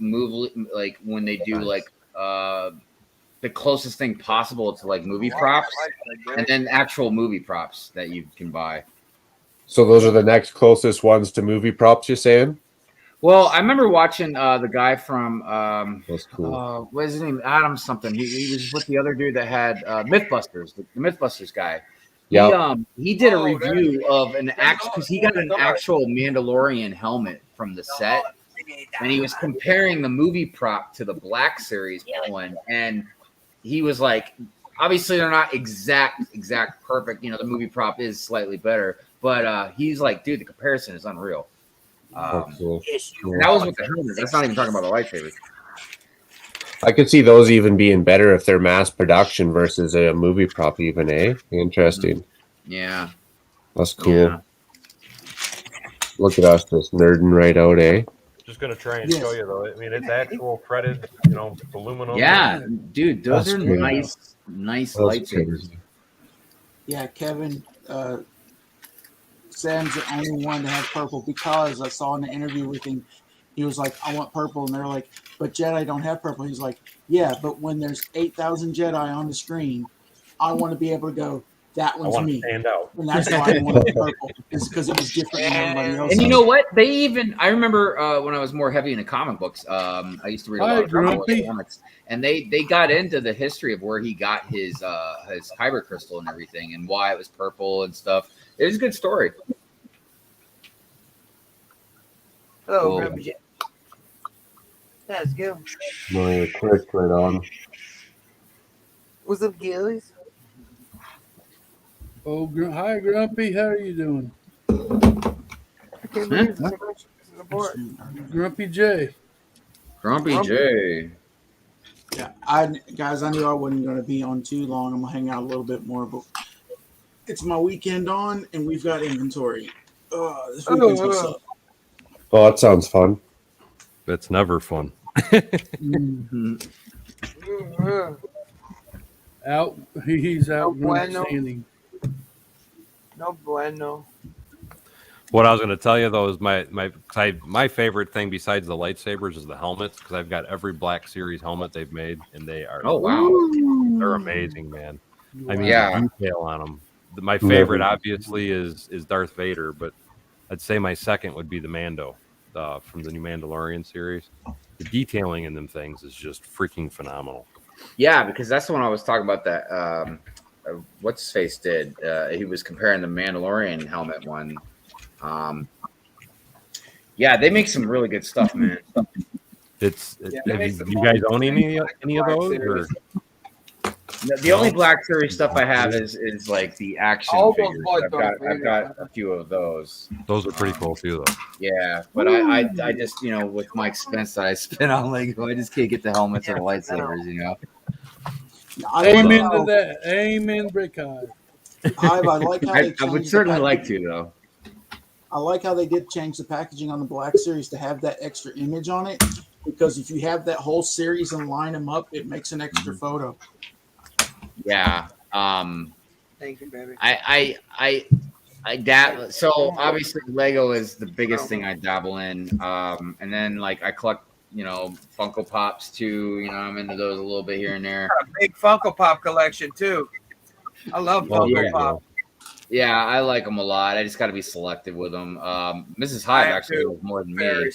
move like when they do like the closest thing possible to like movie props, and then actual movie props that you can buy. So those are the next closest ones to movie props, you're saying? Well, I remember watching the guy from That's cool. what is his name? Adam something. He was with the other dude that had Mythbusters, the Mythbusters guy. Yeah. He did a review of an actual because he got an actual Mandalorian helmet from the set, and he was comparing the movie prop to the Black Series one, and he was like, obviously they're not exact perfect. You know, the movie prop is slightly better, but he's like, dude, the comparison is unreal. Cool. And that was with the helmet. That's not even talking about the lightsabers. I could see those even being better if they're mass production versus a movie prop, even, eh? Interesting. Yeah. That's cool. Yeah. Look at us just nerding right out, eh? Just gonna try and show you though. I mean, it's actual threaded, aluminum. Yeah, dude, those That's are cool. nice That's lightsabers. crazy. Yeah, Kevin, Sam's the only one to have purple because I saw in the interview with him, he was like, I want purple. And they're like, but Jedi don't have purple. He's like, yeah, but when there's 8,000 Jedi on the screen, I want to be able to go, that I one's want to me. stand out. And that's why I wanted purple. It's because it was different than everybody else. And you know what? They even I remember when I was more heavy into comic books. I used to read a lot of comic books comics, and they got into the history of where he got his kyber crystal and everything, and why it was purple and stuff. It was a good story. Hello, Cool. Grandpa J. That's good. No, you're clicked right on. What's up, Gillies? Oh, hi, Grumpy. How are you doing? I can't believe this is a board. Grumpy J. Grumpy J. Yeah, guys, I knew I wasn't going to be on too long. I'm going to hang out a little bit more, but it's my weekend on, and we've got inventory. This weekend's gonna suck. Oh, that sounds fun. It's never fun. He's out. No bueno. Standing. No bueno. What I was going to tell you though is my favorite thing besides the lightsabers is the helmets, because I've got every Black Series helmet they've made, and they are they're amazing, man. I mean, Yeah. the detail on them. My favorite obviously is Darth Vader, but I'd say my second would be the Mando from the new Mandalorian series. The detailing in them things is just freaking phenomenal. Yeah, because that's the one I was talking about that what's his face did. He was comparing the Mandalorian helmet one. Yeah, they make some really good stuff, man. You guys own any of those? Or? The only Black Series stuff I have is like the action figures. I've got a few of those. Those are pretty cool too, though. Yeah, but I just with my expense that I spent on Lego, I just can't get the helmets or the lightsabers. Amen to that. Amen, Brick Hive. I like how they I would changed certainly the like to though. I like how they did change the packaging on the Black Series to have that extra image on it, because if you have that whole series and line them up, it makes an extra photo. Yeah. Thank you, baby. I dabble. So obviously Lego is the biggest thing I dabble in. And then like I collect Funko Pops too. I'm into those a little bit here and there. A big Funko Pop collection too. I love Funko Pop. Yeah, I like them a lot. I just got to be selective with them. Mrs. Hive actually has more than me.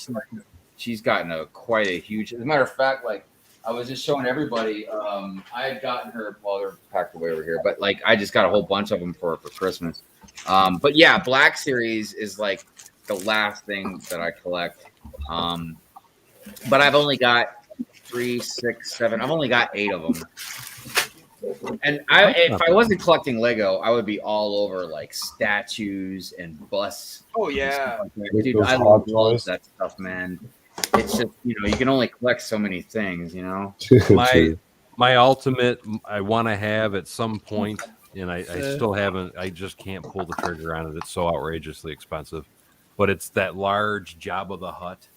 She's gotten quite a huge. As a matter of fact, like I was just showing everybody, I had gotten her. Well, they're packed away over here, but like I just got a whole bunch of them for Christmas. But yeah, Black Series is like the last thing that I collect. But I've only got 3, 6, 7. I've only got 8 of them. And if I wasn't collecting Lego, I would be all over like statues and busts. Oh yeah, dude, I love that stuff, man. It's just you can only collect so many things, My ultimate, I want to have at some point, and I still haven't. I just can't pull the trigger on it. It's so outrageously expensive, but it's that large Jabba the Hutt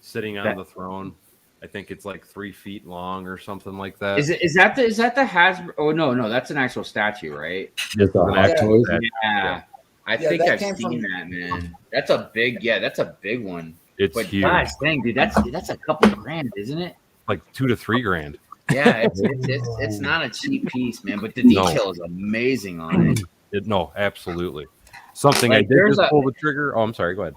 sitting on the throne. I think it's like 3 feet long or something like that. Is that the Hasbro? Oh no, that's an actual statue, right? It's a Hot Toys. Yeah. I think I've seen that, man. That's a big one. It's huge. Gosh, dang, dude, that's a couple grand, isn't it? Like $2 to $3 grand. Yeah, it's not a cheap piece, man. But the detail is amazing on it. No, absolutely. Something Like, I did just pull the trigger. Oh, I'm sorry. Go ahead.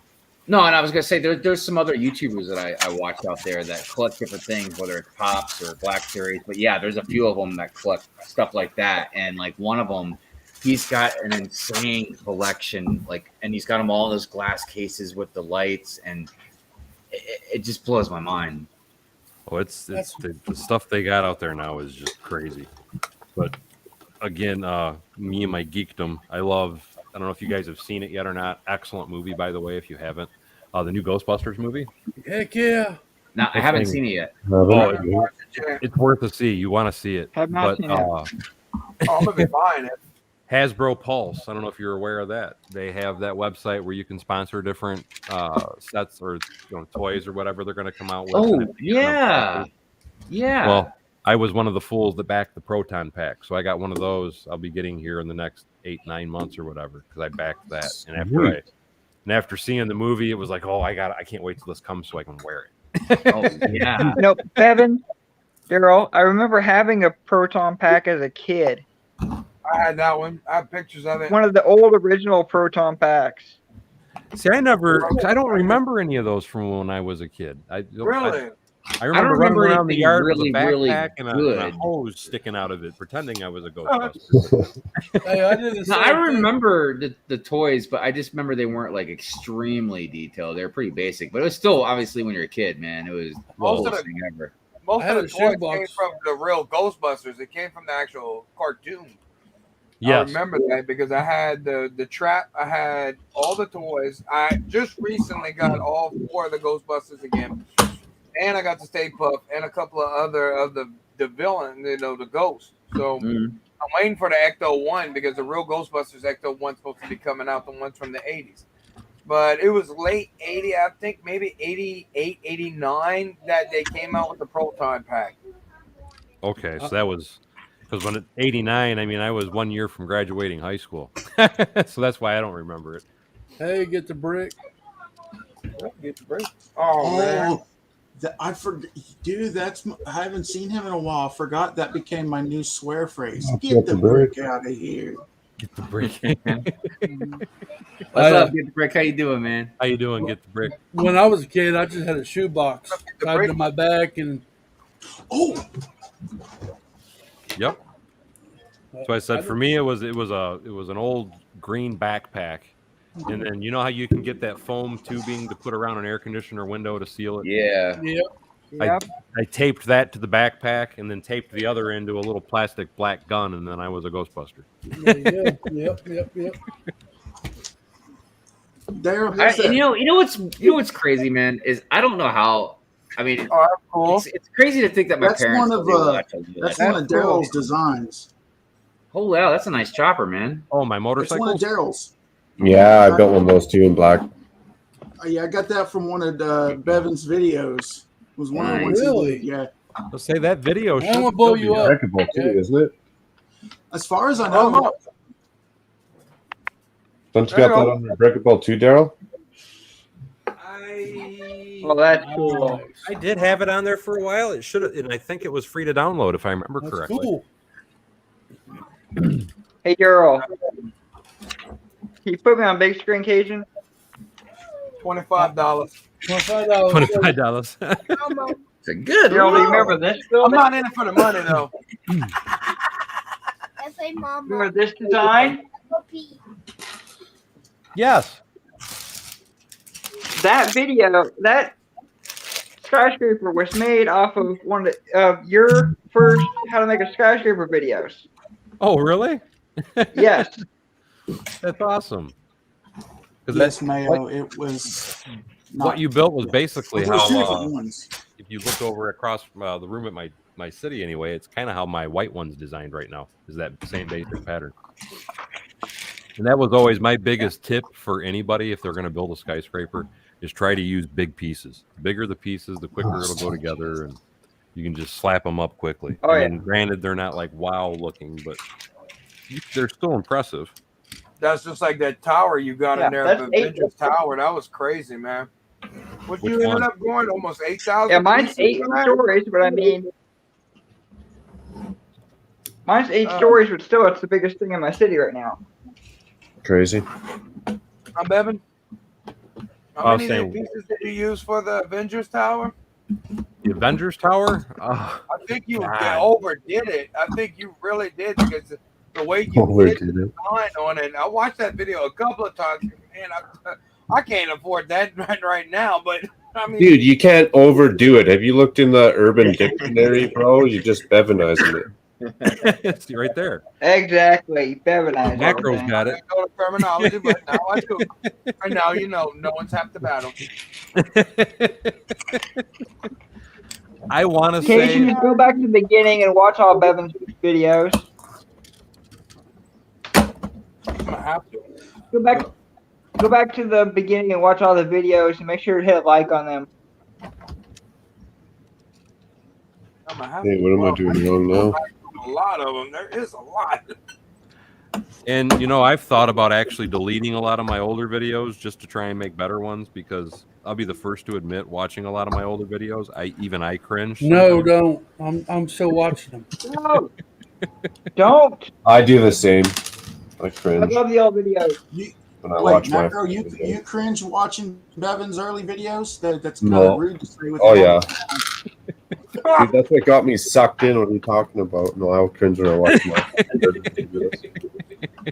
No, and I was gonna say there's some other YouTubers that I watch out there that collect different things, whether it's Pops or Black Series. But yeah, there's a few of them that collect stuff like that. And like one of them, he's got an insane collection, and he's got them all in those glass cases with the lights, and it just blows my mind. Oh, it's the stuff they got out there now is just crazy. But again, me and my geekdom, I don't know if you guys have seen it yet or not. Excellent movie, by the way, if you haven't. The new Ghostbusters movie. Heck yeah. No, I haven't seen it yet. It's worth a see. You want to see it. Have not seen it. I'm gonna be buying it. Hasbro Pulse. I don't know if you're aware of that. They have that website where you can sponsor different sets or toys or whatever they're going to come out with. Oh, yeah. Yeah. Well, I was one of the fools that backed the Proton Pack. So I got one of those I'll be getting here in the next 8-9 months or whatever because I backed that. And after seeing the movie, it was like, I can't wait till this comes so I can wear it. Oh, yeah. Bevan, Daryl, I remember having a Proton Pack as a kid. I had that one. I have pictures of it. One of the old original Proton Packs. See, I don't remember any of those from when I was a kid. Really? I remember running around the yard with a really backpack and a hose sticking out of it, pretending I was a Ghostbuster. I remember the toys, but I just remember they weren't like extremely detailed. They were pretty basic, but it was still obviously when you're a kid, man. It was the coolest thing ever. Most of the toys came from the real Ghostbusters. It came from the actual cartoon. Yes. I remember that because I had the trap. I had all the toys. I just recently got all 4 of the Ghostbusters again. And I got the Stay Puft and a couple of other of the villain, the ghosts. So I'm waiting for the Ecto 1 because the real Ghostbusters Ecto 1's supposed to be coming out, the ones from the 80s. But it was late 80, I think maybe 88, 89 that they came out with the Proton Pack. Okay, so that was because when 89, I mean, I was 1 year from graduating high school. So that's why I don't remember it. Hey, get the brick. Get the brick. Oh, man. I forgot, dude. I haven't seen him in a while. I forgot that became my new swear phrase. Get the brick out of here. Get the brick. What's up, Get the Brick? How you doing, man? How you doing, Get the Brick? When I was a kid, I just had a shoebox tied to my back and. Yep. So I said for me it was an old green backpack. And then you know how you can get that foam tubing to put around an air conditioner window to seal it? Yeah. Yep. I taped that to the backpack and then taped the other end to a little plastic black gun, and then I was a Ghostbuster. Yep. You know what's crazy, man, is I don't know how. I mean, cool. It's crazy to think that my That's parents. That's one of Daryl's designs. Oh wow, that's a nice chopper, man. Oh, my It's motorcycle. one of Daryl's. Yeah, I've got one of those too in black. Yeah, I got that from one of Bevan's videos. It was one of the ones he did. Yeah. Let's say that video should I'm gonna blow you up. Unbreakable too, isn't it? As far as I know, Don't you got that on Unbreakable too, Daryl? I Well, that's cool. I did have it on there for a while. It should have, and I think it was free to download if I remember correctly. Cool. Hey, girl. Can you put me on big screen, Cajun? $25. $25. It's a good. Girl, do you remember this I'm building? not in it for the money though. Remember this design? Yes. That video, that skyscraper was made off of one of your first how to make a skyscraper videos. Oh, really? Yes. That's awesome. Yes, Mayo. It was. What you built was basically Well, there's two how, different ones. if you look over across the room at my city anyway, it's kind of how my white one's designed right now, is that same basic pattern. And that was always my biggest tip for anybody if they're going to build a skyscraper, is try to use big pieces. The bigger the pieces, the quicker it'll go together, and you can just slap them up quickly. Oh, I mean, granted, they're not like wow looking, but they're still impressive. That's just like that tower you got Yeah, in there, that's the 8. Avengers Tower. That was crazy, man. What Which you ended one? up going almost 8,000. Yeah, mine's pieces 8 for that? stories, but I mean, mine's 8 stories, but still, it's the biggest thing in my city right now. Crazy. I'm Bevan. How many saying- pieces did you use for the Avengers Tower? The Avengers Tower? Oh, I think you God. overdid it. I think you really did, because the way you Overdid did the it. design on it. I watched that video a couple of times, and I can't afford that right now. But I mean, Dude, you can't overdo it. Have you looked in the Urban Dictionary, bro? You're just Bevanizing it. it's right there. Exactly. Bevanized. Macro's got it. I go to terminology, but now I do. And now you know, no one's half the battle. I want to Occasionally, say go back to the beginning and watch all Bevan's videos. I'm gonna have to. Go back to the beginning and watch all the videos and make sure to hit a like on them. I'm gonna have Hey, to. what am I doing wrong now? A lot of them. There is a lot. And you know, I've thought about actually deleting a lot of my older videos just to try and make better ones, because I'll be the first to admit, watching a lot of my older videos, I cringe. No, don't. I'm still watching them. No, don't. I do the same. I I cringe love the old videos. when I Wait, watch my. Macro, you cringe watching Bevan's early videos? That's kind No. of rude to say. With Oh your yeah. own- Dude, that's what got me sucked in. What are you talking about? No, I'll cringe when I watch my.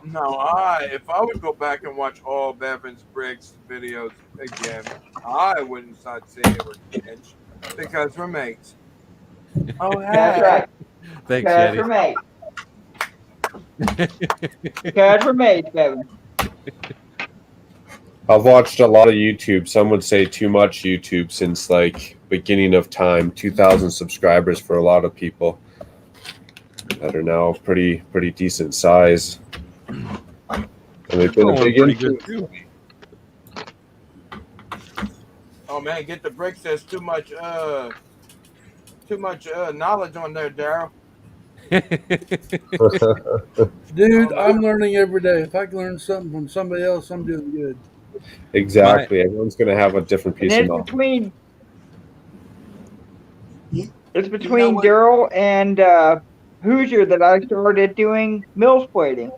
No, if I would go back and watch all Bevan's Briggs videos again, I wouldn't start saying it was cringe, because we're mates. Oh, That's hey. right. Thanks, Because Yeti. we're mates. Because we're mates, Bevan. I've watched a lot of YouTube. Some would say too much YouTube since like beginning of time. 2,000 subscribers for a lot of people that are now pretty decent size. And they've been a big Pretty influence. good too. Oh man, get the bricks. There's too much knowledge on there, Daryl. Dude, I'm learning every day. If I can learn something from somebody else, I'm doing good. Exactly. Everyone's going to have a different And piece of it's knowledge. between You know what? Daryl and Hoosier that I started doing mills plating.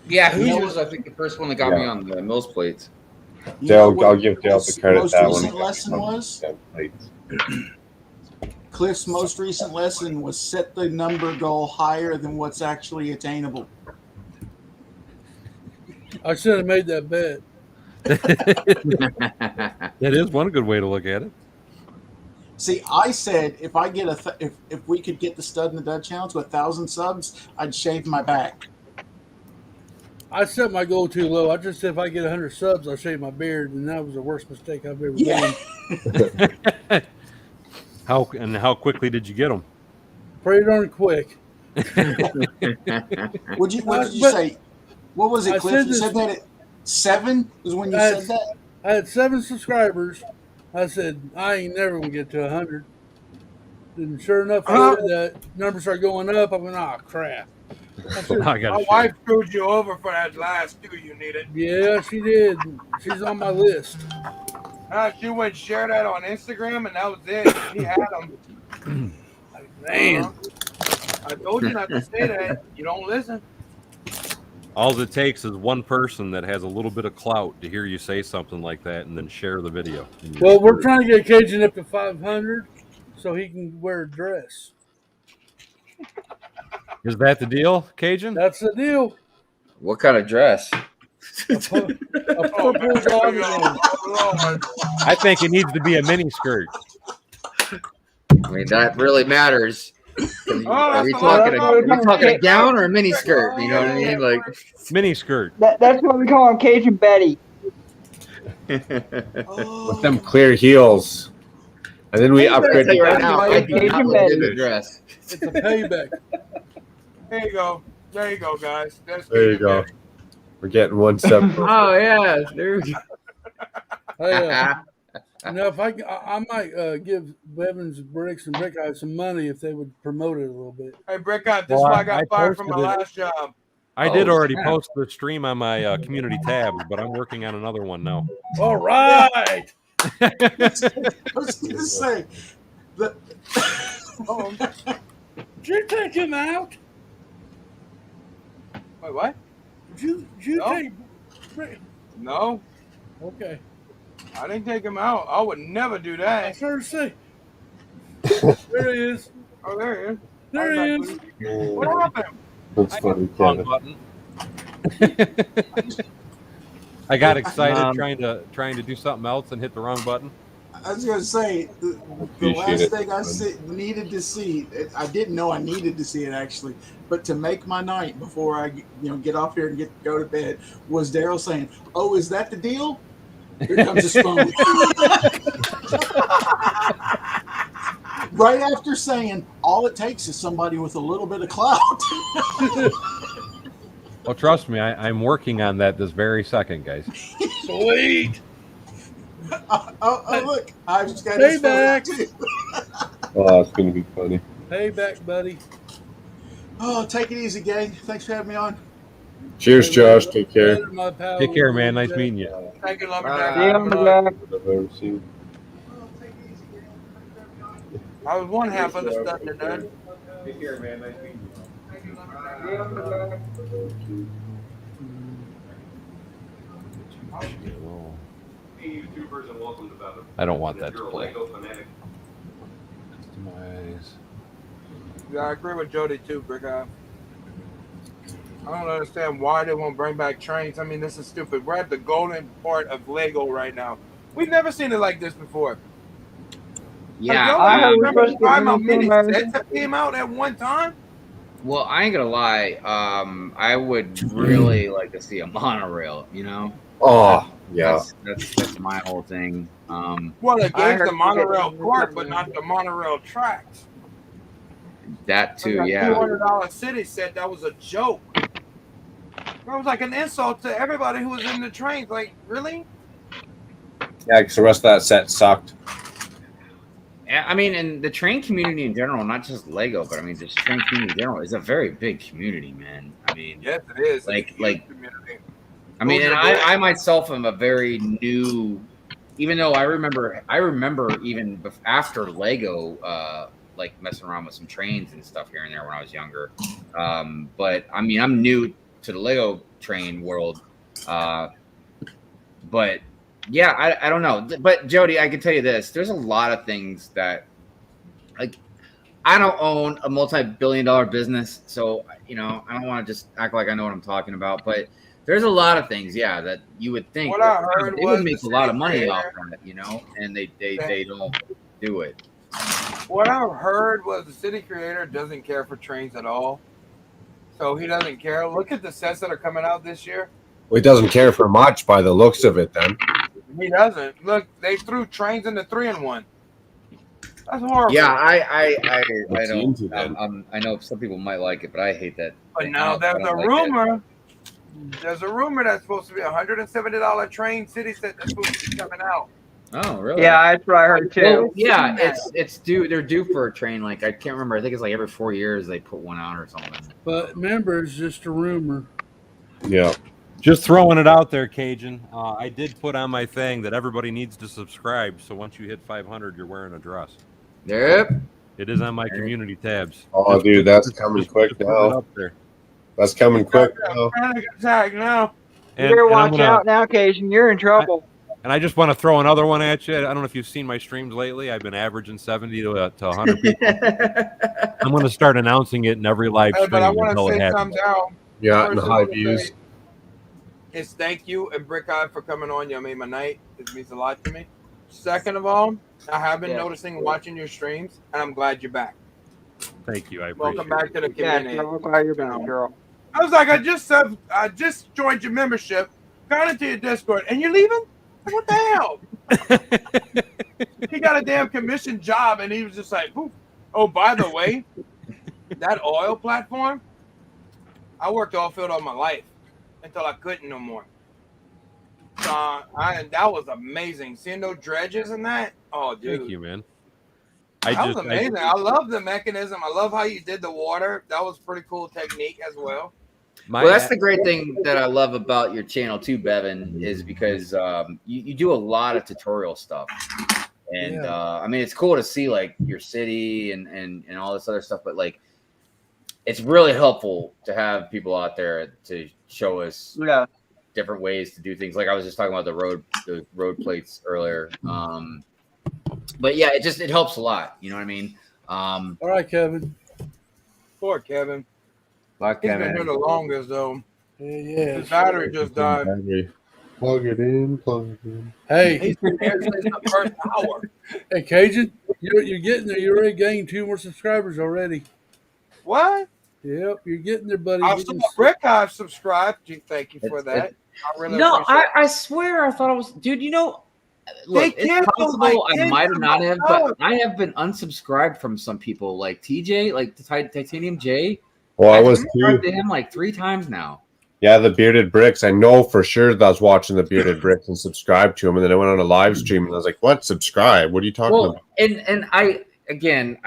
Yeah, You know Hoosiers, I think the first one that got me Yeah. on the mills plates. You know Dale, what I'll give Dale the Cliff's credit most that one. recent lesson was? Cliff's most recent lesson was set the number goal higher than what's actually attainable. I should have made that bet. That is one good way to look at it. See, I said if I get if we could get the Stud and the Dud channel to 1,000 subs, I'd shave my back. I set my goal too low. I just said if I get 100 subs, I'll shave my beard, and that was the worst mistake I've ever done. How quickly did you get them? Pretty darn quick. What did you But- say? What was I it, Cliff? said You this- said that at 7 was when you I said had- that? I had 7 subscribers. I said, I ain't never going to get to 100. And sure enough, I said that numbers start going up. I went, oh, crap. I said, I got My wife screwed you over for that last 2 you needed. yeah, she did. She's on my list. She went share that on Instagram, and that was it. He had them. Man. I told you not to say that. You don't listen. All it takes is one person that has a little bit of clout to hear you say something like that, and then share the video. Well, we're trying to get Cajun up to 500 so he can wear a dress. Is that the deal, Cajun? That's the deal. What kind of dress? A purple jogging. I think it needs to be a mini skirt. I mean, that really matters. Are we talking a gown or a mini skirt? You know what I mean? Like mini skirt. That's what we call him, Cajun Betty. With them clear heels. And then we upgrade you right the now, I do not look in the dress. It's a payback. There you go. There you go, guys. There you go. We're getting one step. Oh yeah, there we go. Hey, if I might give Bevins Bricks and Brick Eye some money if they would promote it a little bit. Hey, Brick Eye, this is why I got fired from my last job. I did already post the stream on my community tabs, but I'm working on another one now. All right. I was going to say, Did you take him out? Wait, what? Did you take? No. Okay. I didn't take him out. I would never do that. I started to say. There he is. Oh, there he is. There he is. What happened? That's funny, Kevin. I got excited trying to do something else and hit the wrong button. I was going to say, the last thing I needed to see, I didn't know I needed to see it actually, but to make my night before I get off here and go to bed was Daryl saying, "Oh, is that the deal? Here comes his phone." Right after saying, all it takes is somebody with a little bit of clout. Well, trust me, I'm working on that this very second, guys. Sweet. Oh, look, I just got Payback. his phone too. Oh, it's going to be funny. Payback, buddy. Oh, take it easy, gang. Thanks for having me on. Cheers, Josh. Take care. Take care, man. Nice meeting you. Thank you, Lumberjack. I was one half of the stuff they're done. Take care, man. Nice meeting you. YouTubers and welcome to Bevan. I don't want that to play. Yeah, I agree with Jody too, Brick Eye. I don't understand why they won't bring back trains. I mean, this is stupid. We're at the golden part of Lego right now. We've never seen it like this before. Yeah, I remember how many sets that came out at one time. Well, I ain't gonna lie. I would really like to see a monorail. Oh, yeah. That's my whole thing. Well, it gave the monorail court, but not the monorail tracks. That too, like yeah. $200 city set that was a joke. That was like an insult to everybody who was in the trains. Like, really? Yeah, because the rest of that set sucked. Yeah, I mean, and the train community in general, not just Lego, but I mean, just train community in general, is a very big community, man. I mean, yes, it is. Like, I mean, and I myself am a very new. Even though I remember even after Lego, like messing around with some trains and stuff here and there when I was younger. But I mean, I'm new to the Lego train world. But yeah, I don't know. But Jody, I can tell you this: there's a lot of things that, like, I don't own a multi-billion-dollar business, so I don't want to just act like I know what I'm talking about. But there's a lot of things, yeah, that you would think that they would make a lot of money off of it, and they don't do it. What I heard was the city creator doesn't care for trains at all. So he doesn't care. Look at the sets that are coming out this year. Well, he doesn't care for much by the looks of it, then. He doesn't. Look, they threw trains into 3-in-1. That's horrible. Yeah, I don't. I know some people might like it, but I hate that. But now there's a rumor. There's a rumor that's supposed to be $170 train city set that's supposed to be coming out. Oh, really? Yeah, that's what I heard too. Well, yeah, it's due. They're due for a train. Like, I can't remember. I think it's like every 4 years they put one out or something. But remember, it's just a rumor. Yeah. Just throwing it out there, Cajun. I did put on my thing that everybody needs to subscribe. So once you hit 500, you're wearing a dress. Yep. It is on my community tabs. Oh, dude, that's coming quick put it now. up there. That's coming quick now. Panic attack now. You better watch out now, Cajun. You're in trouble. And I just want to throw another one at you. I don't know if you've seen my streams lately. I've been averaging 70 to 100 people. I'm going to start announcing it in every live stream. But I want until to it say happens. something out. Yeah, and First, high I wanna views. say is thank you and Brick Eye for coming on. You made my night. It means a lot to me. Second of all, I have been noticing and watching your streams, and I'm glad you're back. Thank you. I appreciate Welcome back to the Yeah, community. I'm glad you're back, girl. I was like, I just joined your membership, got into your Discord, and you're leaving? Like, what the hell? He got a damn commission job, and he was just like, poof. Oh, by the way, that oil platform, I worked oil field all my life until I couldn't no more. That was amazing. Seeing those dredges and that, oh, dude. Thank you, man. That was amazing. I love the mechanism. I love how you did the water. That was pretty cool technique as well. Well, that's the great thing that I love about your channel too, Bevan, is because you do a lot of tutorial stuff. And I mean, it's cool to see like your city and all this other stuff, but like it's really helpful to have people out there to show us different ways to do things. Like I was just talking about the road plates earlier. But yeah, it helps a lot. You know what I mean? All right, Kevin. Poor Kevin. Like He's been here the longest though. Yeah. His battery just died. Plug it in, plug it in. Hey, He's been here since the first hour. Hey, Cajun, you're getting there. You already gained 2 more subscribers already. What? Yep, you're getting there, buddy. I saw Rick I've subscribed. Thank you for that. I really appreciate I swear I thought it was, dude. You know, look, They it's canceled possible my I kids might have not from have, my but dog. I have been unsubscribed from some people, like TJ, like the Titanium J. Well, I I've was subscribed too. to him like 3 times now. Yeah, the Bearded Bricks. I know for sure that I was watching the Bearded Bricks and subscribed to him, and then I went on a live stream and I was like, "What? Subscribe? What are you talking about?" And I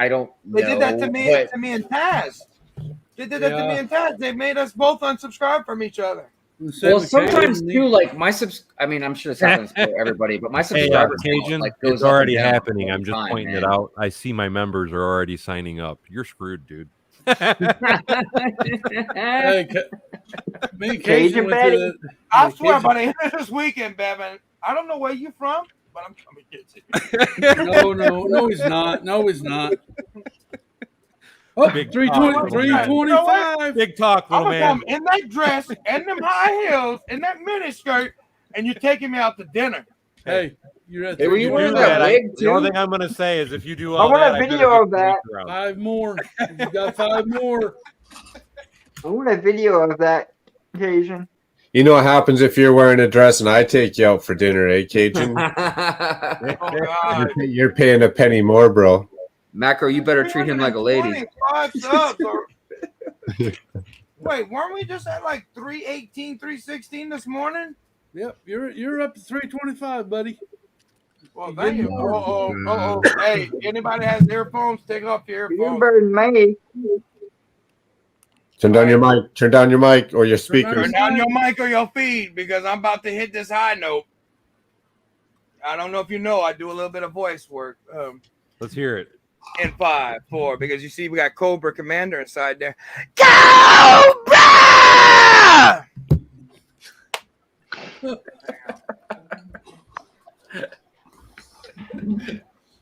don't They know. did that to me, but- and Taz. They did that to me and Taz. They made us both unsubscribe from each other. Well, sometimes too, like I mean, I'm sure this happens for everybody, but my Hey, subscribers Cajun, like goes it's up and already down happening. all I'm the just time, pointing man. it out. I see my members are already signing up. You're screwed, dude. Hey, me and Cajun Cajun went Betty. to I swear, Cajun- by the end of this weekend, Bevan, I don't know where you from, but I'm coming to get you. No, he's not. No, he's not. Oh, Big 320, 325. Big talk, I'm little gonna man. come in that dress and them high heels and that mini skirt, and you're taking me out to dinner. Hey, you're at Hey, were you You wearing do that that, wig the only too? thing I'm going to say is if you do I all want that, a I better video get of that. the around. 5 more. You got 5 more. I want a video of that, Cajun. You know what happens if you're wearing a dress and I take you out for dinner, eh, Cajun? Oh God! You're paying a penny more, bro. Macro, you better treat him like a lady. 25 subs or... Wait, weren't we just at like 318, 316 this morning? Yep, you're up to 325, buddy. Well, thank you. Uh-oh. Hey, anybody has earphones, take off your You're earphones. better than me. Turn down your mic. Turn down your mic or your speakers. Turn down your mic or your feed because I'm about to hit this high note. I don't know if you know, I do a little bit of voice work. Let's hear it. In 5, 4, because you see we got Cobra Commander inside there. Cobra!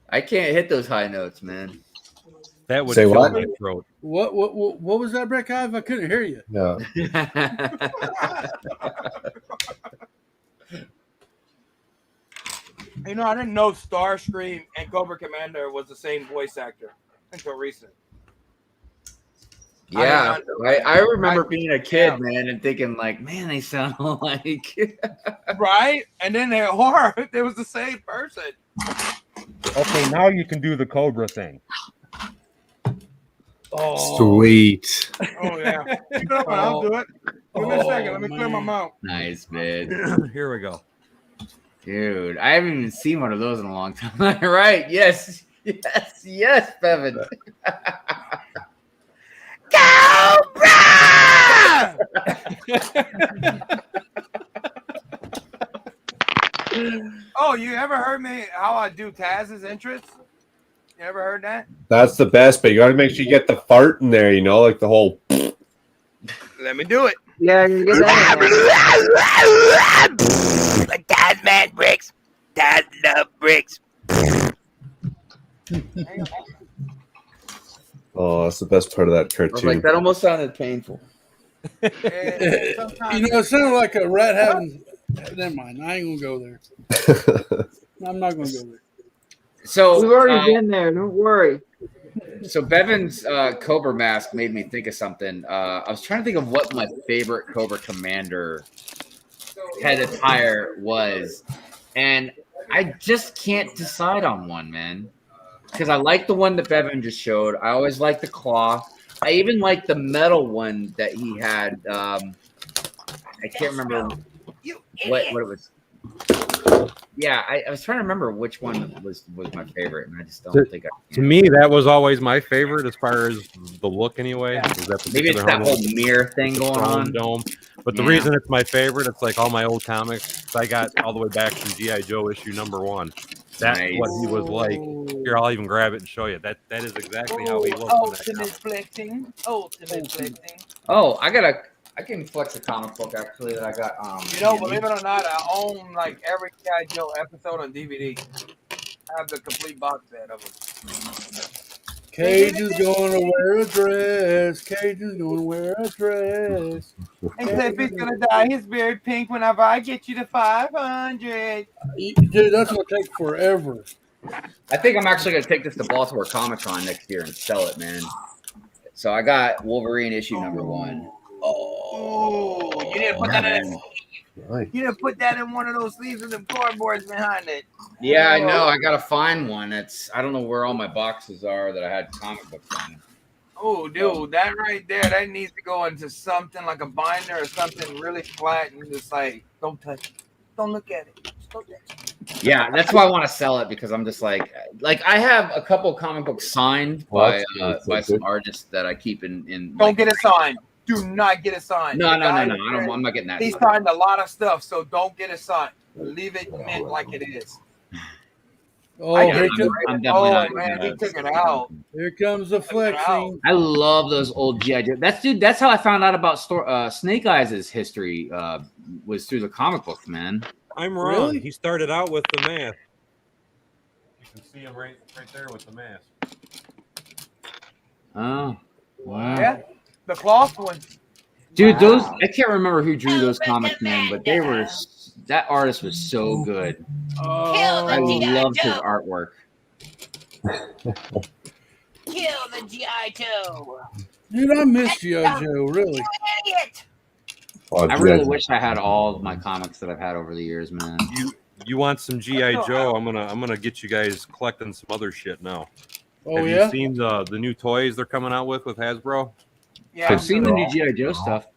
I can't hit those high notes, man. That would Say kill what? my throat. What was that, Breck Hive? I couldn't hear you. Yeah. You know, I didn't know Starscream and Cobra Commander was the same voice actor until recent. Yeah, I remember I- being a kid, man, and thinking like, man, they sound like. Right? And then they are. It was the same person. Okay, now you can do the Cobra thing. Oh, Sweet. oh yeah. Keep it up, I'll do it. Give me a second. Let me clear my mouth. Nice, man. Here we go. Dude, I haven't even seen one of those in a long time. Right? Yes, Bevan. Cobra! Oh, you ever heard me how I do Taz's entrance? You ever heard that? That's the best, but you got to make sure you get the fart in there. You know, like the whole. Let me do it. Yeah, you get that. Taz man bricks. Taz love bricks. Oh, that's the best part of that I was cartoon. like, that almost sounded painful. You know, it sounded like a rat having. Never mind. I ain't gonna go there. I'm not gonna go there. So We've already been there. Don't worry. So Bevan's Cobra mask made me think of something. I was trying to think of what my favorite Cobra Commander head attire was, and I just can't decide on one, man. Because I like the one that Bevan just showed. I always like the claw. I even like the metal one that he had. I can't remember what it was. Yeah, I was trying to remember which one was my favorite, and I just don't think I To me, that was always my favorite as far as the look anyway. Maybe it's that whole mirror thing going on. Dome. But the Yeah. reason it's my favorite, it's like all my old comics I got all the way back from G.I. Joe issue #1. That's what he was like. Here, I'll even grab it and show you. That is exactly how he looked. Ultimate flexing. Ultimate flexing. Oh, I can flex a comic book actually that I got. You know, believe it or not, I own like every G.I. Joe episode on DVD. I have the complete box set of them. Cage is going to wear a dress. Cage is going to wear a dress. Except he's gonna dye his beard pink whenever I get you to 500. Dude, that's gonna take forever. I think I'm actually gonna take this to Baltimore Comic Con next year and sell it, man. So I got Wolverine issue #1. Oh, you need to put that in. You need to put that in one of those sleeves with them cardboards behind it. Yeah, I know. I gotta find one. I don't know where all my boxes are that I had comic books on. Oh, dude, that right there, that needs to go into something like a binder or something really flat and just like, don't touch it. Don't look at it. Just don't touch it. Yeah, that's why I want to sell it because I'm just like I have a couple comic books signed by some artists that I keep in. Don't get it signed. Do not get it signed. No. The guy I'm not getting that. He signed a lot of stuff, so don't get it signed. Leave it mint like it is. Oh, I'm definitely not. Man, he took it out. Here comes the flexing. I love those old G.I. Joe. That's how I found out about Snake Eyes' history was through the comic books, man. I'm wrong. Really? He started out with the mask. You can see him right there with the mask. Oh, wow. Yeah, the cloth one. Dude, those I can't remember who drew those comics, man, but that artist was so good. I loved his artwork. Kill the G.I. Joe. Dude, I miss G.I. Joe, really. Idiot. I really wish I had all of my comics that I've had over the years, man. You want some G.I. Joe? I'm gonna get you guys collecting some other shit now. Oh, Have yeah? you seen the new toys they're coming out with Hasbro? Yeah, I've seen the new G.I. Joe stuff.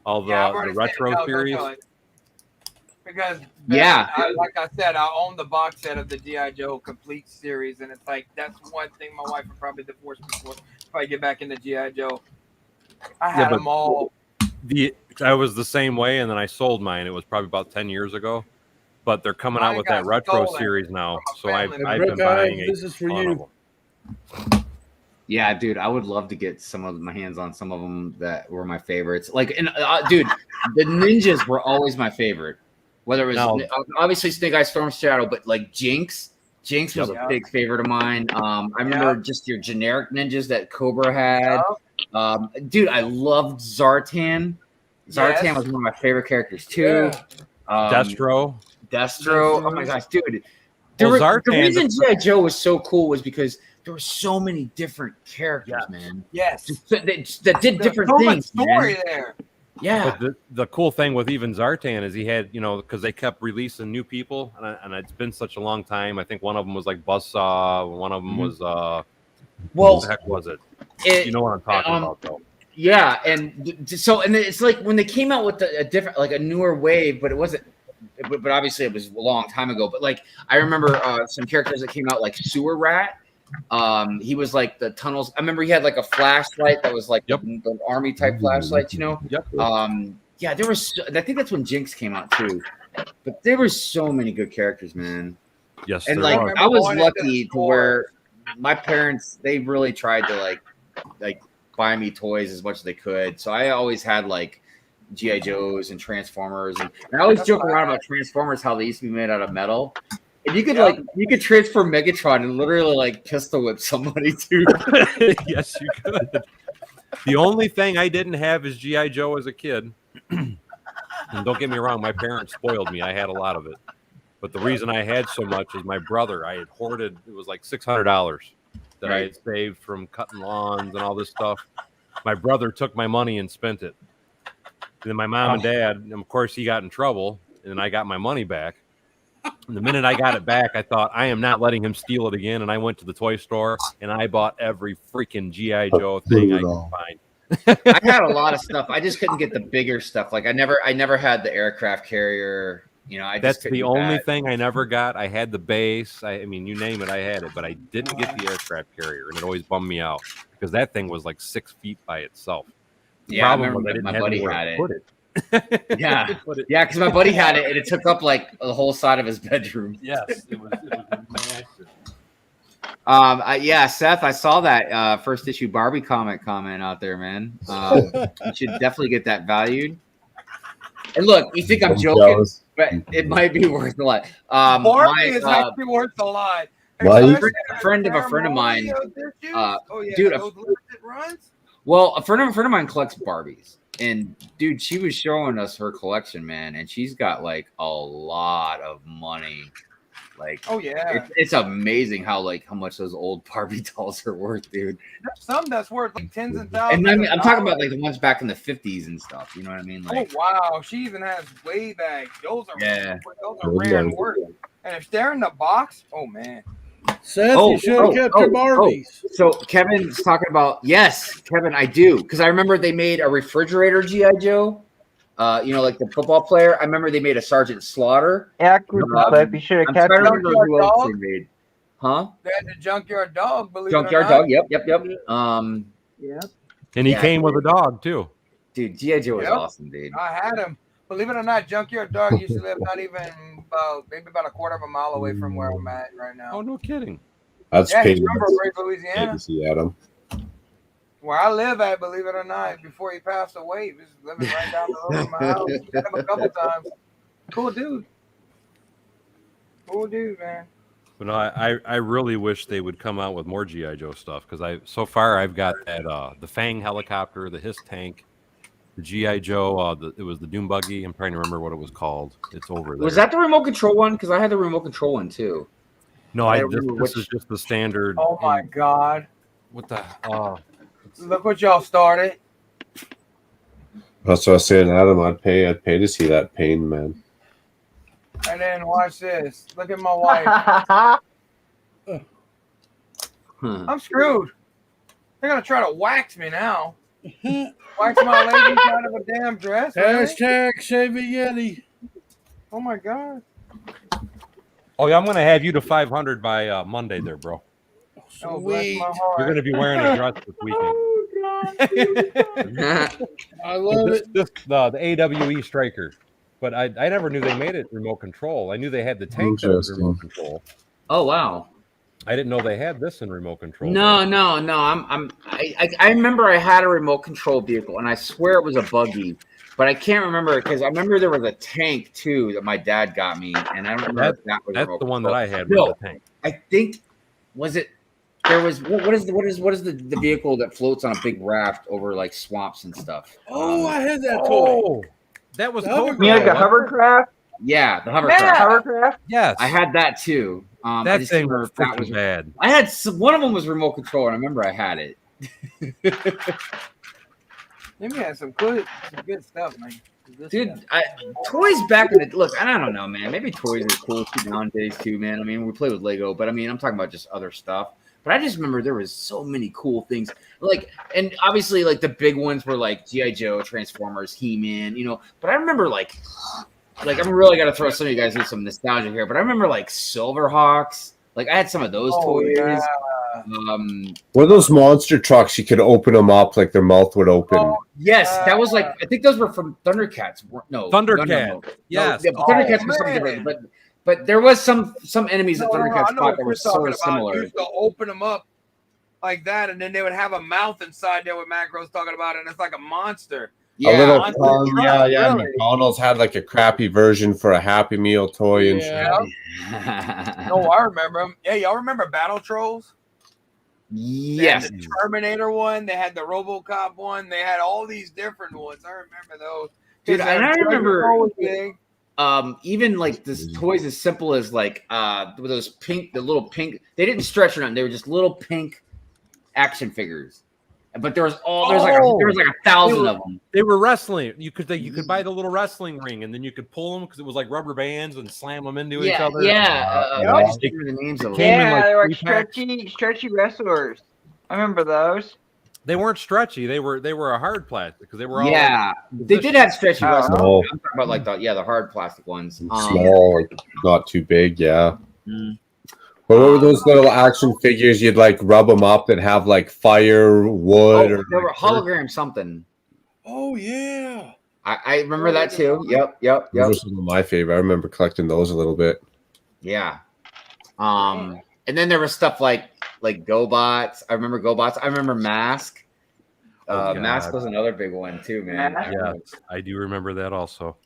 All the, Yeah, I've already the retro seen it. No, series. don't do it. Because Yeah. like I said, I own the box set of the G.I. Joe complete series, and it's like that's one thing my wife would probably divorce me for if I get back into G.I. Joe. I had but them all. I was the same way, and then I sold mine. It was probably about 10 years ago. But they're coming out with that retro series now, so I've been buying it. This is for you. Yeah, dude, I would love to get my hands on some of them that were my favorites. Like, and dude, the ninjas were always my favorite. Whether it was obviously Snake Eye, Storm Shadow, but like Jinx was a big favorite of mine. I remember just your generic ninjas that Cobra had. Dude, I loved Zartan. Zartan was one of my favorite characters too. Destro. Oh my gosh, dude. The reason G.I. Joe was so cool was because there were so many different characters, man. Yes. That did different so things. much story man. there. Yeah. But the cool thing with even Zartan is he had, because they kept releasing new people, and it's been such a long time. I think one of them was like Buzzsaw. One of them was what the heck was it? You know what I'm talking about, though. Yeah, and it's like when they came out with a different, like a newer wave, but it wasn't. But obviously it was a long time ago. But like I remember some characters that came out like Sewer Rat. He was like the tunnels. I remember he had like a flashlight that was like the army type flashlight, Yep. Yeah, there was. I think that's when Jinx came out too. But there were so many good characters, man. Yes, And there like was. I was lucky to where my parents, they really tried to like buy me toys as much as they could. So I always had like G.I. Joes and Transformers, and I always joke around about Transformers, how they used to be made out of metal. And you could you could transfer Megatron and literally like pistol whip somebody too. Yes, you could. The only thing I didn't have is G.I. Joe as a kid. And don't get me wrong, my parents spoiled me. I had a lot of it. But the reason I had so much is my brother. I had hoarded, it was like $600 that I had saved from cutting lawns and all this stuff. My brother took my money and spent it. And then my mom and dad, and of course, he got in trouble, and then I got my money back. And the minute I got it back, I thought, I am not letting him steal it again. And I went to the toy store, and I bought every freaking G.I. Joe thing I could find. I had a lot of stuff. I just couldn't get the bigger stuff. Like I never had the aircraft carrier. You know, That's the only thing I never got. I had the base. I mean, you name it, I had it, but I didn't get the aircraft carrier, and it always bummed me out because that thing was like 6 feet by itself. The Yeah, I problem remember was I didn't my have buddy anywhere had to it. put it. Yeah, yeah, because my buddy had it, and it took up like the whole side of his bedroom. Yes, it was massive. Yeah, Seth, I saw that first issue Barbie comment out there, man. You should definitely get that valued. And look, you think I'm joking, but it might be worth a lot. Barbie is actually worth a lot. A friend of a friend of mine, dude, those limited runs. well, a friend of mine collects Barbies, and dude, she was showing us her collection, man, and she's got like a lot of money. Like, oh yeah, it's amazing how much those old Barbie dolls are worth, dude. There's some that's worth like tens and thousands. And I mean, I'm talking about like the ones back in the 50s and stuff. You know what I mean? Like, oh wow, she even has way back. Those are those are Good rare and one. worth. And if they're in the box, oh man. Seth, you should have kept your Barbies. So Kevin's talking about, yes, Kevin, I do, because I remember they made a refrigerator G.I. Joe. You know, like the football player. I remember they made a Sergeant Slaughter. Accurate, Clip. You should have I'm kept trying to your remember who else they made. Huh? They had the junkyard dog. Believe Junkyard it or not. Dog. Yep. Yeah. And he came with a dog too. Dude, G.I. Joe was Yep. awesome, dude. I had him. Believe it or not, junkyard dog used to live not even maybe about a quarter of a mile away from where I'm at right now. Oh, no kidding. That's yeah, he's pain. from Break, Louisiana. See Adam. Where I live at, believe it or not, before he passed away, he was living right down the road from my house. Met him a couple times. Cool dude. Cool dude, man. But no, I really wish they would come out with more G.I. Joe stuff because so far I've got that the Fang helicopter, the Hiss tank, the G.I. Joe, it was the Doom Buggy. I'm trying to remember what it was called. It's over there. Was that the remote control one? Because I had the remote control one too. No, I don't remember this is just the standard. Oh my God. What the? Look what y'all started. That's what I was saying, Adam. I'd pay to see that pain, man. And then watch this. Look at my wife. I'm screwed. They're gonna try to wax me now. Wax my ladies out of a damn dress. Right? Hashtag Save a Yeti. Oh my God. Oh yeah, I'm gonna have you to 500 by Monday, there, bro. Oh, bless my heart. You're gonna be wearing a dress this weekend. I love it. The AWE Striker, but I never knew they made it remote control. I knew they had the tank that was remote control. Oh wow. I didn't know they had this in remote control. No. I remember I had a remote control vehicle, and I swear it was a buggy, but I can't remember because I remember there was a tank too that my dad got me, and I don't remember if that was that's remote the one control. that I had. No, Was the tank. I think was it. There was what is the vehicle that floats on a big raft over like swamps and stuff? Oh, I had that toy. That was You mean like a hovercraft? Yeah, the hovercraft. Yeah. Hovercraft? Yes, I had that too. I that just thing remember was if that freaking bad. I had one of them was remote control, and I remember I had it. Maybe had some good stuff, man. Dude, toys back in the look. I don't know, man. Maybe toys are cool too nowadays too, man. I mean, we play with Lego, but I mean, I'm talking about just other stuff. But I just remember there was so many cool things, like, and obviously, like the big ones were like G.I. Joe, Transformers, He-Man, you know. But I remember like I'm really gonna throw some of you guys in some nostalgia here. But I remember like Silverhawks. Like I had some of those toys. Yeah. What are those monster trucks? You could open them up, like their mouth would open. Yes, that was like I think those were from Thundercats. No, Thundercat. No. Yes. Yeah, Thundercats was something different, but there was some enemies that Thundercats I know fought what that were you're sort talking of about. similar. You used to open them up like that, and then they would have a mouth inside there. What Macro's talking about, and it's like a monster. A little monster tongue, truck, yeah. really. McDonald's had like a crappy version for a Happy Meal toy and shit. Oh, I remember them. Yeah, y'all remember Battle Trolls? Yes. They had the Terminator one. They had the RoboCop one. They had all these different ones. I remember those. Dude, and I remember big. even like this toys as simple as like with those pink, the little pink. They didn't stretch or nothing. They were just little pink action figures. But there was like 1,000 of them. They were wrestling. You could buy the little wrestling ring, and then you could pull them because it was like rubber bands and slam them into each other. I just remember the names of them. Yeah, they were like stretchy wrestlers. I remember those. They weren't stretchy. They were a hard plastic because they were all they did have stretchy wrestlers. Oh. I'm talking about like the hard plastic ones. Small, like, not too big, yeah. But what were those little action figures? You'd like rub them up that have like fire, wood, or they were hologram something. Oh yeah, I remember that too. Yep. Those were some of my favorite. I remember collecting those a little bit. Yeah. And then there was stuff like GoBots. I remember GoBots. I remember Mask. Mask was another big one too, man. Yeah, I do remember that also.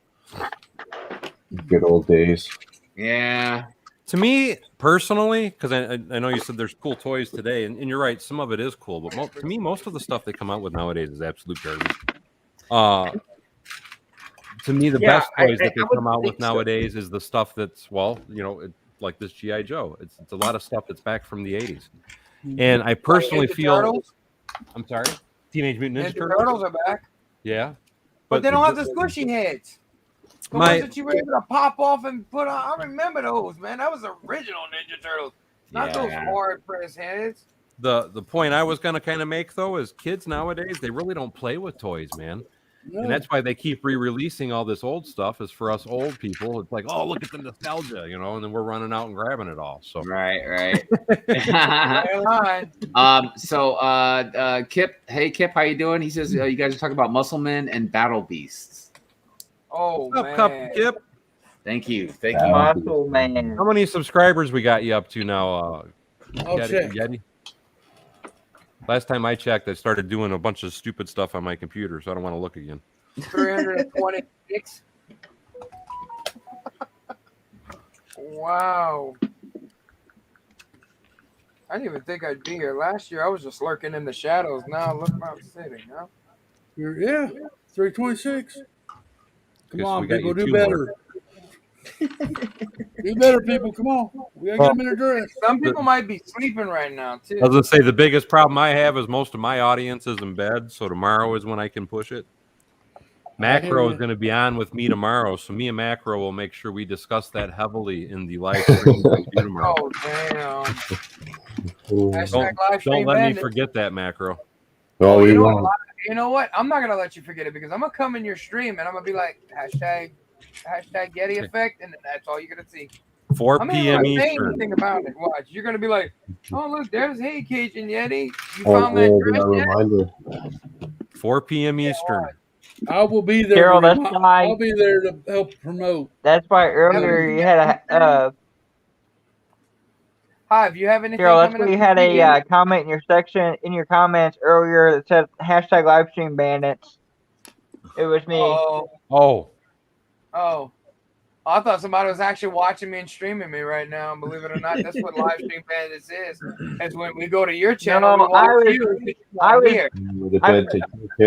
Good old days. Yeah. To me personally, because I know you said there's cool toys today, and you're right, some of it is cool, but to me, most of the stuff they come out with nowadays is absolute garbage. To me, the best toys that they come out with nowadays is the stuff that's, like this G.I. Joe. It's a lot of stuff that's back from the 80s. And I personally feel... Turtles? I'm sorry? Teenage Mutant Ninja Turtles? Turtles? Are back. Yeah. But they don't have the squishy heads. The ones that you were able to pop off and put on. I remember those, man. That was the original Ninja Turtles. Not those hard press heads. The point I was going to kind of make, though, is kids nowadays, they really don't play with toys, man. No. And that's why they keep re-releasing all this old stuff. Is for us old people, it's like, oh, look at the nostalgia, and then we're running out and grabbing it all. So right. Kip, hey Kip, how you doing? He says you guys are talking about Muscle Men and Battle Beasts. Oh, what's up, Kip? Thank you. Muscle Man. How many subscribers we got you up to now? Yeti? Last time I checked, I started doing a bunch of stupid stuff on my computer, so I don't want to look again. 326. Wow. I didn't even think I'd be here last year. I was just lurking in the shadows. Now look where I'm sitting. Huh? 326. Come Guess on, we got people, you do two better. Do better, people. Come on. We gotta get them in a dress. Some people might be sleeping right now, too. I was going to say, the biggest problem I have is most of my audience is in bed, so tomorrow is when I can push it. Macro is going to be on with me tomorrow, so me and Macro will make sure we discuss that heavily in the live stream tomorrow. Oh, damn. Don't let me forget that, Macro. Oh, we won't. You know what? I'm not going to let you forget it because I'm going to come in your stream and I'm going to be like, hashtag Getty effect, and then that's all you're going to see. 4 p.m. I'm saying Eastern. anything about it. Watch. You're going to be like, oh, look, there's Hey Cajun Yeti. You Oh, found that dress yet? reminder. 4 p.m. Eastern. I will be there. Carol, that's why I'll be there to help promote. That's why earlier you had a Hi, if you have anything Carol, that's coming why you up, had a comment in your section in your comments earlier that said hashtag livestream bandits. It was me. Oh, I thought somebody was actually watching me and streaming me right now. And believe it or not, that's what live stream bandits is. Is when we go to your channel. No, we watch you,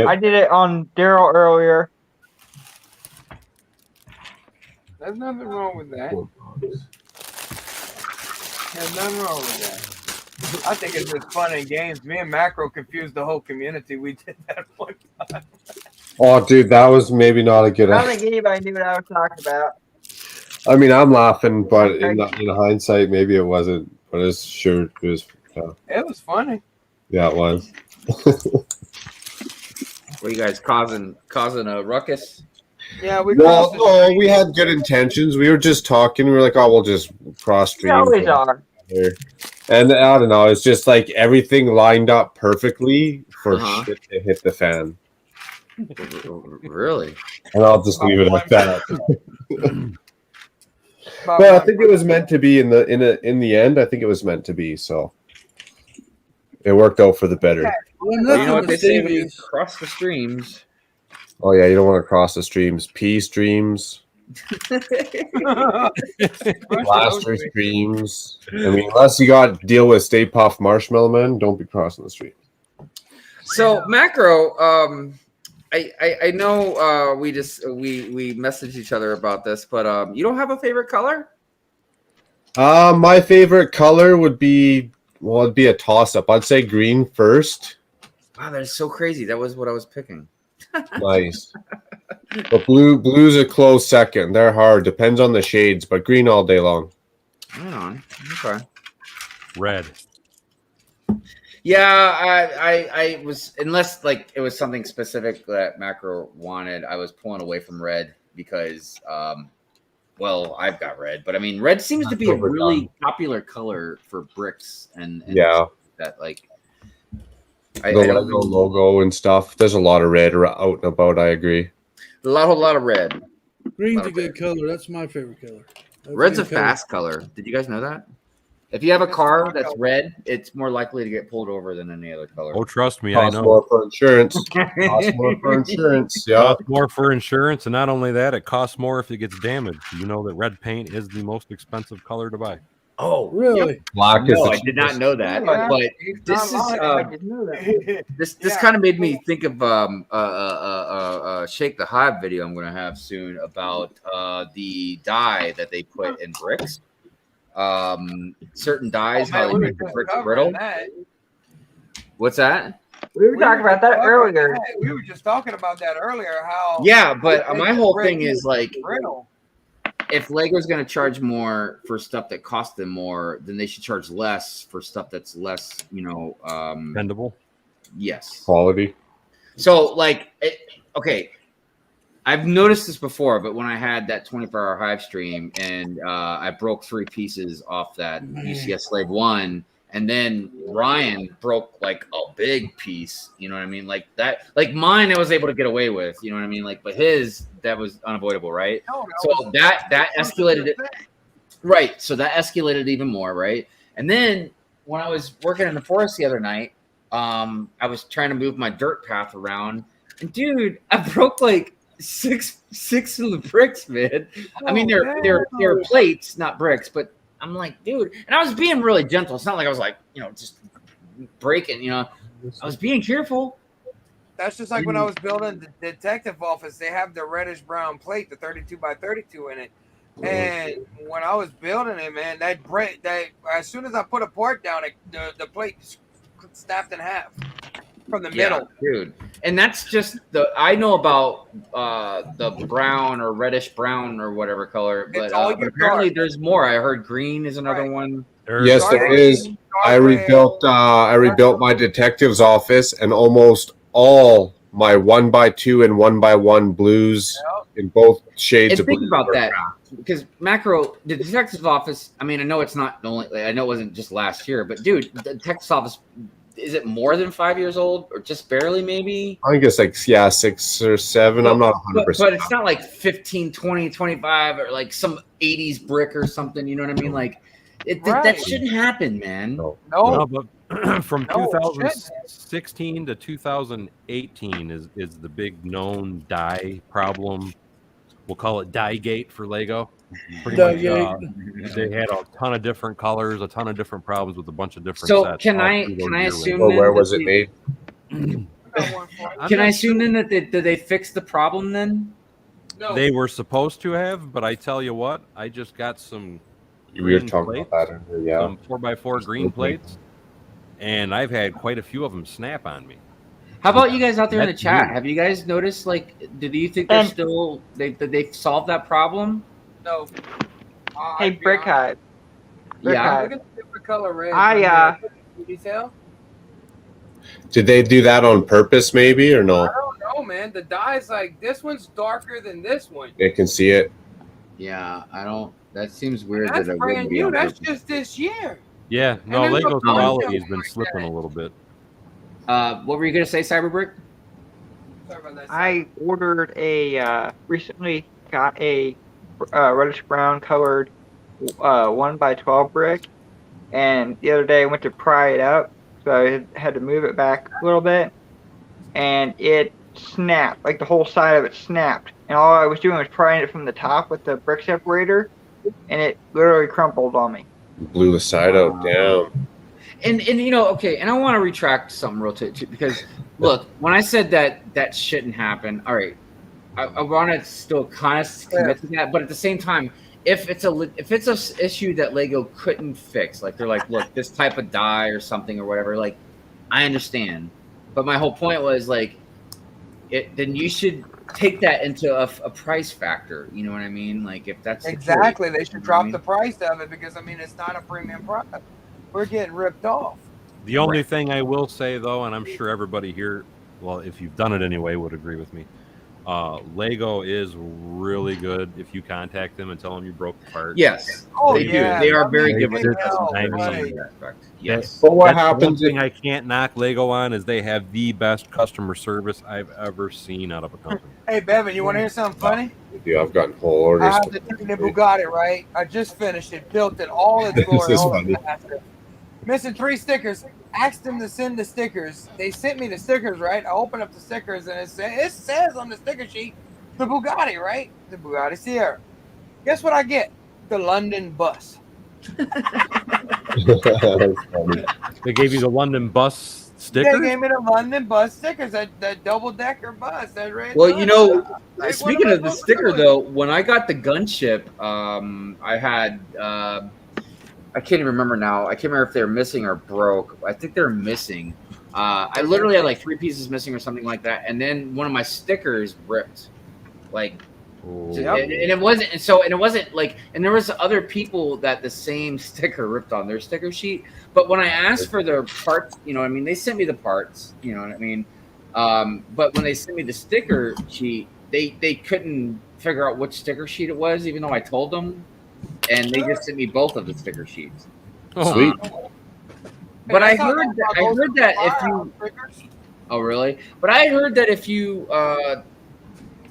I did it on Daryl earlier. There's nothing wrong with that. There's nothing wrong with that. I think it's just fun and games. Me and Macro confused the whole community. We did that one time. Oh, dude, that was maybe not a good. I don't think anybody knew what I was talking about. I mean, I'm laughing, but in hindsight, maybe it wasn't. But it's sure it was. It was funny. Yeah, it was. Were you guys causing a ruckus? Yeah, we. No, we had good intentions. We were just talking. We were like, "Oh, we'll just cross stream." We always are. And I don't know, it's just like everything lined up perfectly for Uh-huh. shit to hit the fan. Really? And I'll just leave it at that. But I think it was meant to be in the end. I think it was meant to be, so it worked out for the better. Well, you know what they say when you cross the streams. Oh yeah, you don't want to cross the streams. P streams, blaster streams. I mean, unless you got to deal with Stay Puft Marshmallow Man, don't be crossing the stream. So Macro, I know we messaged each other about this, but you don't have a favorite color? My favorite color would be, well, it'd be a toss up. I'd say green first. Wow, that is so crazy. That was what I was picking. Nice. But blue's a close second. They're hard. Depends on the shades, but green all day long. Right on. Okay. Red. Yeah, I was, unless like it was something specific that Macro wanted, I was pulling away from red because well, I've got red, but I mean red seems to be a really popular color for bricks and Yeah. that like The Lego logo and stuff. There's a lot of red out and about. I agree. a lot of red. Green's a good color. That's my favorite color. Red's a fast color. Did you guys know that? If you have a car that's red, it's more likely to get pulled over than any other color. Oh, trust me, Costs I know. more for insurance. Costs more for insurance. Yeah. Costs more for insurance, and not only that, it costs more if it gets damaged. You know that red paint is the most expensive color to buy. Oh, really? Black is no, the I did not know that. Yeah. But this kind of made me think of Shake the Hive video I'm going to have soon about the dye that they put in bricks. Certain dyes, how they make the bricks brittle. What's that? We were talking about that earlier. We were just talking about that earlier. How? Yeah, but my whole thing is like, brittle. if Lego's going to charge more for stuff that costs them more, then they should charge less for stuff that's less, Dependable. Yes. Quality. So, like, okay, I've noticed this before, but when I had that 24-hour Hive stream and I broke 3 pieces off that UCS Slave 1, and then Ryan broke like a big piece, you know what I mean? Like that, like mine, I was able to get away with, you know what I mean? Like, but his, that was unavoidable, right? So that escalated it, right? So that escalated even more, right? And then when I was working in the forest the other night, I was trying to move my dirt path around, and dude, I broke like six of the bricks, man. I mean, they're plates, not bricks, but I'm like, dude, and I was being really gentle. It's not like I was like, just breaking, I was being careful. That's just like when I was building the detective office. They have the reddish brown plate, the 32 by 32 in it. And when I was building it, man, that as soon as I put a part down, the plate snapped in half from the middle. Dude. And that's just I know about the brown or reddish brown or whatever color, but apparently there's more. I heard green is another one. Yes, there is. I rebuilt my detective's office, and almost all my 1x2 and 1x1 blues in both shades And of think blue. about that, because Macro, the detective's office. I mean, I know it's not only. I know it wasn't just last year, but dude, the detective's office. Is it more than 5 years old, or just barely, maybe? I think it's like 6 or 7. I'm not 100%. But it's not like 15, 20, 25, or like some 80s brick or something. You know what I mean? Like that shouldn't happen, man. No, but from 2016 to 2018 is the big known dye problem. We'll call it dye gate for Lego. Pretty much, they had a ton of different colors, a ton of different problems with a bunch of different So sets. can I assume? Well, where was it made? Can I assume then that they fixed the problem then? No. They were supposed to have, but I tell you what, I just got some. We were green talking plates, about that earlier, yeah. Some 4x4 green plates, and I've had quite a few of them snap on me. How about you guys out there in the That's chat? new. Have you guys noticed? Like, do you think they're still they've solved that problem? No. Hey, Brick Hive. Look at the different color red. Can you tell? Did they do that on purpose, maybe, or no? I don't know, man. The dye's like this one's darker than this one. They can see it. Yeah, I don't. That seems weird. That's that it brand wouldn't be new. on That's purpose. just this year. Yeah, no, And then Lego's look, quality has been slipping a little bit. What were you gonna say, Cyberbrick? I ordered recently got a reddish brown colored 1x12 brick, and the other day I went to pry it up, so I had to move it back a little bit, and it snapped, like the whole side of it snapped, and all I was doing was prying it from the top with the brick separator, and it literally crumpled on me. Blew the side out down. And you know, okay, and I want to retract something real too, because look, when I said that shouldn't happen, all right, I want to still kind of commit to that, but at the same time, if it's a issue that Lego couldn't fix, like they're like, look, this type of die or something or whatever, like I understand, but my whole point was like, then you should take that into a price factor. You know what I mean? Like if that's exactly, they should drop the price of it, because I mean it's not a premium product. We're getting ripped off. The only thing I will say, though, and I'm sure everybody here, well, if you've done it anyway, would agree with me. Lego is really good if you contact them and tell them you broke the part. Yes, they do. They are very good with their aspect. Yes. But what That's happens one thing I can't knock Lego on is they have the best customer service I've ever seen out of a company. Hey, Bevan, you want to hear something funny? Dude, I've gotten whole orders. I have the Bugatti, right? I just finished it, built it, all its glory, This is all funny. its master. Missing 3 stickers. Asked them to send the stickers. They sent me the stickers, right? I opened up the stickers, and it says on the sticker sheet, the Bugatti, right? The Bugatti Sierra. Guess what I get? The London bus. They gave you the London bus sticker? They gave me the London bus stickers, that double-decker bus. That red Well, bus. you know, Like, speaking what am of the I supposed to sticker, do? though, when I got the gunship, I had I can't even remember now. I can't remember if they were missing or broke. I think they're missing. I literally had like 3 pieces missing or something like that, and then one of my stickers ripped. Like, and it wasn't. And it wasn't like. And there was other people that the same sticker ripped on their sticker sheet. But when I asked for the parts, you know, I mean, they sent me the parts. You know what I mean? But when they sent me the sticker sheet, they couldn't figure out which sticker sheet it was, even though I told them. And they just sent me both of the sticker sheets. Oh, sweet. But I heard that if you. Oh, really? But I heard that if you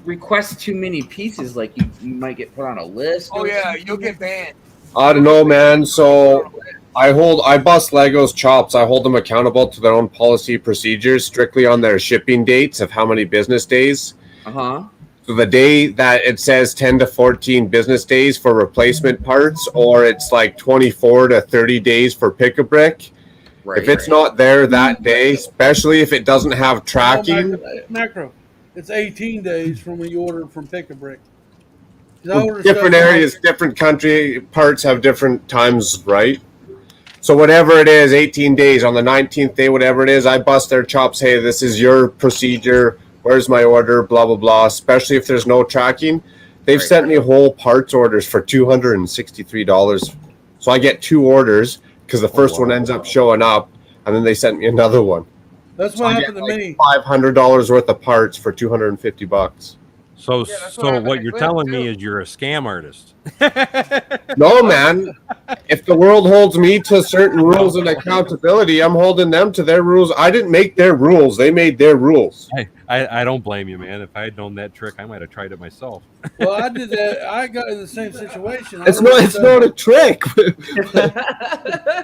request too many pieces, like you might get put on a list. Oh, yeah, you'll get banned. I don't know, man. So I bust Lego's chops. I hold them accountable to their own policy procedures, strictly on their shipping dates of how many business days. Uh-huh. So the day that it says 10 to 14 business days for replacement parts, or it's like 24 to 30 days for pick-a-brick, if it's not there that day, especially if it doesn't have tracking. Macro. It's 18 days from when you order from Pick-a-Brick. Different areas, different country parts have different times, right? So whatever it is, 18 days, on the 19th day, whatever it is, I bust their chops. Hey, this is your procedure. Where's my order? Blah, blah, blah. Especially if there's no tracking. They've sent me whole parts orders for $263. So I get 2 orders because the first one ends up showing up, and then they sent me another one. That's what happened to me. $500 worth of parts for $250. So what you're telling me is you're a scam artist. No, man. If the world holds me to certain rules and accountability, I'm holding them to their rules. I didn't make their rules. They made their rules. I don't blame you, man. If I had known that trick, I might have tried it myself. Well, I did that. I got in the same situation. It's not a trick.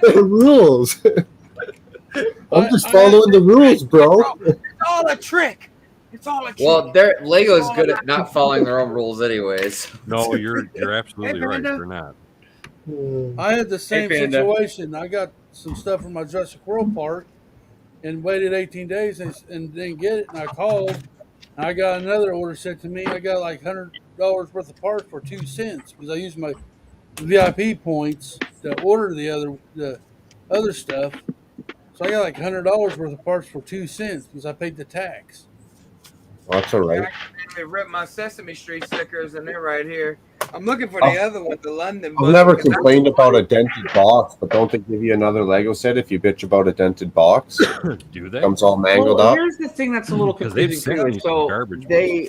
The rules. I'm just following the rules, bro. It's all a trick. It's all a trick. Well, Lego's good at not following their own rules, anyways. No, you're absolutely right. They're not. I had the same Hey, Panda. situation. I got some stuff from my Jurassic World park and waited 18 days and didn't get it. And I called, and I got another order sent to me. I got like $100 worth of parts for 2 cents because I used my VIP points to order the other stuff. So I got like $100 worth of parts for 2 cents because I paid the tax. That's all right. They ripped my Sesame Street stickers, and they're right here. I'm looking for the other one, the London I've bus, never because complained about a dented box, but don't they give you another Lego set if you bitch about a dented box? Do they? Comes all mangled Well, up. here's the thing that's a little 'Cause they've confusing sent too. me So garbage they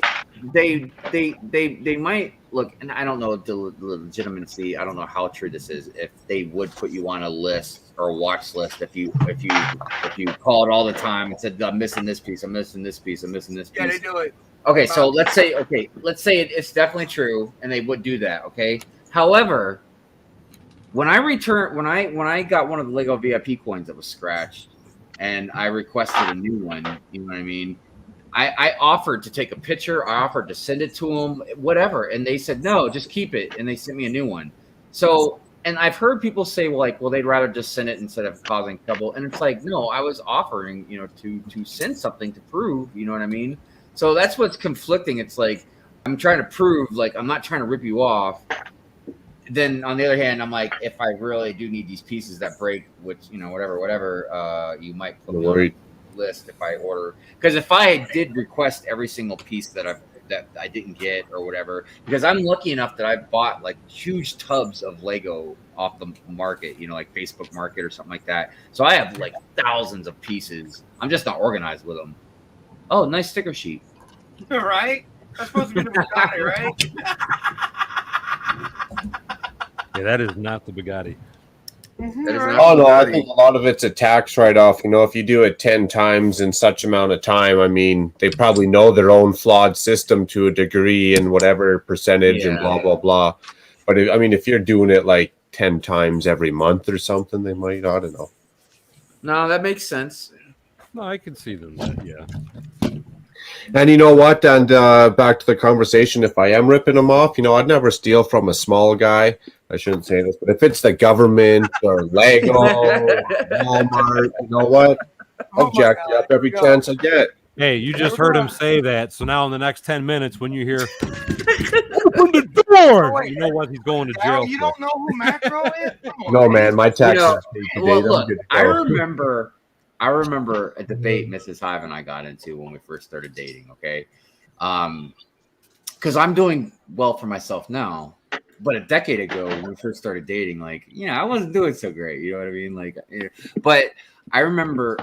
might look, and I don't know the legitimacy. I don't know how true this is. If they would put you on a list or a watch list, if you called all the time and said, "I'm missing this piece. I'm missing this piece. I'm missing this piece." Yeah, they do it. Okay, so let's say it's definitely true, and they would do that. Okay, however, when I got one of the Lego VIP coins that was scratched, and I requested a new one, you know what I mean? I offered to take a picture. I offered to send it to them, whatever, and they said no, just keep it, and they sent me a new one. So, and I've heard people say, well, they'd rather just send it instead of causing trouble, and it's like, no, I was offering, to send something to prove, you know what I mean? So that's what's conflicting. It's like I'm trying to prove, like I'm not trying to rip you off. Then on the other hand, I'm like, if I really do need these pieces that break, which whatever, you might put me on the list if I order. Because if I did request every single piece that I didn't get or whatever, because I'm lucky enough that I bought like huge tubs of Lego off the market, like Facebook Market or something like that. So I have like thousands of pieces. I'm just not organized with them. Oh, nice sticker sheet. Right? That's supposed to be the Bugatti, right? Yeah, that is not the Bugatti. Oh no, I think a lot of it's a tax write-off. If you do it 10 times in such amount of time, I mean, they probably know their own flawed system to a degree and whatever percentage and blah blah blah. But if you're doing it like 10 times every month or something, they might. I don't know. No, that makes sense. No, I can see them. Yeah. And you know what? And back to the conversation, if I am ripping them off, I'd never steal from a small guy. I shouldn't say this, but if it's the government or Lego or Walmart, you know what? I'll jack you up every chance I get. Hey, you just heard him say that. So now in the next 10 minutes, when you hear, open the door, you know what? He's going to jail. You don't know who Macro is? No, man, my taxes paid today. Look, I remember a debate Mrs. Hive and I got into when we first started dating, okay? Because I'm doing well for myself now. But a decade ago, when we first started dating, I wasn't doing so great. You know what I mean? But I remember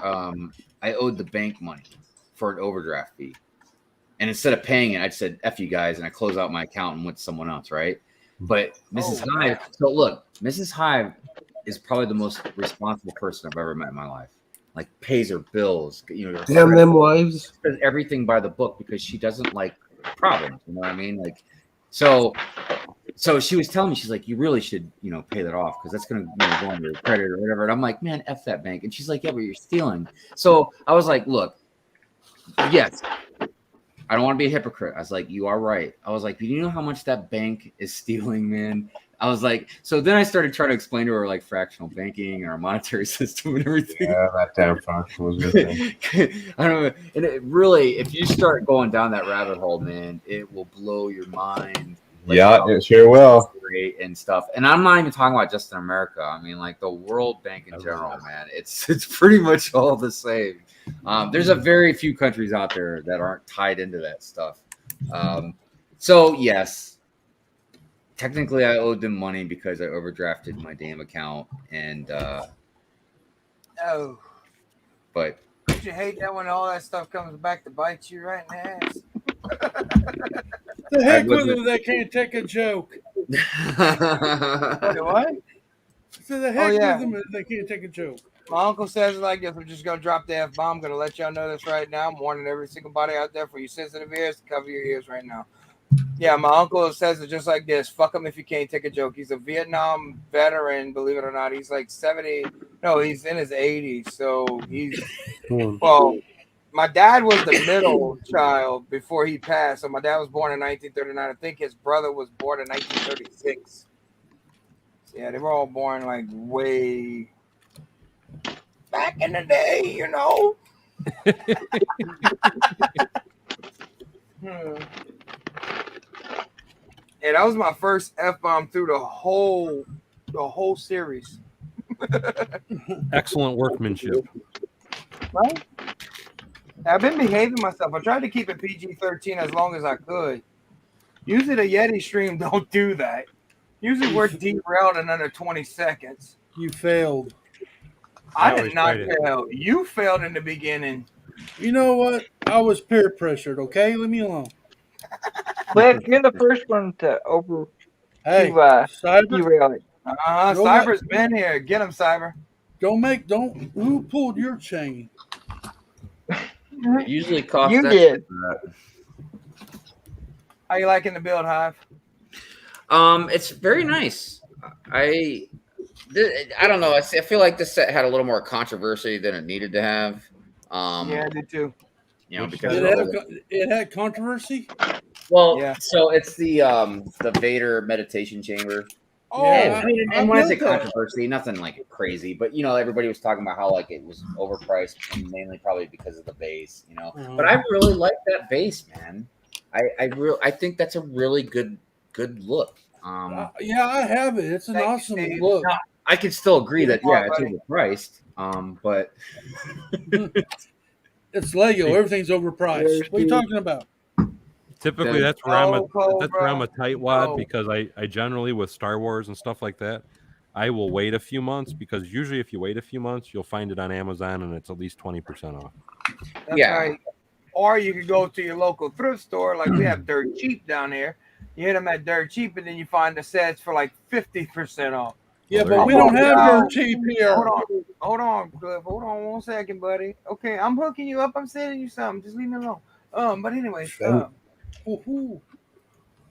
I owed the bank money for an overdraft fee. And instead of paying it, I said, F you guys, and I closed out my account and went to someone else, right? But Mrs. Hive, so look, Mrs. Hive is probably the most responsible person I've ever met in my life. Like, pays her bills, Damn them wives. Does everything by the book because she doesn't like problems. You know what I mean? So she was telling me, she's like, you really should, pay that off because that's going to go on your credit or whatever. And I'm like, man, F that bank. And she's like, yeah, but you're stealing. So I was like, look, yes, I don't want to be a hypocrite. I was like, you are right. I was like, do you know how much that bank is stealing, man? I was like, so then I started trying to explain to her like fractional banking and our monetary system and everything. Yeah, that damn fraction was good. I don't know. And it really, if you start going down that rabbit hole, man, it will blow your mind. Yeah, it sure will. Great and stuff. And I'm not even talking about just in America. I mean, like the World Bank in general, man. It's pretty much all the same. There's a very few countries out there that aren't tied into that stuff. So yes, technically I owed them money because I overdrafted my damn account. And but don't you hate that when all that stuff comes back to bite you right in the ass? The heck with them that can't take a joke. What? So the heck with them they can't take a joke. My uncle says it like this. I'm just going to drop the F-bomb. I'm going to let y'all know this right now. I'm warning every single body out there for you sensitive ears to cover your ears right now. Yeah, my uncle says it just like this. Fuck him if you can't take a joke. He's a Vietnam veteran, believe it or not. He's like 70. No, he's in his 80s. So he's, well, my dad was the middle child before he passed. So my dad was born in 1939. I think his brother was born in 1936. So yeah, they were all born like way back in the day, Yeah, that was my first F-bomb through the whole series. Excellent workmanship. Right? I've been behaving myself. I tried to keep it PG-13 as long as I could. Usually the Yeti stream don't do that. Usually we're derailed in under 20 seconds. You failed. I did not fail. You failed in the beginning. You know what? I was peer pressured, okay? Leave me alone. Click, you're the first one to Cyber. derail it. Cyber's been here. Get him, Cyber. Who pulled your chain? It usually costs You extra did. for How you liking the build, Hive? that. It's very nice. I don't know. I feel like this set had a little more controversy than it needed to have. Yeah, I did too. You know, because it had controversy. Well, Yeah. so it's the Vader meditation chamber. Oh, and when I say controversy, nothing like crazy, but everybody was talking about how like it was overpriced, and mainly probably because of the base, But I really like that base, man. I think that's a really good look. Yeah, I have it. It's an awesome look. Now, I can still agree that it's overpriced. But it's Lego. Everything's overpriced. What are you talking about? Typically, that's where I'm a tightwad because I generally with Star Wars and stuff like that, I will wait a few months because usually if you wait a few months, you'll find it on Amazon and it's at least 20% off. That's right. Or you could go to your local thrift store, like we have Dirt Cheap down here. You hit them at Dirt Cheap, and then you find the sets for like 50% off. Yeah, but we don't have Dirt Cheap here. Hold on, Cliff. Hold on 1 second, buddy. Okay, I'm hooking you up. I'm sending you something. Just leave me alone. But anyways,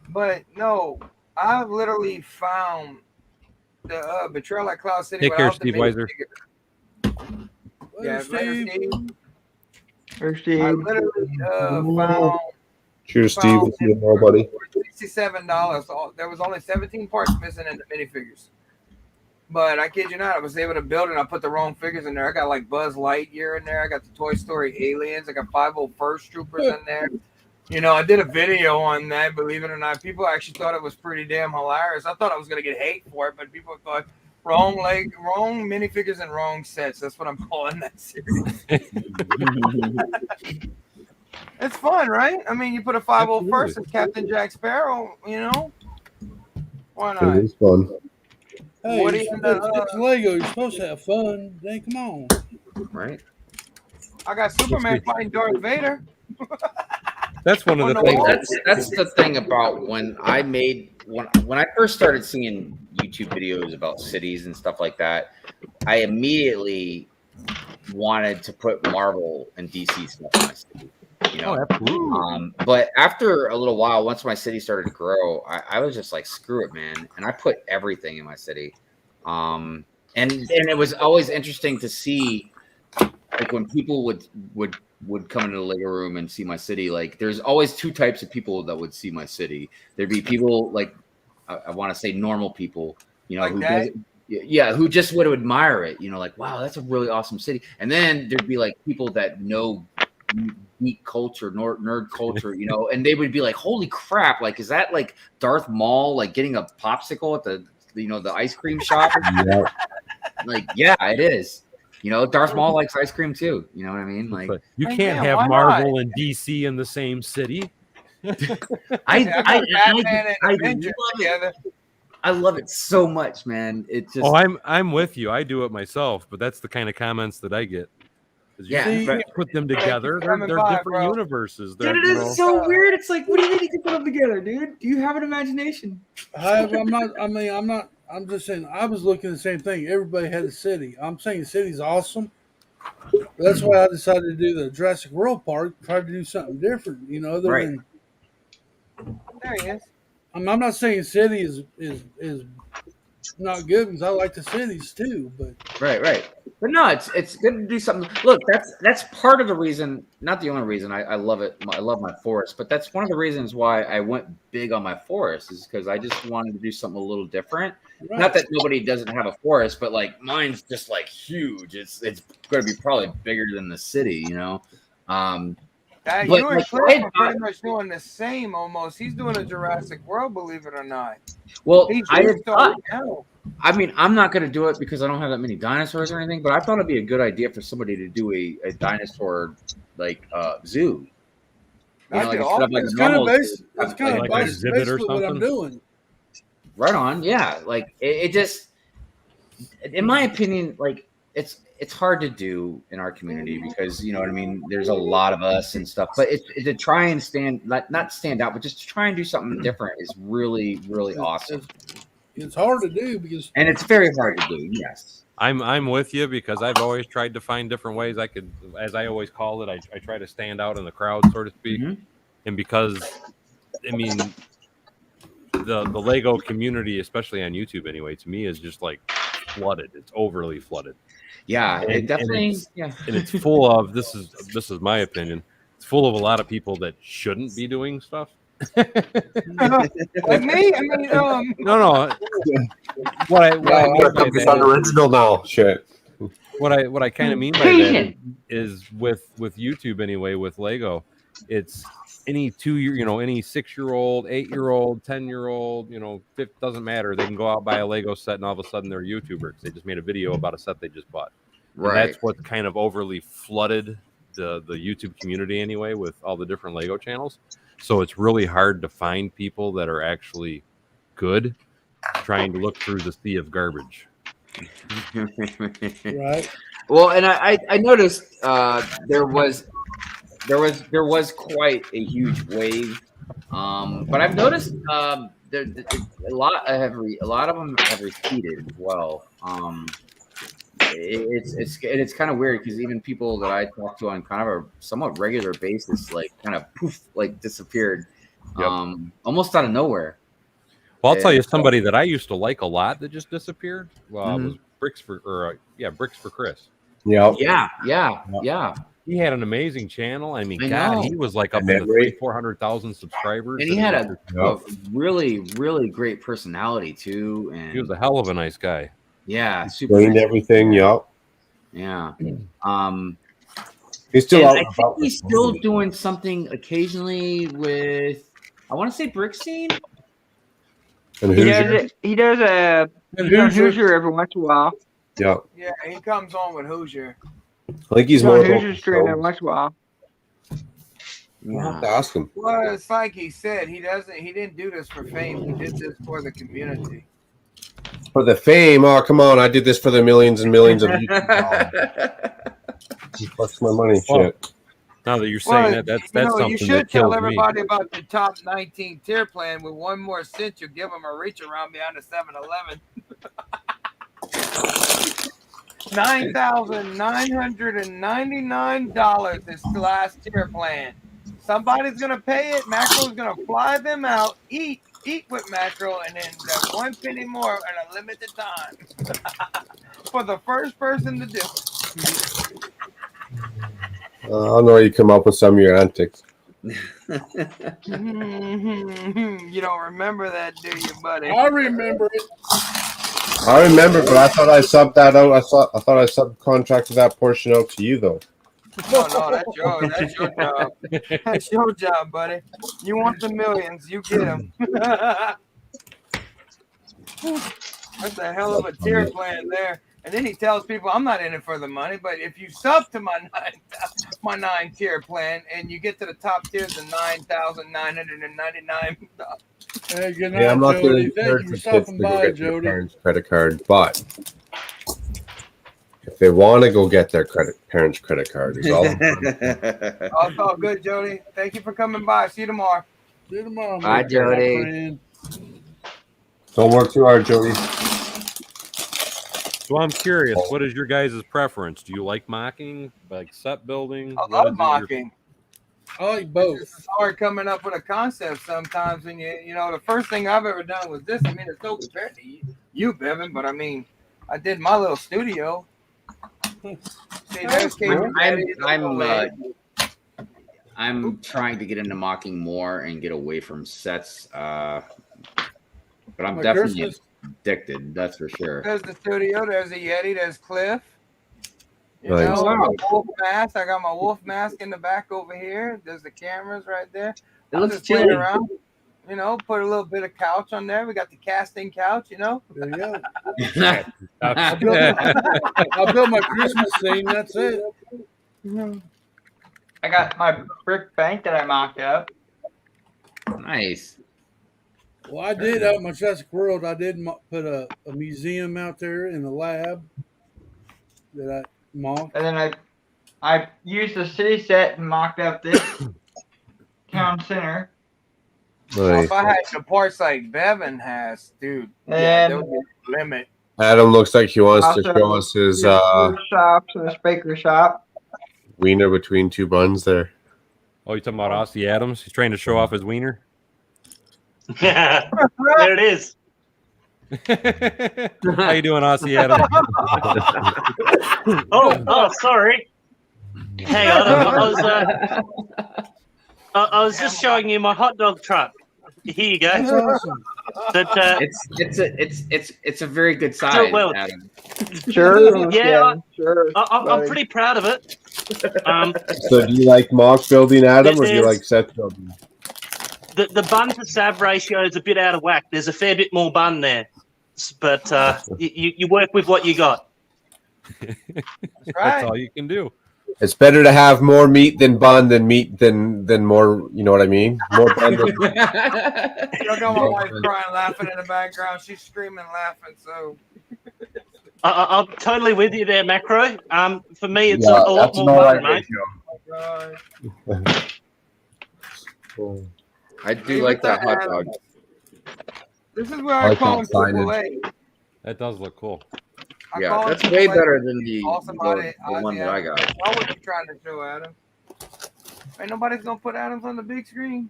but no, I've literally found the Betrayal at Cloud City. Take care, Steve Weiser. Yeah, Steve. Steve. I literally found. Cheers, Steve. We'll see you tomorrow, buddy. $67. So there was only 17 parts missing in the minifigures. But I kid you not, I was able to build it. I put the wrong figures in there. I got like Buzz Lightyear in there. I got the Toy Story aliens. I got 501st Troopers in there. I did a video on that. Believe it or not, people actually thought it was pretty damn hilarious. I thought I was gonna get hate for it, but people thought wrong minifigures and wrong sets. That's what I'm calling that series. It's fun, right? I mean, you put a 501st as Captain Jack Sparrow. Why not? It is fun. Hey, it's Lego. You're supposed to have fun. Hey, come on. Right. I got Superman fighting Darth Vader. That's one of the things. That's the thing about when I first started seeing YouTube videos about cities and stuff like that, I immediately wanted to put Marvel and DC stuff in my city. But after a little while, once my city started to grow, I was just like, screw it, man. And I put everything in my city. And it was always interesting to see, like, when people would come into the Lego room and see my city. Like, there's always two types of people that would see my city. There'd be people like, I want to say normal people, who just would admire it. Like, wow, that's a really awesome city. And then there'd be like people that know geek culture, nerd culture, and they would be like, holy crap, like, is that like Darth Maul, like getting a popsicle at the the ice cream shop? Yeah. Like, yeah, it is. Darth Maul likes ice cream too. You know what I mean? Like, but you can't have Marvel and DC in the same city. I love it so much, man. It just. Oh, I'm with you. I do it myself, but that's the kind of comments that I get. You can't put them together. They're different universes. Dude, it is so weird. It's like, what do you think you can put them together, dude? Do you have an imagination? I'm just saying, I was looking at the same thing. Everybody had a city. I'm saying the city's awesome. That's why I decided to do the Jurassic World Park, try to do something different, other than. There he is. I'm not saying city is not good, because I like the cities too, but. Right. But no, it's good to do something. Look, that's part of the reason, not the only reason. I love it. I love my forest, but that's one of the reasons why I went big on my forest, is because I just wanted to do something a little different. Right. Not that nobody doesn't have a forest, but like mine's just like huge. It's going to be probably bigger than the city, You and Cliff are pretty much doing the same almost. He's doing a Jurassic World, believe it or not. Well, I'm not going to do it because I don't have that many dinosaurs or anything, but I thought it'd be a good idea for somebody to do a dinosaur zoo. It's kind of basically what I'm doing. Right on, yeah. Like it just, in my opinion, like it's hard to do in our community because you know what I mean. There's a lot of us and stuff, but it's to try and not stand out, but just to try and do something different is really awesome. It's hard to do because, and it's very hard to do. Yes, I'm with you because I've always tried to find different ways I could, as I always call it, I try to stand out in the crowd, so to speak. And because, I mean, the Lego community, especially on YouTube anyway, to me is just like flooded. It's overly flooded. Yeah, and, it definitely. and it's full of this is my opinion. It's full of a lot of people that shouldn't be doing stuff. Like me? I mean, no. What I mean by that original now. Shit. What I kind of mean by that is with YouTube anyway, with Lego, it's any 6-year-old, 8-year-old, 10-year-old, doesn't matter. They can go out buy a Lego set and all of a sudden they're YouTubers. They just made a video about a set they just bought. Right. And that's what kind of overly flooded the YouTube community anyway with all the different Lego channels. So it's really hard to find people that are actually good trying to look through the sea of garbage. Right. Well, and I noticed there was quite a huge wave, but I've noticed a lot of them have receded as well. It's kind of weird because even people that I talk to on kind of a somewhat regular basis, like kind of poof, like disappeared, almost out of nowhere. Well, I'll tell you somebody that I used to like a lot that just disappeared. Was Bricks for Chris. Yeah. He had an amazing channel. I mean, I God, know. he was like up in the 400,000 subscribers, And he had a really great personality too. And he was a hell of a nice guy. Yeah, super. Explained everything. Yup. Yeah. He's still out. I think he's still doing something occasionally with, I want to say Brick Scene. And He does a Hoosier every once in a while. Yeah. Yeah, he comes on with Hoosier. I think he's on more. Hoosier stream every once in a while. I'll have to ask him. Well, it's like he said, he didn't do this for fame. He did this for the community. For the fame, oh come on! I did this for the millions and millions of YouTube. Fucks my money, shit. Now that you're saying that's something you should that tell kills everybody about the top 19 tier plan. With one more cent, you give them a reach around behind the 7-Eleven. $9,999 is the last tier plan. Somebody's gonna pay it. Macro's gonna fly them out, eat with Macro, and then 1 penny more at a limited time for the first person to do it. I don't know. You come up with some of your antics. You don't remember that, do you, buddy? I remember it. I remember, but I thought I subbed that out. I thought I subcontracted that portion out to you, though. No, that's your job. That's your job, buddy. You want the millions, you get them. That's a hell of a tier plan there. And then he tells people, I'm not in it for the money, but if you sub to my 9 tier plan and you get to the top tiers of $9,999. Hey, good night, Yeah, I'm not going Jody. to Thank encourage you the for kids to stopping go by, get their Jody. parents' credit card, but if they want to go get their parents' credit card, is all. It's all good, Jody. Thank you for coming by. See you tomorrow. See you tomorrow. Bye, Jody. Don't work too hard, Jody. So I'm curious, what is your guys' preference? Do you like mocking, like set building? I love mocking. I like both. It's hard coming up with a concept sometimes, and you know the first thing I've ever done was this. I mean, it's no compared to you, Bevan, but I mean, I did my little studio. See, there's I'm trying to get into mocking more and get away from sets, but I'm definitely addicted. That's for sure. There's the studio. There's a Yeti. There's Cliff. You Nice. know, my wolf mask. I got my wolf mask in the back over here. There's the cameras right there. It I'm looks just playing chilly. around. You know, put a little bit of couch on there. We got the casting couch. You know. There you go. I built my Christmas scene. That's it. I got my brick bank that I mocked up. Nice. Well, I did out in my Jurassic World. I did put a museum out there in the lab. that I mocked. And then I used the city set and mocked up this town center. If I had the parts like Bevan has, dude, yeah, And there would be a limit. Adam looks like he wants to also show us his shops and his baker shop. wiener between two buns there. Oh, you talking about Aussie Adams? He's trying to show off his wiener. Yeah, there it is. How you doing, Aussie Adams? oh, sorry. Hang on, I was just showing you my hot dog truck. Here you go. That's awesome. But, It's a very good size, well. Adam. Sure. Yeah, sure. I'm pretty proud of it. So do you like mock building, Adam, or do you There's- like set building? The bun to sab ratio is a bit out of whack. There's a fair bit more bun there, but you work with what you got. That's all you can do. It's better to have more meat than bun than meat than more. You know what I mean? More bun than. You don't know my wife crying, laughing in the background. She's screaming, laughing. So I'm totally with you there, Macro. For me, it's Yeah, a lot that's more an all bun, right mate. I do like that hot dog. this is where I call him Triple A. That does look cool. Yeah, that's way better than the one that I got. What was you trying to show, Adam? Ain't nobody's gonna put Adams on the big screen.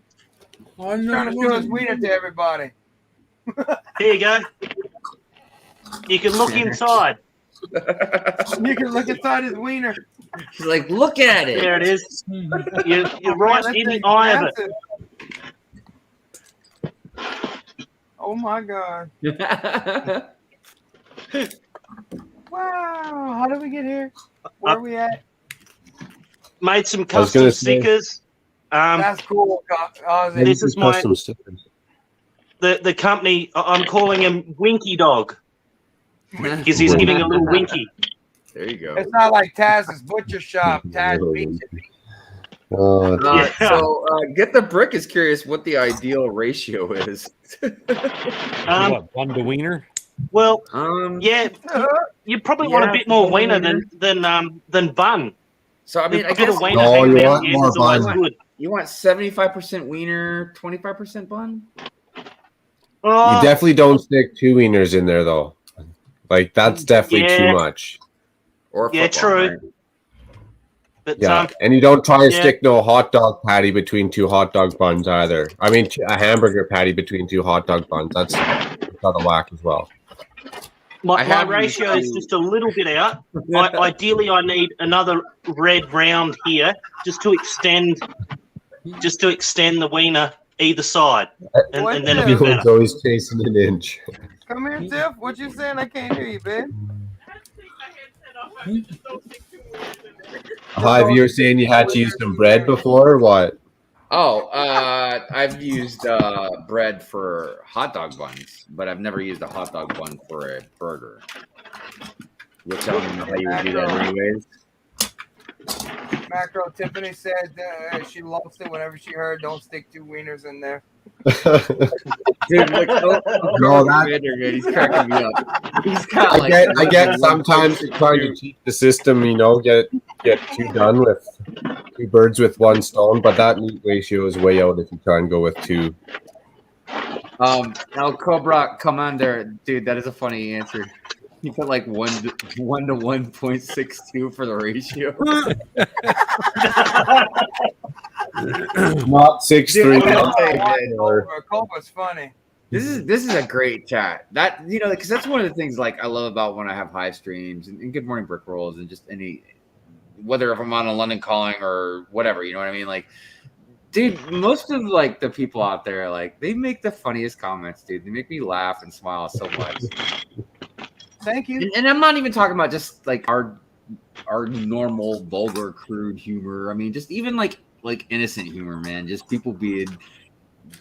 He's trying to show his wiener to everybody. Here you go. You can look inside. You can look inside his wiener. He's like, look at it. There it is. You're right in the eye of it. Oh my god. Wow, how did we get here? Where are we at? Made some I was gonna custom say- stickers. That's cool. This is my Custom stickers. the company. I'm calling him Winky Dog because he's giving a little winky. There you go. It's not like Taz's butcher shop. Taz beats it. So Get the Brick is curious what the ideal ratio is. What, bun to wiener? Well, yeah, you probably want a bit more wiener than bun. So I mean, I A bit guess of wiener hanging out here is always good. You want 75% wiener, 25% bun? You definitely don't stick two wieners in there though. Like that's definitely Yeah. too much. Or Yeah, true. But Yeah, and you don't try to yeah. stick no hot dog patty between two hot dog buns either. I mean, a hamburger patty between two hot dog buns. That's out of whack as well. My ratio is just a little bit out. Ideally, I need another red round here just to extend the wiener either side, and then it'll be Everyone's better. always chasing an inch. Come here, Tiff. What you saying? I can't hear you, babe. Hive, you were saying you had to use some bread before, or what? Oh, I've used bread for hot dog buns, but I've never used a hot dog bun for a burger. Which I don't know how you would do that anyways. Macro Tiffany said she lost it whenever she heard "Don't stick two wieners in there." Dude, look, No, that- man, he's cracking me up. He's got I get sometimes you're trying to cheat the system, you know, get two done with two birds with one stone, but that meat ratio is way out if you try and go with two. El Cobra Commander, dude, that is a funny answer. You put like 1 to 1.62 for the ratio. Not 6'3". Copa's funny. This is a great chat. That because that's one of the things like I love about when I have Hive streams and Good Morning Brick Rolls and just any whether if I'm on a London Calling or whatever, you know what I mean? Like, dude, most of like the people out there, like they make the funniest comments, dude. They make me laugh and smile so much. Thank you. And I'm not even talking about just like our normal vulgar crude humor. I mean, just even like innocent humor, man. Just people being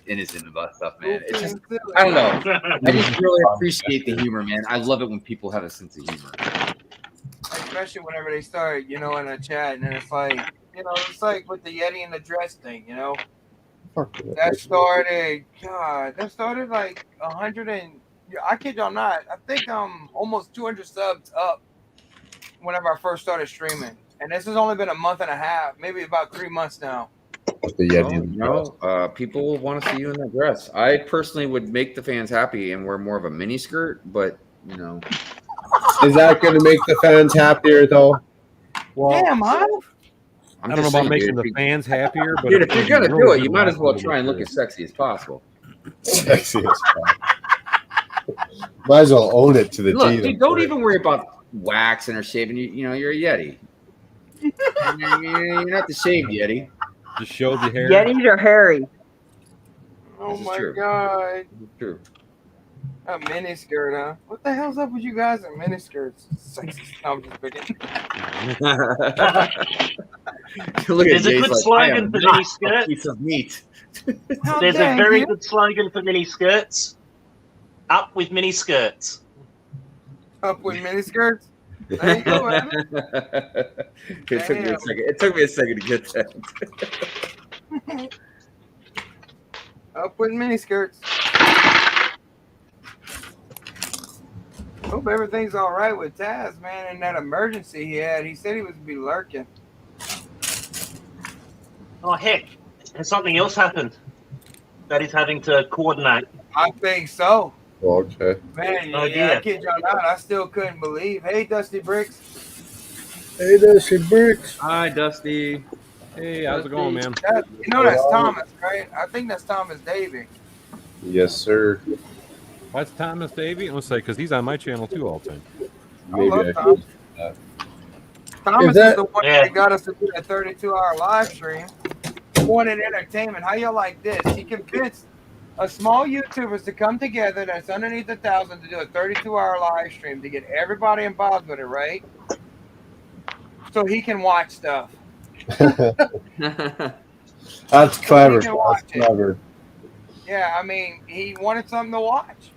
innocent about stuff, man. It's just I don't know. I just really appreciate the humor, man. I love it when people have a sense of humor. Especially whenever they start, in a chat, and then it's like, it's like with the Yeti and the dress thing, That started like 100 and I kid y'all not. I think I'm almost 200 subs up whenever I first started streaming, and this has only been a month and a half, maybe about 3 months now. The Yeti. People want to see you in that dress. I personally would make the fans happy and wear more of a mini skirt, but you know, Is that going to make the fans happier though? Well, damn, I don't know about making the fans happier, but dude, if you're gonna do it, you might as well last try and look year. as sexy as possible. Sexy as fuck. Might as well own it to the Look, T. dude, don't even worry about waxing or shaving. You know, you're a Yeti. You're not the shaved Yeti. Just show the hair. Yetis are hairy. Oh my true. god. True. A mini skirt, huh? What the hell's up with you guys in mini skirts? Sexy. No, I'm just kidding. There's a good slogan for mini A skirts. piece of meat. There's a very good slogan for mini skirts. Up with mini skirts. Up with mini skirts? There you go, man. It took me a second to get that. Up with mini skirts. Hope everything's all right with Taz, man. And that emergency he had, he said he was gonna be lurking. Oh heck, has something else happened that he's having to coordinate? I think so. Okay. Man, Oh, yeah, dear. I kid y'all not. I still couldn't believe. Hey, Dusty Bricks. Hey, Dusty Bricks. Hi, Dusty. Hey, how's it going, man? You know that's Thomas, right? I think that's Thomas Davey. Yes, sir. What's Thomas Davey? I'm gonna say because he's on my channel too all the time. Maybe love I Thomas. should. Thomas that- is the one that got us to do that 32-hour live stream. Wanted entertainment. How y'all like this? He convinced a small YouTubers to come together that's underneath 1,000 to do a 32-hour live stream to get everybody involved with it, right? So he can watch stuff. That's clever. can watch That's clever. Yeah, I mean, he wanted something to watch.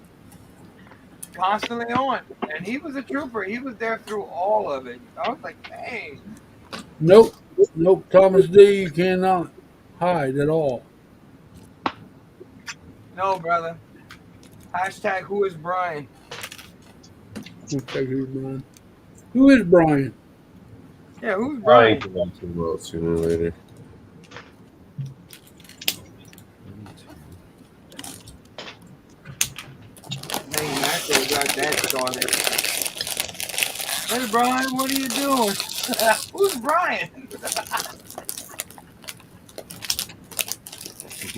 Constantly on. And he was a trooper. He was there through all of it. I was like, dang. Nope. Thomas D, you cannot hide at all. No, brother. Hashtag who is Brian? Okay, who's Brian? Who is Brian? Yeah, who's Brian Brian? can watch the world sooner or later. Dang, Macho got that started. Hey, Brian, what are you doing? Who's Brian?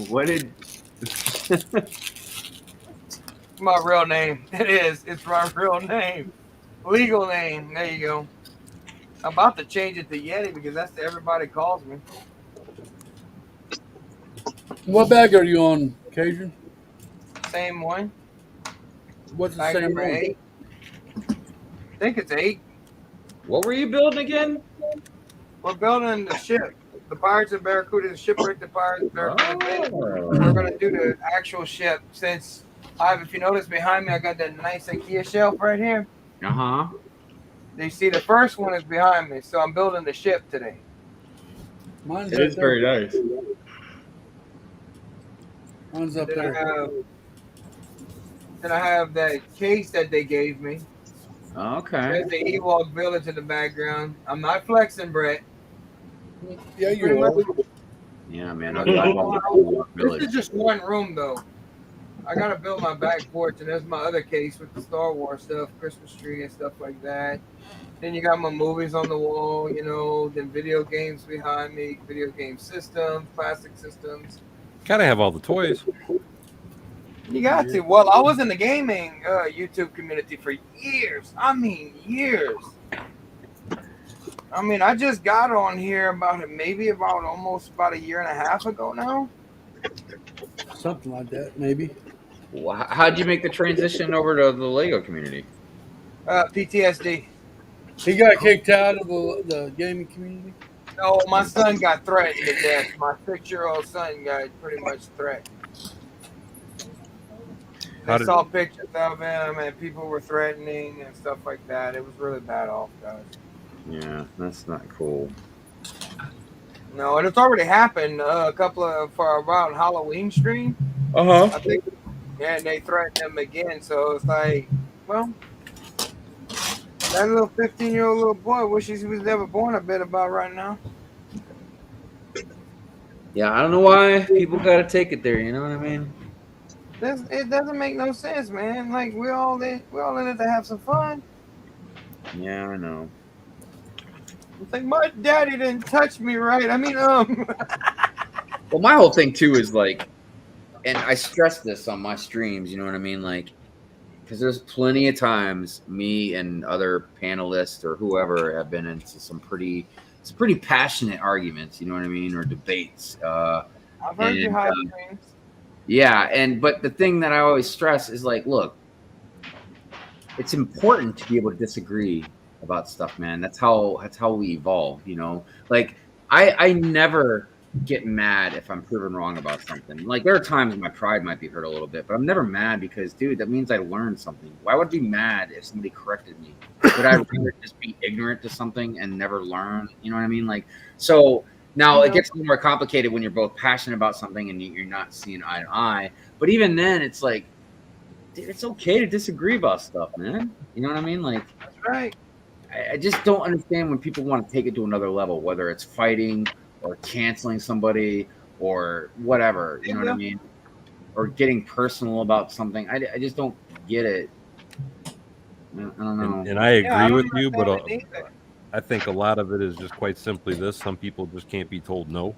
What did? My real name. It is. It's my real name. Legal name. There you go. I'm about to change it to Yeti because that's what everybody calls me. What bag are you on, Cajun? Same one. What's the Bag same number one? 8. I think it's 8. What were you building again? We're building the ship. The Pirates of Barracuda, the shipwreck, the Pirates of Barracuda. Oh. We're going to do the actual ship since, if you notice behind me, I got that nice IKEA shelf right here. Uh-huh. You see, the first one is behind me, so I'm building the ship today. Mine's It up is there. very nice. Mine's up Then there. I have that case that they gave me. Okay. There's the Ewok Village in the background. I'm not flexing, Brett. Yeah, you are. Yeah, man. This is just one room, though. I got to build my back porch, and there's my other case with the Star Wars stuff, Christmas tree and stuff like that. Then you got my movies on the wall, then video games behind me, video game systems, plastic systems. Gotta have all the toys. You got to. Well, I was in the gaming YouTube community for years. I mean, years. I just got on here about almost a year and a half ago now. Something like that, maybe. How'd you make the transition over to the Lego community? PTSD. He got kicked out of the gaming community? No, my son got threatened to death. My 6-year-old son got pretty much threatened. I saw pictures of him, and people were threatening and stuff like that. It was really bad off, guys. Yeah, that's not cool. No, and it's already happened for around Halloween stream. Uh-huh. I think, yeah, and they threatened him again. So it's like, well, That little 15-year-old little boy wishes he was never born. I bet about right now. Yeah, I don't know why people got to take it there. You know what I mean? It doesn't make no sense, man. Like we're all in it to have some fun. Yeah, I know. It's like my daddy didn't touch me right. I mean, Well, my whole thing too is like, and I stress this on my streams. You know what I mean? Like, because there's plenty of times me and other panelists or whoever have been into some pretty passionate arguments. You know what I mean, or debates. I've heard your high streams. Yeah, but the thing that I always stress is like, look, it's important to be able to disagree about stuff, man. That's how we evolve, you know. Like I never get mad if I'm proven wrong about something. Like there are times my pride might be hurt a little bit, but I'm never mad because, dude, that means I learned something. Why would I be mad if somebody corrected me? Would I rather just be ignorant to something and never learn? You know what I mean? Like so. Now, it gets a little more complicated when you're both passionate about something and you're not seeing eye to eye. But even then, it's like, dude, it's okay to disagree about stuff, man. You know what I mean? Like, that's right. I just don't understand when people want to take it to another level, whether it's fighting or canceling somebody or whatever. You know what I mean? Or getting personal about something. I just don't get it. I don't know. And I agree with you, but I think a lot of it is just quite simply this: some people just can't be told no,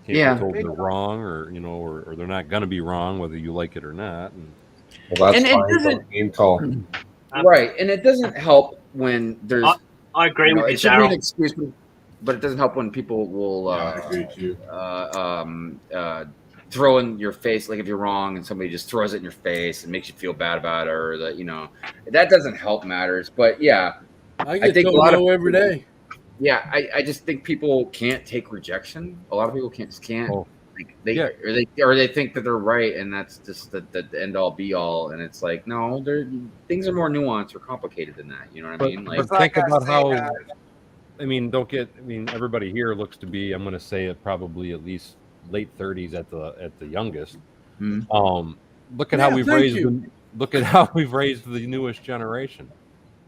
can't be told they're wrong, or you know, or they're not going to be wrong whether you like it or not. And well, that's and fine. It doesn't game call. Right, and it doesn't help when there's. I agree with you, it should be an Daryl. excuse, but it doesn't help when people will throw in your face, like if you're wrong and somebody just throws it in your face and makes you feel bad about it, or that, you know, that doesn't help matters. But yeah, I get think told no every day. Yeah, I just think people can't take rejection. A lot of people can't. Like or they think that they're right, and that's just the end all be all. And it's like, no, things are more nuanced or complicated than that. You know what I mean? Like, but think about how. I mean, everybody here looks to be. I'm going to say it probably at least late 30s at the youngest. Look at how we've raised. Look at how we've raised the newest generation.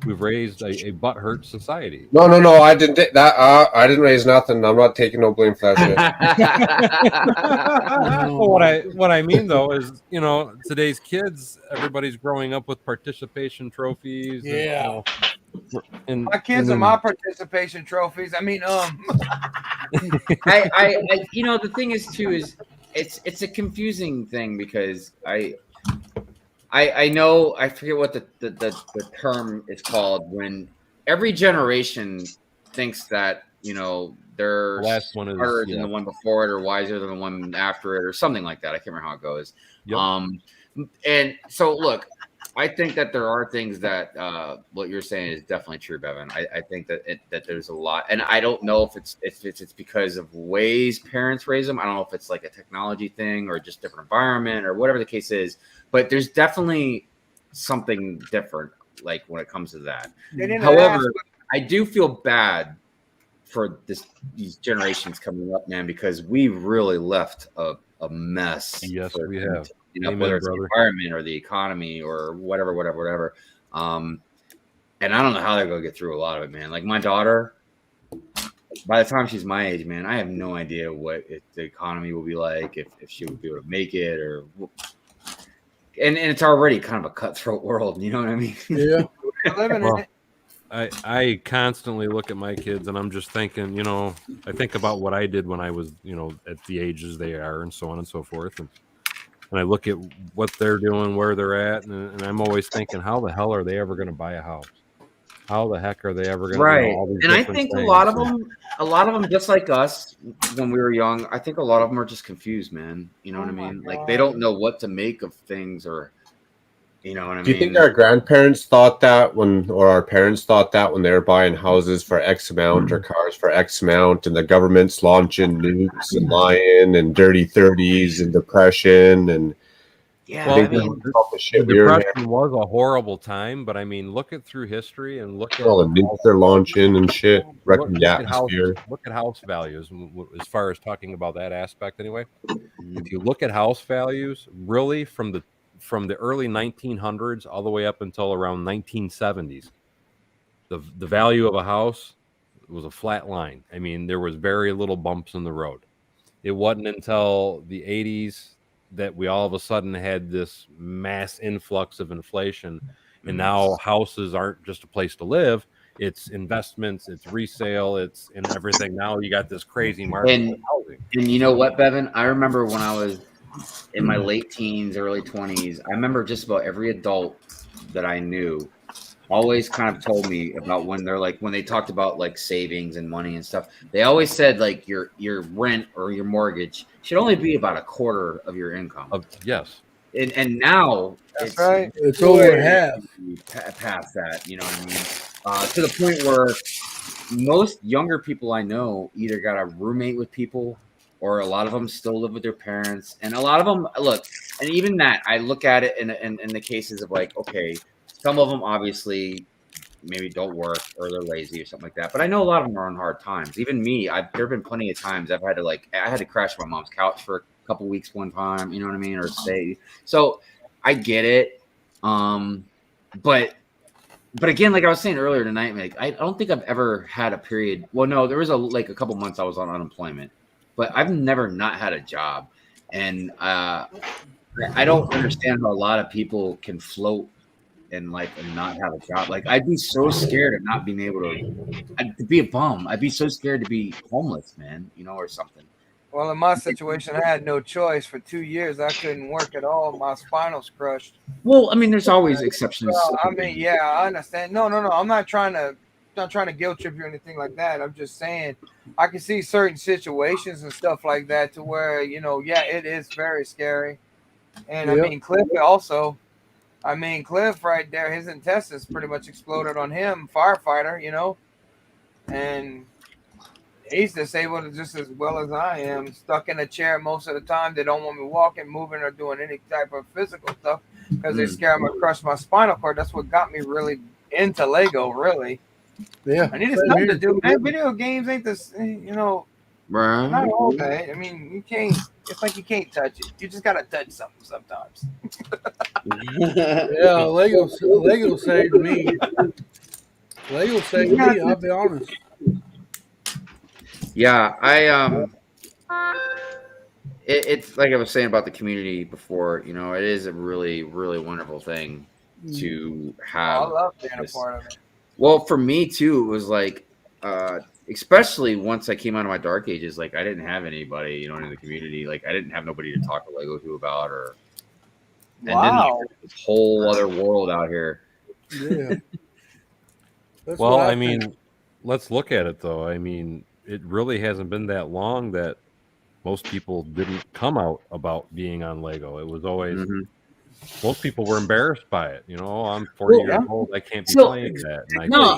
We've raised a butthurt society. No, I didn't. I didn't raise nothing. I'm not taking no blame for that shit. Well, what I mean though is, you know, today's kids, everybody's growing up with participation trophies. Yeah. And my kids are my participation trophies. I mean, I you know, the thing is too is it's a confusing thing because I know, I forget what the term is called, when every generation thinks that, you know, they're smarter than the one before it or wiser than the one after it or something like that. I can't remember how it goes. Yep. And so look, I think that there are things that what you're saying is definitely true, Bevan. I think that there's a lot, and I don't know if it's because of ways parents raise them. I don't know if it's like a technology thing or just different environment or whatever the case is. But there's definitely something different, like when it comes to that. However, I do feel bad for these generations coming up, man, because we really left a mess. Yes, we have. You know, Amen, whether it's brother. the environment or the economy or whatever. And I don't know how they're gonna get through a lot of it, man. Like my daughter, by the time she's my age, man, I have no idea what the economy will be like, if she would be able to make it, or and it's already kind of a cutthroat world, you know what I mean? Yeah. Well, I constantly look at my kids and I'm just thinking, you know, I think about what I did when I was, you know, at the ages they are and so on and so forth. And I look at what they're doing, where they're at, and I'm always thinking, how the hell are they ever going to buy a house? How the heck are they ever going to right? do all these and I different think things? a lot of them, just like us when we were young, I think a lot of them are just confused, man. You know what I mean? Like they don't know what to make of things, or you know what I mean? Do you think our grandparents thought that or our parents thought that when they were buying houses for X amount or cars for X amount, and the government's launching nukes and lying and dirty 30s and depression and Well, the Depression was a horrible time, but I mean, look at through history and look at all the nukes they're launching and shit, wrecking the atmosphere. Look at house values as far as talking about that aspect. Anyway, if you look at house values, really from the early 1900s all the way up until around 1970s, the value of a house was a flat line. I mean, there was very little bumps in the road. It wasn't until the 80s that we all of a sudden had this mass influx of inflation, and now houses aren't just a place to live. It's investments, it's resale, it's and everything. Now you got this crazy market And for housing. you know what, Bevan? I remember when I was in my late teens, early 20s, I remember just about every adult that I knew always kind of told me about when they talked about like savings and money and stuff. They always said like your rent or your mortgage should only be about a quarter of your income. Yes. And now That's right. It's over half. Past that, you know what I mean? To the point where most younger people I know either got a roommate with people, or a lot of them still live with their parents, and a lot of them look. And even that, I look at it in the cases of like, okay, some of them obviously maybe don't work or they're lazy or something like that. But I know a lot of them are on hard times. Even me, there have been plenty of times I had to crash my mom's couch for a couple weeks one time. You know what I mean? Or stay. So I get it. But again, like I was saying earlier tonight, like I don't think I've ever had a period. Well, no, there was a couple months I was on unemployment, but I've never not had a job, and I don't understand how a lot of people can float in life and not have a job. Like I'd be so scared of not being able to be a bum. I'd be so scared to be homeless, man, or something. Well, in my situation, I had no choice. For 2 years, I couldn't work at all. My spinal's crushed. Well, I mean, there's always exceptions. Well, I mean, yeah, I understand. No. I'm not trying to guilt trip you or anything like that. I'm just saying I can see certain situations and stuff like that to where, yeah, it is very scary. And Yep. I mean, Cliff also. I mean, Cliff right there, his intestines pretty much exploded on him, firefighter, and he's disabled just as well as I am, stuck in a chair most of the time. They don't want me walking, moving, or doing any type of physical stuff because they're scared I'm going to crush my spinal cord. That's what got me really into Lego, really. Yeah. I needed something to do, man. Video games ain't this, Right. not all bad. I mean, you can't, it's like you can't touch it. You just got to touch something sometimes. Yeah, Lego saved me. Lego saved me, I'll be honest. Yeah, it's like I was saying about the community before. It is a really, really wonderful thing to have. I love being a part of it. Well, for me too, it was like, especially once I came out of my dark ages, like I didn't have anybody, in the community. Like I didn't have nobody to talk to Lego to about, and then like, this whole other world out here. Yeah. Well, I mean, let's look at it though. I mean, it really hasn't been that long that most people didn't come out about being on Lego. It was always most people were embarrassed by it. I'm 40 years old. I can't be playing that.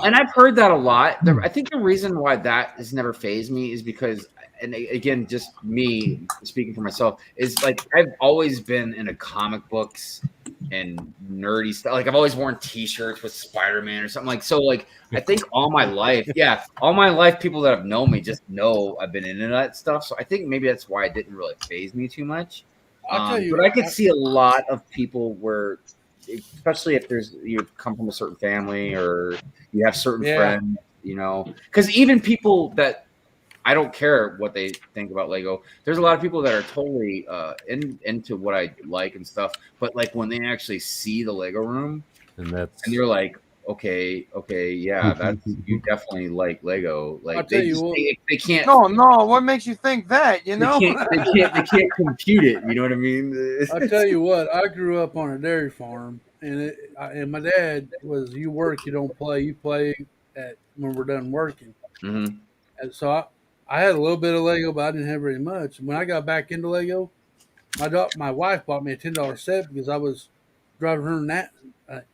And I've heard that a lot. I think the reason why that has never fazed me is because, and again, just me speaking for myself, is like I've always been into comic books and nerdy stuff. Like I've always worn T-shirts with Spider-Man or something. Like so. Like I think all my life, people that have known me just know I've been into that stuff. So I think maybe that's why it didn't really faze me too much. But I could see a lot of people where, especially if you come from a certain family or you have certain friends, because even people that I don't care what they think about Lego. There's a lot of people that are totally into what I like and stuff. But like when they actually see the Lego room and you're like, okay, yeah, that's you definitely like Lego. Like they can't. No. What makes you think that? They can't compute it. You know what I mean? I tell you what, I grew up on a dairy farm, and my dad was, you work, you don't play. You play when we're done working. Mm-hmm. And so I had a little bit of Lego, but I didn't have very much. When I got back into Lego, my wife bought me a $10 set because I was driving her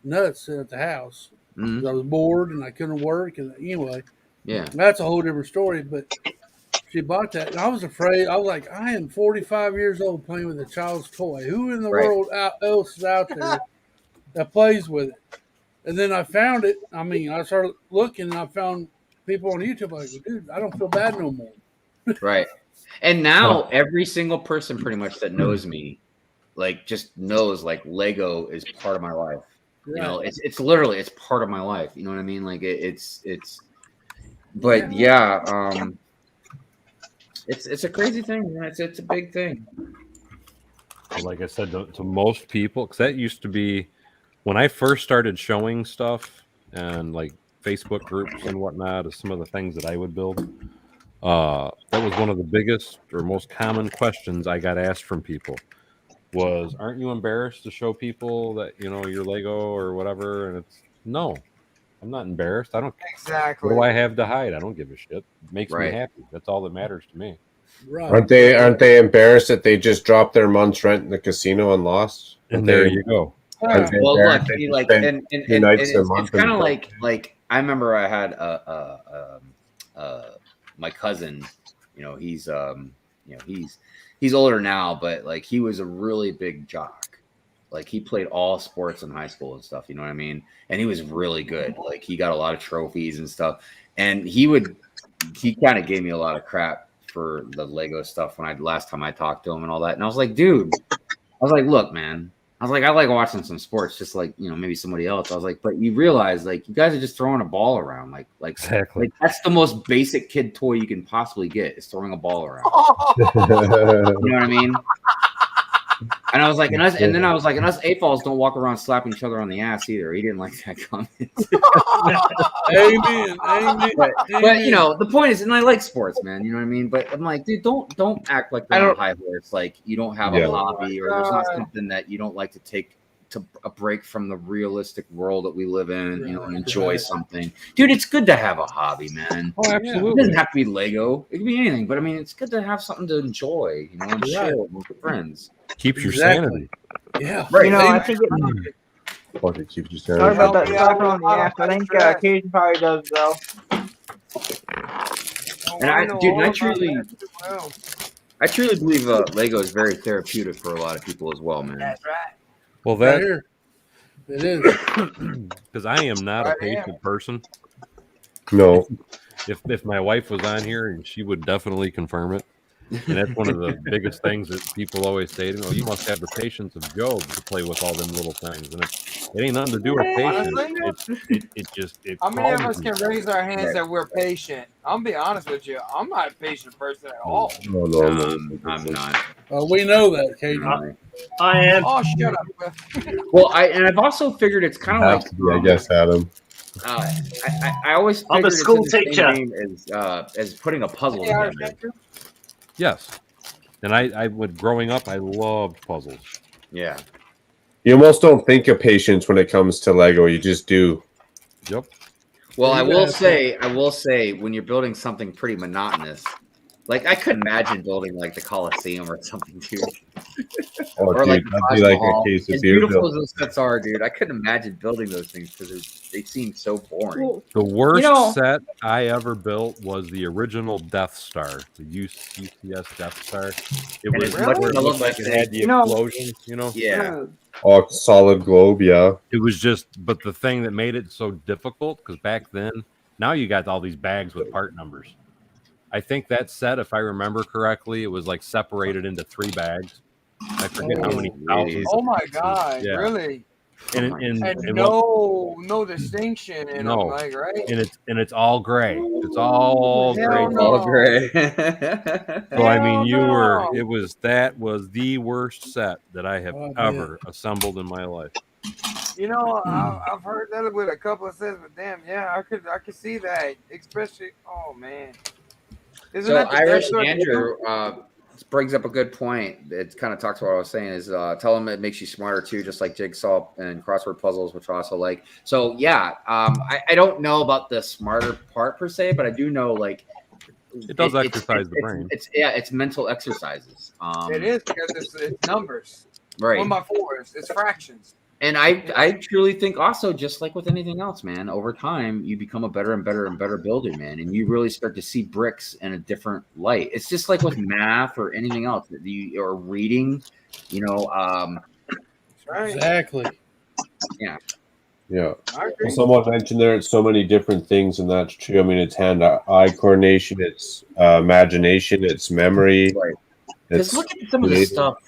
nuts at the house. Mm-hmm. I was bored and I couldn't work. And anyway, yeah, that's a whole different story. But she bought that, and I was afraid. I was like, I am 45 years old playing with a child's toy. Who in the world else is out there that plays with it? And then I found it. I mean, I started looking, and I found people on YouTube. Like, dude, I don't feel bad no more. Right. And now every single person pretty much that knows me, like just knows like Lego is part of my life. You know, it's literally it's part of my life. You know what I mean? Like it's. But yeah, it's a crazy thing. Man. It's a big thing. Like I said, to most people, because that used to be when I first started showing stuff and like Facebook groups and whatnot of some of the things that I would build. That was one of the biggest or most common questions I got asked from people was, aren't you embarrassed to show people that, you know, your Lego or whatever? And it's no, I'm not embarrassed. I don't. Exactly. What do I have to hide? I don't give a shit. It makes me Right. happy. That's all that matters to me. Right. Aren't they embarrassed that they just dropped their month's rent in the casino and lost? And there you go. Aren't they Well, look, embarrassed that see, you like, spent and 2 nights a it's month kind of and- like I remember I had my cousin. You know, he's he's older now, but like he was a really big jock. Like he played all sports in high school and stuff. You know what I mean? And he was really good. Like he got a lot of trophies and stuff. And he kind of gave me a lot of crap for the Lego stuff when last time I talked to him and all that. And I was like, dude, look, man. I was like, I like watching some sports, just like, you know, maybe somebody else. I was like, but you realize, like, you guys are just throwing a ball around. Like Exactly. Like that's the most basic kid toy you can possibly get is throwing a ball around. You know what I mean? And I was like, and then I was like, and us AFOLs don't walk around slapping each other on the ass either. He didn't like that comment. Amen. But you know, the point is, and I like sports, man. You know what I mean? But I'm like, dude, don't act like you're on a high horse. Like you don't have a hobby, or there's not something that you don't like to take a break from the realistic world that we live in. You know, and enjoy something, dude. It's good to have a hobby, man. Oh, absolutely. It doesn't have to be Lego. It can be anything. But I mean, it's good to have something to enjoy. You know, and share with your friends. Keeps your sanity. Yeah. Right. You know, I think it keeps you sorry sanity. about that slapping on the ass. I think Cajun probably does though. And I truly believe Lego is very therapeutic for a lot of people as well, man. That's right. Well, Right that here. It is. because I am not a patient person. No. If my wife was on here, and she would definitely confirm it. And that's one of the biggest things that people always say to me. Oh, you must have the patience of Job to play with all them little things. And it ain't nothing to do with patience. It just How many of us calms can me. raise our hands that we're patient? I'm be honest with you. I'm not a patient person at all. No. I'm not. We know that, Cajun. I am. Oh, shut up. Well, I've also figured it's kind of like I guess, Adam. I always I'm a figured it's school in the same teacher. vein as putting a puzzle Yeah, together. Yes. And I would growing up, I loved puzzles. Yeah. You almost don't think of patience when it comes to Lego. You just do. Yep. Well, I will say, when you're building something pretty monotonous, like I could imagine building like the Coliseum or something, dude. Oh, Or dude, like that'd be like a case of as beer beautiful as building. those sets are, dude, I couldn't imagine building those things because they seem so boring. The worst You know- set I ever built was the original Death Star, the UCS Death Star. It And was it's much where it more looked like like it had the You know- explosions, you know? Yeah. Oh, solid globe, yeah. It was just, but the thing that made it so difficult, because back then, now you got all these bags with part numbers. I think that set, if I remember correctly, it was like separated into 3 bags. I forget how many thousands. Oh my God! Yeah. Really? And no distinction in them, like right? and it's all gray. It's all Hell gray. no. All gray. So I mean, that was the worst set that I have ever assembled in my life. You know, I've heard that with a couple of sets, but damn, yeah, I could see that, especially. Oh man. Isn't So that the Irish Death Star Andrew too? brings up a good point. It kind of talks about what I was saying is tell them it makes you smarter too, just like jigsaw and crossword puzzles, which I also like. So yeah, I don't know about the smarter part per se, but I do know like it does exercise the brain. It's mental exercises. It is because it's numbers. Right. 1 by 4s. It's fractions. And I truly think also, just like with anything else, man, over time you become a better and better and better builder, man, and you really start to see bricks in a different light. It's just like with math or anything else that you or reading, you know. That's right. Exactly. Yeah. Yeah. I agree. Well, someone mentioned there it's so many different things, and that's true. I mean, it's hand-eye coordination, it's imagination, it's memory. Right. It's Because look at some of the stuff.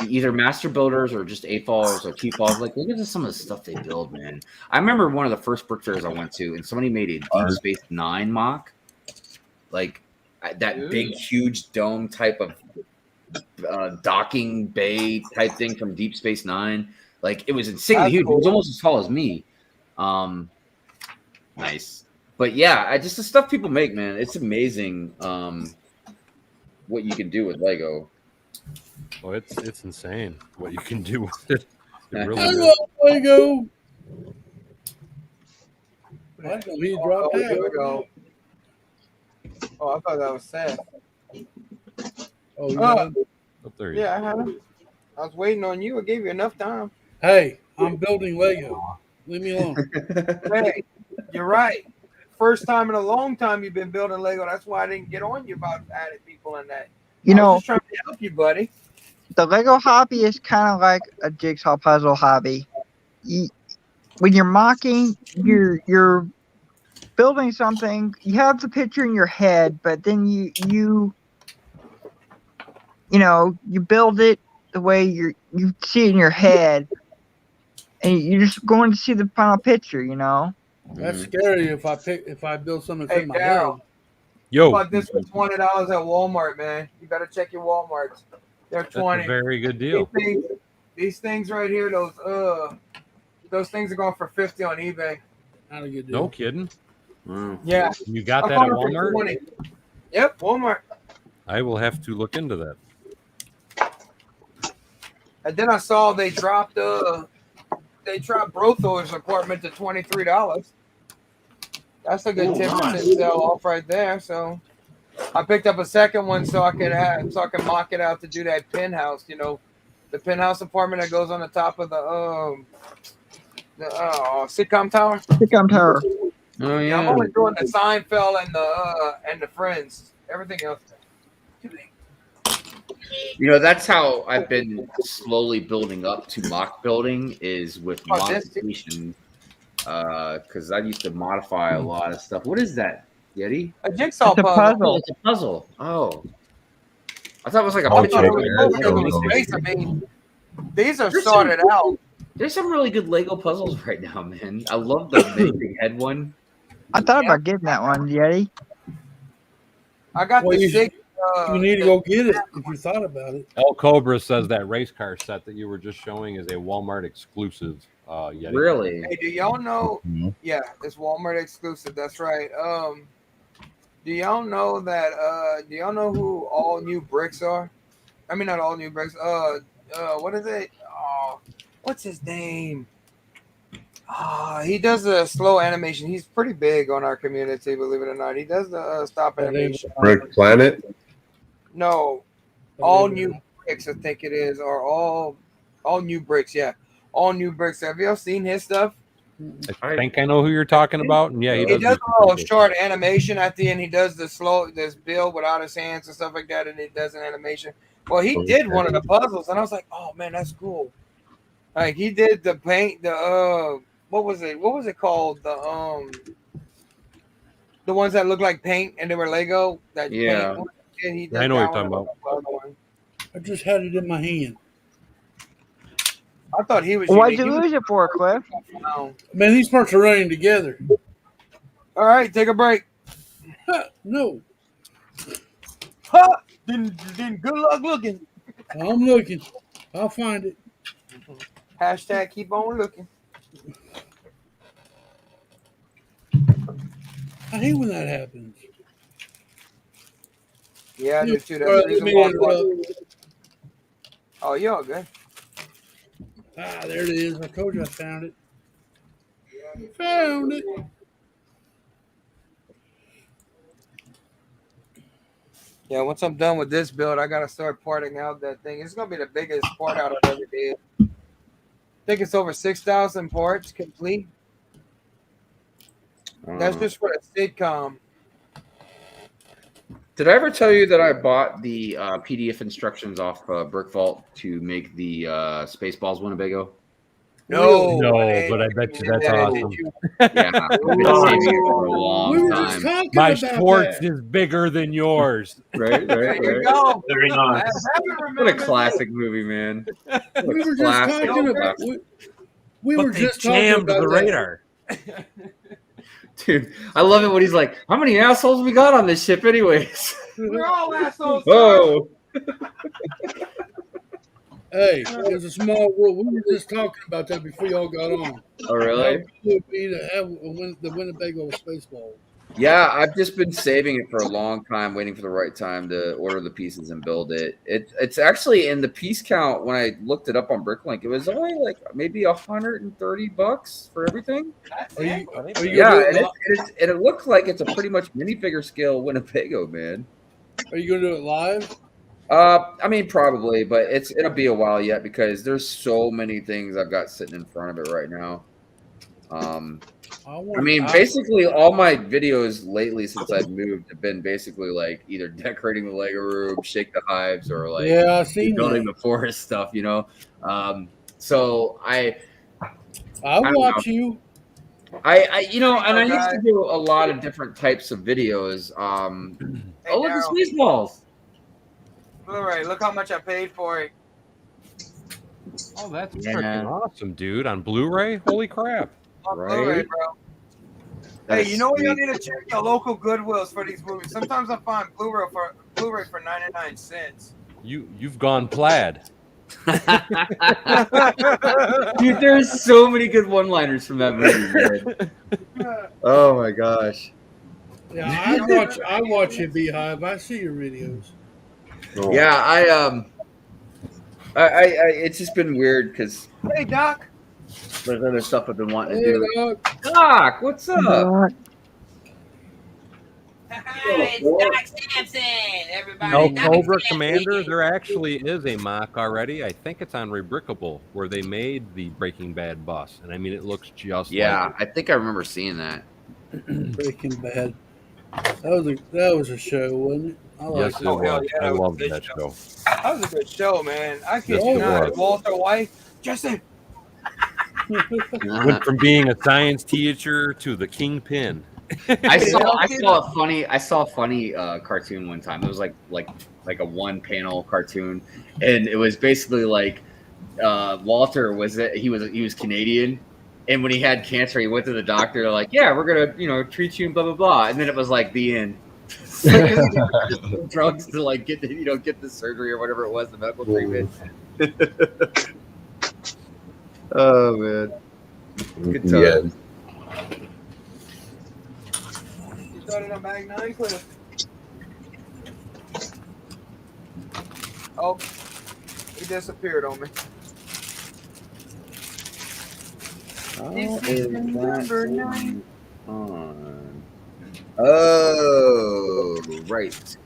either master builders or just 8-balls or 2-balls. Like, look at some of the stuff they build, man. I remember one of the first brick fairs I went to, and somebody made a Deep Space Nine mock, like that big, huge dome type of docking bay type thing from Deep Space Nine. Like, it was insanely huge. It was almost as tall as me. Nice. But yeah, just the stuff people make, man, it's amazing what you can do with Lego. Oh, it's insane what you can do with it. It really I is. love Lego. I know he dropped Here we out. go. Oh, I thought that was Seth. Oh, you know? Up there. Yeah, I had him. I was waiting on you. I gave you enough time. Hey, I'm building Lego. Leave me alone. Hey, you're right. First time in a long time you've been building Lego. That's why I didn't get on you about adding people in that. You I know, was just trying to help you, buddy. the Lego hobby is kind of like a jigsaw puzzle hobby. When you're mocking, you're building something. You have the picture in your head, but then you build it the way you see it in your head, and you're just going to see the final picture. That's scary if I build something that's in my Dal, head. Yo, about this for $20 at Walmart, man. You better check your Walmarts. They're that's 20. a very good deal. These things right here, those things are going for 50 on eBay. Not a good deal. No kidding. Yeah. You got I that bought at it for Walmart? 20. Yep, Walmart. I will have to look into that. And then I saw they dropped Brotho's apartment to $23. That's a good 10% sell off right there. So I picked up a second one so I can mock it out to do that penthouse. The penthouse apartment that goes on the top of the sitcom tower. Sitcom tower. Oh Yeah, I'm only doing the Seinfeld and the Friends. Everything else. That's how I've been slowly building up to mock building is with modification. Because I used to modify a lot of stuff. What is that, Yeti? A jigsaw It's a puzzle. puzzle. It's a puzzle. Oh, I thought it was like a I picture. thought it was space. I mean, these are There's sorted out. There's some really good Lego puzzles right now, man. I love the big head one. I thought about getting that one, Yeti. I got Well, the you six. need to go get it if you thought about it. El Cobra says that race car set that you were just showing is a Walmart exclusive. Yeti. Really? Hey, do y'all know? Yeah, it's Walmart exclusive. That's right. Do y'all know that? Do y'all know who All New Bricks are? I mean, not All New Bricks. What is it? What's his name? He does a slow animation. He's pretty big on our community, believe it or not. He does the stop animation. Brick Planet. No, All New Bricks, I think it is, or all New Bricks. Yeah, All New Bricks. Have y'all seen his stuff? I think I know who you're talking about. And yeah, He does a little short animation at the end. He does this build without his hands and stuff like that, and he does an animation. Well, he did one of the puzzles, and I was like, "Oh man, that's cool!" Like he did the paint, what was it? What was it called? The ones that look like paint and they were Lego. That Yeah. paint. And he did I know what that you're talking one. about. I just had it in my hand. I thought he was. Why'd unique. you He was- lose it for, Cliff? Man, these parts are running together. All right, take a break. No. Then good luck looking. I'm looking. I'll find it. Hashtag keep on looking. I hate when that happens. Yeah, I do too. That's Bro, the reason let me why. interrupt. Oh, you're all good. There it is. I told you I found it. Found it. Yeah, once I'm done with this build, I gotta start parting out that thing. It's gonna be the biggest part out I've ever did. I think it's over 6,000 parts complete. That's just for the sitcom. Did I ever tell you that I bought the PDF instructions off Brick Vault to make the Spaceballs Winnebago? No, but I bet you that's awesome. Yeah, I've been saving it for a long time. My Schwartz is bigger than yours. Right. There you go. Very nice. What a classic movie, man. What We a were just classic. talking about. We were But they just talking jammed about the that. radar. Dude, I love it when he's like, "How many assholes we got on this ship, anyways?" We're all assholes. Oh. Hey, it's a small world. We were just talking about that before y'all got on. Oh, really? How cool it would be to have the Winnebago Spaceball. Yeah, I've just been saving it for a long time, waiting for the right time to order the pieces and build it. It's actually in the piece count when I looked it up on Bricklink. It was only like maybe $130 for everything. Are you Yeah, gonna do and it looks like it's a pretty much minifigure scale Winnebago, man. Are you gonna do it live? I mean, probably, but it'll be a while yet because there's so many things I've got sitting in front of it right now. I mean, basically all my videos lately since I've moved have been basically like either decorating the Lego room, shake the hives, or like Yeah, I've seen building that. the forest stuff, you know. So I watch you. I you know, and I used to do a lot of different types of videos. Oh, look at Spaceballs. Blu-ray. Look how much I paid for it. Oh, that's Yeah. freaking awesome, dude. On Blu-ray? Holy crap. On Blu-ray, bro. Hey, you know what? You need to check your local Goodwills for these movies. Sometimes I find Blu-ray for 99 cents. You've gone plaid. Dude, there's so many good one-liners from that movie, man. Oh my gosh. Yeah, I watch your Beehive. I see your videos. Yeah, I it's just been weird because Hey, Doc. there's other stuff I've been wanting Hey, to do. Doc. Doc, what's up? Hi, it's Doc Samson, everybody. No, Doc Cobra Samson. Commander, there actually is a mock already. I think it's on Rebrickable, where they made the Breaking Bad bus. And I mean, it looks just Yeah, like I think I remember seeing that. Breaking Bad. That was a show, wasn't it? I Yes, like it was. I loved that show. That was a good show, man. I kid Yes, you it not. was. Walter White. Justin. Went from being a science teacher to the kingpin. I saw a funny cartoon one time. It was like a one panel cartoon, and it was basically like Walter he was Canadian, and when he had cancer, he went to the doctor. They're like, yeah, we're gonna treat you and blah blah blah, and then it was like the end. Just drugs to like get the surgery or whatever it was, the medical treatment. Oh man, good time. Yeah. You started on bag 9, Cliff. Oh, he disappeared on me. This is number 9 on. Oh, right.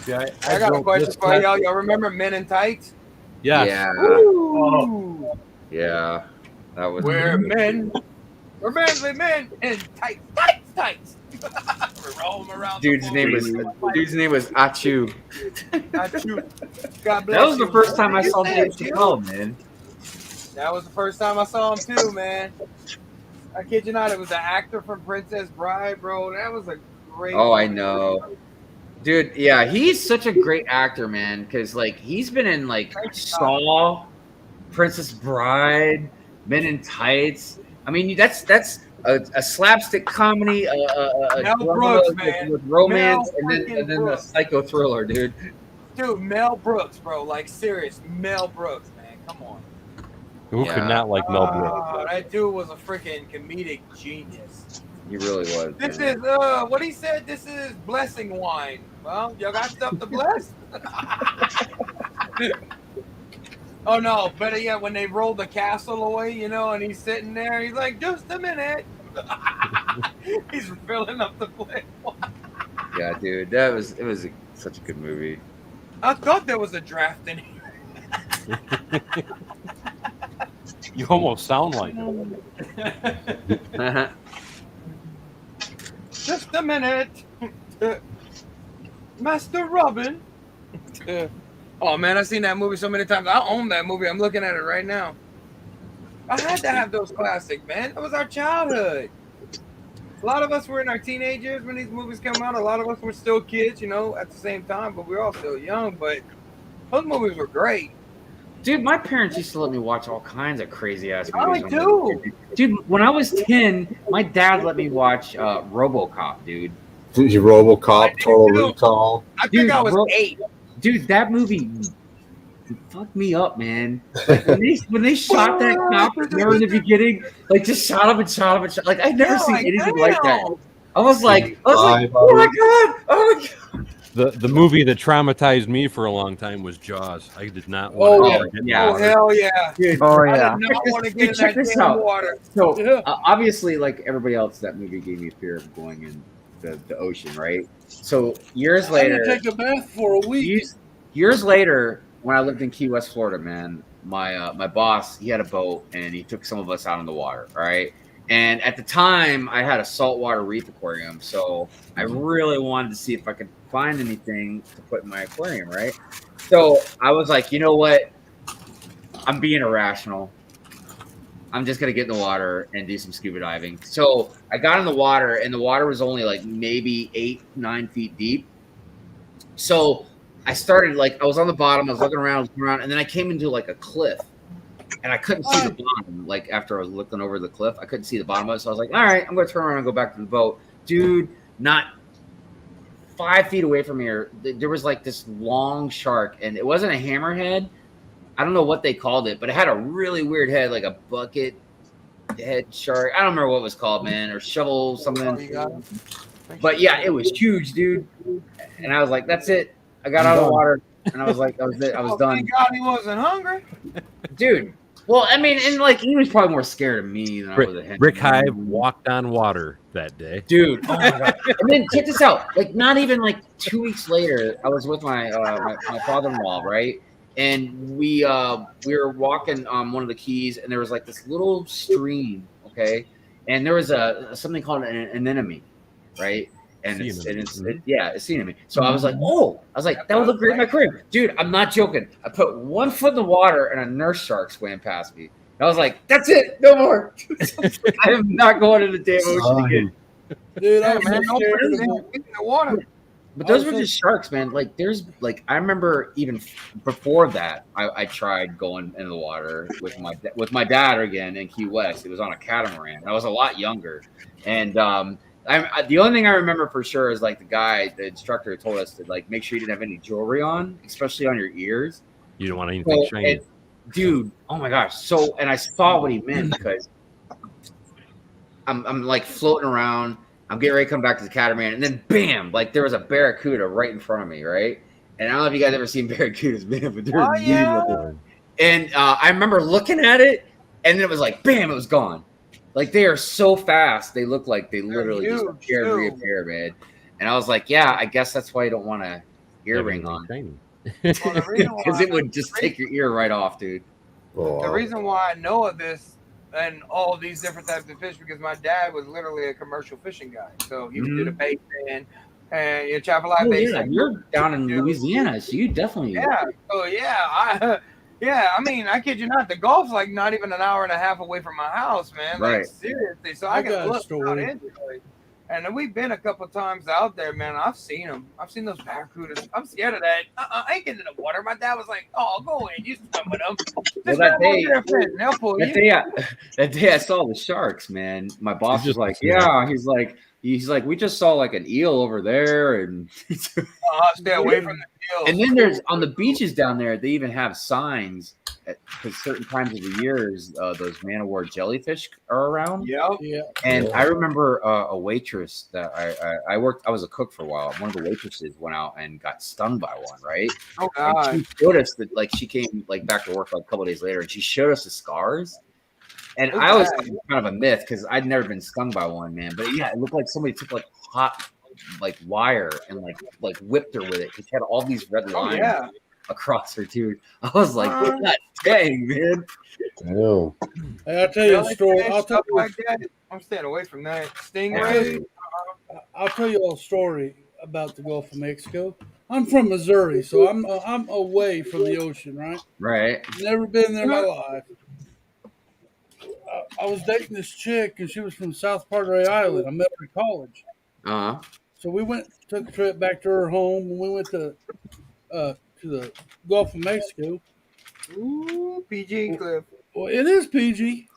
Yeah, I got a question for y'all. Y'all remember Men in Tights? Yes. Yeah. Ooh. Yeah. That was. We're manly men in tights. We're rolling around. Dude's name was Achu. Achu. God bless That was the you. first time I You saw said, Dave Jim. Chappelle, man. That was the first time I saw him too, man. I kid you not, it was the actor from Princess Bride, bro. That was a great. Oh, I know. Dude, yeah, he's such a great actor, man, because like he's been in like Saw, Princess Bride, Men in Tights. I mean, that's a slapstick comedy, Mel Brooks, man. with romance, Mel and then a Brooks. psycho thriller, dude. Dude, Mel Brooks, bro. Like serious, Mel Brooks, man. Come on. Who could not like Mel Brooks? Oh, that dude was a freaking comedic genius. He really was. This man. is what he said. This is blessing wine. Well, y'all got stuff to bless. Oh no! Better yet, when they rolled the castle away, and he's sitting there, he's like, "Just a minute." He's filling up the plate. Yeah, dude, it was such a good movie. I thought there was a draft in here. You almost sound like it. Just a minute, Master Robin. Oh man, I've seen that movie so many times. I own that movie. I'm looking at it right now. I had to have those classics, man. That was our childhood. A lot of us were in our teenagers when these movies come out. A lot of us were still kids, at the same time, but we were all still young. But those movies were great. Dude, my parents used to let me watch all kinds of crazy ass Mine movies. too. Dude, when I was 10, my dad let me watch RoboCop, dude. RoboCop, Total Recall. I think I was 8. Dude, that movie fucked me up, man. Like when they shot that cop there in the beginning, like just shot him and shot him and shot. Like I'd never seen anything like that. I was like, oh my god, oh my god. The movie that traumatized me for a long time was Jaws. I did not want to ever get in the water. Hell yeah. Dude, I did not want to get in check that this damn out. water. So obviously, like everybody else, that movie gave me a fear of going in the ocean, right? So years I later, didn't take a bath for a week. years later, when I lived in Key West, Florida, man, my boss, he had a boat and he took some of us out on the water, right? And at the time, I had a saltwater reef aquarium, so I really wanted to see if I could find anything to put in my aquarium, right? So I was like, you know what? I'm being irrational. I'm just gonna get in the water and do some scuba diving. So I got in the water, and the water was only like maybe 8-9 feet deep. So I started I was on the bottom, I was looking around, and then I came into like a cliff, and I couldn't see the bottom. Like after I was looking over the cliff, I couldn't see the bottom of it. So I was like, all right, I'm gonna turn around and go back to the boat, dude. Not 5 feet away from here, there was like this long shark, and it wasn't a hammerhead. I don't know what they called it, but it had a really weird head, like a bucket head shark. I don't remember what it was called, man, or shovel something. But yeah, it was huge, dude. And I was like, that's it. I got out of the water, and I was like, that was it. I was done. Thank God he wasn't hungry. Dude. Well, I mean, and like he was probably more scared of me than I was of him. Rick Hive walked on water that day. Dude, oh my god! And then check this out. Like, not even like 2 weeks later, I was with my my father-in-law, right? And we were walking on one of the keys, and there was like this little stream, okay? And there was something called an anemone, right? And it's anemone. So I was like, that would look great in my aquarium, dude. I'm not joking. I put 1 foot in the water, and a nurse shark swam past me. And I was like, that's it, no more. I am not going to the damn ocean again. Dude, Hey, man, don't put it in the water. But those were just sharks, man. Like I remember even before that, I tried going into the water with my dad again in Key West. It was on a catamaran. I was a lot younger, and the only thing I remember for sure is like the instructor told us to like make sure you didn't have any jewelry on, especially on your ears. You don't want anything shiny. Dude, oh my gosh. So, and I saw what he meant because I'm like floating around. I'm getting ready to come back to the catamaran, and then bam, like there was a barracuda right in front of me, right? And I don't know if you guys ever seen barracudas, man, but they're looking. And I remember looking at it, and then it was like bam, it was gone. Like they are so fast, they look like they literally just appear and reappear, man. And I was like, yeah, I guess that's why you don't want a earring on, because it would just take your ear right off, dude. The reason why I know of this and all these different types of fish because my dad was literally a commercial fishing guy. So he would do the bait and Chapelai bait. Yeah, you're down in Louisiana, so you definitely I mean, I kid you not, the Gulf's like not even an hour and a half away from my house, man. Like, right. Seriously. So I can look out into it. And then we've been a couple times out there, man. I've seen them. I've seen those barracudas. I'm scared of that. I ain't getting in the water. My dad was like, "Oh, go in. You swim with them." Well, that day I saw the sharks, man. My boss was like, "Yeah." He's like, "We just saw like an eel over there," and stay away from the eels. And then there's on the beaches down there. They even have signs at certain times of the years. Those man-o-war jellyfish are around. Yeah. And I remember a waitress that I worked. I was a cook for a while. One of the waitresses went out and got stung by one. Right. Oh God. And she showed us that, like, she came like back to work like a couple of days later, and she showed us the scars. And I was kind of a myth because I'd never been stung by one, man. But yeah, it looked like somebody took like hot like wire and like whipped her with it. She had all these red lines across her, dude. I was like, God dang, man. I know. Hey, I'll tell you a story. I'm staying away from that. Stingray. I'll tell you a story about the Gulf of Mexico. I'm from Missouri, so I'm away from the ocean, right? Right. Never been there in my life. I was dating this chick, and she was from South Padre Island. I met her in college. Uh-huh. So we took a trip back to her home, and we went to the Gulf of Mexico. Ooh, PG Cliff. Well, it is PG.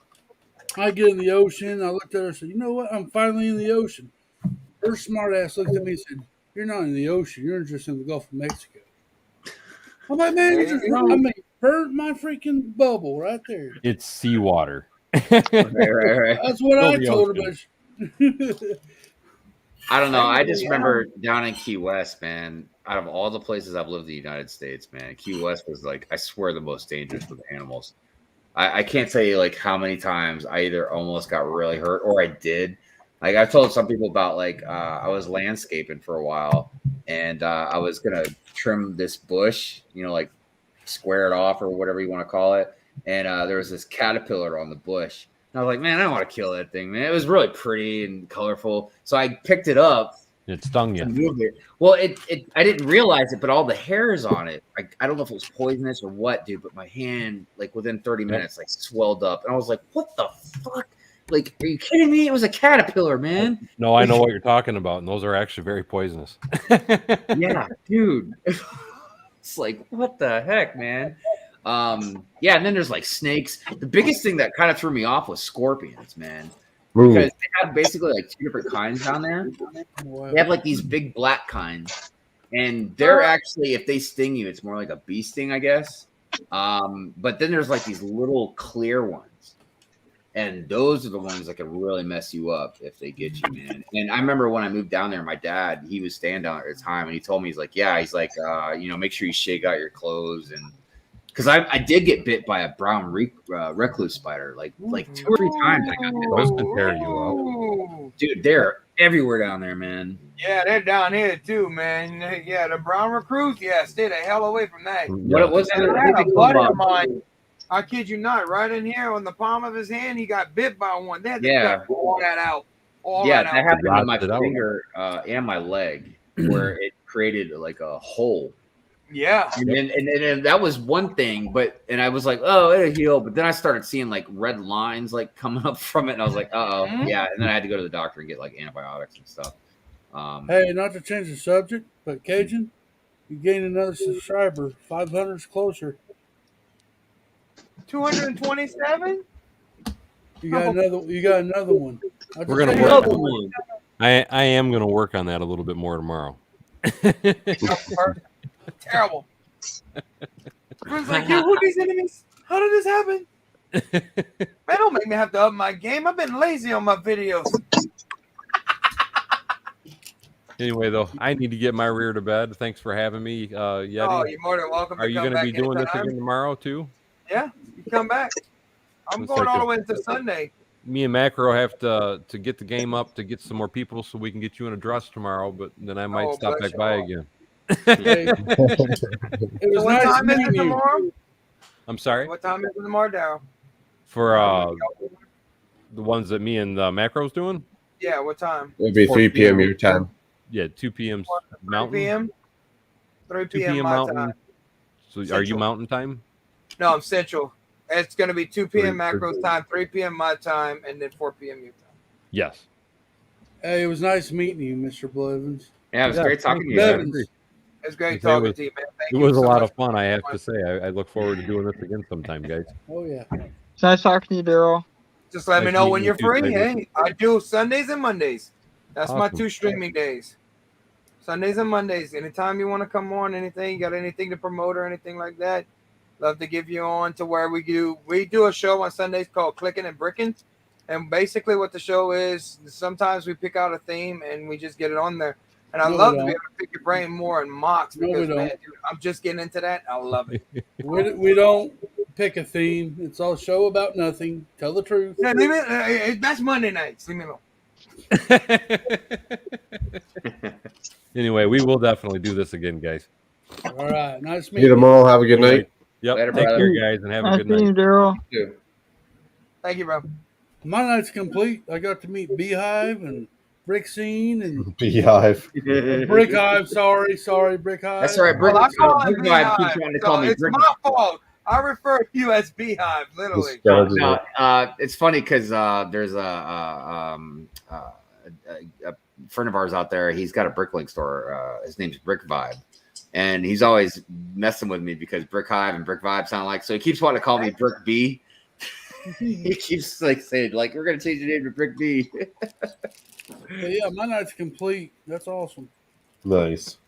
I get in the ocean. I looked at her and said, "You know what? I'm finally in the ocean." Her smart ass looked at me and said, "You're not in the ocean. You're just in the Gulf of Mexico." I'm like, man, you just burnt my freaking bubble right there. It's seawater. Right. That's what I told her. But I don't know. I just remember down in Key West, man. Out of all the places I've lived in the United States, man, Key West was like, I swear, the most dangerous with animals. I can't tell you like how many times I either almost got really hurt or I did. Like I've told some people about like I was landscaping for a while and I was gonna trim this bush, you know, like square it off or whatever you want to call it. And there was this caterpillar on the bush. And I was like, man, I don't want to kill that thing, man. It was really pretty and colorful. So I picked it up. It stung you. Well, I didn't realize it, but all the hairs on it, I don't know if it was poisonous or what, dude, but my hand, like within 30 minutes, like swelled up. And I was like, what the fuck? Like, are you kidding me? It was a caterpillar, man. No, I know what you're talking about, and those are actually very poisonous. Yeah, dude. It's like, what the heck, man? Yeah, and then there's like snakes. The biggest thing that kind of threw me off was scorpions, man. Because they have basically like 2 different kinds down there. They have like these big black kinds, and they're actually, if they sting you, it's more like a bee sting, I guess. But then there's like these little clear ones, and those are the ones that can really mess you up if they get you, man. And I remember when I moved down there, my dad, he was staying down there at the time, and he told me, he's like, you know, make sure you shake out your clothes. And because I did get bit by a brown recluse spider, like 2 or 3 times. I got bit. Those can tear you up. Dude, they're everywhere down there, man. Yeah, they're down here too, man. Yeah, the brown recruits, yeah, stay the hell away from that. What was I had a buddy of mine, I kid you not, right in here on the palm of his hand, he got bit by one. They had to cut all that out. That happened on my finger and my leg, where it created like a hole. Yeah. And then that was one thing, and I was like, oh, it'll heal. But then I started seeing like red lines like coming up from it, and I was like, uh-oh. Yeah. And then I had to go to the doctor and get like antibiotics and stuff. Hey, not to change the subject, but Cajun, you gained another subscriber. 500's closer. 227? You got another one. We're gonna work on one. I am gonna work on that a little bit more tomorrow. Terrible. Everyone's like, yo, who are these enemies? How did this happen? Man, don't make me have to up my game. I've been lazy on my videos. Anyway, though, I need to get my rear to bed. Thanks for having me, Yeti. Oh, you're more than welcome. Are you going to be doing this again tomorrow too? Yeah, you come back. I'm going all the way until Sunday. Me and Macro have to get the game up to get some more people so we can get you in a dress tomorrow. But then I might stop back by again. It was what nice time is it meeting you. tomorrow? I'm sorry? What time is it tomorrow, Daryl? For the ones that me and Macro's doing? Yeah, what time? It'll be 3 p.m. your time. Yeah, 2 p.m. 3 Mountain. p.m.? 3 2 p.m. p.m. my Mountain. time. So are you Central. Mountain time? No, I'm Central. It's going to be 2 p.m. Right. Macro's time, 3 p.m. my time, and then 4 p.m. your time. Yes. Hey, it was nice meeting you, Mr. Blevins. Yeah, it was great talking to you. Blevins. It's great talking to you, man. Thank It you was a so lot much. of fun, I have to say. I look forward to doing this again sometime, guys. Oh, yeah. It's nice talking to you, Daryl. Just let me Nice know when meeting you're you too, free. David. Hey, I do Sundays and Mondays. That's my Awesome. 2 streaming days. Sundays and Mondays. Anytime you want to come on, anything, you got anything to promote or anything like that, love to give you on to where we do a show on Sundays called Clicking and Bricking. And basically what the show is, sometimes we pick out a theme and we just get it on there. And I No, love we to be don't. able to pick your brain more and mocks No, we because, don't. man, dude, I'm just getting into that. I love it. We don't pick a theme. It's all show about nothing. Tell the truth. Yeah, leave it, that's Monday nights. Leave me alone. Anyway, we will definitely do this again, guys. All right. Nice See meeting you tomorrow. Have a good night. Yep. Later, Take brother. care, guys, and have a Nice good meeting you, night. Daryl. Thank you, bro. My night's complete. I got to meet Beehive and Brick Scene and Beehive. Brick Hive. Sorry, Brick Hive. That's all right. Well, I call him Brick Hive keeps Beehive, trying to so call me it's Brick. my fault. I refer to you as Beehive, literally. No, it's funny because there's a friend of ours out there. He's got a bricklink store. His name's Brick Vibe, and he's always messing with me because Brick Hive and Brick Vibe sound like. So he keeps wanting to call me Brick B. He keeps like saying like we're gonna change the name to Brick B. But yeah, my night's complete. That's awesome. Nice.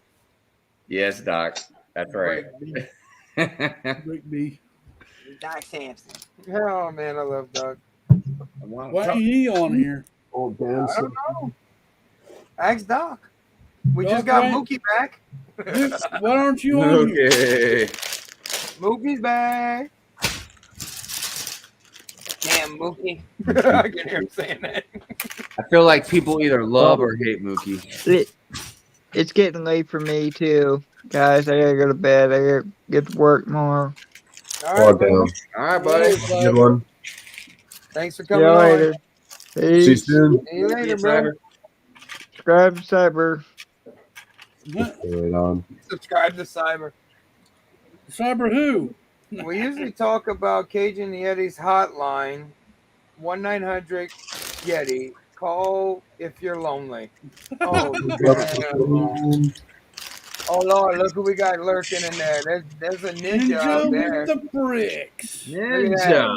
Yes, Doc. That's right. Brick B. Doc Sampson. Oh man, I love Doc. Why ain't he on here? Oh, I don't know. Ask Doc. We just Doc, got Mookie back. Why aren't you on here? Mookie's back. Damn Mookie. I can hear him saying that. I feel like people either love or hate Mookie. It's getting late for me too, guys. I gotta go to bed. I gotta get to work tomorrow. All right, down. All right, buddy. Good one. Thanks for See coming you on. later. See you soon. See you later, bro. Subscribe to Cyber. Right on. Subscribe to Cyber. Cyber who? We usually talk about Cajun Yeti's hotline, 1-900-YETI. Call if you're lonely. Oh, man. Oh Lord, look who we got lurking in there. There's a ninja out there. With the bricks. Ninja.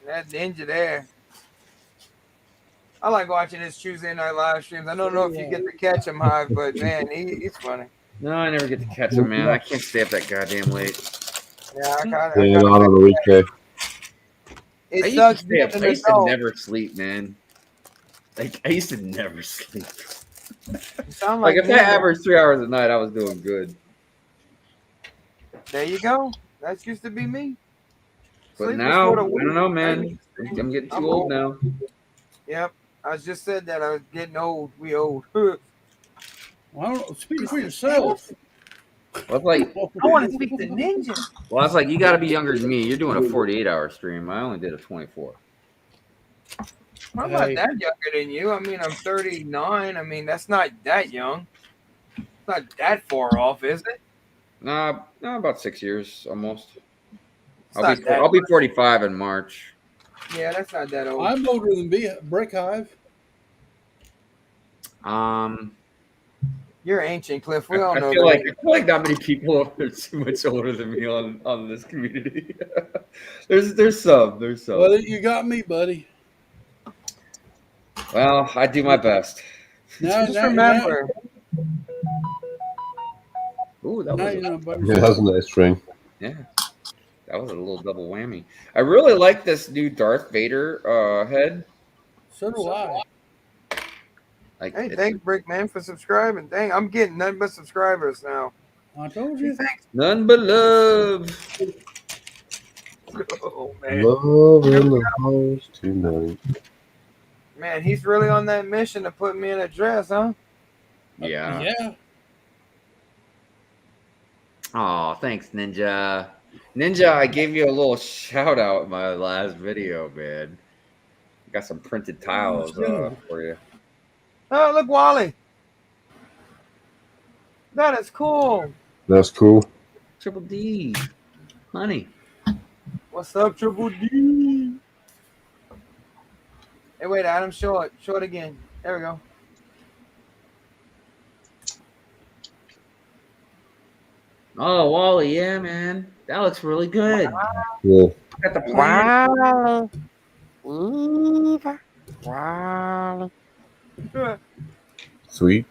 That ninja there. I like watching his Tuesday night live streams. I don't know if you get to catch him, Hive, but man, he's funny. No, I never get to catch him, man. I can't stay up that goddamn late. Yeah, I kind Yeah, not on a weekday. It I used sucks to stay up. being I an used to adult. never sleep, man. Like I used to never sleep. You sound Like like if I me. averaged 3 hours a night, I was doing good. There you go. That used to be me. But Sleep now, was for I the don't know, weak. man. I'm getting too I'm old now. Yep. I just said that I was getting old. We old. I Speak for yourself. Well, it's like want to speak to Ninja. Well, it's like you got to be younger than me. You're doing a 48-hour stream. I only did a 24. I'm not that younger than you. I mean, I'm 39. I mean, that's not that young. It's not that far off, is it? Nah, about 6 years almost. It's not that I'll be 45 in March. Yeah, that's not that old. I'm older than Brick Hive. You're ancient, Cliff. We all I know feel that. like not many people are too much older than me on this community. there's some. Well, you got me, buddy. Well, I do my best. Just remember. Ooh, that was Yeah, that was a nice string. yeah. That was a little double whammy. I really like this new Darth Vader head. So do I. Like, Hey, thanks, Brickman, for subscribing. Dang, I'm getting nothing but subscribers now. I told you. Thanks. None but love. Oh, man. Love in the house tonight. Man, he's really on that mission to put me in a dress, huh? Yeah. Yeah. Oh, thanks, Ninja. Ninja, I gave you a little shout out in my last video, man. Got some printed tiles for you. Oh, look, Wally. That is cool. That's cool. Triple D. Honey. What's up, Triple D? Hey, wait, Adam, show it. Show it again. There we go. Oh, Wally, yeah, man. That looks really good. Yeah. Got the plan. Wow. Sweet.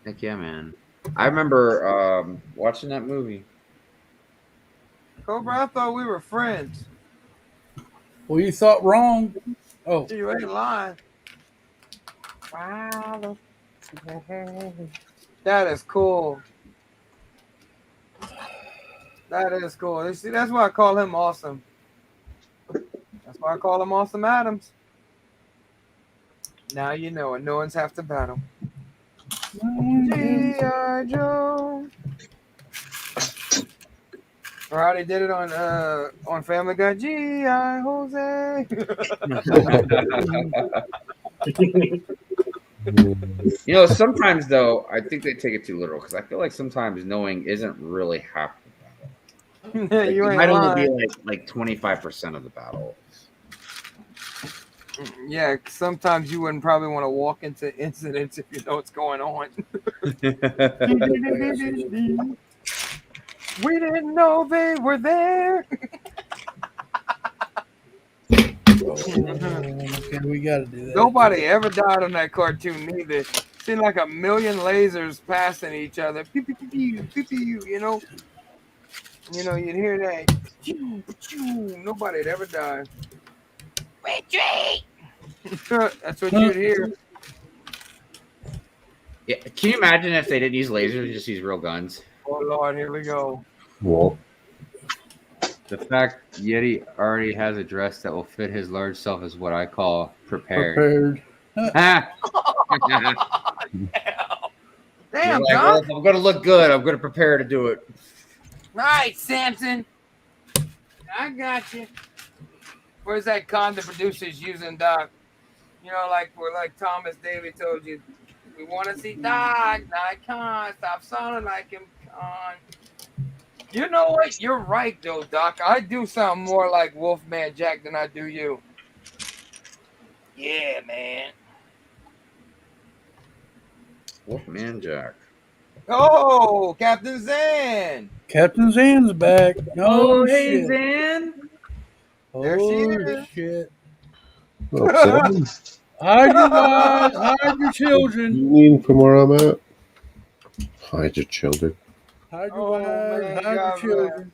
Heck yeah, man. I remember watching that movie. Cobra, I thought we were friends. Well, you thought wrong. Oh. You ain't lying. Wow. That is cool. That is cool. You see, that's why I call him awesome. That's why I call him Awesome Adams. Now you know it. No one's have to battle. G.I. Joe. Or they did it on Family Guy. G.I. Jose. You know, sometimes though, I think they take it too literal because I feel like sometimes knowing isn't really half the battle. Like, You it ain't might only be lying. like 25% of the battle. Yeah, sometimes you wouldn't probably want to walk into incidents if you know what's going on. We didn't know they were there. Okay, we got to do that. Nobody ever died on that cartoon neither. Seemed like a million lasers passing each other. Pew, pew, pew, pew, pew, pew, you know, you'd hear that. Pew, pew. Nobody'd ever die. Retreat. That's what you'd hear. Yeah, can you imagine if they didn't use lasers, just use real guns? Oh Lord, here we go. Well, The fact Yeti already has a dress that will fit his large self is what I call prepared. Prepared. Damn, like, Doc. well, if I'm going to look good, I'm going to prepare to do it. All right, Samson. I got you. Where's that con the producers using, Doc? You know, like Thomas David told you, we want to see Doc, not Con. Stop sounding like him, Con. You know what? You're right, though, Doc. I do sound more like Wolfman Jack than I do you. Yeah, man. Wolfman Jack. Oh, Captain Zan. Captain Zan's back. Oh, hey, shit. Zan. There she is. Shit. Sam, Hide your wives, hide your children. you mean from where I'm at? Hide your children. Hide your wives, hide your children.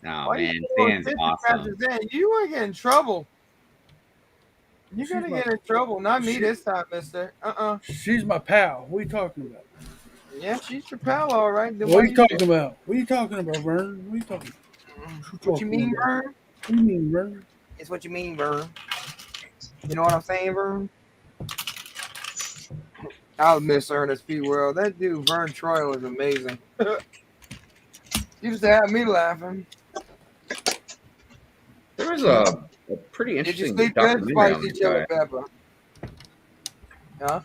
Oh, Why man, you doing Zan's 50 awesome. Captain Zan? You want to get in trouble. You're going to get in trouble. Not me this time, mister. She's my pal. What are you talking about? Yeah, she's your pal, all right. Then What why are you talking about? What are you talking about, Vern? What are you talking about? What you mean, Vern? What do you mean, Vern? It's what you mean, Vern. You know what I'm saying, Vern? I'll miss Ernest P. World. That dude, Vern Troy, was amazing. Used to have me laughing. There was a pretty Did you interesting sleep good? documentary on Spicy this chili guy. pepper. Huh?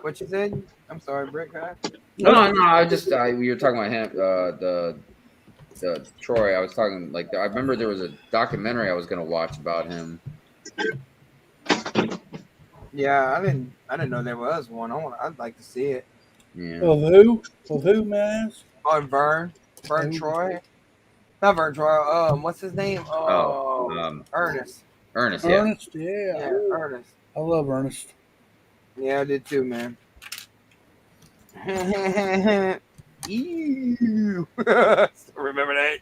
What you said? I'm sorry, Brick. Huh? No. I just we were talking about him, the Troy. I was talking like I remember there was a documentary I was gonna watch about him. Yeah, I didn't know there was one. I'd like to see it. Yeah. Of who? Of who, man? On Vern Troy. Not Vern Troy. What's his name? Ernest. Ernest, yeah. Ernest, yeah. Yeah, Ernest. I love Ernest. Yeah, I did too, man. Ew. Still remember that?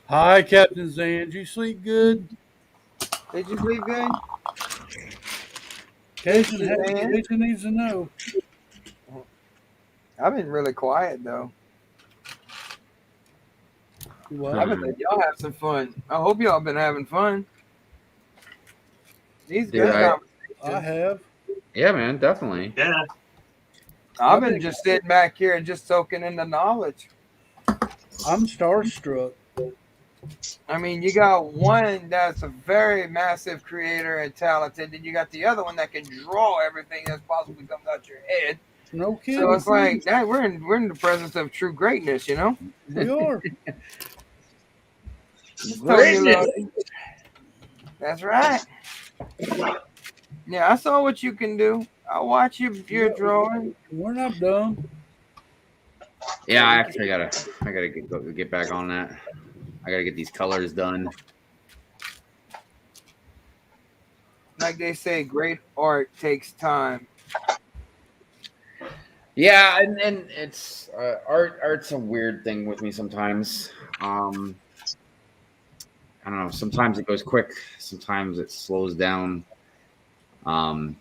Hi, Captain Zan. Did you sleep good? Did you sleep good? Casey needs to know. I've been really quiet though. What? I've been letting y'all have some fun. I hope y'all been having fun. These Dude, good I conversations. have. Yeah, man, definitely. Yeah. I've been just sitting back here and just soaking in the knowledge. I'm starstruck. I mean, you got one that's a very massive creator and talented, and you got the other one that can draw everything that possibly comes out your head. No kidding. So it's like that. We're in the presence of true greatness, you know. We are. Greatness. That's right. Yeah, I saw what you can do. I watch your drawing. We're not dumb. Yeah, I actually gotta get back on that. I gotta get these colors done. Like they say, great art takes time. Yeah, and it's art's a weird thing with me sometimes. I don't know. Sometimes it goes quick. Sometimes it slows down. What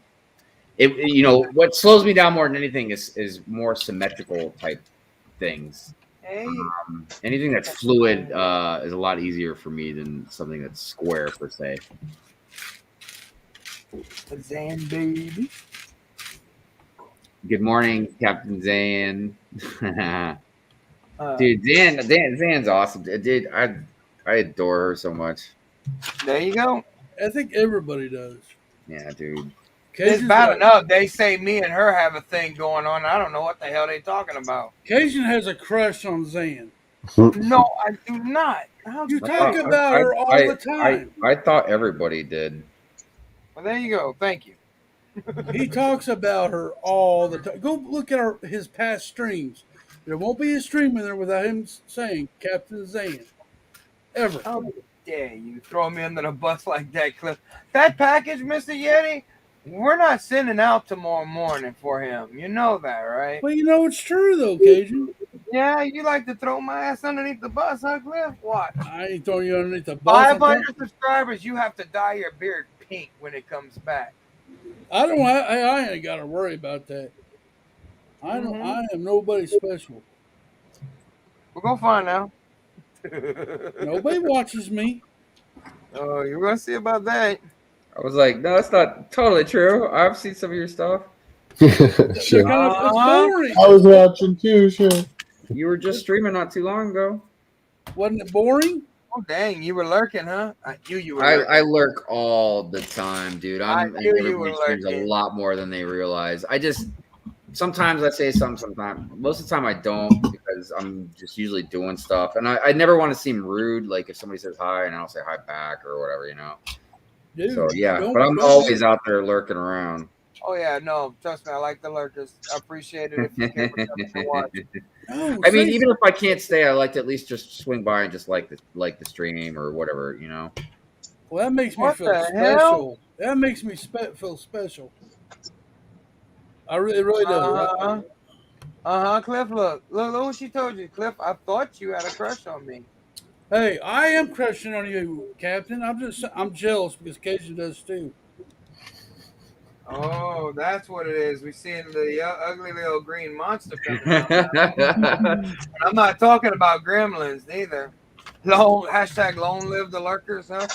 slows me down more than anything is more symmetrical type things. Hey. Anything that's fluid is a lot easier for me than something that's square per se. Zan baby. Good morning, Captain Zan. Dude, Zan's awesome. Dude, I adore her so much. There you go. I think everybody does. Yeah, dude. It's bad enough. They say me and her have a thing going on. I don't know what the hell they talking about. Cajun has a crush on Zan. No, I do not. You talk about her all the time. I thought everybody did. Well, there you go. Thank you. He talks about her all the time. Go look at his past streams. There won't be a stream in there without him saying Captain Zan. Ever. How dare you throw me under the bus like that, Cliff? That package, Mr. Yeti, we're not sending out tomorrow morning for him. You know that, right? Well, you know it's true, though, Cajun. Yeah, you like to throw my ass underneath the bus, huh, Cliff? Watch. I ain't throwing you underneath the bus. 500 subscribers, you have to dye your beard pink when it comes back. I ain't got to worry about that. I am nobody special. We're going to find out. Nobody watches me. Oh, you're going to see about that. I was like, no, that's not totally true. I've seen some of your stuff. Sure. It's boring. I was watching too, sure. You were just streaming not too long ago. Wasn't it boring? Oh, dang, you were lurking, huh? I knew you were lurking. I lurking. lurk all the time, dude. I'm in everybody's streams a lot more than they realize. Sometimes I say something, sometimes. Most of the time I don't because I'm just usually doing stuff. And I never want to seem rude, like if somebody says hi and I don't say hi back or whatever, you know. Dude, so, yeah, but I'm always out there lurking around. Oh, yeah, no, trust me, I like the lurkers. I appreciate it if you came to watch. I mean, even if I can't stay, I like to at least just swing by and just like the stream or whatever, you know. Well, that makes me feel special. That makes me feel special. It really does. Cliff, look what she told you, Cliff. I thought you had a crush on me. Hey, I am crushing on you, Captain. I'm jealous because Cajun does too. Oh, that's what it is. We seeing the ugly little green monster coming out. I'm not talking about gremlins neither. Long live the lurkers, huh?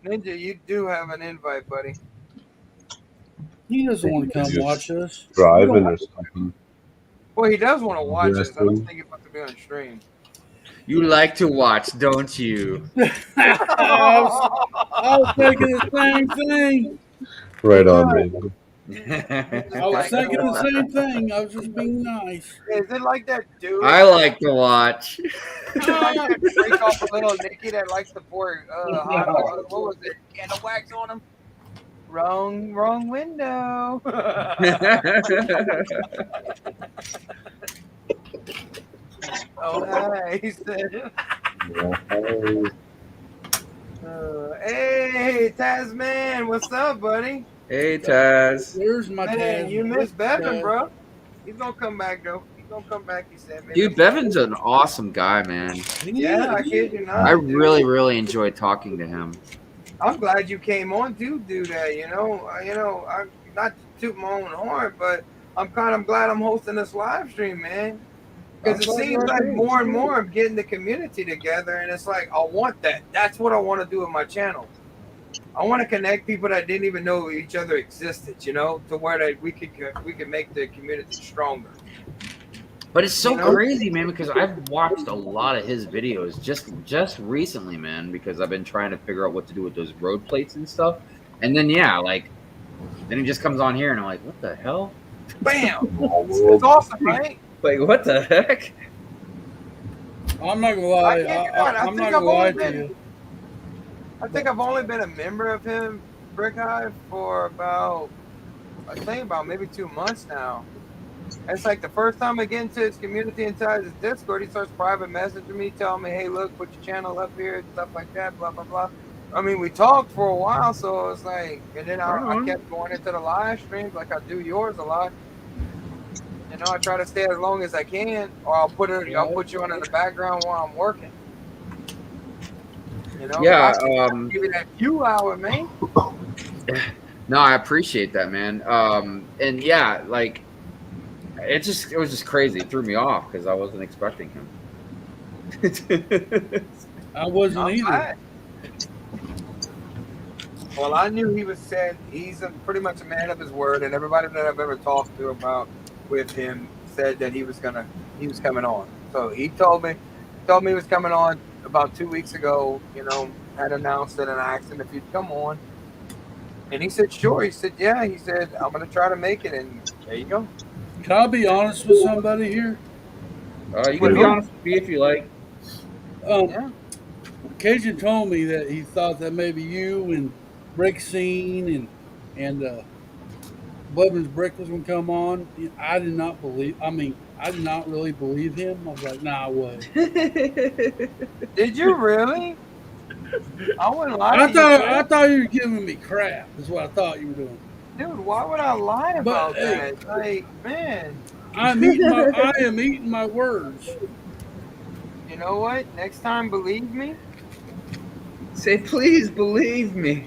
Ninja, you do have an invite, buddy. He doesn't want to come watch us. Driving or something. Well, he does want to watch us. I don't think he's about to be on stream. You like to watch, don't you? I was thinking the same thing. Right on, baby. I was thinking the same thing. I was just being nice. Is it like that dude? I like to watch. Is it like that freak off a little Nicky that likes to pour hot what was it? Candle wax on him? Wrong window. Oh, hi, he said. Hey, Tasman, what's up, buddy? Hey, Taz. Where's my Man, Taz? you missed Bevan, Taz. bro. He's gonna come back, though. He's gonna come back, he said. Man. Dude, Bevan's an awesome guy, man. Yeah, I kid you not. I really, really enjoyed talking to him. I'm glad you came on to do that. You know, I'm not to toot my own horn, but I'm glad I'm hosting this live stream, man. Because it seems like more and more I'm getting the community together, and it's like I want that. That's what I want to do with my channel. I want to connect people that didn't even know each other existed, you know, to where that we could make the community stronger. But it's so crazy, man, because I've watched a lot of his videos just recently, man, because I've been trying to figure out what to do with those road plates and stuff. And then, yeah, like, then he just comes on here, and I'm like, what the hell? Bam! It's awesome, right? Like, what the heck? I'm not going to lie. I'm not going to lie to you. I think I've only been a member of him, Brick Hive, for about maybe 2 months now. It's like the first time I get into his community inside his Discord, he starts private messaging me, telling me, hey, look, put your channel up here, stuff like that, blah, blah, blah. I mean, we talked for a while, so it's like, and then I kept going into the live streams like I do yours a lot. You know, I try to stay as long as I can, or I'll put you on in the background while I'm working. You know, yeah, give me that few hour, man. No, I appreciate that, man. And yeah, like it was just crazy. It threw me off because I wasn't expecting him. I wasn't either. Glad. Well, I knew he's pretty much a man of his word, and everybody that I've ever talked to about with him said that he was coming on. So he told me he was coming on about 2 weeks ago, you know, had announced it, and I asked him if he'd come on. And he said, sure. He said, yeah. He said, I'm going to try to make it. And there you go. Can I be honest with somebody here? You can be honest with me if you like. Yeah. Cajun told me that he thought that maybe you and Brick Scene and Bubba's Brick was going to come on. I did not believe. I mean, I did not really believe him. I was like, nah, way. Did you really? I wouldn't lie to you. I thought you were giving me crap. Is what I thought you were doing. Dude, why would I lie about hey, that? Like, man. I am eating my words. You know what? Next time, believe me. Say, please believe me.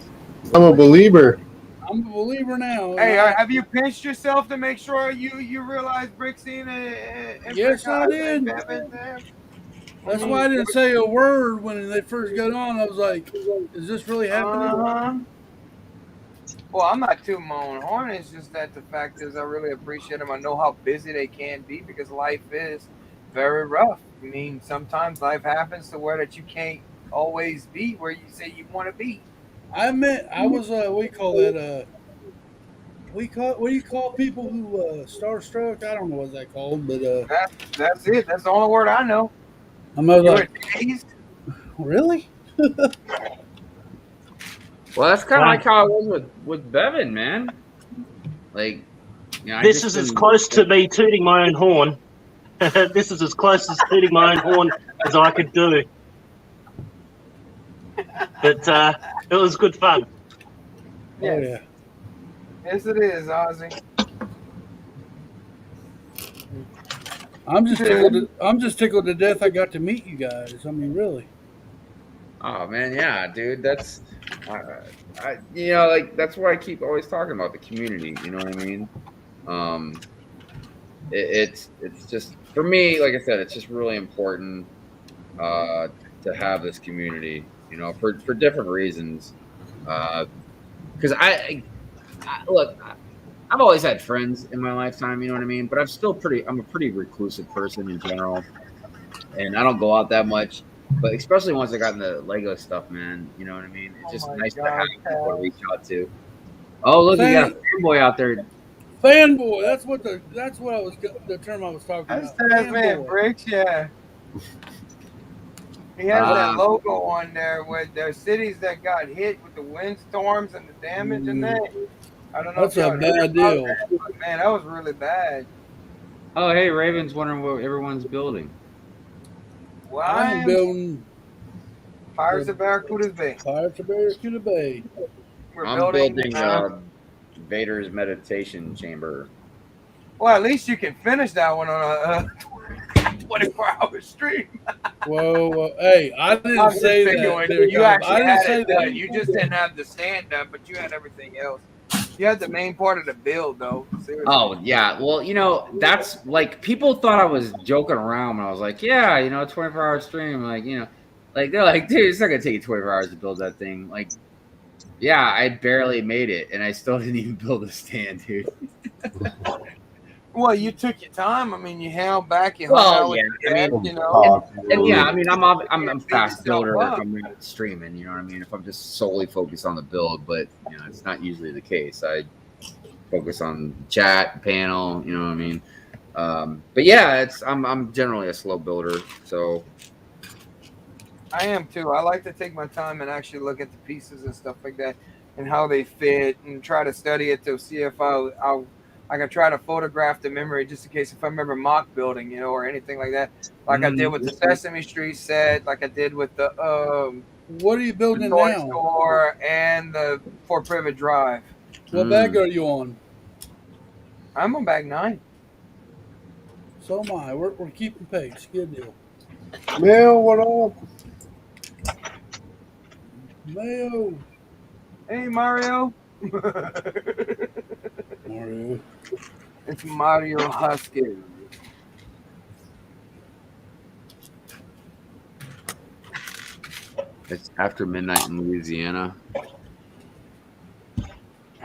I'm a believer. I'm a believer now. Hey, have you pinched yourself to make sure you realize Brixine and Yes, I did. That's why I didn't say a word when they first got on. I was like, is this really happening? Well, I'm not tooting my own horn. It's just that the fact is I really appreciate them. I know how busy they can be because life is very rough. I mean, sometimes life happens to where that you can't always be where you say you want to be. I was what do you call that? What do you call people who starstruck? I don't know what that called, but that's it. That's the only word I know. I'm like, really? Well, that's kind of like how I was with Bevan, man. Like, you know, This is as close to me tooting my own horn. This is as close as tooting my own horn as I could do. But it was good fun. Yes. Oh yeah. Yes, it is, Ozzy. I'm just tickled to death I got to meet you guys. I mean, really. Oh man, yeah, dude. That's you know, like that's why I keep always talking about the community. You know what I mean? It's just for me, like I said, it's just really important to have this community. You know, for different reasons. Because look, I've always had friends in my lifetime. You know what I mean? But I'm a pretty reclusive person in general, and I don't go out that much. But especially once I got into Lego stuff, man, you know what I mean? It's just nice to have people to reach out to. Oh, look, you got a fanboy out there. Fanboy. That's what I was the term I was talking That's about. that man Bricks, yeah. He has that logo on there with the cities that got hit with the windstorms and the damage and that. I don't know. That's a bad deal. Man, that was really bad. Oh, hey, Raven's wondering what everyone's building. Well, I'm building Pirates of Barracuda Bay. Pirates of Barracuda Bay. I'm building Vader's meditation chamber. Well, at least you can finish that one on a 24-hour stream. Whoa, hey, I didn't say that. You actually had it done. You just didn't have the stand up, but you had everything else. You had the main part of the build, though. Seriously. Oh, yeah. Well, you know, that's like people thought I was joking around when I was like, yeah, you know, 24-hour stream. Like, you know, like they're like, dude, it's not going to take you 24 hours to build that thing. Like, yeah, I barely made it, and I still didn't even build a stand, dude. Well, you took your time. I mean, you held back. You Well, yeah, I mean, you know, and yeah, I mean, I'm a fast builder if I'm not streaming. You know what I mean? If I'm just solely focused on the build, but you know, it's not usually the case. I focus on chat, panel. You know what I mean? But yeah, I'm generally a slow builder, so. I am too. I like to take my time and actually look at the pieces and stuff like that, and how they fit, and try to study it to see if I can try to photograph the memory just in case if I remember mock building, you know, or anything like that. Like I did with the Sesame Street set, like I did with the what are you building Toy now? Store and the Fort Privet Drive. What bag are you on? I'm on bag 9. So am I. We're keeping pace. Good deal. Mail, what up? Mayo. Hey, Mario. Mario. It's Mario Husky. It's after midnight in Louisiana.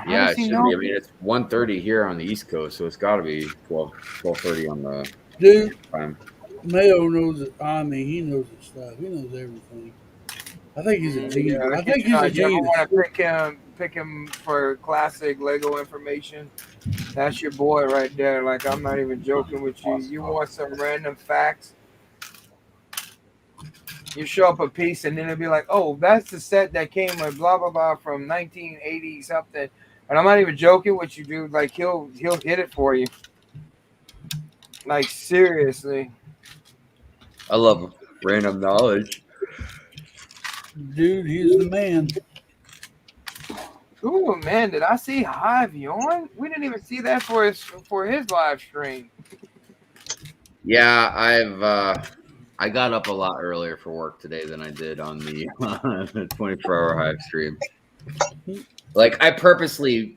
Yeah, it should be. I mean, it's 1:30 here on the East Coast, so it's got to be 12:30 on the time. Mayo knows it. I mean, he knows his stuff. He knows everything. I think he's a genius. I think he's a genius. You ever want to picking for classic Lego information, that's your boy right there. Like, I'm not even joking with you. You want some random facts? You show up a piece and then it'll be like, oh, that's the set that came with blah blah blah from 1980 something. And I'm not even joking with you, dude. Like, he'll hit it for you. Like, seriously. I love random knowledge. Dude, he's the man. Ooh, man, did I see Hive yawn? We didn't even see that for his live stream. Yeah, I got up a lot earlier for work today than I did on the 24-hour Hive stream. Like, I purposely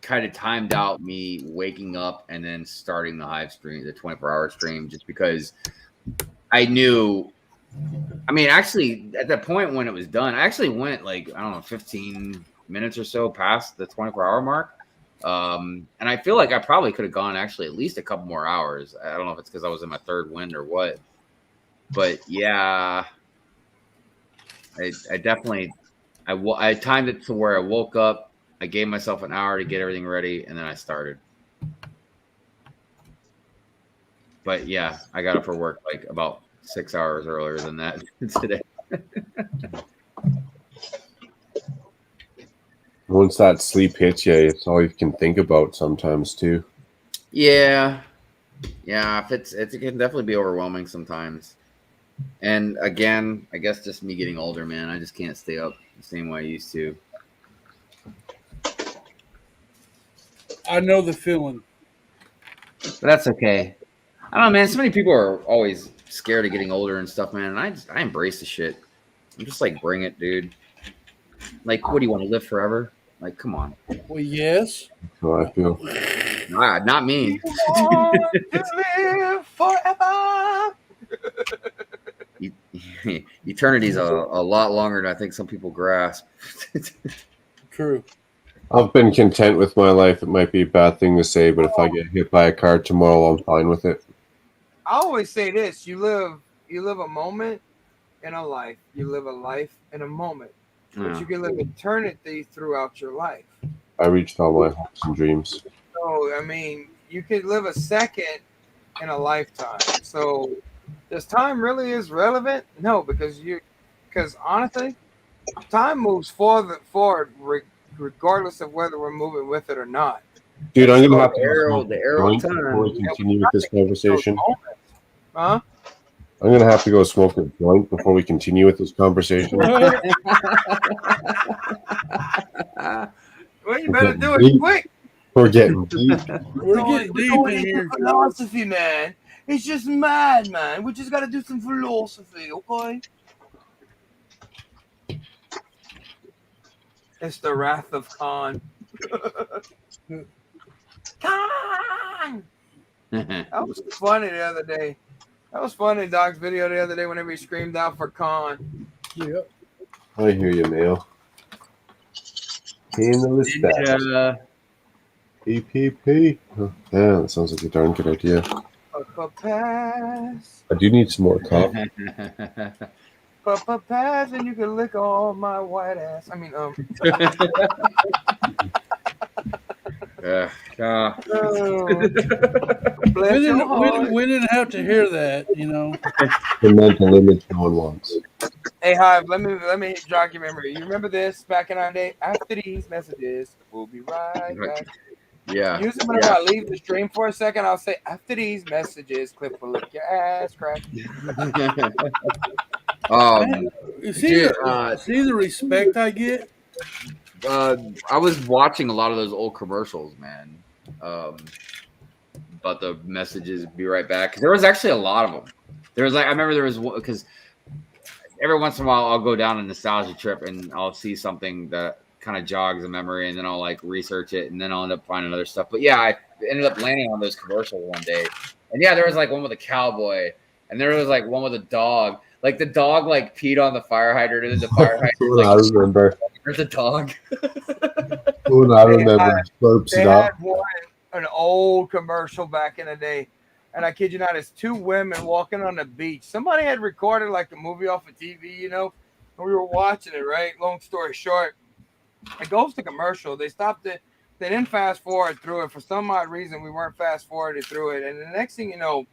kind of timed out me waking up and then starting the Hive stream, the 24-hour stream, just because I knew. I mean, actually, at the point when it was done, I actually went like, I don't know, 15 minutes or so past the 24-hour mark. And I feel like I probably could have gone actually at least a couple more hours. I don't know if it's because I was in my third wind or what. But yeah, I definitely I timed it to where I woke up, I gave myself an hour to get everything ready, and then I started. But yeah, I got up for work like about 6 hours earlier than that today. Once that sleep hits you, it's all you can think about sometimes too. Yeah, it can definitely be overwhelming sometimes. And again, I guess just me getting older, man. I just can't stay up the same way I used to. I know the feeling. But that's okay. I don't know, man. So many people are always scared of getting older and stuff, man. And I embrace the shit. I'm just like, bring it, dude. Like, what do you want to live forever? Like, come on. Well, yes. That's how I feel. Nah, not me. Live forever. Eternity's a lot longer than I think some people grasp. True. I've been content with my life. It might be a bad thing to say, but if I get hit by a car tomorrow, I'm fine with it. I always say this: you live a moment in a life. You live a life in a moment, but you can live eternity throughout your life. I reached all my hopes and dreams. So, I mean, you could live a second in a lifetime. So, does time really is relevant? No, because honestly, time moves forward regardless of whether we're moving with it or not. Dude, I'm gonna have to the arrow of before we time. continue with this conversation. Huh? I'm gonna have to go smoke a joint before we continue with this conversation. Well, you better do it quick. We're getting deep. We're getting deep in here. Philosophy, man. It's just mad, man. We just gotta do some philosophy, okay? It's the wrath of Khan. Khan! That was funny the other day. That was funny, Doc's video the other day whenever he screamed out for Khan. Yep. I hear you, Mail. Paying the respect. PPP. Oh, yeah, that sounds like a darn good idea. Pass. I do need some more coffee. Pass, and you can lick all my white ass. I mean, we didn't have to hear that, you know. The mental image no one wants. Hey, Hive, let me jog your memory. You remember this back in our day? After these messages, we'll be right back. Yeah. Usually whenever I leave the stream for a second, I'll say, after these messages, Clip will lick your ass crack. You see the respect I get? I was watching a lot of those old commercials, man. About the messages, be right back. Because there was actually a lot of them. There was I remember there was one, because every once in a while I'll go down a nostalgia trip and I'll see something that kind of jogs a memory, and then I'll like research it, and then I'll end up finding other stuff. But yeah, I ended up landing on those commercials one day, and yeah, there was like one with a cowboy, and there was like one with a dog. Like the dog like peed on the fire hydrant, and then the fire hydrant. I remember. There's a dog. I remember. They had an old commercial back in the day, and I kid you not, it's two women walking on the beach. Somebody had recorded like a movie off of TV, you know, and we were watching it, right? Long story short, It goes to commercial. They stopped it. They didn't fast forward through it. For some odd reason, we weren't fast forwarded through it. And the next thing you know,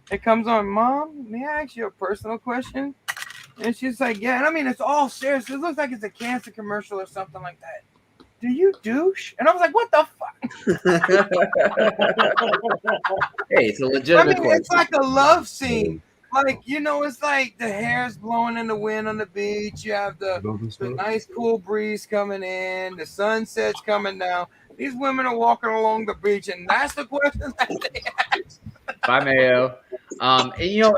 it comes on, Mom, may I ask you a personal question? And she's like, yeah. And I mean, it's all serious. It looks like it's a cancer commercial or something like that. Do you douche? And I was like, what the fuck? Hey, it's a legitimate question. It's like a love scene. Like, it's like the hair's blowing in the wind on the beach. You have the nice cool breeze coming in. The sunset's coming down. These women are walking along the beach, and that's the question that they ask. Bye, Mayo. And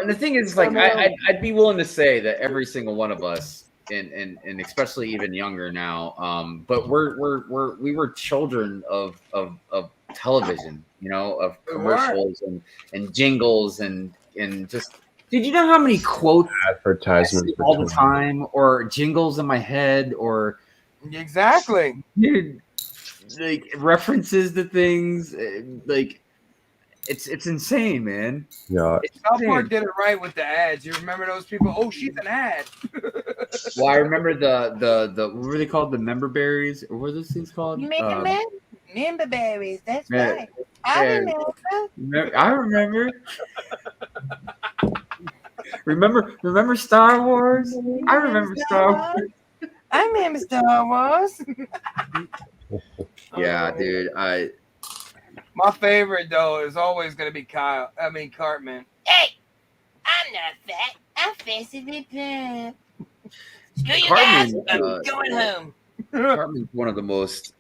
the thing is, like, I'd be willing to say that every single one of us, and especially even younger now, but we were children of television, of commercials and jingles and just. Did you know how many quotes advertisements all the time, or jingles in my head, or exactly, dude, like references to things, like it's insane, man. Yeah, South Park did it right with the ads. You remember those people? Oh, she's an ad. Well, I remember the what were they called? The member berries, or what are those things called? Member berries. That's right. I remember. I remember. Remember Star Wars? I remember Star Wars. I remember Star Wars. Yeah, dude. My favorite though is always gonna be Cartman. Hey, I'm not fat. I'm physically plump. Screw you guys. I'm going home. Cartman's one of the most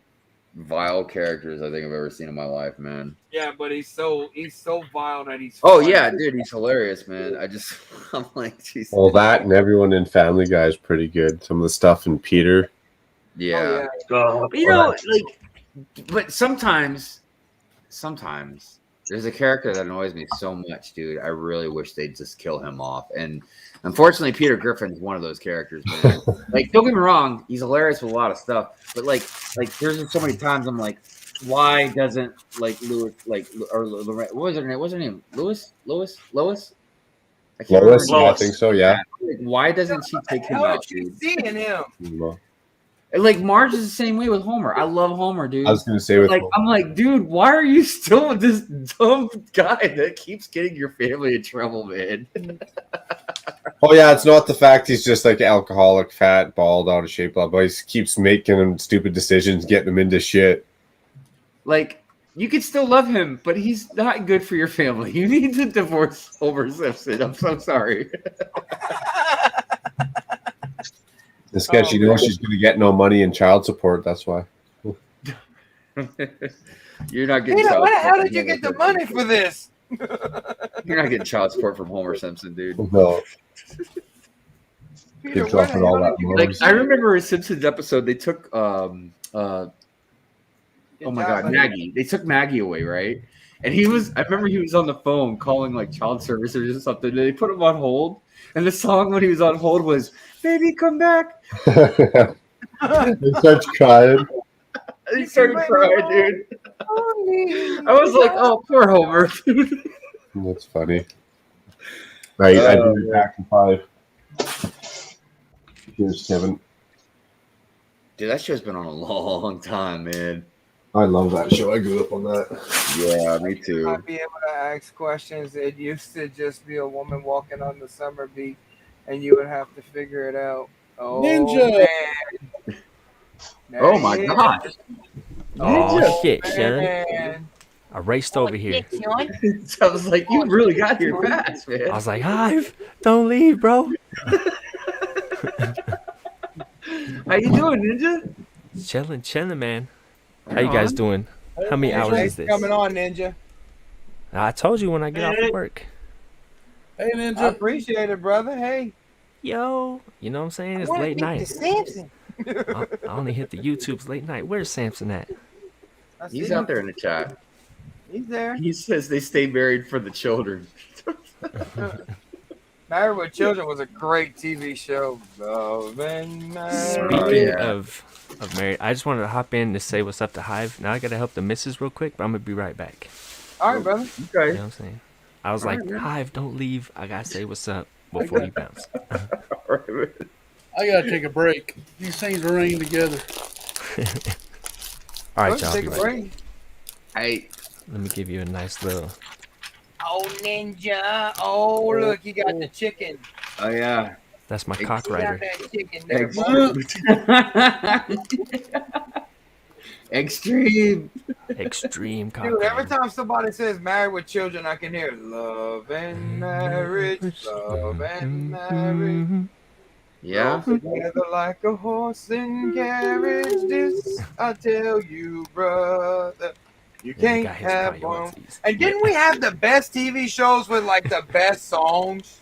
vile characters I think I've ever seen in my life, man. Yeah, but he's so vile that he's. Oh funny. yeah, dude, he's hilarious, man. I'm like, jeez. Well, that and everyone in Family Guy is pretty good. Some of the stuff in Peter. Yeah. Oh, But, but sometimes there's a character that annoys me so much, dude. I really wish they'd just kill him off. And unfortunately, Peter Griffin's one of those characters, man. Like, don't get me wrong, he's hilarious with a lot of stuff. But like there's just so many times I'm like, why doesn't Louis or Lorraine, what was her name? What's her name? Lois? I can't Lois, remember. yeah, I think so. Yeah. Like, why doesn't she take him out, dude? Seeing him. And like Marge is the same way with Homer. I love Homer, dude. I was gonna say with like Homer. I'm like, dude, why are you still with this dumb guy that keeps getting your family in trouble, man? Oh yeah, it's not the fact he's just like alcoholic, fat, bald, out of shape, blah blah. He keeps making him stupid decisions, getting him into shit. Like, you could still love him, but he's not good for your family. You need to divorce Homer Simpson. I'm so sorry. This guy, she knows she's gonna get no money in child support. That's why. You're not getting. Peter, where the hell did you get the money for this? You're not getting child support from Homer Simpson, dude. No. Peter, dropping all that money. Like, I remember a Simpsons episode. They took oh my god, Maggie. They took Maggie away, right? And I remember he was on the phone calling like child services or something. And they put him on hold. And the song when he was on hold was "Baby, come back." He starts crying. He started crying, dude. I was like, "Oh, poor Homer." That's funny. Right, I do it back in 5. Here's Kevin. Dude, that show's been on a long time, man. I love that show. I grew up on that. Yeah, me too. I'd be able to ask questions. It used to just be a woman walking on the summer beach, and you would have to figure it out. Oh, Ninja! Man. Oh my gosh! Oh shit, Sharon! Man. I raced over here. I was like, you really got here fast, man. I was like, Hive, don't leave, bro. How you doing, Ninja? Chilling, man. How you guys doing? How many hours is this? Coming on, Ninja. I told you when I get off of work. Hey, Ninja. I appreciate it, brother. Hey. Yo, you know what I'm saying? It's late night. I only hit the YouTube's late night. Where's Samson at? He's out there in the chat. He's there. He says they stay married for the children. Married with Children was a great TV show. Speaking of married, I just wanted to hop in to say what's up to Hive. Now I gotta help the missus real quick, but I'm gonna be right back. All right, brother. Okay. You know what I'm saying? I was like, Hive, don't leave. I gotta say what's up before you bounce. I gotta take a break. These things are running together. All right, Let's y'all. take Be a right. break. Hey, let me give you a nice little. Oh, Ninja. Oh, look, he got the chicken. Oh yeah. That's my He cock got rider. that chicken there, boy. Extreme. Extreme cock Dude, every rider. time somebody says married with children, I can hear love and marriage, love and marriage. Yeah. Go together like a horse and carriage. This I tell you, brother. You Yeah, the can't guy has have one. priorities. And didn't we have the best TV shows with like the best songs?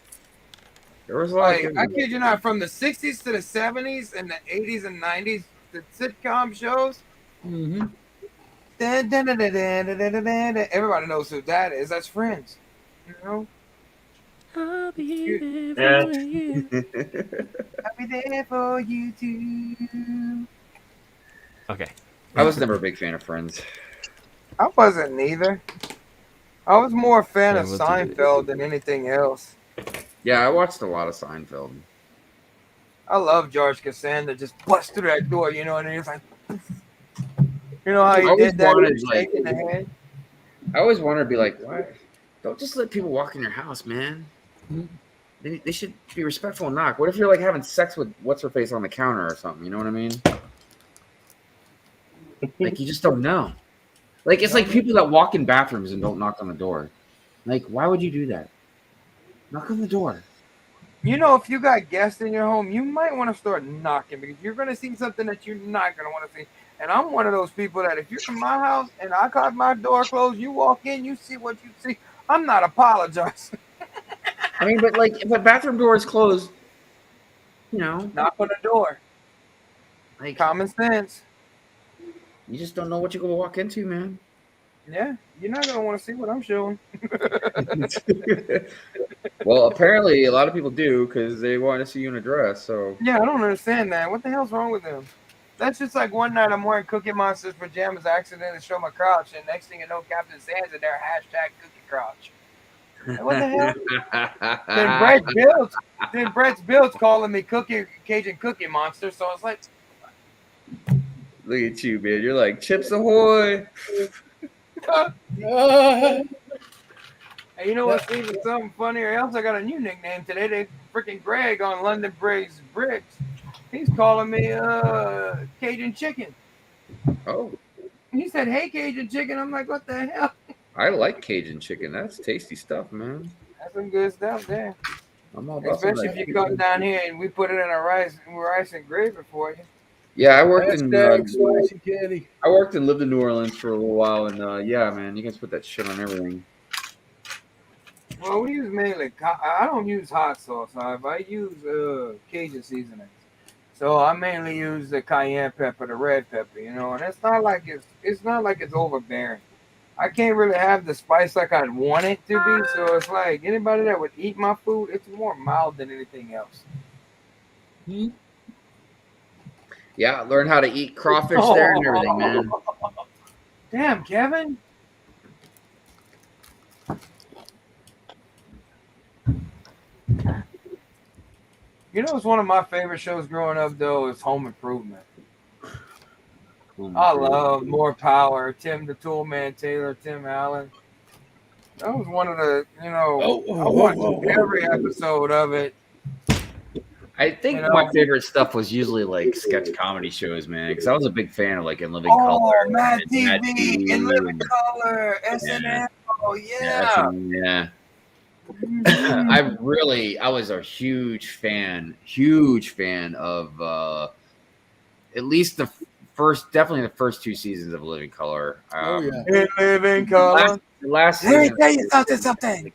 There was a lot Like, of good I ones. kid you not, from the 60s to the 70s and the 80s and 90s, the sitcom shows. Mm-hmm. Everybody knows who that is. That's Friends. You know? I'll be there Yeah. for you. I'll be there for you too. Okay. I was never a big fan of Friends. I wasn't neither. I was more a fan of Yeah, we'll do it. Seinfeld than anything else. Yeah, I watched a lot of Seinfeld. I love George Costanza just bust through that door, you know, and he's like, you know how I he always did that? He wanted, was like, shaking the head. I always wanted to be like, what? Don't just let people walk in your house, man. They should be respectful and knock. What if you're like having sex with what's her face on the counter or something? You know what I mean? Like you just don't know. Like it's like people that walk in bathrooms and don't knock on the door. Like, why would you do that? Knock on the door. You know, if you got guests in your home, you might want to start knocking because you're going to see something that you're not going to want to see. And I'm one of those people that if you're in my house and I got my door closed, you walk in, you see what you see. I'm not apologizing. I mean, but like if a bathroom door is closed, you know, knock on the door. Like common sense. You just don't know what you're gonna walk into, man. Yeah, you're not gonna want to see what I'm showing. Well, apparently a lot of people do because they want to see you in a dress. So Yeah, I don't understand that. What the hell's wrong with them? That's just like one night I'm wearing Cookie Monster's pajamas, I accidentally show my crotch, and next thing you know, Captain Sands in there, #cookie crotch. Like, what the hell? Then Brett's Builds calling me Cajun Cookie Monster, so I was like, look at you, man. You're like Chips Ahoy. Hey, you know what's even something funnier else? I got a new nickname today. They freaking Greg on London Bricks. He's calling me Cajun Chicken. Oh. He said, "Hey, Cajun Chicken." I'm like, "What the hell?" I like Cajun chicken. That's tasty stuff, man. That's some good stuff there. I'm all about some Especially of if that. you come down here and we put it in a rice and gravy for you. Yeah, I worked in Spicy Kitty. I worked and lived in New Orleans for a little while, and yeah, man, you guys put that shit on everything. Well, we use mainly. I don't use hot sauce. However, I use Cajun seasonings. So I mainly use the cayenne pepper, the red pepper. You know, and it's not like it's overbearing. I can't really have the spice like I'd want it to be. So it's like anybody that would eat my food, it's more mild than anything else. Yeah, learn how to eat crawfish there and everything, man. Damn, Kevin. You know, it's one of my favorite shows growing up, though, is Home Improvement. I love More Power, Tim the Toolman Taylor, Tim Allen. That was one of the, I watched every episode of it. I think my favorite stuff was usually like sketch comedy shows, man, because I was a big fan of like In Living Color, Mad and TV, In Living Color, SNL, yeah. I was a huge fan of at least definitely the first 2 seasons of Living Color. In Living Color. Last Let me season, tell you something.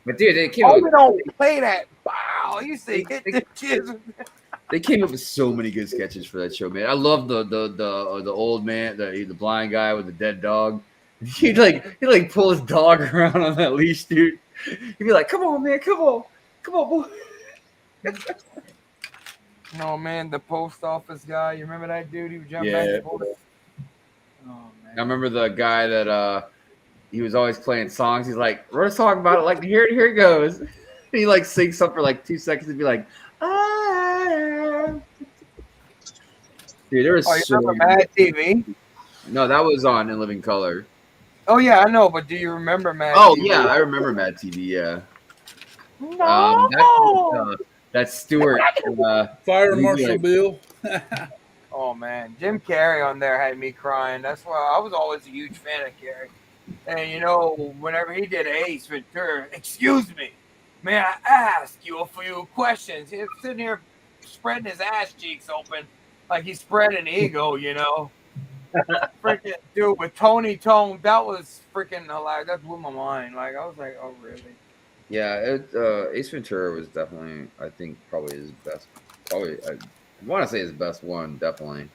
But dude, they came We don't play that. Wow, you say hit the kids. They came up with so many good sketches for that show, man. I love the old man, the blind guy with the dead dog. He'd pull his dog around on that leash, dude. He'd be like, "Come on, man, come on, boy." No, man, the post office guy. You remember that dude? He would jump Yeah. back and forth. I remember the guy that he was always playing songs. He's like, wrote a song about it. Like, here it goes. He like sings something for like 2 seconds and be like, ah. Dude, there was Oh, you so remember many. Mad TV? No, that was on In Living Color. Oh yeah, I know, but do you remember Mad Oh TV? yeah, I remember Mad TV. Yeah. No. That's Stewart. Fire he's Marshal like- Bill. Oh man, Jim Carrey on there had me crying. That's why I was always a huge fan of Carrey. And you know, whenever he did Ace Ventura, excuse me, may I ask you a few questions? He's sitting here spreading his ass cheeks open like he's spreading ego, you know. Freaking dude with Tony Tone, that was freaking hilarious. That blew my mind. Like I was like, oh really? Yeah, Ace Ventura was definitely, I think, probably his best. Probably, I want to say his best one, definitely.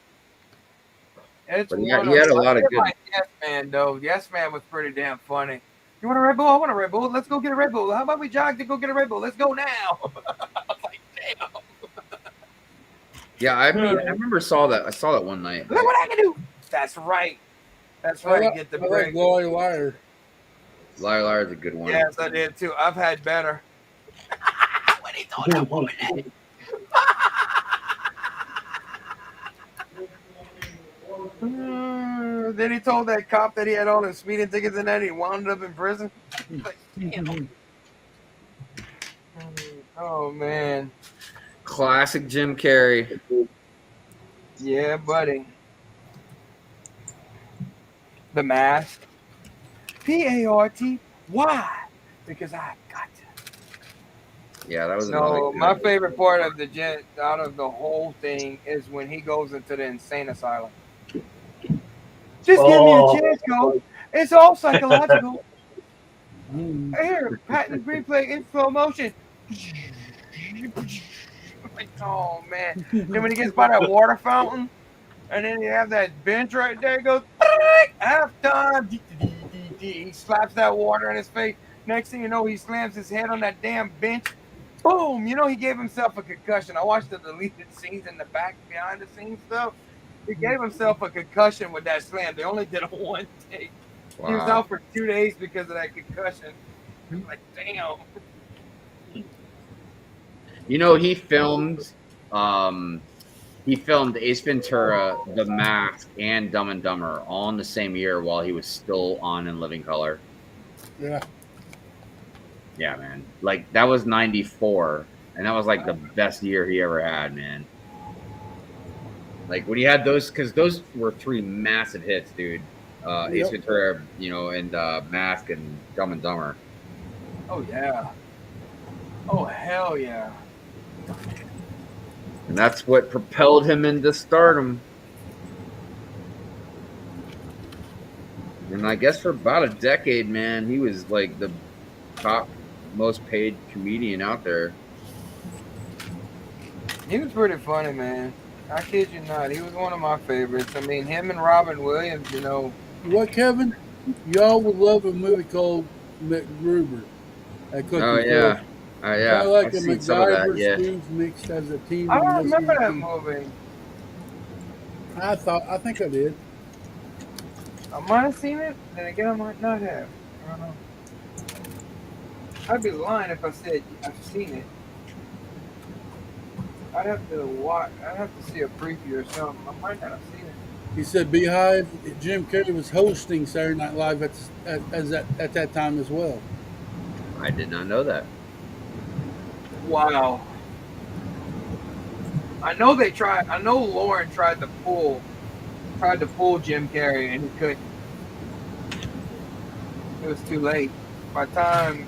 It's But one he of had a I lot of did good. like Yes Man though. Yes Man was pretty damn funny. You want a Red Bull? I want a Red Bull. Let's go get a Red Bull. How about we jog to go get a Red Bull? Let's go now. I was like, damn. Yeah, I mean, I remember saw that one night. Look what I can do. That's right. That's right. Get the I like break. Liar Liar. Liar Liar is a good one. Yes, I did too. I've had better. When he told that woman that. Then he told that cop that he had all his speeding tickets and that he wound up in prison. Like, damn. Oh man. Classic Jim Carrey. Yeah, buddy. The Mask. P-A-R-T. Why? Because I got to. Yeah, that was No, another my good. favorite part of the jet out of the whole thing is when he goes into the insane asylum. Just give me a chance, Coach. It's all psychological. Here, patent replay in slow motion. Like, oh man! Then when he gets by that water fountain, and then you have that bench right there, he goes half time. He slaps that water in his face. Next thing you know, he slams his head on that damn bench. Boom! You know he gave himself a concussion. I watched the deleted scenes in the back, behind the scenes stuff. He gave himself a concussion with that slam. They only did a one take. He was Wow. out for 2 days because of that concussion. I'm like, damn. You know, he filmed Ace Ventura, The Mask, and Dumb and Dumber all in the same year while he was still on In Living Color. Yeah. Yeah, man. Like, that was 94, and that was like the best year he ever had, man. Like, when he had those, because those were 3 massive hits, dude. Ace Ventura, you know, and Mask and Dumb and Dumber. Oh yeah. Oh hell yeah. And that's what propelled him into stardom. And I guess for about a decade, man, he was like the top most paid comedian out there. He was pretty funny, man. I kid you not. He was one of my favorites. I mean, him and Robin Williams, you know. What, Kevin? Y'all would love a movie called MacGruber. Oh, yeah. Yeah. Kind of like I've a seen some of that, MacGyver yeah. spoof mixed as a team. I don't remember that movie. I think I did. I might have seen it, then again, I might not have. I don't know. I'd be lying if I said I've seen it. I'd have to watch. I'd have to see a preview or something. I might not have seen it. He said Beehive. Jim Carrey was hosting Saturday Night Live at that time as well. I did not know that. Wow. I know they tried. I know Lauren tried to pull Jim Carrey, and he couldn't. It was too late. By time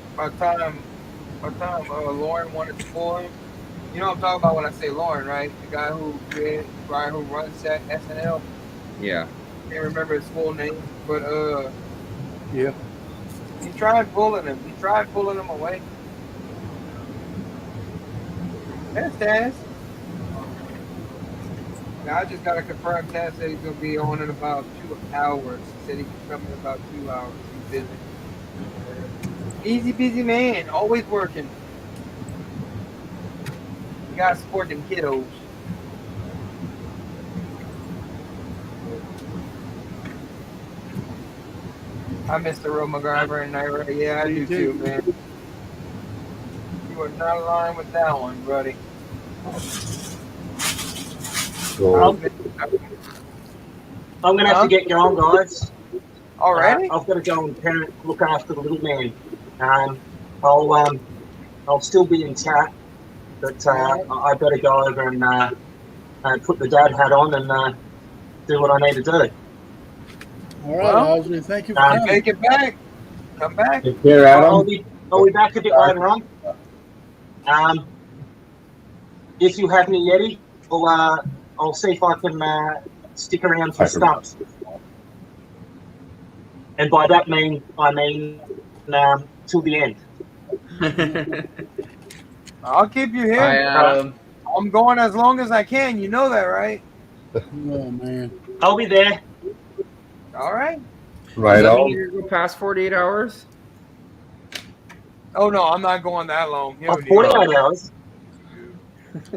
Lauren wanted to pull him. You know what I'm talking about when I say Lauren, right? The guy who runs that SNL. Yeah. Can't remember his full name, but yeah. He tried pulling him. He tried pulling him away. There's Taz. Now, I just got to confirm Taz said he's going to be on in about 2 hours. He said he can come in about 2 hours. He's busy. Easy busy man. Always working. You got to support them kiddos. I miss the real MacGyver and Naira. Yeah, I do too, man. You are not lying with that one, buddy. I'm gonna have to get going, guys. Already? I've got to go and look after the little man. I'll still be in chat, but I better go over and put the dad hat on and do what I need to do. All right, Ozzy, thank you for coming. Make it back. Come back. Take care, I'll Adam. be back a bit later on. If you have me, Eddie, I'll see if I can stick around for stumps. And by that I mean till the end. I'll keep you here. I'm going as long as I can. You know that, right? Oh man. I'll be there. All right. Right Does that on. mean you're gonna go past 48 hours? Oh no, I'm not going that long. 48 hours.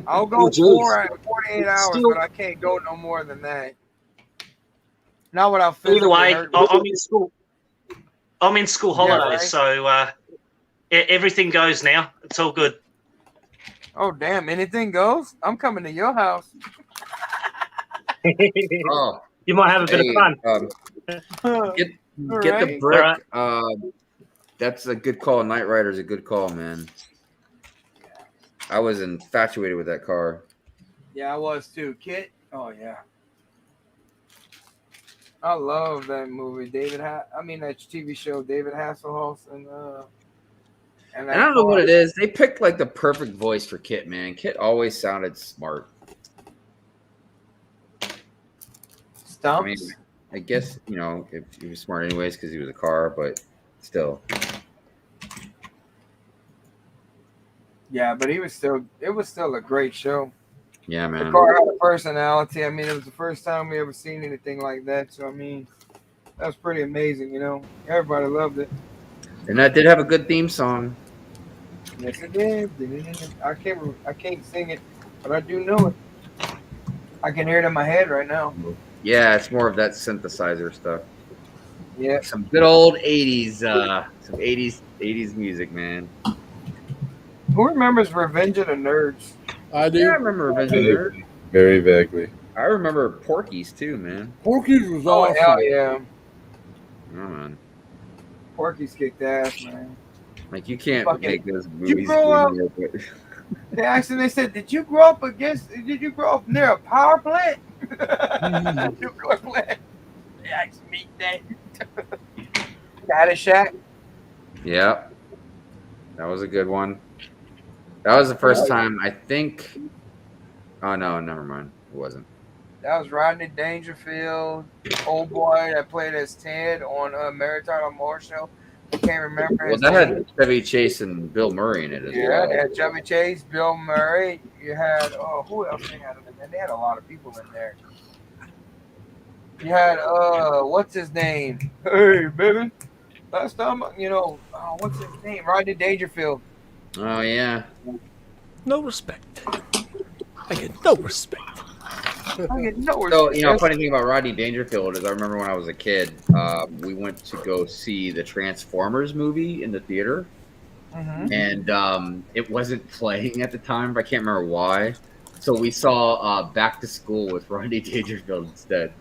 I'll go Oh, 48 hours, but I can't go no more than that. Not without physically Either way, hurting. I'm in school. I'm in school holidays, right. so everything goes now. It's all good. Oh damn! Anything goes. I'm coming to your house. Oh, you might have a bit of fun. Get the brick. That's a good call. Knight Rider's a good call, man. I was infatuated with that car. Yeah, I was too. Kit. Oh yeah. I love that movie, that TV show, David Hasselhoff, and I don't know what it is. They picked like the perfect voice for Kit, man. Kit always sounded smart. Stumps? I mean, I guess, if he was smart anyways because he was a car, but still. Yeah, but it was still a great show. Yeah, man. The car had a personality. I mean, it was the first time we ever seen anything like that. So, I mean, that was pretty amazing, Everybody loved it. And that did have a good theme song. Yes, it did. I can't sing it, but I do know it. I can hear it in my head right now. Yeah, it's more of that synthesizer stuff. Yeah. Some good old 80s, some 80s music, man. Who remembers Revenge of the Nerds? I do. Yeah, I remember Revenge of the Nerds. Very vaguely. I remember Porky's too, man. Porky's was Oh, awesome. hell yeah. Oh, man. Porky's kicked ass, man. Like, you can't make those movies. You grow up. They said, did you grow up near a power plant? Nuclear plant. They actually meet that. Caddyshack. Yeah. That was a good one. That was the first time, I think. Oh, no, never mind. It wasn't. That was Rodney Dangerfield, old boy that played as Ted on Mary Tyler Moore Show. I can't remember. Well, that had Chevy Chase and Bill Murray in it as well. Yeah, they had Chevy Chase, Bill Murray. You had, who else they had in there? They had a lot of people in there. You had, what's his name? Hey, baby. Last time, what's his name? Rodney Dangerfield. Oh, yeah. No respect. I get no respect. So, funny thing about Rodney Dangerfield is I remember when I was a kid, we went to go see the Transformers movie in the theater. Mm-hmm. And it wasn't playing at the time, but I can't remember why. So we saw Back to School with Rodney Dangerfield instead.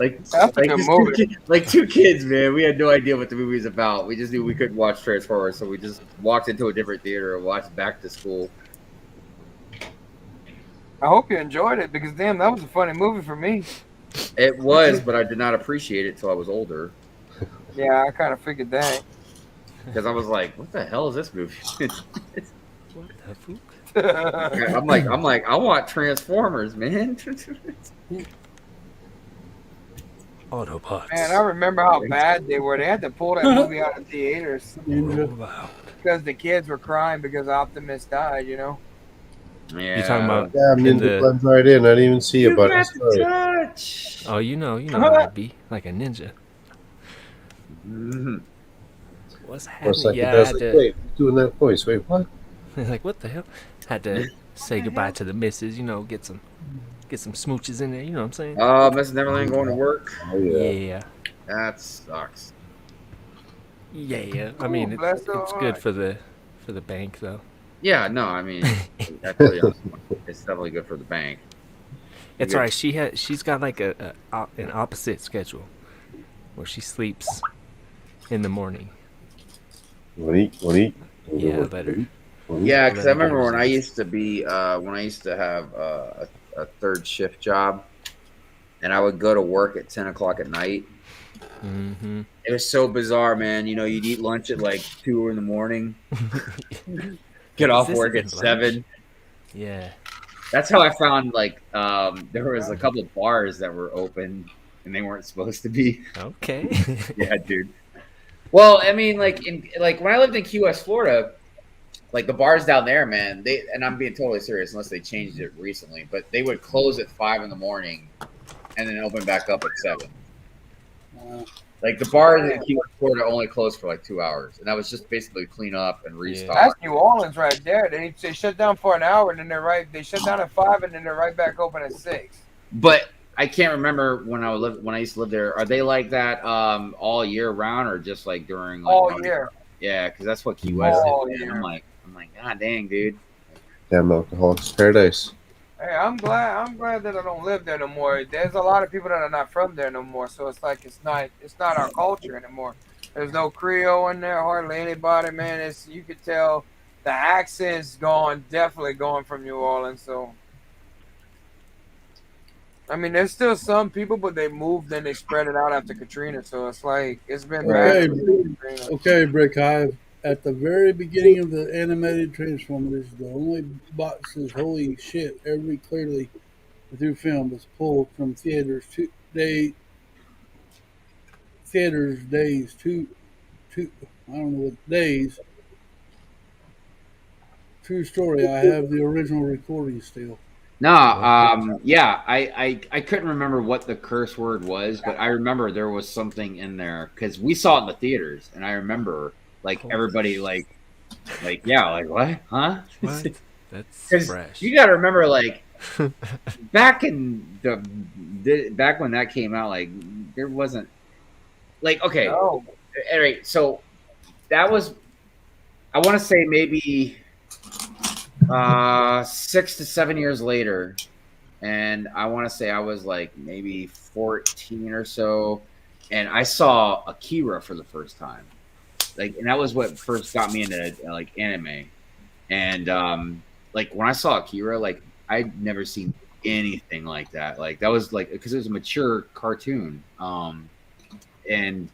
Like two kids, man. We had no idea what the movie was about. We just knew we couldn't watch Transformers, so we just walked into a different theater and watched Back to School. I hope you enjoyed it because, damn, that was a funny movie for me. It was, but I did not appreciate it till I was older. Yeah, I kind of figured that. Because I was like, what the hell is this movie? What the fuck? I'm like, I want Transformers, man. Autobots. Man, I remember how bad they were. They had to pull that movie out of theaters. Wow. Because the kids were crying because Optimus died, Yeah. You're talking about Yeah, Ninja blends right in. I didn't even see it, but I saw it. touch. Oh, you know how I'd be like a ninja. Mm-hmm. What's Or it's happening? like, Yeah, it I does had like, to. wait, doing that voice. Wait, what? Like, what the hell? Had to say goodbye to the missus. Get some smooches in there. You know what I'm saying? Oh, Miss Neverland going to work. Oh, yeah. Yeah. That sucks. Yeah. I mean, it's good for the bank though. Yeah, no, I mean, I tell you, it's definitely good for the bank. It's alright. She's got like an opposite schedule, where she sleeps in the morning. Yeah, better. Yeah, because I remember when I used to have a third shift job, and I would go to work at 10 o'clock at night. Mm-hmm. It was so bizarre, man. You know, you'd eat lunch at like 2 in the morning, get off work at 7. Yeah. That's how I found like there was a couple of bars that were open and they weren't supposed to be. Okay. Yeah, dude. Well, I mean, like when I lived in Key West, Florida, like the bars down there, man, and I'm being totally serious unless they changed it recently, but they would close at 5 in the morning and then open back up at 7. Like the bars in Key West, Florida only closed for like 2 hours, and that was just basically clean up and restock. That's New Orleans right there. They shut down for an hour and then they shut down at 5 and then they're right back open at 6. But I can't remember when I used to live there. Are they like that all year round or just like during like, all year? Yeah, because that's what Key West All is. Man. year. I'm like, God dang, dude. Damn alcoholics paradise. Hey, I'm glad that I don't live there no more. There's a lot of people that are not from there no more, so it's like it's not our culture anymore. There's no Creole in there, hardly anybody, man. You could tell the accent's definitely gone from New Orleans. So, I mean, there's still some people, but they moved and they spread it out after Katrina. So it's like it's been bad. Okay, Brick Hive. At the very beginning of the animated Transformers, the only bot that says "Holy shit" every clearly through film was pulled from theaters days. I don't know what days. True story. I have the original recording still. No, yeah, I couldn't remember what the curse word was, but I remember there was something in there because we saw it in the theaters, and I remember like everybody like yeah, like what, huh? What? That's fresh. You got to remember like back when that came out, like there wasn't like okay, all right, so that was I want to say maybe 6 to 7 years later, and I want to say I was like maybe 14 or so, and I saw Akira for the first time. Like, and that was what first got me into like anime, and like when I saw Akira, like I'd never seen anything like that. Like that was like because it was a mature cartoon, and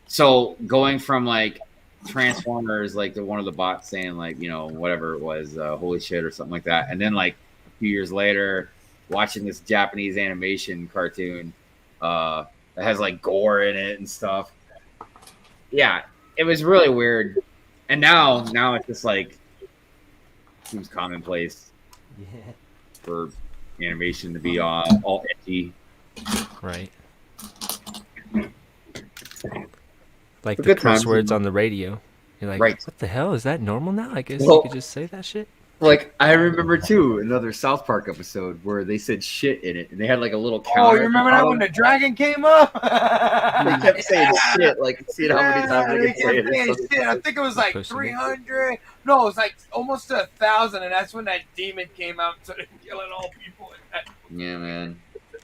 so going from like Transformers, like one of the bots saying like whatever it was, holy shit or something like that, and then like a few years later, watching this Japanese animation cartoon that has like gore in it and stuff. Yeah. It was really weird, and now it's just like seems commonplace for animation to be all edgy, right? Like the curse words on the radio. You're like, right. What the hell? Is that normal now? I guess Well, you could just say that shit. Like I remember too another South Park episode where they said shit in it, and they had like a little counter. Oh, you remember that when the dragon came up? They kept saying shit, like see how many times they could say it. Shit. I think it was like 300. No, it was like almost to 1,000, and that's when that demon came out and started killing all people. Yeah, man.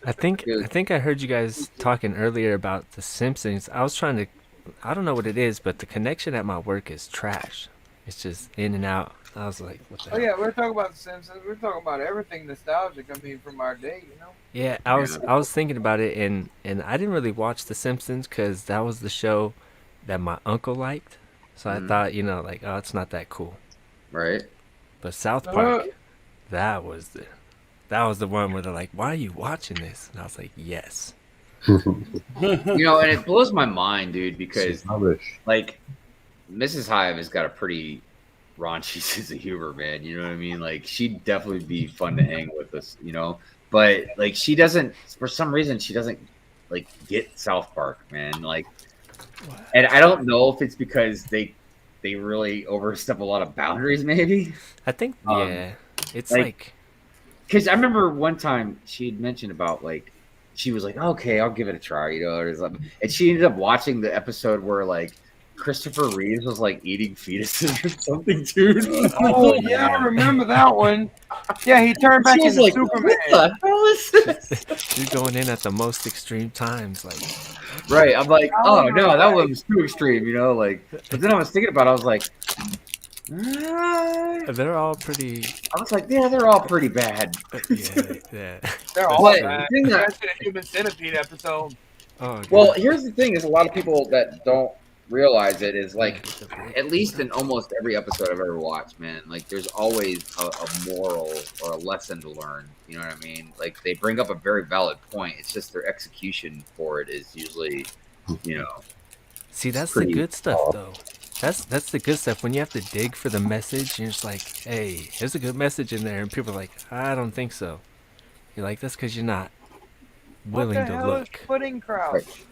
I think I heard you guys talking earlier about The Simpsons. I don't know what it is, but the connection at my work is trash. It's just in and out. I was like, what the hell? Yeah, we're talking about The Simpsons. We're talking about everything nostalgic. I mean, from our day, Yeah, I was thinking about it, and I didn't really watch The Simpsons because that was the show that my uncle liked. So I thought, like, oh, it's not that cool, right? But South Park, that was the one where they're like, why are you watching this? And I was like, yes. And it blows my mind, dude, because like Mrs. Hive has got a pretty raunchy sense of humor, man. You know what I mean? Like she'd definitely be fun to hang with us, but like she doesn't, for some reason, she doesn't like get South Park, man. Like, and I don't know if it's because they really overstep a lot of boundaries, maybe. I think, yeah, it's like because I remember one time she had mentioned about like she was like, okay, I'll give it a try, or something, and she ended up watching the episode where like Christopher Reeves was like eating fetuses or something, dude. Oh yeah, I remember that one. Yeah, he turned back She was into like, Superman. what the hell is this? You're going in at the most extreme times, like. Right. I'm like, Oh oh no, my that God. one was too extreme, you know, like but then I was thinking about it, I was like, They're all pretty. I was like, yeah, they're all pretty bad. Yeah. They're all But bad. the thing that- Especially the Human Centipede episode. Oh, Well, here's the thing: is a lot of people that don't realize it is like, at least in almost every episode I've ever watched, man. Like, there's always a moral or a lesson to learn. You know what I mean? Like, they bring up a very valid point. It's just their execution for it is usually, you know. See, that's pretty the good stuff, off. though. That's the good stuff. When you have to dig for the message, you're just like, hey, there's a good message in there, and people are like, I don't think so. You're like, that's because you're not willing What the to hell look. is pudding crouch?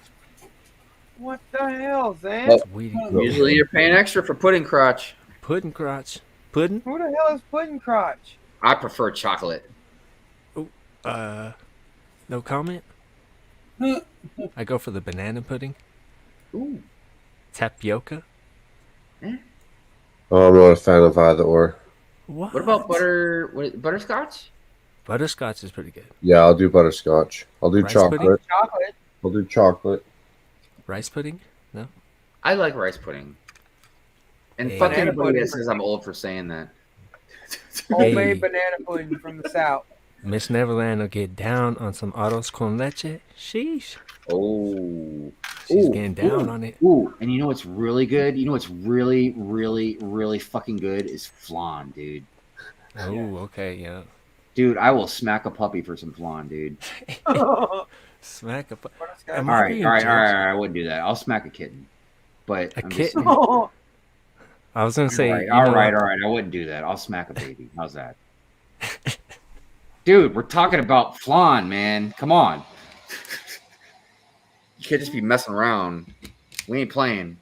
What the hell, Zan? Well, usually you're paying extra for pudding crotch. Pudding crotch. Pudding? Who the hell is pudding crotch? I prefer chocolate. No comment? I go for the banana pudding. Ooh. Tapioca. Oh, I'm not a fan of either or. What about butterscotch? Butterscotch is pretty good. Yeah, I'll do butterscotch. I'll do Rice chocolate. pudding? Chocolate. I'll do chocolate. Rice pudding? No. I like rice pudding. And Hey. fuck Banana anybody pudding. that says I'm old for saying that. Homemade banana pudding from the south. Miss Neverland will get down on some arroz con leche. Sheesh. Oh. She's getting down on it. Ooh, and you know what's really good? You know what's really, really, really fucking good is flan, dude. Oh, okay, yeah. Dude, I will smack a puppy for some flan, dude. Smack a. All right, I wouldn't do that. I'll smack a kitten. But A I'm just kitten? saying- I was gonna say. all right. I wouldn't do that. I'll smack a baby. How's that? Dude, we're talking about flan, man. Come on. You can't just be messing around. We ain't playing.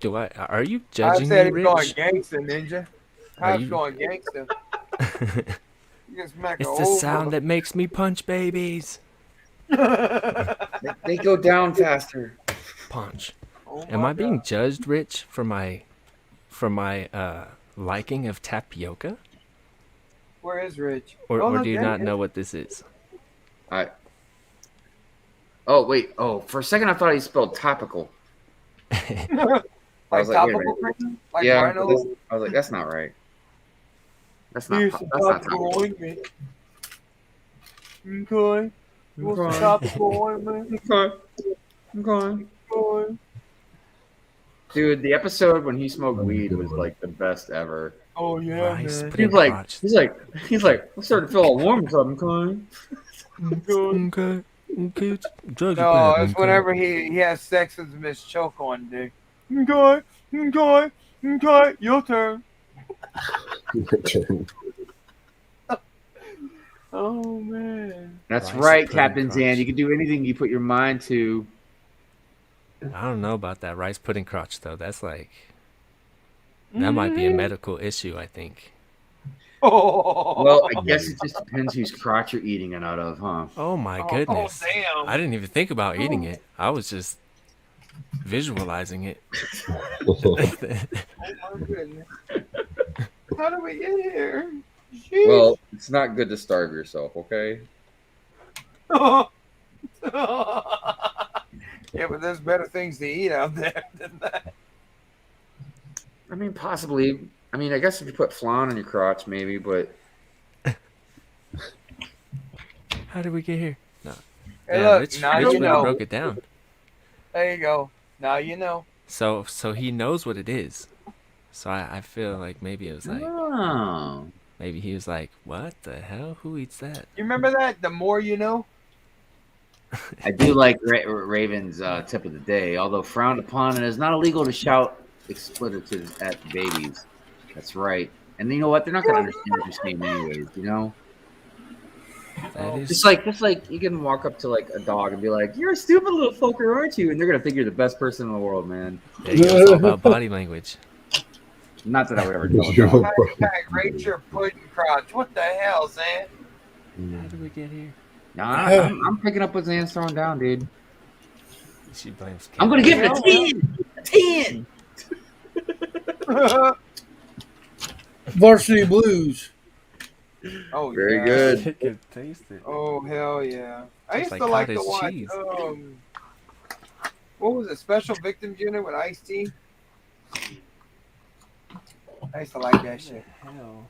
Do I? Are you I judging said me, he's going Rich? gangster, ninja. Are How's you- going gangster? You can smack It's a the whole sound that makes me punch babies. They go down faster. Punch. Oh Am my I being judged, Rich, for my liking of tapioca, Where is Rich? or Oh, or look, do you there not he is. know what this is? Oh, wait. Oh, for a second I thought he spelled topical. I Like was like, wait a topical minute. cream? Like Yeah, rhino? I was like, that's not right. That's not. Here's That's some not topical topical. ointment. Okay. You want some topical ointment? Okay. Okay. Dude, the episode when he smoked weed was like the best ever. Oh yeah, man. He's like, I'm starting to feel all warm or something, Con. Okay. Judge No, it's whenever he has sex with Miss Choke on, dude. Okay, your turn. Oh man. That's Rice right, pudding Captain crotch. Zan. You can do anything you put your mind to. I don't know about that rice pudding crotch though. That's like that might be a medical issue. I think. Well, I guess it just depends whose crotch you're eating it out of, huh? Oh my goodness! damn. I didn't even think about eating it. I was just visualizing it. Oh my goodness. How do we get here? Jeez. Well, it's not good to starve yourself, okay? Yeah, but there's better things to eat out there than that. I mean, possibly. I mean, I guess if you put flan on your crotch, maybe, but How did we get here? No. Hey, Yeah, look, Rich now you really know. broke it down. There you go. Now you know. So he knows what it is. So I feel like maybe it was like oh. maybe he was like, what the hell? Who eats that? You remember that? The more you know. I do like Raven's tip of the day. Although frowned upon, it is not illegal to shout expletives at babies. That's right. And you know what? They're not going to understand what you're saying anyways, you know? That is Just like you can walk up to like a dog and be like, "You're a stupid little fucker, aren't you?" And they're gonna think you're the best person in the world, man. there you go. It's all about body language. Not that I would ever tell a dog. Rate your pudding crotch. What the hell, Zan? How did we get here? Nah, I'm picking up what Zan's throwing down, dude. She blames. I'm gonna give it a 10. A 10. Varsity Blues. Oh, Very yeah. good. I could taste it. Oh, hell yeah. I Tastes used like to like to cottage watch, cheese. what was it, Special Victims Unit with Ice-T? I used to like that shit. Hell.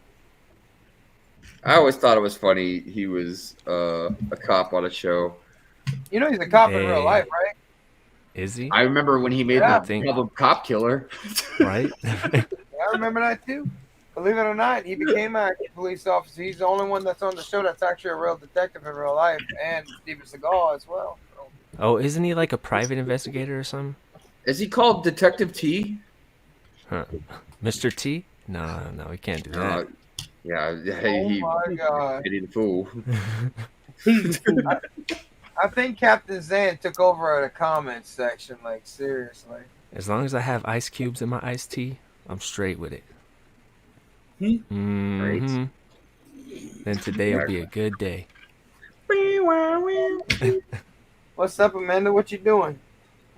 I always thought it was funny. He was a cop on a show. You know he's a cop in real life, right? Is he? I remember when he made Yeah. the album Cop Killer. Right? Yeah, I remember that too. Believe it or not, he became a police officer. He's the only one that's on the show that's actually a real detective in real life, and Steven Seagal as well. So. Oh, isn't he like a private investigator or something? Is he called Detective T? Huh. Mr. T? No, we can't do that. Yeah, Oh my God. Pity the fool. I think Captain Zan took over the comments section, like seriously. As long as I have ice cubes in my iced tea, I'm straight with it. Right. Then today will be a good day. What's up, Amanda? What you doing?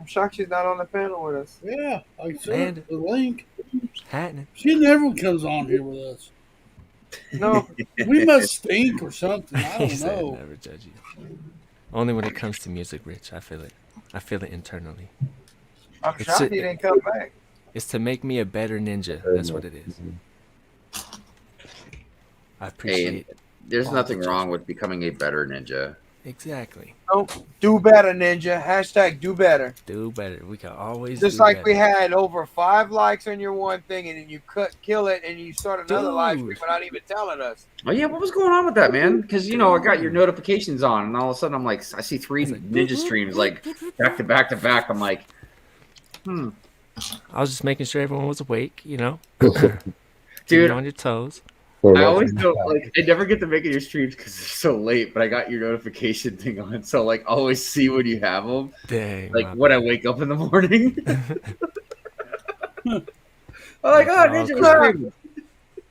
I'm shocked she's not on the panel with us. Yeah, I sent her the link. Happening. She never comes on here with us. No. We must stink or something. I He don't said know. never judge you. Only when it comes to music, Rich. I feel it. I feel it internally. I'm It's shocked to- he didn't come back. It's to make me a better ninja. That's what it is. I appreciate it. There's all nothing the wrong with becoming a better ninja. Exactly. Oh, do better, ninja. Hashtag do better. Do better. We can always Just do like better. we had over 5 likes on your one thing, and then you kill it, and you start another live stream without even telling us. Oh yeah, what was going on with that, man? Because I got your notifications on, and all of a sudden I'm like, I see 3 ninja streams like back to back to back. I'm like, I was just making sure everyone was awake, Dude, Keep on your toes. I always feel like I never get to make it your streams because they're so late, but I got your notification thing on, so like always see when you have them. Dang. Like when I wake up in the morning. I'm like, oh, ninja was streaming.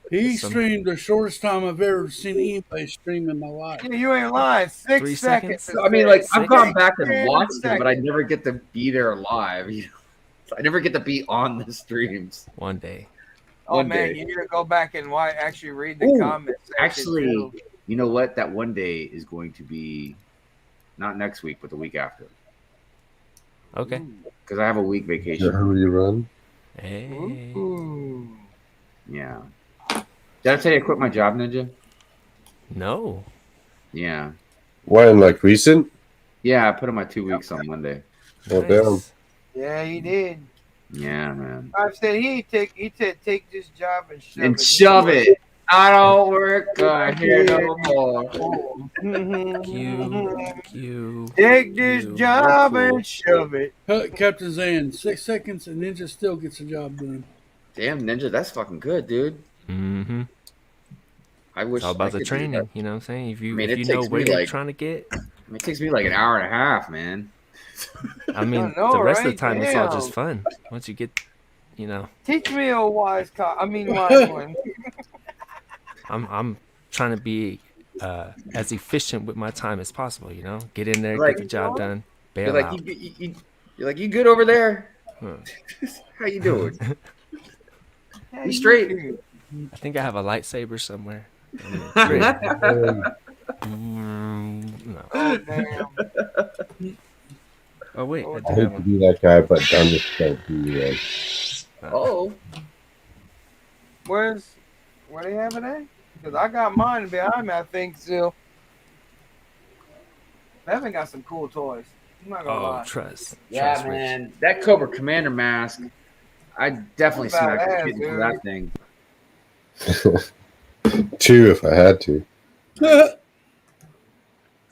He streamed the shortest time I've ever seen anybody stream in my life. Yeah, you ain't lying. 6 3 seconds. seconds? I mean, like I've 6 gone back and watched them, seconds. but I never get to be there live. I never get to be on the streams. One day. Oh One man, day. you need to go back and actually read the Ooh, comments. section, Actually, too. you know what? That one day is going to be not next week, but the week after. Okay. Because I have a week vacation. Rerun. Hey. Ooh. Yeah. Did I tell you I quit my job, Ninja? No. Yeah. When, like recent? Yeah, I put in my 2 weeks on Monday. Oh, damn. Yeah, he did. Yeah, man. I said he said take this job and shove And it. shove it. I don't work here no more. Q. Take this job and shove it. Captain Zan, 6 seconds and Ninja still gets the job done. Damn, Ninja, that's fucking good, dude. Mm-hmm. I wish It's all about I the could do training, that. you know what I'm saying? If you, I mean, if it you know takes where me, you're like- trying to get, It takes me like an hour and a half, man. I mean, know, the rest of right? the time it's all just Damn. fun. Once you get, Teach me a wise wise one. Mm-hmm. I'm trying to be as efficient with my time as possible, Get in there, Like- get the job done, bail You're like, out. you're like, you good over there? Huh. How you doing? Yeah, You straight? I think I have a lightsaber somewhere. No. Oh damn. Oh wait, I I do hate have to one. be that guy, but done this don't be Oh. Where they have it at? Because I got mine behind me, I think still. Evan got some cool toys. I'm not gonna Oh, lie. trust. Yeah, Trust, Rich. man. That Cobra Commander mask, I definitely That's smacked the badass, shit into dude. that thing. 2 if I had to.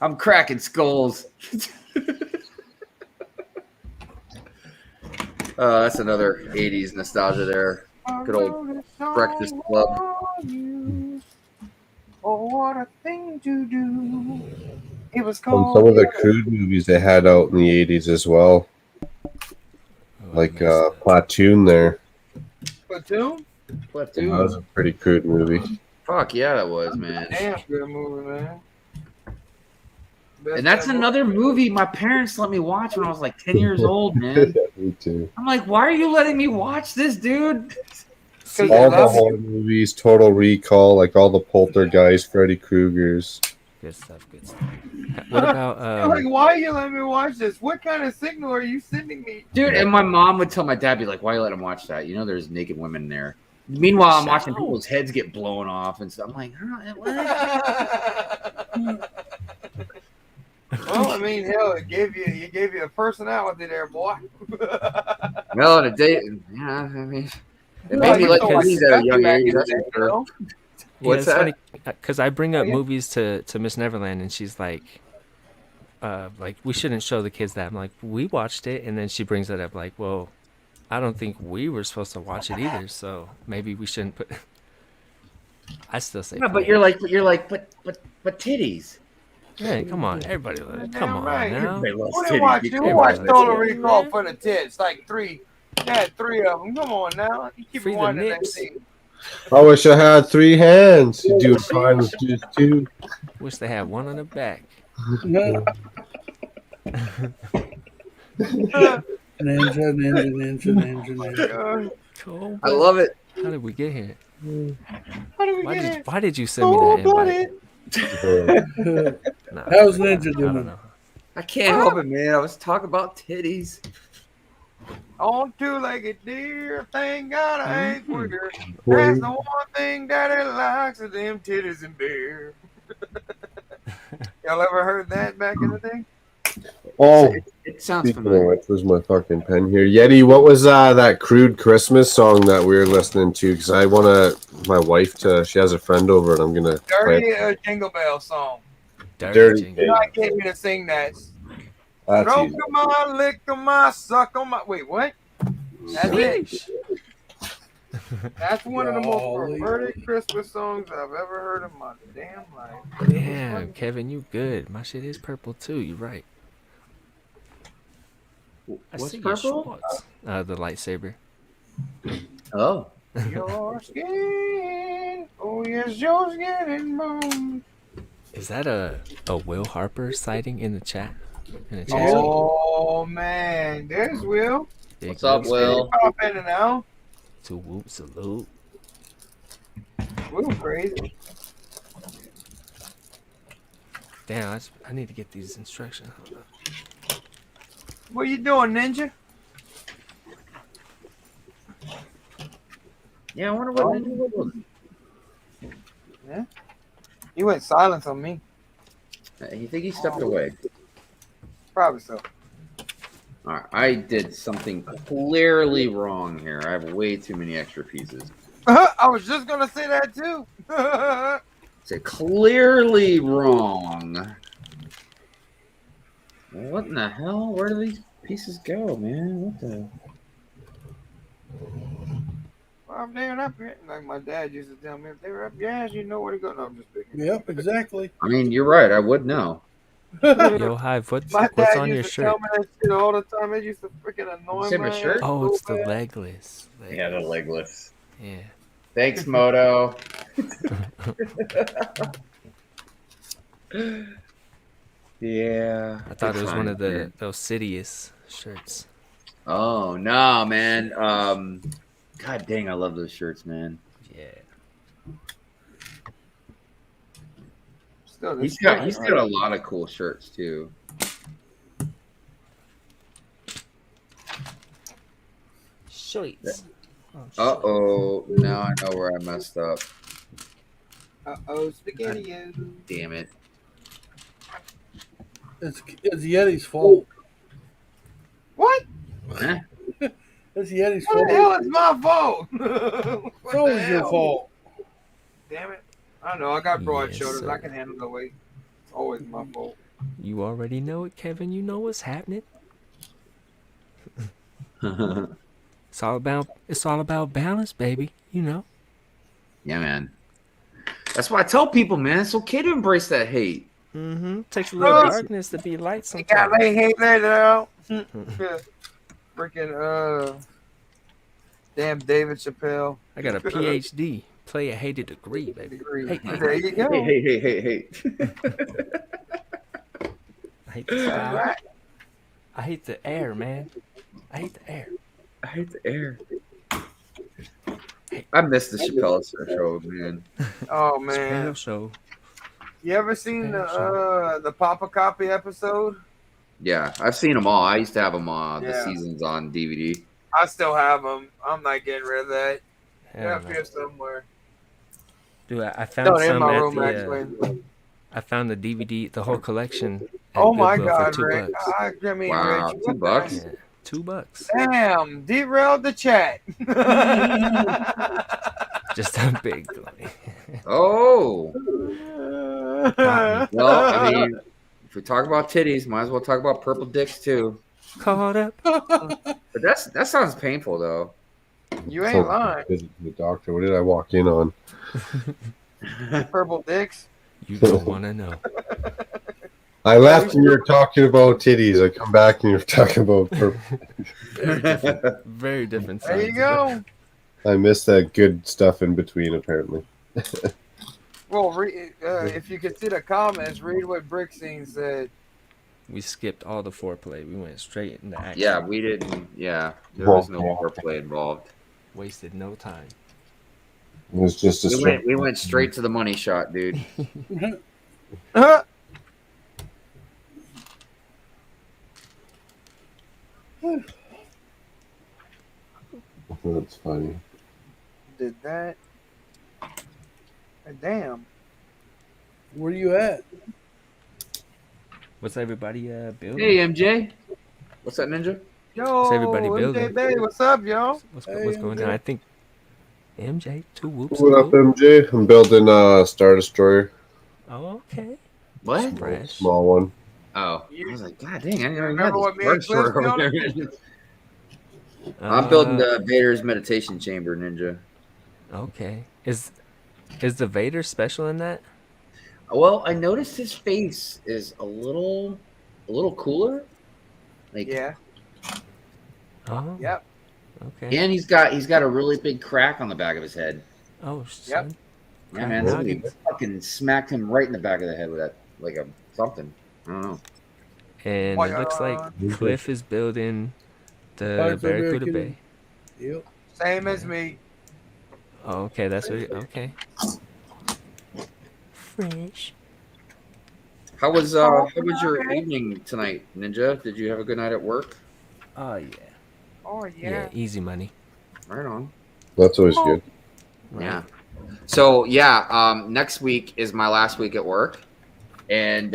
I'm cracking skulls. That's another 80s nostalgia there. Good old Breakfast Club. Oh, what a thing to do. It was And called. some of the crude movies they had out in the 80s as well. Like Platoon there. Platoon? That was a pretty crude movie. Fuck yeah, that was, man. Damn good movie, man. And that's another movie my parents let me watch when I was like 10 years old, man. Me too. I'm like, why are you letting me watch this, dude? All the horror movies, Total Recall, like all the Poltergeist, Freddy Krueger's. Good stuff. Good stuff. What about like, why are you letting me watch this? What kind of signal are you sending me? Dude, and my mom would tell my dad, be like, why are you letting him watch that? You know, there's naked women there. Meanwhile, I'm watching people's heads get blown off and stuff. I'm like, what? Well, I mean, hell, it gave you a personality there, boy. Well, in a day, yeah, I mean, it made me like movies at a young age. That's for sure. What's that? Funny because I bring up movies to Miss Neverland, and she's like we shouldn't show the kids that. I'm like, we watched it, and then she brings it up like, well, I don't think we were supposed to watch it either, so maybe we shouldn't put. I still say. Yeah, but you're like, but titties. Yeah, come on, everybody, come on right. now. Who watched Total Recall for the tits? Like three. They had 3 of them. Come on now. You keep Free the wanting that nips. thing. I wish I had 3 hands. You do it fine with just 2. Wish they had 1 on the back. Ninja. I love it. How did we get here? How did we get here? Why did you send me that invite? How's Ninja doing? I don't know. I can't help it, man. I was talking about titties. On 2-legged deer, thank God I ain't queer. That's the one thing Daddy likes is them titties and beer. Y'all ever heard that back in the day? Oh, it sounds familiar. Where's my fucking pen here? Yeti, what was that crude Christmas song that we were listening to? Because I want my wife to, she has a friend over and I'm going to Dirty Jingle Bell song. Dirty You're not getting me to sing that. That's Stroke easy. of my, lick of my, suck on my. Wait, what? That's it. That's one of the most perverted Christmas songs I've ever heard in my damn life. Damn, Kevin, you good. My shit is purple too. You're right. I What's see your purple? shorts. The lightsaber. Oh. Your skin, oh yes, your skin and bone. Is that a Will Harper sighting in the chat? Oh man, there's Will. What's up, Will? Pop in and out. To whoop salute. Will crazy. Damn, I need to get these instructions. Hold up. What you doing, Ninja? Yeah, I wonder what Ninja was doing. Yeah. He went silent on me. You think he stepped away? Probably so. All right, I did something clearly wrong here. I have way too many extra pieces. I was just gonna say that too. Say clearly wrong. What in the hell? Where do these pieces go, man? What the? Well, if they're up here, like my dad used to tell me, if they were up your ass, you know where to go. No, I'm just picking. Yep, exactly. I mean, you're right. I would know. Yo, Hive, what's My on dad your used to shirt? tell me that shit all the time. It used to freaking annoy You my my shirt? ass Oh, so it's the bad. legless. Yeah, the legless. Yeah. Thanks, Moto. Yeah. I thought good it was one times, of man. those Sidious shirts. Oh no, man. God dang, I love those shirts, man. Yeah. Still, He's got a lot of cool shirts too. Shirts. Uh-oh. Now I know where I messed up. Uh-oh, spaghetti. Damn it. It's Yeti's fault. What? Huh? It's Yeti's What fault. the hell is my fault? It's always your fault. Damn it. I don't know. I got broad Yes, shoulders. sir. I can handle the weight. It's always my fault. You already know it, Kevin. You know what's happening. It's all about balance, baby. You know. Yeah, man. That's why I tell people, man, it's okay to embrace that hate. Mm-hmm. Takes a little darkness to be light You got sometimes. lay hate later out. Freaking damn David Chappelle. I got a PhD. Play a hated degree, baby. Hey, There you go. Hey. hate the sky. I hate the air, man. I hate the air. I hate the air. I miss the Chappelle show, man. Oh man. Chappelle show. You ever seen the Papa Copy episode? Yeah, I've seen them all. I used to have them the Yeah. seasons on DVD. I still have them. I'm not getting rid of that. Hell Yeah, no. here somewhere. Dude, I found No, in some my at room the. actually. I found the DVD, the whole collection. At Oh my Goodwill God, for Rick! $2. I mean, Wow, Rich, $2? what the- Yeah, $2. Damn, derailed the chat. Just a big one. Oh. Well, I mean, if we talk about titties, might as well talk about purple dicks too. Caught up. But that sounds painful though. You ain't lying. Visit the doctor. What did I walk in on? Purple dicks. You don't want to know. I left and you were talking about titties. I come back and you're talking about purple. Very different. Very different. There you sides. go. I missed that good stuff in between, apparently. Well, if you could see the comments, read what Brickscene said. We skipped all the foreplay. We went straight into action. Yeah, we didn't. Yeah, there was no foreplay involved. Wasted no time. It was just a We went straight to the money shot, dude. That's funny. Did that? Damn. Where you at? What's everybody building? Hey, MJ. What's that, Ninja? Yo, What's everybody MJ building? Bay, what's up, yo? What's going on? I think MJ, two whoops. What up, MJ? I'm building a Star Destroyer. Oh, okay. What? Fresh. Small one. Oh, I was like, God dang, I didn't even Remember know what me this and Cliff over built? there. I'm building the Vader's meditation chamber, Ninja. Okay. Is the Vader special in that? Well, I noticed his face is a little cooler. Like, Yeah. Oh. Yep. Okay. and he's got a really big crack on the back of his head. Oh, Yep. Yeah, man, somebody fucking smacked him right in the back of the head with that, like a something. I don't know. And it looks like Cliff is building the Barracuda Bay. Yep. Same as me. Oh, okay, that's what. Okay. Fresh. How was your evening tonight, Ninja? Did you have a good night at work? Oh yeah. Oh Yeah, easy money. Right on. That's always good. Yeah. So yeah, next week is my last week at work, and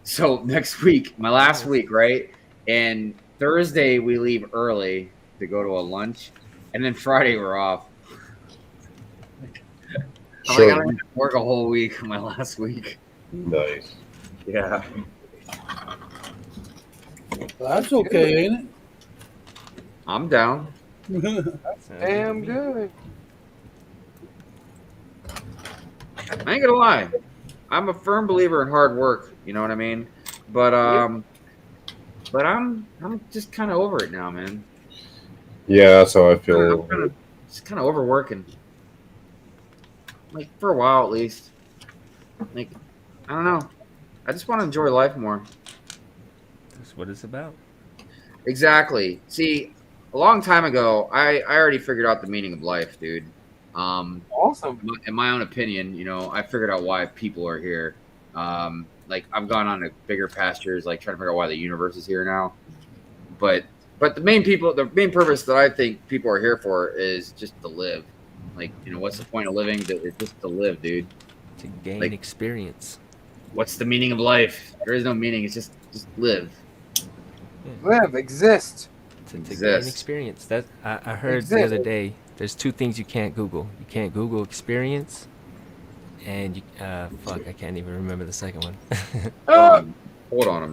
so next week, my last week, right? And Thursday we leave early to go to a lunch, and then Friday we're off. I'm like, I don't have to work a whole week my last week. Nice. Yeah. That's okay, ain't I'm down. it? Damn good. I ain't gonna lie, I'm a firm believer in hard work. You know what I mean? But I'm just kind of over it now, man. Yeah, that's how I feel. Just kind of overworking. Like for a while at least. Like I don't know. I just want to enjoy life more. That's what it's about. Exactly. See, a long time ago, I already figured out the meaning of life, dude. Awesome. In my own opinion, you know, I figured out why people are here. Like I've gone on to bigger pastures, like trying to figure out why the universe is here now. But the main purpose that I think people are here for is just to live. Like, you know, what's the point of living? It's just to live, dude. To gain experience. What's the meaning of life? There is no meaning. It's just live. Live, exist. To gain experience. That I heard the other day. There's two things you can't Google. You can't Google experience, and you fuck, I can't even remember the second one. Hold on a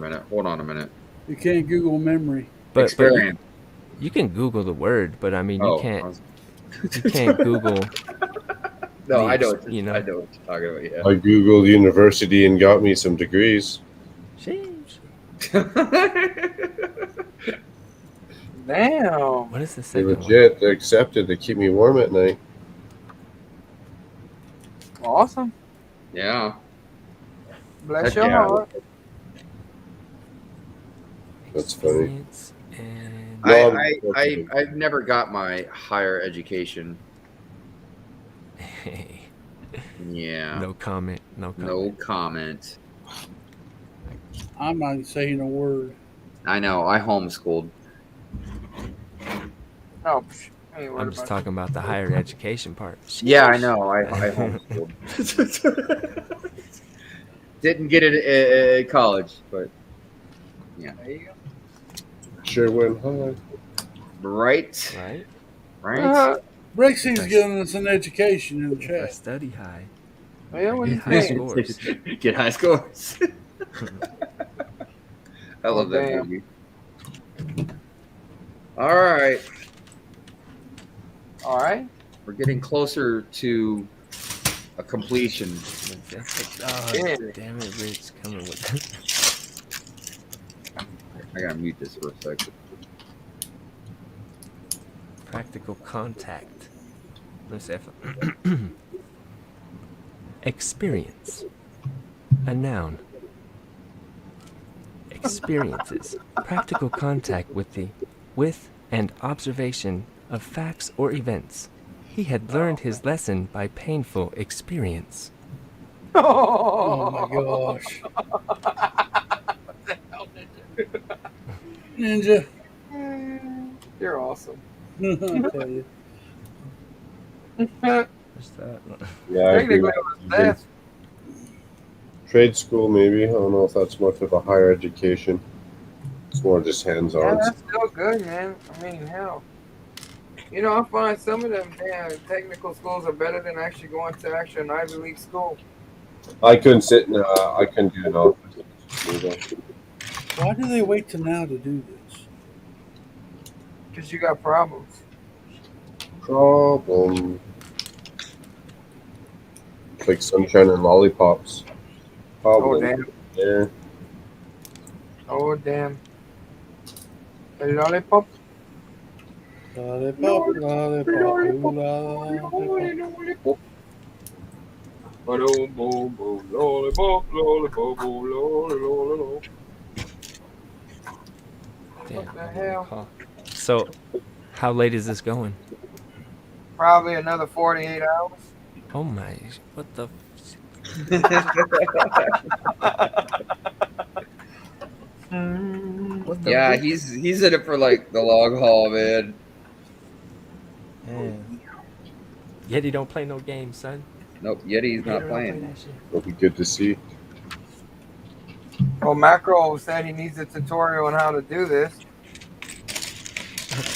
minute. You can't Google memory. But Experience. you can Google the word, but I mean Oh, you can't. You can't Google. No, I know. You know. I know what you're talking about. Yeah. I Googled university and got me some degrees. Damn. What is the They second one? legit. They're accepted to keep me warm at night. Awesome. Yeah. Bless Heck your yeah. heart. That's funny. Experience and I've never got my higher education. Yeah. No comment. No comment. No comment. I'm not saying a word. I know. I homeschooled. No, I ain't worried I'm just about talking about the higher education part. Yeah, I know. I homeschooled. Didn't get it at college, but yeah. There you go. Sure went high. Right. Right. Right. Brexing's giving us an education in the I chat. study high. Yeah, what do Get you high think? scores. Get high scores. I love that damn. movie. All right. All right. We're getting closer to a completion. Oh, damn it, Rich coming with I gotta mute this for a second. practical contact. Let's see if experience. A noun. Experiences. Practical contact with and observation of facts or events. He had learned his lesson by painful experience. Oh my gosh. Ninja. You're awesome. I tell you. What's that? Yeah, I agree. Technically, it was death. Trade school, maybe. I don't know if that's much of a higher education. It's more just hands-on. Yeah, that's still good, man. I mean, hell. You know, I find some of them damn technical schools are better than actually going to actual Ivy League school. I couldn't sit in. I couldn't do an office. Why do they wait till now to do this? Because you got problems. Problem. It's like sunshine and lollipops. Problem. Oh, damn. Yeah. Oh, damn. A lollipop? Lollipop, lollipop, ooh, lollipop. Boom, boom, boom, lollipop, lollipop, lollipop. What the hell? So, how late is this going? Probably another 48 hours. Oh my! What the? What the Yeah, fuck? he's in it for like the long haul, man. Yeah. Yeti don't play no games, son. Nope, Yeti's not Yeti don't play playing. that shit. It'll be good to see. Well, Macro said he needs a tutorial on how to do this.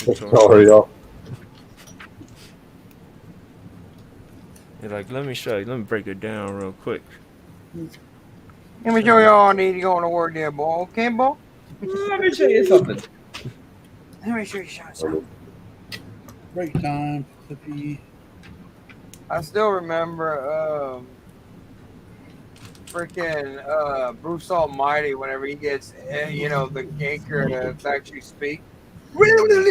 Tutorial. You're like, let me show you. Let me break it down real quick. Let me show you all I need to go to work there, boy. Okay, boy? Let me show you something. Let me show you something. Break time. Flippy. I still remember freaking Bruce Almighty whenever he gets, you know, the ganker to actually speak. What the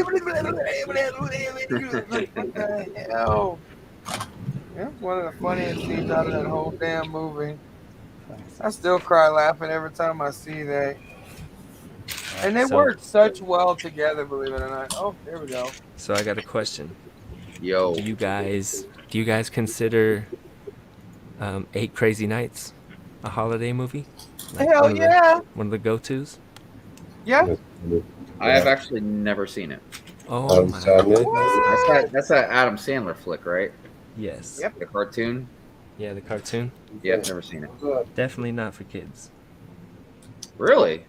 hell? Yeah, one of the funniest scenes out of that whole damn movie. I still cry laughing every time I see that. And they So- work such well together, believe it or not. Oh, there we go. So I got a question. Yo. Do you guys consider 8 Crazy Nights a holiday movie? Hell one of the- yeah. One of the go-tos? Yeah. I have actually never seen it. Oh my God. That's that Adam Sandler flick, right? Yes. Yep. The cartoon. Yeah, the cartoon. Yeah, I've never seen it. Definitely not for kids. Really?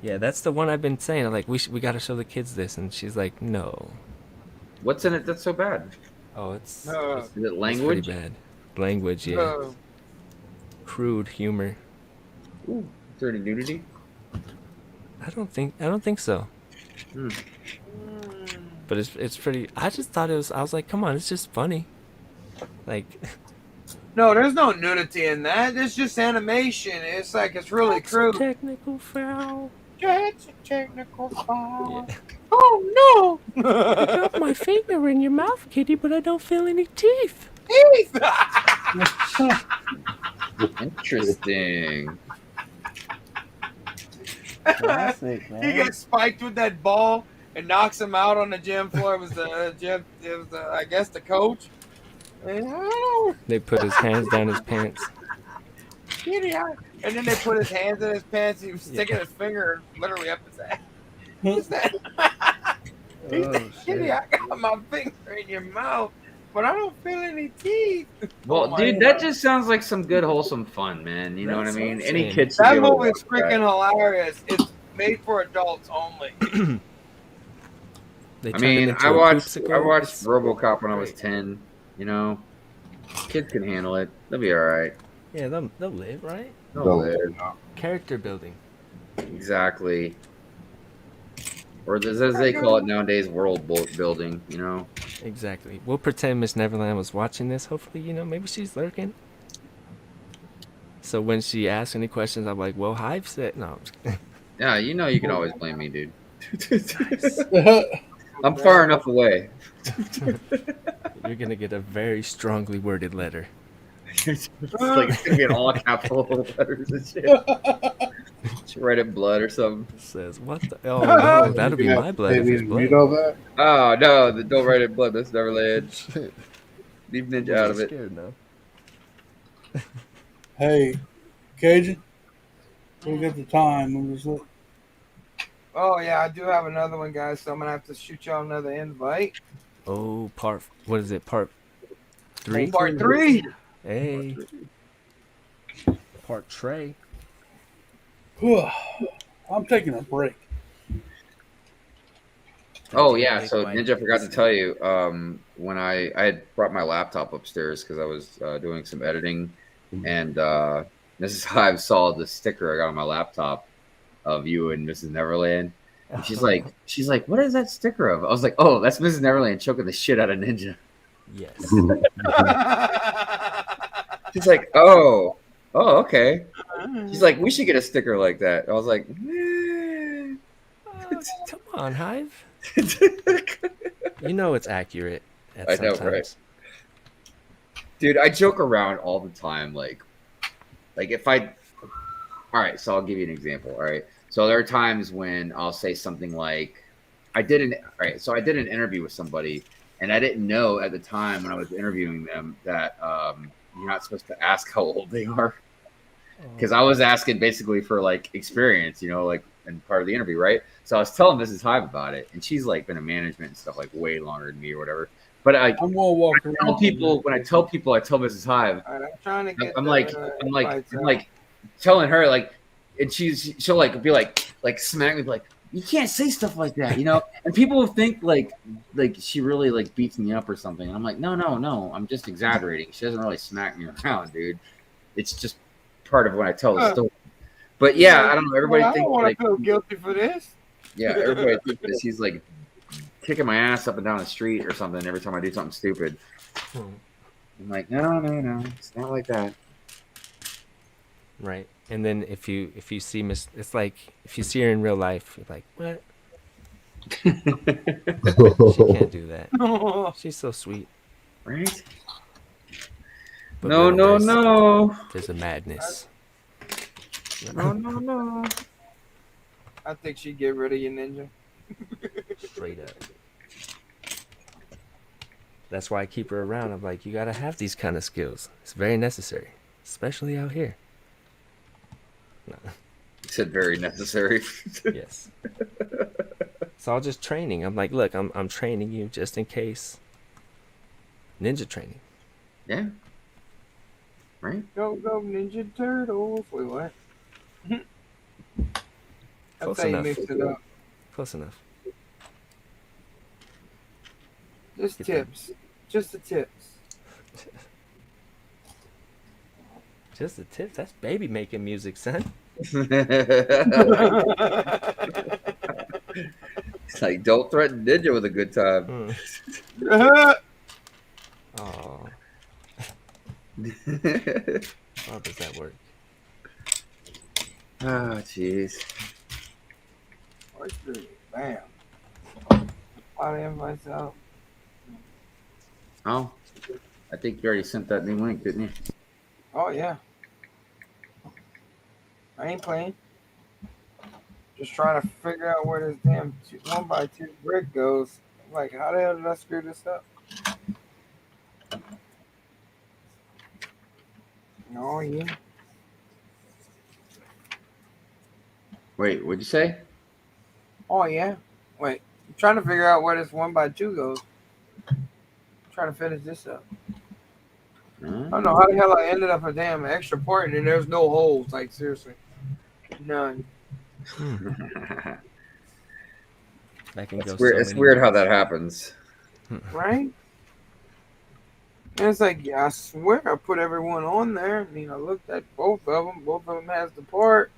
Yeah, that's the one I've been saying. I'm like, we got to show the kids this, and she's like, no. What's in it that's so bad? Oh, it's Is it it's language? pretty bad. Language, yeah. Crude humor. Ooh, is there any nudity? I don't think so. Hmm. But it's pretty. I just thought it was. I was like, come on, it's just funny. Like, No, there's no nudity in that. It's just animation. It's like it's really crude. Technical foul. That's a technical foul. Oh no! I got my finger in your mouth, kitty, but I don't feel any teeth. Teeth! Interesting. Classic, He man. gets spiked with that ball and knocks him out on the gym floor. It was I guess the coach. And, oh, They put his hands down his pants. kitty, and then they put his hands in his pants. He was sticking his finger literally up his ass. He said, he said, kitty, I got my finger in your mouth, but I don't feel any teeth. Well, dude, that just sounds like some good wholesome fun, man. You know what I That's mean? what I'm Any saying. kid should That be able to movie is watch freaking that. hilarious. It's made for adults only. They I turned him mean, into I a watched poopsicle. It's RoboCop when I was great. 10. You know, kids can handle it. They'll be all right. Yeah, they'll live, right? They'll live. Character building. Exactly. Or as they call it nowadays, world building. You know. Exactly. We'll pretend Miss Neverland was watching this. Hopefully, maybe she's lurking. So when she asks any questions, I'm like, well, Hive said... No, I'm just kidding. Yeah, you can always blame me, dude. Nice. I'm far enough away. You're going to get a very strongly worded letter. It's going to be in all capital letters and shit. Should write it blood or something. It says, what the... Oh, no, that'll be my blood if it's blood. You know that? Oh, no, don't write it blood. That's Neverland. Leave Ninja out of it. Scared now. Hey, Cajun, we got the time. I'm just look. Oh yeah, I do have another one, guys. So I'm gonna have to shoot y'all another invite. Oh, what is it? Part 3? Part 3. Hey. Part Trey. I'm taking a break. Oh yeah, so Ninja, I forgot to tell you. When I had brought my laptop upstairs because I was doing some editing, and Mrs. Hive saw the sticker I got on my laptop of you and Mrs. Neverland. And she's like, what is that sticker of? I was like, oh, that's Mrs. Neverland choking the shit out of Ninja. Yes. She's like, oh, okay. She's like, we should get a sticker like that. I was like, Come on, Hive. It's accurate. I know, right? Dude, I joke around all the time. Like if all right, so I'll give you an example. All right. So there are times when I'll say something like, I did an interview with somebody, and I didn't know at the time when I was interviewing them that you're not supposed to ask how old they are. Because I was asking basically for like experience, like in part of the interview, right? So I was telling Mrs. Hive about it, and she's like been in management and stuff like way longer than me or whatever. But I'm gonna walk around. When I tell people, I tell Mrs. Hive. All right, I'm trying to get. I'm like telling her like, and she'll like be like smack me like, you can't say stuff like that, And people will think like she really like beats me up or something. And I'm like, no, I'm just exaggerating. She doesn't really smack me around, dude. It's just part of when I tell the story. But yeah, I don't know. Everybody I thinks don't want like to feel guilty for this. yeah, everybody thinks that she's like kicking my ass up and down the street or something every time I do something stupid. I'm like, no, it's not like that. Right. And then if you see it's like if you see her in real life, you're like, what? She can't do that. She's so sweet. Right? But No. There's a madness. No. I think she'd get rid of you, Ninja. Straight up. That's why I keep her around. I'm like, you gotta have these kind of skills. It's very necessary, especially out here. No. You said very necessary. Yes. It's all just training. I'm like, look, I'm training you just in case. Ninja training. Yeah. Right? Go Ninja Turtles. Wait, what? Close That's how you enough. mix it up. Close enough. Just tips. Just the tips. Just the tips. That's baby making music, son. It's like, don't threaten Ninja with a good time. Oh. How does that work? Oh, jeez. Bam. Why the invites out? Oh, I think you already sent that new link, didn't you? Oh yeah. I ain't playing. Just trying to figure out where this damn 1x2 brick goes. I'm like, how the hell did I screw this up? Oh yeah. Wait, what'd you say? Oh yeah. Wait, I'm trying to figure out where this 1x2 goes. I'm trying to finish this up. I don't know how the hell I ended up a damn extra port and there's no holes. Like seriously, none. That can It's go weird. so It's many weird how ways. that happens. Right? And it's like, yeah, I swear I put everyone on there. I mean, I looked at both of them. Both of them has the part.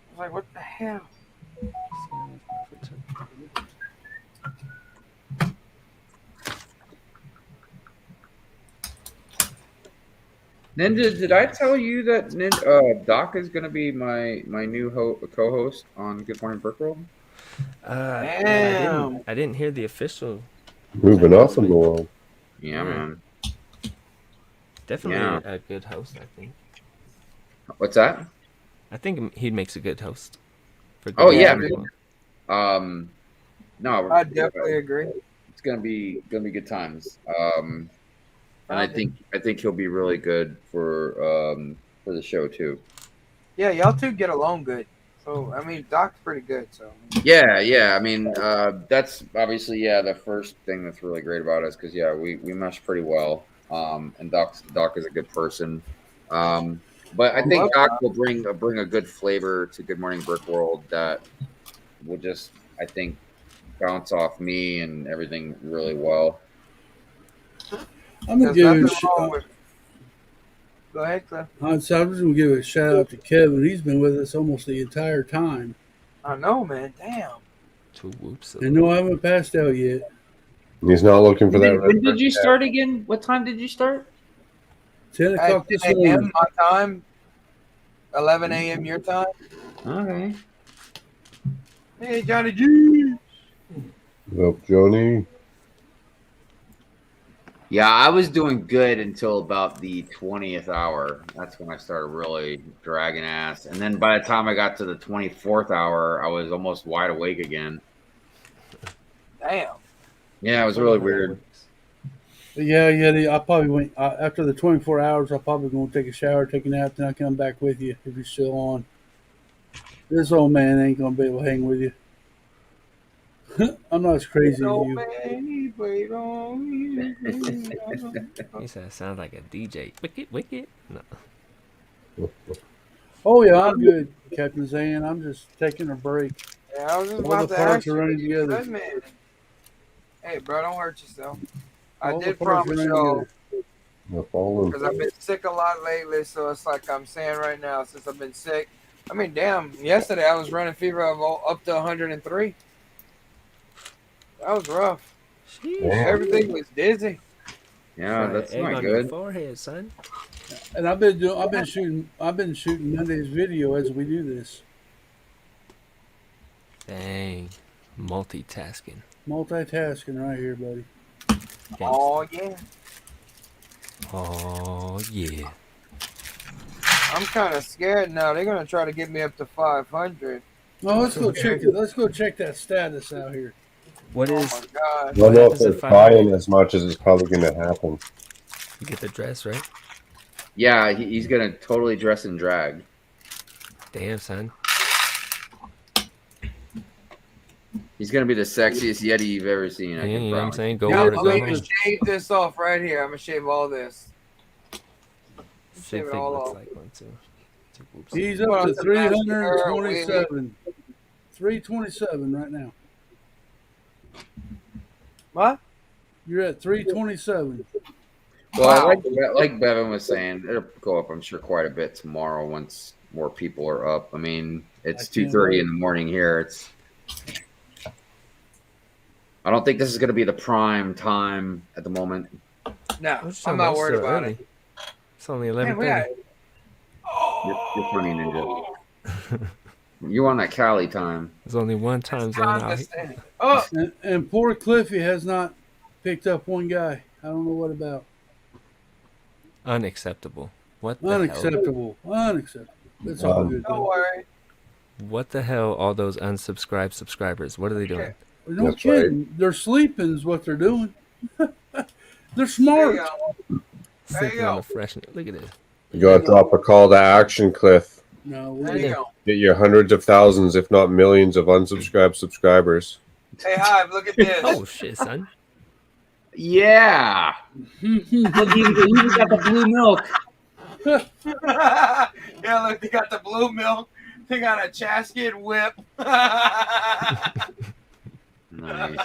I was like, what the hell? Ninja, did I tell you that Doc is going to be my new co-host on Good Morning Brick World? Damn. I didn't hear the official. Moving up in the world. Yeah, man. Definitely Yeah. a good host, I think. What's that? I think he makes a good host. For Oh Good yeah, Morning man. World. No, I definitely agree. It's gonna be good times. And I think he'll be really good for the show too. Yeah, y'all two get along good. So I mean, Doc's pretty good. So Yeah. I mean, that's obviously the first thing that's really great about us because we mesh pretty well. And Doc is a good person. But I think Doc will bring a good flavor to Good Morning Brick World that will just I think bounce off me and everything really well. I'm gonna there's give nothing it. wrong with. Go ahead, Cliff. I'm just gonna give a shout out to Kevin. He's been with us almost the entire time. I know, man. Damn. 2 whoops. And no, I haven't passed out yet. He's not looking for that. When did you start again? What time did you start? 10 At o'clock this 10 morning. a.m. my time. 11 a.m. your time. Okay. Hey, Johnny G. Up, Johnny. Yeah, I was doing good until about the 20th hour. That's when I started really dragging ass. And then by the time I got to the 24th hour, I was almost wide awake again. Damn. Yeah, it was really weird. Yeah. I probably went after the 24 hours. I'm probably going to take a shower, take a nap, then I come back with you if you're still on. This old man ain't going to be able to hang with you. I'm not as crazy as you. He said, it sounds like a DJ. Wicked. No. Oh yeah, I'm good, Captain Zan. I'm just taking a break. Yeah, I was just All about the to parts ask are you. running together. Good man. Hey, bro, don't hurt yourself. I All the did parts promise running y'all together. because I've been sick a lot lately. So it's like I'm saying right now, since I've been sick. I mean, damn. Yesterday I was running fever of up to 103. That was rough. Everything was dizzy. Yeah, that's egg not on your good. forehead, son. And I've been shooting Monday's video as we do this. Dang. Multitasking. Multitasking right here, buddy. Oh yeah. Oh yeah. I'm kind of scared now. They're gonna try to get me up to 500. No, let's go check it. Let's go check that status out here. What Oh is? my god. I don't know if they're trying as much as it's probably going to happen. You get the dress, right? Yeah, he's gonna totally dress in drag. Damn, son. He's gonna be the sexiest Yeti you've ever seen. I Yeah, can you know what I'm promise. saying? Go Yeah, hard or I'm go gonna home. shave this off right here. I'm gonna shave all this. Shave it Thing all looks off. like one too. Whoops. He's Put up on to some mascara, 327. 327 right now. What? You're at 327. Well, like Bevan was saying, it'll go up, I'm sure, quite a bit tomorrow once more people are up. I mean, it's 2:30 in the morning here. I don't think this is going to be the prime time at the moment. No, I'm not worried about it. It's only Man, we got 11:30. You're funny, Ninja. You on that Cali time. There's only one time zone out here. Oh, and poor Cliffy has not picked up one guy. I don't know what about. Unacceptable. What the Unacceptable. Unacceptable. It's all good. Don't worry. What the hell? All those unsubscribed subscribers. What are they doing? No That's kidding. They're sleeping is what they're doing. They're smart. Sleeping on the freshness. Look at this. You gotta drop a call to action, Cliff. No, There you go. Get your hundreds of thousands, if not millions, of unsubscribed subscribers. Hey, Hive, look at this. Oh shit, son. Yeah. Look, he got the blue milk. Yeah, look, they got the blue milk. They got a Chasket whip. Nice.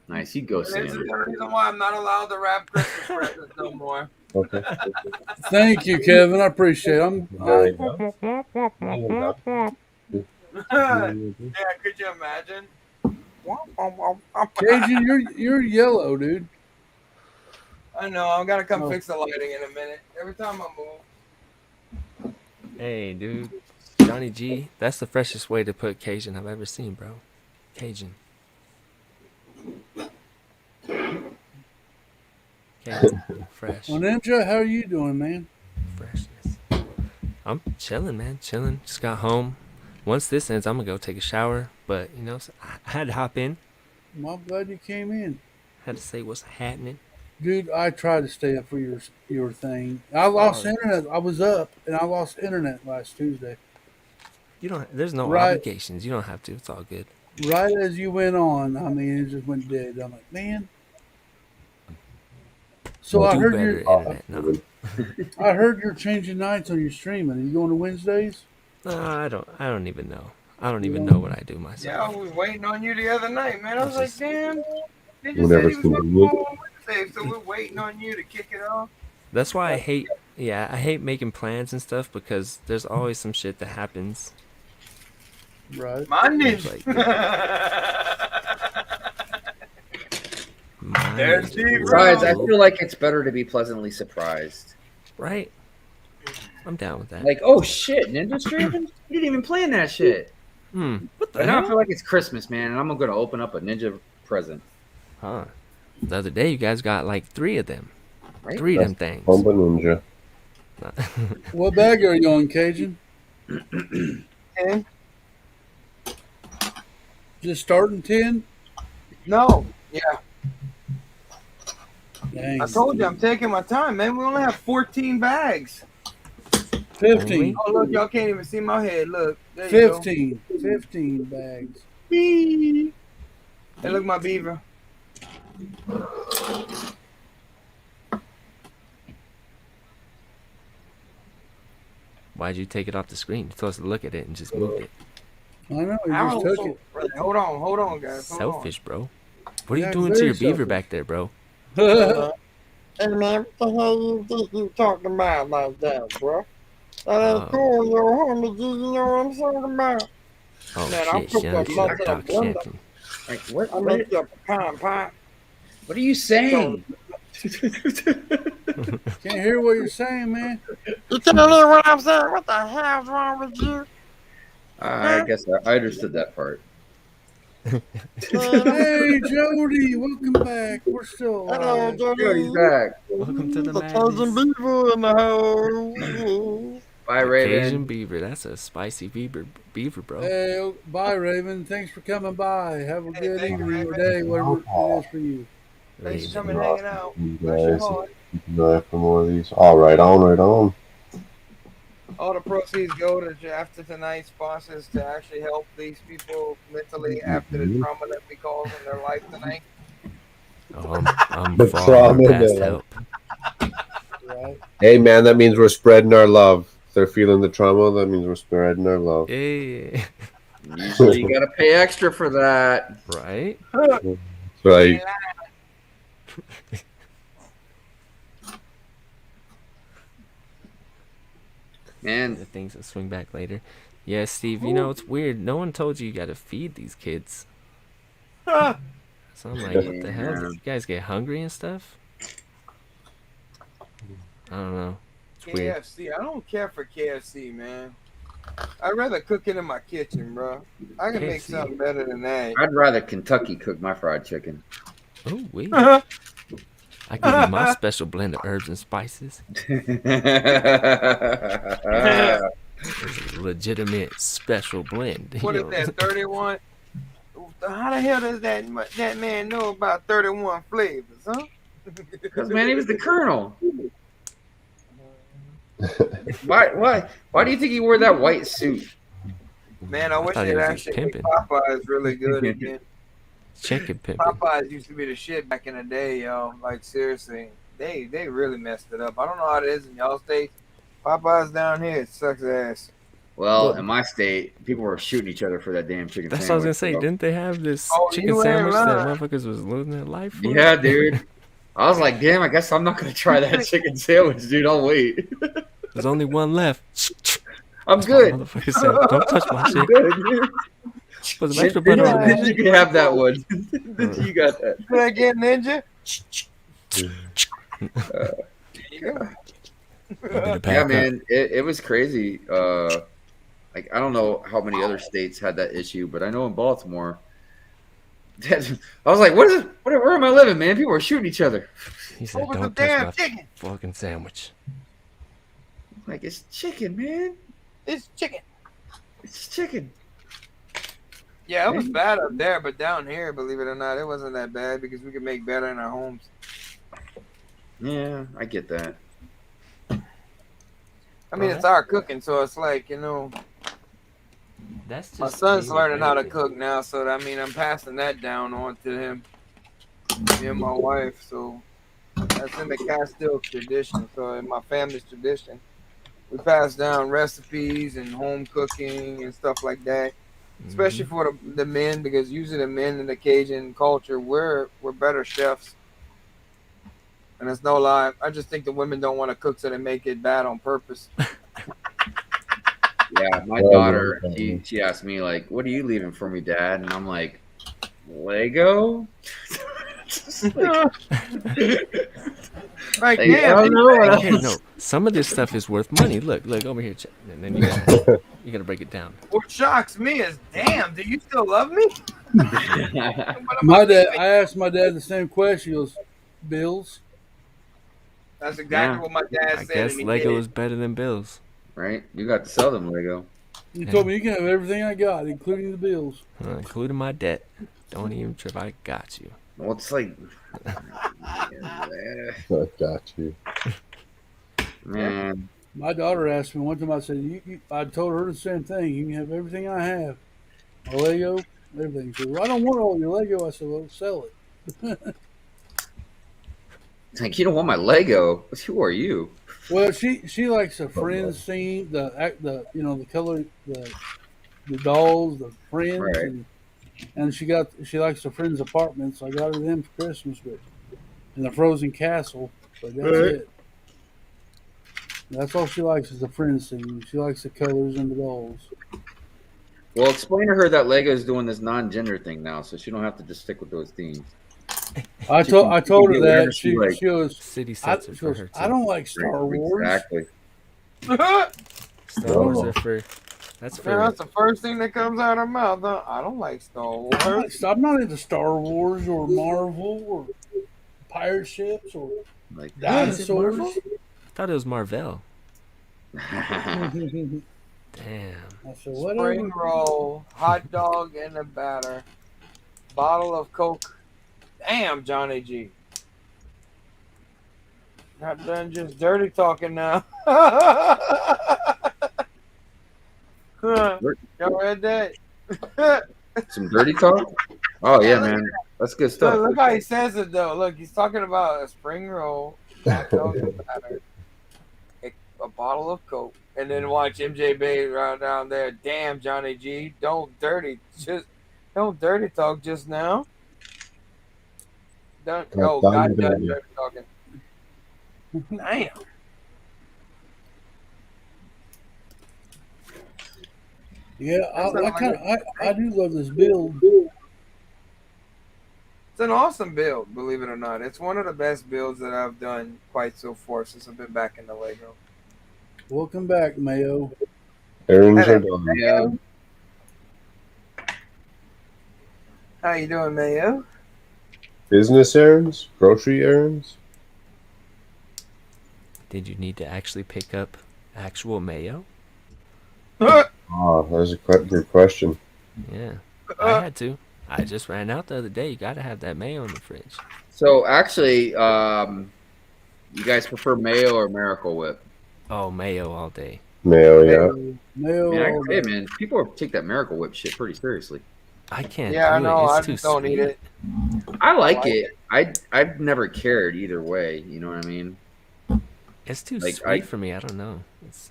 Nice. You go, This is Sam. the reason why I'm not allowed to wrap Christmas presents no more. Okay. Thank you, Kevin. I appreciate it. Yeah, could you imagine? Cajun, you're yellow, dude. I know. I'm gonna come Oh. fix the lighting in a minute. Every time I move. Hey, dude. Johnny G. That's the freshest way to put Cajun I've ever seen, bro. Cajun. Cajun. Fresh. Well, Ninja, how are you doing, man? Freshness. I'm chilling, man. Chilling. Just got home. Once this ends, I'm gonna go take a shower. But you know, so I had to hop in. Well, I'm glad you came in. Had to say what's happening. Dude, I tried to stay up for your thing. I lost internet. I was up and I lost internet last Tuesday. You don't. There's no Right. obligations. You don't have to. It's all good. Right as you went on, I mean, it just went dead. I'm like, man. So We'll I do heard better you're. internet. No. I heard you're changing nights on your streaming. Are you going to Wednesdays? I don't even know. I don't even know what I do myself. Yeah, I was waiting on you the other night, man. I was like, damn. They just Whenever said he was it's going to go on Wednesday, so we're waiting on you to kick it off. That's why I hate. Yeah, I hate making plans and stuff because there's always some shit that happens. Right. Mondays. Like, There's Steve. Besides, I feel like it's better to be pleasantly surprised. Right. I'm down with that. Like, oh shit, Ninja streaming? You didn't even plan that shit. What the But now I hell? feel like it's Christmas, man, and I'm gonna open up a Ninja present. Huh. The other day, you guys got like 3 of them. Right? 3 of them things. Bomba Ninja. What bag are you on, Cajun? 10? Just starting 10? No. Yeah. Dang. I told you I'm taking my time, man. We only have 14 bags. 15. Oh, look, y'all can't even see my head. Look. There you 15. 15 bags. Go. Hey, look, my beaver. Why'd you take it off the screen? You're supposed to look at it and just move it. I know, you just took it. Hold on, guys. Hold Selfish, bro. What are Yeah, you doing to very your beaver selfish. back there, bro? Hey, man, what the hell you think you talking about like that, bro? That ain't cool, yo, homie G. You know what I'm talking about? Oh, Man, I'll shit, put young that mother in a TikTok blender. champion. Like, what? I make you a pecan pie. What are you saying? Can't hear what you're saying, man. You can't hear what I'm saying? What the hell's wrong with you? I guess I understood that part. Hey, Jody, welcome back. We're still Hello, alive. Jody's back. Welcome to the Cajun madness. beaver in the house. Bye, Raven. Cajun beaver. That's a spicy beaver, bro. Hey, bye, Raven. Thanks for coming by. Have a good thank you, evening or Raven. day, whatever it is for you. Thanks for coming hanging out. You Bless your guys heart. keep an eye for more of these. All right, on, right on. All the proceeds go to after tonight's sponsors to actually help these people mentally after the trauma that we caused in their life tonight. Oh, I'm The far trauma past there. help. Right? Hey, man, that means we're spreading our love. If they're feeling the trauma, that means we're spreading our love. Yeah. Usually you gotta pay extra for that. Right? That's right. Man, The things that swing back later. Yeah, Steve, you know, it's weird. No one told you got to feed these kids. So I'm like, what the hell? Did you guys get hungry and stuff? I don't know. It's weird. KFC. I don't care for KFC, man. I'd rather cook it in my kitchen, bro. I can make KFC. something better than that. I'd rather Kentucky cook my fried chicken. Oh, wait. I give you my special blend of herbs and spices. There's a legitimate special blend. What is that? 31. How the hell does that man know about 31 flavors, huh? Because man, he was the Colonel. Why do you think he wore that white suit? Man, I wish thought he they'd was actually make pimping. Popeyes really good again. Chicken pimping. Popeyes used to be the shit back in the day, yo. Like seriously, they really messed it up. I don't know how it is in y'all states. Popeyes down here, it sucks ass. Well, in my state, people were shooting each other for that damn chicken That's what I was sandwich. gonna say. bro. Didn't they have this Oh, chicken you ain't sandwich that lying. motherfuckers was losing their life for? Yeah, dude. I was like, damn, I guess I'm not gonna try that chicken sandwich, dude. I'll wait. There's only one left. I'm That's what good. motherfucker said. Don't touch my I'm shit. good, dude. Put some extra butter on Ninja it. can have that one. You got that. Can I get Ninja? Yeah, man, it was crazy. Like I don't know how many other states had that issue, but I know in Baltimore, I was like, "What is it? Where am I living, man? People are shooting each other." He said, Over the "Don't touch damn my chicken." fucking sandwich." Like it's chicken, man. It's chicken. It's chicken. Yeah, it was bad up there, but down here, believe it or not, it wasn't that bad because we could make better in our homes. Yeah, I get that. I mean, it's our cooking, so it's like, you know, That's just my son's being learning how to American. cook now, so I mean, I'm passing that down on to him, me and my wife. So that's in the Castile tradition. So in my family's tradition, we pass down recipes and home cooking and stuff like that. Especially for the men, because usually the men in the Cajun culture, we're better chefs. And it's no lie. I just think the women don't want to cook, so they make it bad on purpose. Yeah, my daughter, she asked me like, "What are you leaving for me, Dad?" And I'm like, "Lego." Like, I damn, don't know what Hey, else. no, some of this stuff is worth money. Look over here, Chad. And then you gotta break it down. What shocks me is, damn, do you still love me? My dad, I asked my dad the same question. He goes, "Bills." That's exactly what my dad I said. guess and he Lego did. is better than bills. Right? You got to sell them Lego. He told me you can have everything I got, including the bills. Including my debt. Don't even trip. I got you. Well, it's like, I got you. man. My daughter asked me one time. I said, I told her the same thing. You can have everything I have, my Lego, everything. She said, "Well, I don't want all your Lego." I said, "Well, sell it." It's like, you don't want my Lego. Who are you? Well, she likes the Friends scene, the color, the dolls, the Friends, Right. and she likes the Friends apartments. I got her them for Christmas, and the Frozen Castle. But that's Right. it. That's all she likes is the Friends scene. She likes the colors and the dolls. Well, explain to her that Lego is doing this non-gender thing now, so she don't have to just stick with those themes. I She told can her get whatever that she she likes. goes, City I, sets it she for goes, her, "I too. don't like Star Wars." Exactly. Star Wars are for. That's Man, for. that's the first thing that comes out of her mouth. Huh? I don't like Star Wars. I'm not into Star Wars or Marvel or pirate ships or Like dinosaurs. Marvel? I thought it was Marvel. Damn. Damn. I said, whatever. Spring roll, hot dog in the batter, bottle of Coke. Damn, Johnny G. Not done just dirty talking now. Y'all read that? Some dirty talk? Oh, yeah, man. That's good stuff. Look how he says it, though. Look, he's talking about a spring roll, hot dog in the batter, a bottle of Coke, and then watch MJ Bay right down there. Damn, Johnny G. Don't dirty talk just now. God done dirty talking. Damn. Yeah, I do love this build. It's an awesome build, believe it or not. It's one of the best builds that I've done quite so far since I've been back in the Lego. Welcome back, Mayo. Errands are done. Mayo. How you doing, Mayo? Business errands? Grocery errands? Did you need to actually pick up actual mayo? Oh, that's a good question. Yeah, I had to. I just ran out the other day. You gotta have that mayo in the fridge. So actually, you guys prefer mayo or Miracle Whip? Oh, mayo all day. Mayo, yeah. Mayo. Man, I can say, man, people take that Miracle Whip shit pretty seriously. I can't Yeah, I do know. it. I It's too just don't eat sweet. it. I like it. I've never cared either way. You know what I mean? It's too Like, sweet for me. I don't know. It's...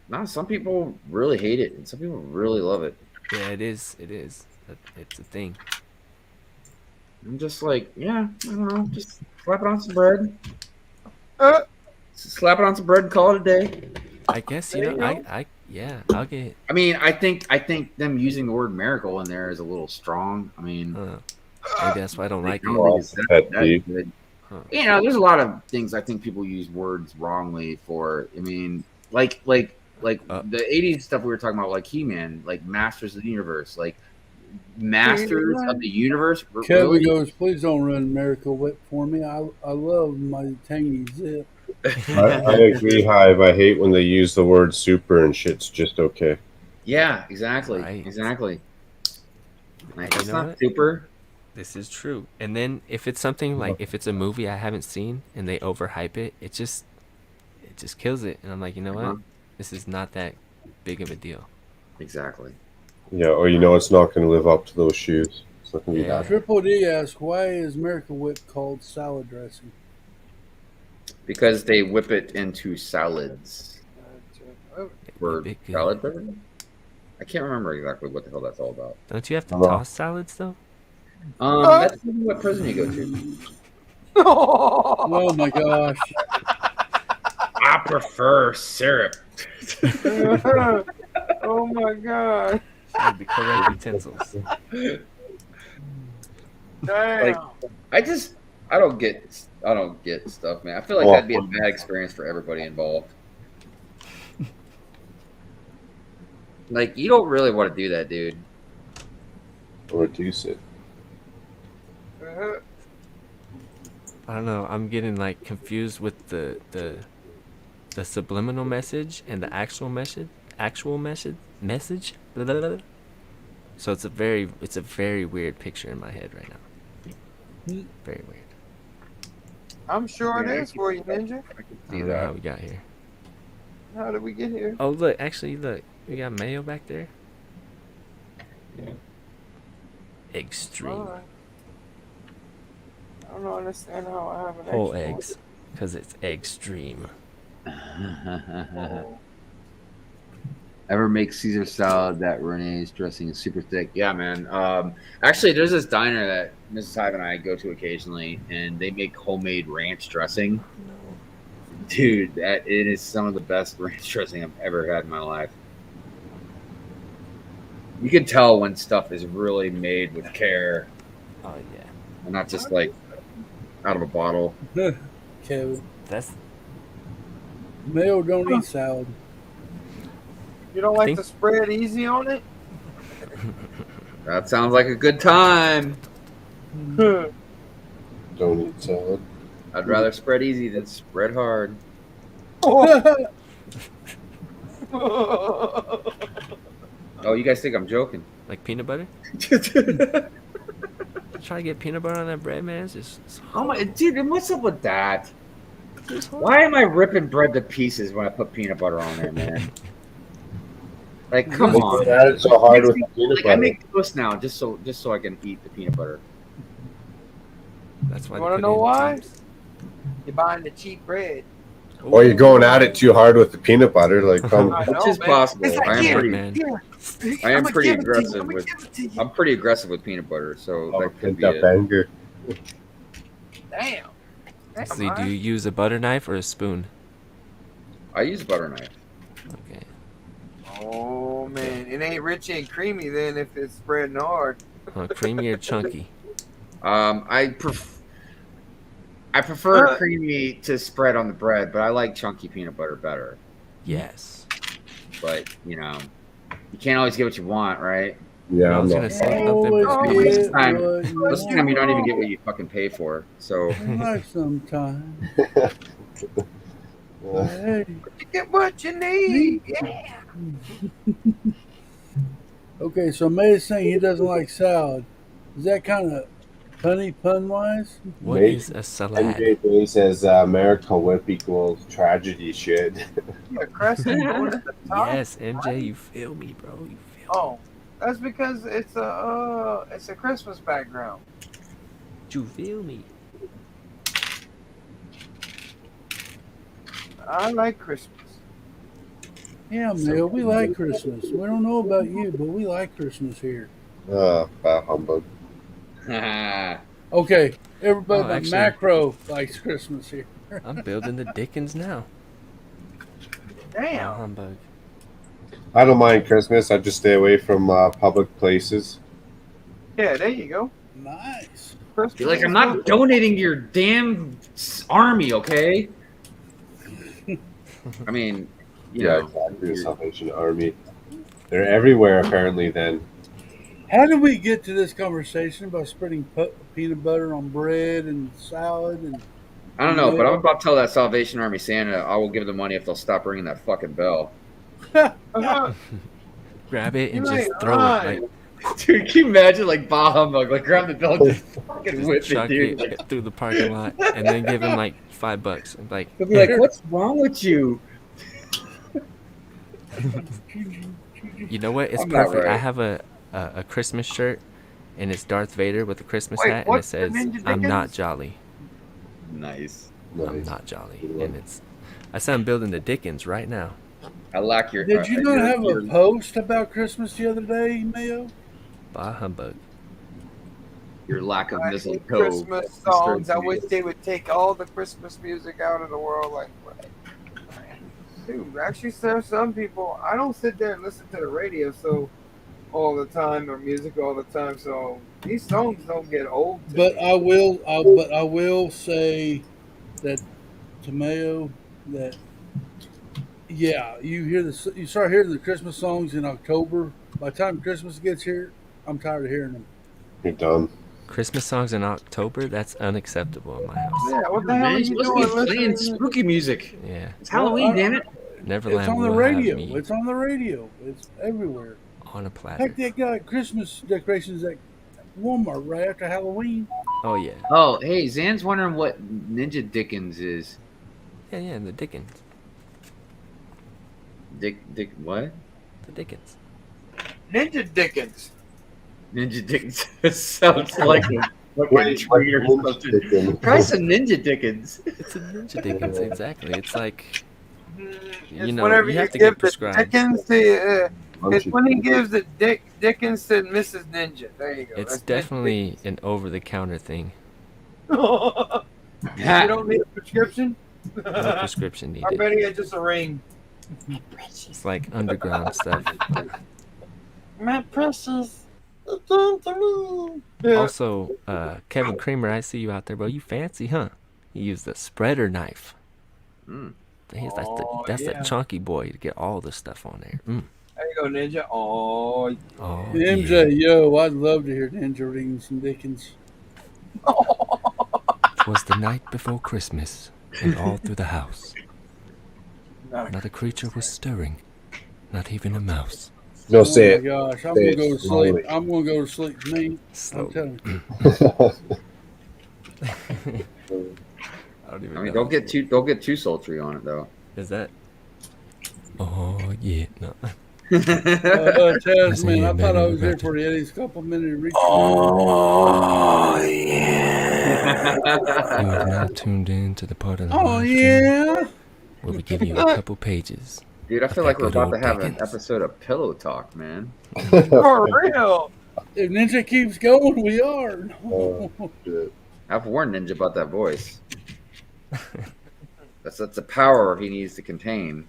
No, some people really hate it, and some people really love it. Yeah, it is. It is. It's a thing. I'm just like, yeah, I don't know. Just slap it on some bread. Slap it on some bread and call it a day. I guess yeah, I'll get. I mean, I think them using the word miracle in there is a little strong. I mean, maybe that's why I don't like it. think it's that good. Huh. You know, there's a lot of things I think people use words wrongly for. I mean, like the 80s stuff we were talking about, like He-Man, like Masters of the Universe, like Masters of the Universe. Kevin Really? goes, please don't run Miracle Whip for me. I love my tangy zip. I agree, Hive. I hate when they use the word super and shit's just okay. Yeah, exactly. Right. Exactly. Like, You it's know not what? super. This is true. And then if it's something like if it's a movie I haven't seen and they overhype it, it just kills it. And I'm like, you know what? This is not that big of a deal. Exactly. Yeah, or you know it's not going to live up to those shoes. It's not going to be that. Triple D asks, why is Miracle Whip called salad dressing? Because they whip it into salads. For salad dressing? I can't remember exactly what the hell that's all about. Don't you have to toss salads though? That's what prison you go to. Oh my gosh. I prefer syrup. Oh my god. The correct utensils. Damn. Like, I don't get stuff, man. I feel like that'd be a bad experience for everybody involved. Like, you don't really want to do that, dude. Reduce it. I don't know. I'm getting like confused with the subliminal message and the actual message. Blah, blah, blah. So it's a very weird picture in my head right now. Very weird. I'm sure it is for you, Ninja. I don't know how we got here. How did we get here? Oh look, actually look, we got mayo back there. Extreme. Alright. I don't understand how I have an Whole extra one. eggs, because it's extreme. Ever make Caesar salad that Renee's dressing is super thick? Yeah, man. Actually, there's this diner that Mrs. Hive and I go to occasionally, and they make homemade ranch dressing. Dude, it is some of the best ranch dressing I've ever had in my life. You can tell when stuff is really made with care. Oh yeah. And not just like out of a bottle. Kevin. That's Mayo don't eat salad. You don't like the spread easy on it? That sounds like a good time. Don't eat salad. I'd rather spread easy than spread hard. Oh, Oh, you guys think I'm joking? Like peanut butter? Try to get peanut butter on that bread, man. It's Oh my, dude, what's up with that? Why am I ripping bread to pieces when I put peanut butter on there, man? Like, come on. It's so hard with the peanut Like, butter. I make toast now just so I can eat the peanut butter. That's why. you want to know why? You're buying the cheap bread. Or you're going at it too hard with the peanut butter, like Which is possible. It's like, I am here, pretty. here. I am I'ma pretty give it to you, aggressive I'ma with. give it to you. I'm pretty aggressive with peanut butter, so that could be up it. anger. Damn. See, do you use a butter knife or a spoon? I use a butter knife. Okay. Oh man, it ain't rich and creamy then if it's spreading hard. Creamy or chunky? I prefer creamy to spread on the bread, but I like chunky peanut butter better. Yes. But you know, you can't always get what you want, right? Yeah, I was gonna say something. Most of the time you don't even get what you fucking pay for. So Like sometime. Hey. You get what you need. Yeah. Okay, so May is saying he doesn't like salad. Is that kind of pun wise? What is a salad? MJ Bay says America Whip equals tragedy shit. A crescent going to the top. Yes, MJ, you feel me, bro. You feel Oh, that's because it's a Christmas background. You feel me? I like Christmas. Yeah, Mayo, we like Christmas. We don't know about you, but we like Christmas here. Bah humbug. Okay, everybody Oh, but actually- Macro likes Christmas here. I'm building the Dickens now. Damn. Humbug. I don't mind Christmas. I just stay away from public places. Yeah, there you go. Nice. You're like, I'm not donating to your damn army, okay? I mean, you know, exactly. The Salvation Army. They're everywhere apparently. Then How did we get to this conversation about spreading peanut butter on bread and salad? And I don't know, but I'm about to tell that Salvation Army Santa I will give them money if they'll stop ringing that fucking bell. Grab it and You just ain't throw lying. it. Like, Dude, can you imagine like bah humbug, like grab the bell and just fucking just whip it, chuck dude? it through the parking lot and then give him like $5. And like, They'll be like, "What's wrong with you?" you know what? It's I'm not perfect. I right. have a Christmas shirt, and it's Darth Vader with a Christmas Wait, hat, and it what's the says, Ninja "I'm not Dickens? jolly." Nice. I'm not jolly, and it's. I said I'm building the Dickens right now. I like your. Did you not have a post about Christmas the other day, Mayo? Bah humbug. Your lack of I mistletoe. hate Christmas songs. I wish they would take all the Christmas music out of the world. Like, dude, actually, there's some people. I don't sit there and listen to the radio all the time or music all the time. So these songs don't get old. But I will say that to Mayo that you start hearing the Christmas songs in October. By the time Christmas gets here, I'm tired of hearing them. you're dumb. Christmas songs in October? That's unacceptable in my house. Yeah, what the hell are Man, you you're supposed to doing? be playing Listening? spooky music. Yeah. It's Halloween, damn it. Neverland It's on the will radio. have me It's on the radio. It's everywhere. on a platter. Heck, they got Christmas decorations at Walmart right after Halloween. Oh yeah. Oh, hey, Zan's wondering what Ninja Dickens is. Yeah, the Dickens. Dick, what? The Dickens. Ninja Dickens. Ninja Dickens sounds like a fucking tree or something. Try some Ninja Dickens. It's a Ninja Dickens, exactly. It's like, It's you know, whenever you have to give get prescribed. the Dickens to, it's when he gives the Dickens to Mrs. Ninja. There you go. It's That's definitely an over-the-counter thing. Ninja. You don't need a prescription. No prescription I needed. bet he had just a ring. It's like underground stuff. My precious. Come to me. Yeah. Also, Kevin Kramer, I see you out there, bro. You fancy, huh? You use the spreader knife. That's yeah. the chunky boy to get all the stuff on there. There you go, Ninja. Oh, MJ, yo, I'd love to hear Ninja reading some Dickens. 'Twas the night before Christmas, and all through the house not a creature was stirring, not even a mouse. No, say it. Oh my gosh, I'm Say gonna it go to slowly. sleep. I'm gonna go to sleep, man. I'm telling you. I don't even I mean, know. don't get too sultry on it though. Is that? Oh yeah, no. Taz, man, I man, thought I I'm was here about for the Eddie's couple minute reach. Oh yeah. You have now tuned in to the part of the Oh live stream yeah. where we give you a couple pages. Dude, I of feel that like we're good about to old have an Dickens. episode of Pillow Talk, man. For real. If Ninja keeps going, we are. I've warned Ninja about that voice. That's the power he needs to contain.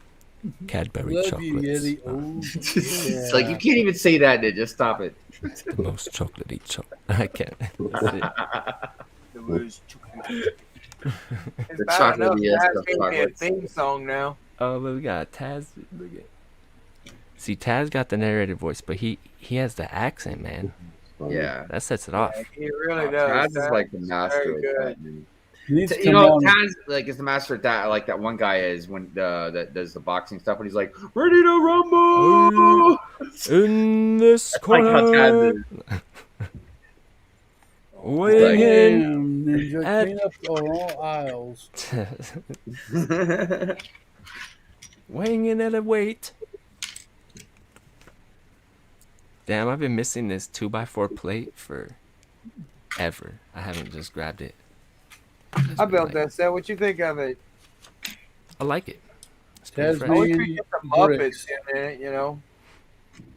Cadbury Love you, chocolates. Eddie. Oh, It's like you can't even say that, Ninja. Stop it. The most chocolatey chocolate. I can't. That's it. The most chocolate. It's The bad enough chocolatey Taz of gave me a chocolates. theme song now. Oh, look, we got Taz. Look at. See, Taz got the narrated voice, but he has the accent, man. Yeah. That sets it off. He really does. Taz is like the That's master very of good. that, man. needs to You come know, on. Taz like is the master at that. Like that one guy is when that does the boxing stuff. When he's like, "Ready to rumble!" In this like how Taz corner, is. weighing in Damn, Ninja, at clean up all aisles. weighing in at a weight. Damn, I've been missing this 2x4 plate for ever. I haven't just grabbed it. I built that set. What you think of it? I like it. It's pretty fresh. I wish we get some Muppets in it, you know.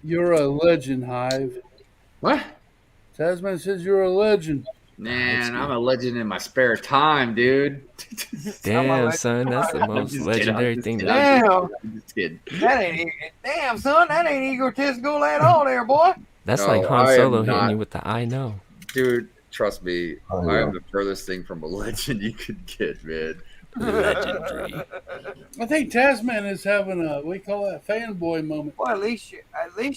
You're a legend, Hive. What? Tasman says you're a legend. Man, I'm a legend in my spare time, dude. Damn, son, that's the most just legendary kidding, thing to Damn. I'm just kidding. That ain't even, damn, son, that ain't egotistical at all there, boy. That's No, like Han I am Solo hitting not. you with the I know. Dude, trust me, Oh, I yeah. am the furthest thing from a legend you could get, man. Legendary. I think Tasman is having a, we call that fanboy moment. Well, at least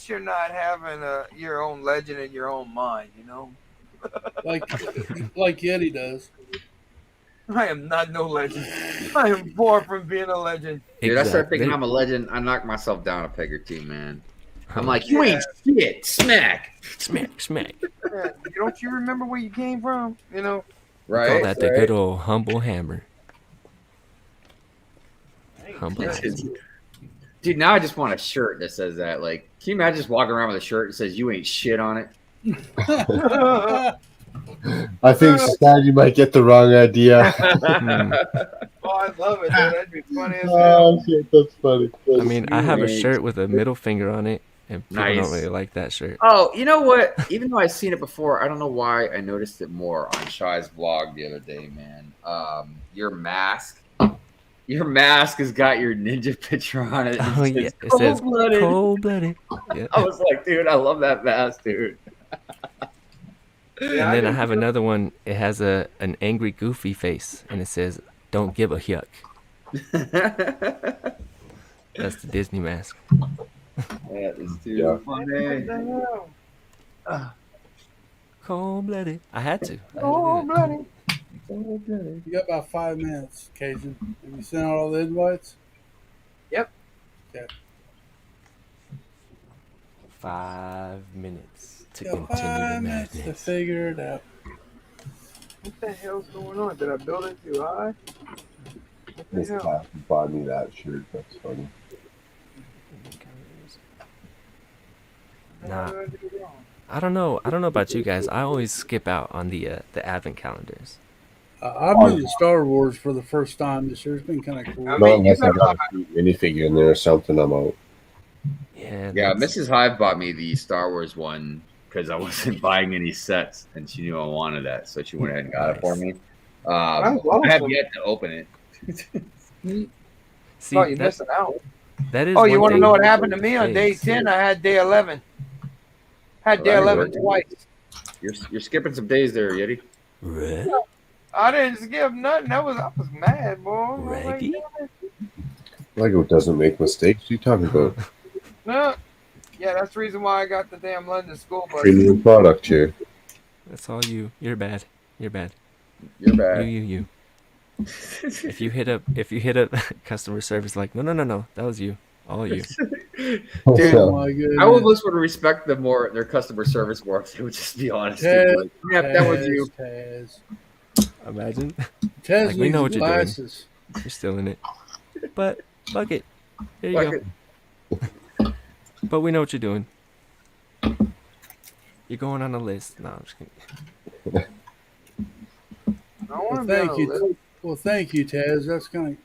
you're not having your own legend in your own mind, you know. Like Yeti does. I am not no legend. I am far from being a legend. Dude, I start thinking I'm a legend. I knock myself down a peg or two, man. I'm like, you Yeah. ain't shit. Smack. Smack, smack. Yeah, don't you remember where you came from? You know. Right. Call that the right. good old humble hammer. Humble hammer. Dude, now I just want a shirt that says that. Like, can you imagine just walking around with a shirt that says you ain't shit on it? I think, Stan, you might get the wrong idea. Oh, I love it, dude. That'd be funny as Oh, hell. shit, that's funny. I mean, I have a shirt with a middle finger on it, and people Nice. don't really like that shirt. Oh, you know what? Even though I've seen it before, I don't know why I noticed it more on Shy's vlog the other day, man. Your mask. Your mask has got your ninja picture on it. Oh, yeah. It says cold-blooded. Yeah. I was like, dude, I love that mask, dude. And then I have another one. It has an angry, goofy face, and it says, "Don't give a yuck." That's the Disney mask. That is too funny. Cold-blooded. I had to. Cold-blooded. You got about 5 minutes, Cajun. Have you sent out all the invites? Yep. Okay. 5 minutes to Got continue the 5 minutes to madness. figure it out. What the hell's going on? Did I build it too high? What the This hell? guy bought me that shirt. That's funny. Nah, I don't know. I don't know about you guys. I always skip out on the advent calendars. I'm into Star Wars for the first time this year. It's been kind of cool. Not unless I got a sweet minifigure in there or something, I'm out. Yeah. Yeah, Mrs. Hive bought me the Star Wars one because I wasn't buying any sets, and she knew I wanted that, so she went ahead and got it for me. I have yet to open it. See, Oh, you're that- missing out. that is Oh, you one want to thing know what with happened to me on day days. 10? I had day 11. Had day Well, 11 you're- twice. You're skipping some days there, Yeti. I didn't skip nothing. I was mad, boy. I was like, Ready? Lego doesn't make mistakes. What are you talking about? no. Yeah, that's the reason why I got the damn London school bus. Premium product here. That's all you. You're bad. You're bad. You're bad. You. If you hit up customer service, like, no, that was you. All you. Dude, Oh my goodness. I almost would respect them more, their customer service more, if they would just be honest. Taz, Like, yeah, that was you. Taz. Imagine. Taz Like, we know what needs you're doing. glasses. You're still in it. But bucket. There you Bucket. go. But we know what you're doing. You're going on a list. No, I'm just kidding. I want Well, to be on thank a you. list. Well, thank you, Taz. That's kind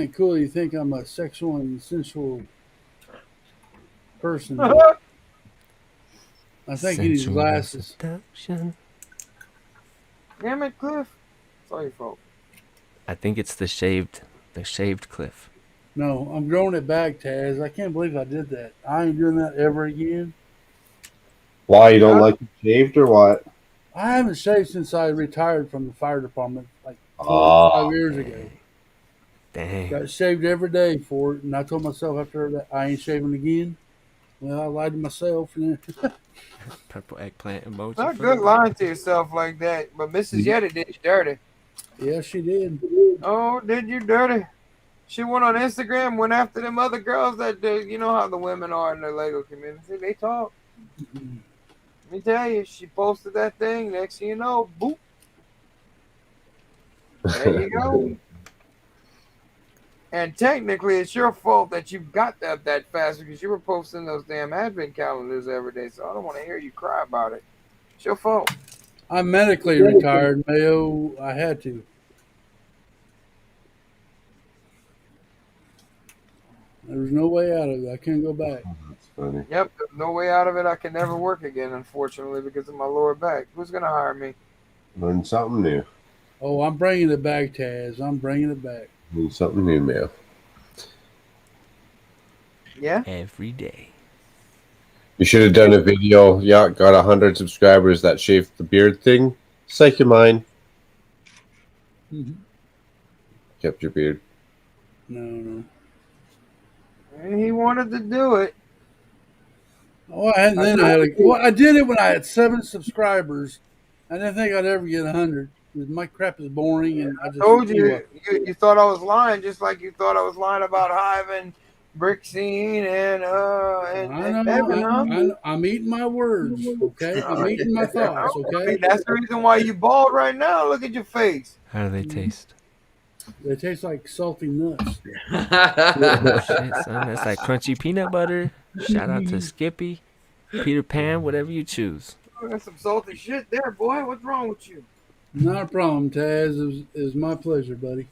of cool. You think I'm a sexual and sensual person. I think he needs Sensual glasses. seduction. Damn it, Cliff. Sorry, folks. I think it's the shaved cliff. No, I'm growing it back, Taz. I can't believe I did that. I ain't doing that ever again. Why, you don't like it shaved or what? I haven't shaved since I retired from the fire department like 4 Oh, or 5 years ago. Dang. Got shaved every day for it, and I told myself after that I ain't shaving again. Well, I lied to myself. And Purple eggplant emoji. Not for good the- lying to yourself like that, but Mrs. Yeti did you dirty. Yeah, she did. Oh, did you dirty? She went on Instagram, went after them other girls that do. You know how the women are in the Lego community. They talk. Let me tell you, she posted that thing. Next thing you know, boop. There you go. And technically, it's your fault that you got that fast because you were posting those damn advent calendars every day. So I don't want to hear you cry about it. It's your fault. I'm medically retired, Mayo. I had to. There was no way out of it. I couldn't go back. That's funny. Yep, there's no way out of it. I can never work again, unfortunately, because of my lower back. Who's gonna hire me? Learn something new. Oh, I'm bringing it back, Taz. I'm bringing it back. Learn something new, man. Yeah. Every day. You should have done a video. Yeah, got 100 subscribers that shaved the beard thing. Psych your mind. Kept your beard. No. And he wanted to do it. Oh, and then I did it when I had 7 subscribers. I didn't think I'd ever get 100. My crap is boring, and I just Told you, you thought I was lying, just like you thought I was lying about Hive and Brickscene and Evan, huh? I'm eating my words, okay? I'm eating my thoughts, okay? That's the reason why you bald right now. Look at your face. How do they taste? They taste like salty nuts. Oh, shit, son. That's like crunchy peanut butter. Shout out to Skippy, Peter Pan, whatever you choose. Oh, that's some salty shit there, boy. What's wrong with you? Not a problem, Taz. It was my pleasure, buddy.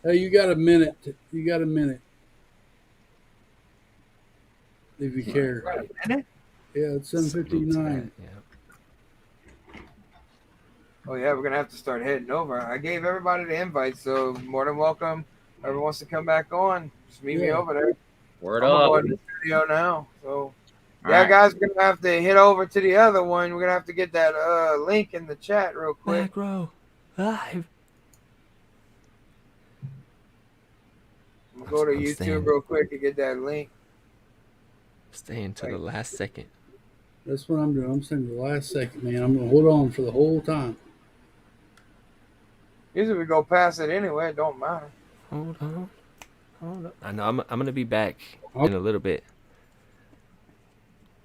Hey, you got a minute. You got a minute. If you care. Got a minute? Yeah, it's 7:59. Oh yeah, we're gonna have to start heading over. I gave everybody the invite, so more than welcome. Whoever wants to come back on, just meet me over there. Word I'm up. going to the studio now. So All yeah, right. guys, we're gonna have to head over to the other one. We're gonna have to get that link in the chat real quick. Back row live. We'll go to I'm YouTube staying. real quick and get that link. Staying to the last second. That's what I'm doing. I'm saying the last second, man. I'm going to hold on for the whole time. Usually we go past it anyway. It don't matter. Hold on. I know I'm gonna be back in a little bit.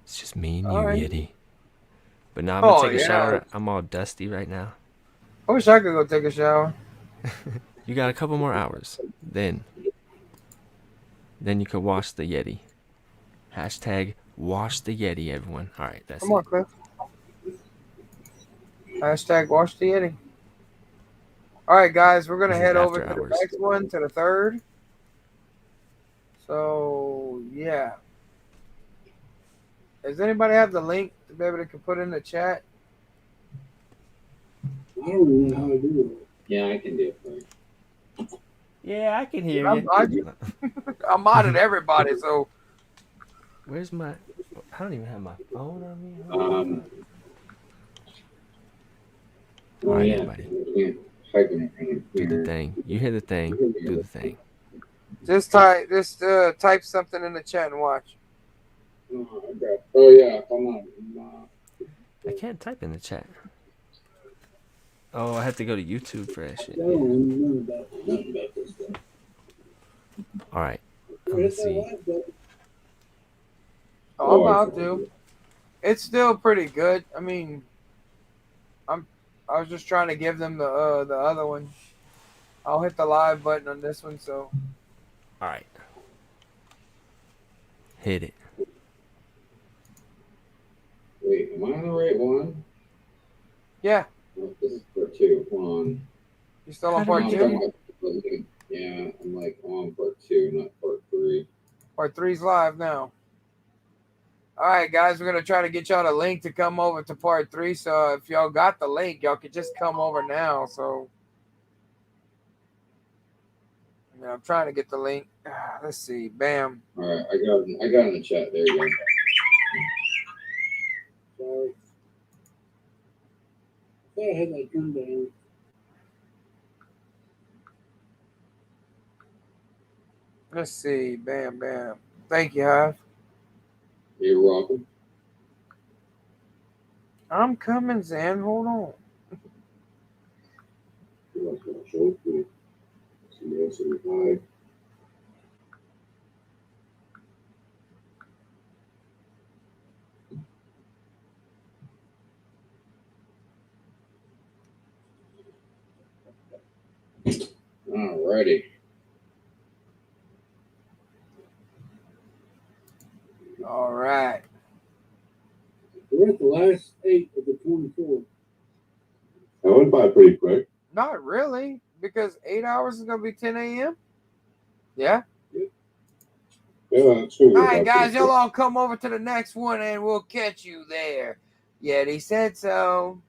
It's just me and you, Alright. Yeti. But now I'm gonna take a yeah. shower. I'm all dusty right now. I wish I could go take a shower. You got a couple more hours. Then you can wash the Yeti. Hashtag wash the Yeti, everyone. All right, that's Come on, Cliff. Hashtag wash the Yeti. All right, guys, we're gonna This is head over after to hours. the next one, to the third. So yeah, does anybody have the link to be able to put in the chat? I don't know how to do it. Yeah, I can do it for you. Yeah, I can hear I'm modded everybody, so Where's my? I don't even have my phone on me. All right, everybody. Do the thing. You hear the thing. Do the thing. just type something in the chat and watch. Oh yeah, come on. I can't type in the chat. Oh, I have to go to YouTube for that shit. All right. Let's see. Oh, I'm about to. It's still pretty good. I mean, I was just trying to give them the other one. I'll hit the live button on this one. So. All right. Hit it. Wait, am I on the right one? Yeah. No, this is part 2. Hold on. You still on part 2? Yeah, I'm like on part 2, not part 3. Part 3's live now. All right, guys, we're gonna try to get y'all the link to come over to part 3. So if y'all got the link, y'all could just come over now. So yeah, I'm trying to get the link. Let's see. Bam. All right, I got it in the chat. There you go. Sorry. I thought I had that turned down. Let's see. Bam, bam. Thank you, Hive. You're welcome. I'm coming, Zan. Hold on. Alrighty. All right. We're at the last 8 of the 24. That went by pretty quick. Not really, because 8 hours is gonna be 10 a.m. Yeah. Yeah, that's All right, guys, y'all all come over to the next one, and we'll catch you there. Yeti said so.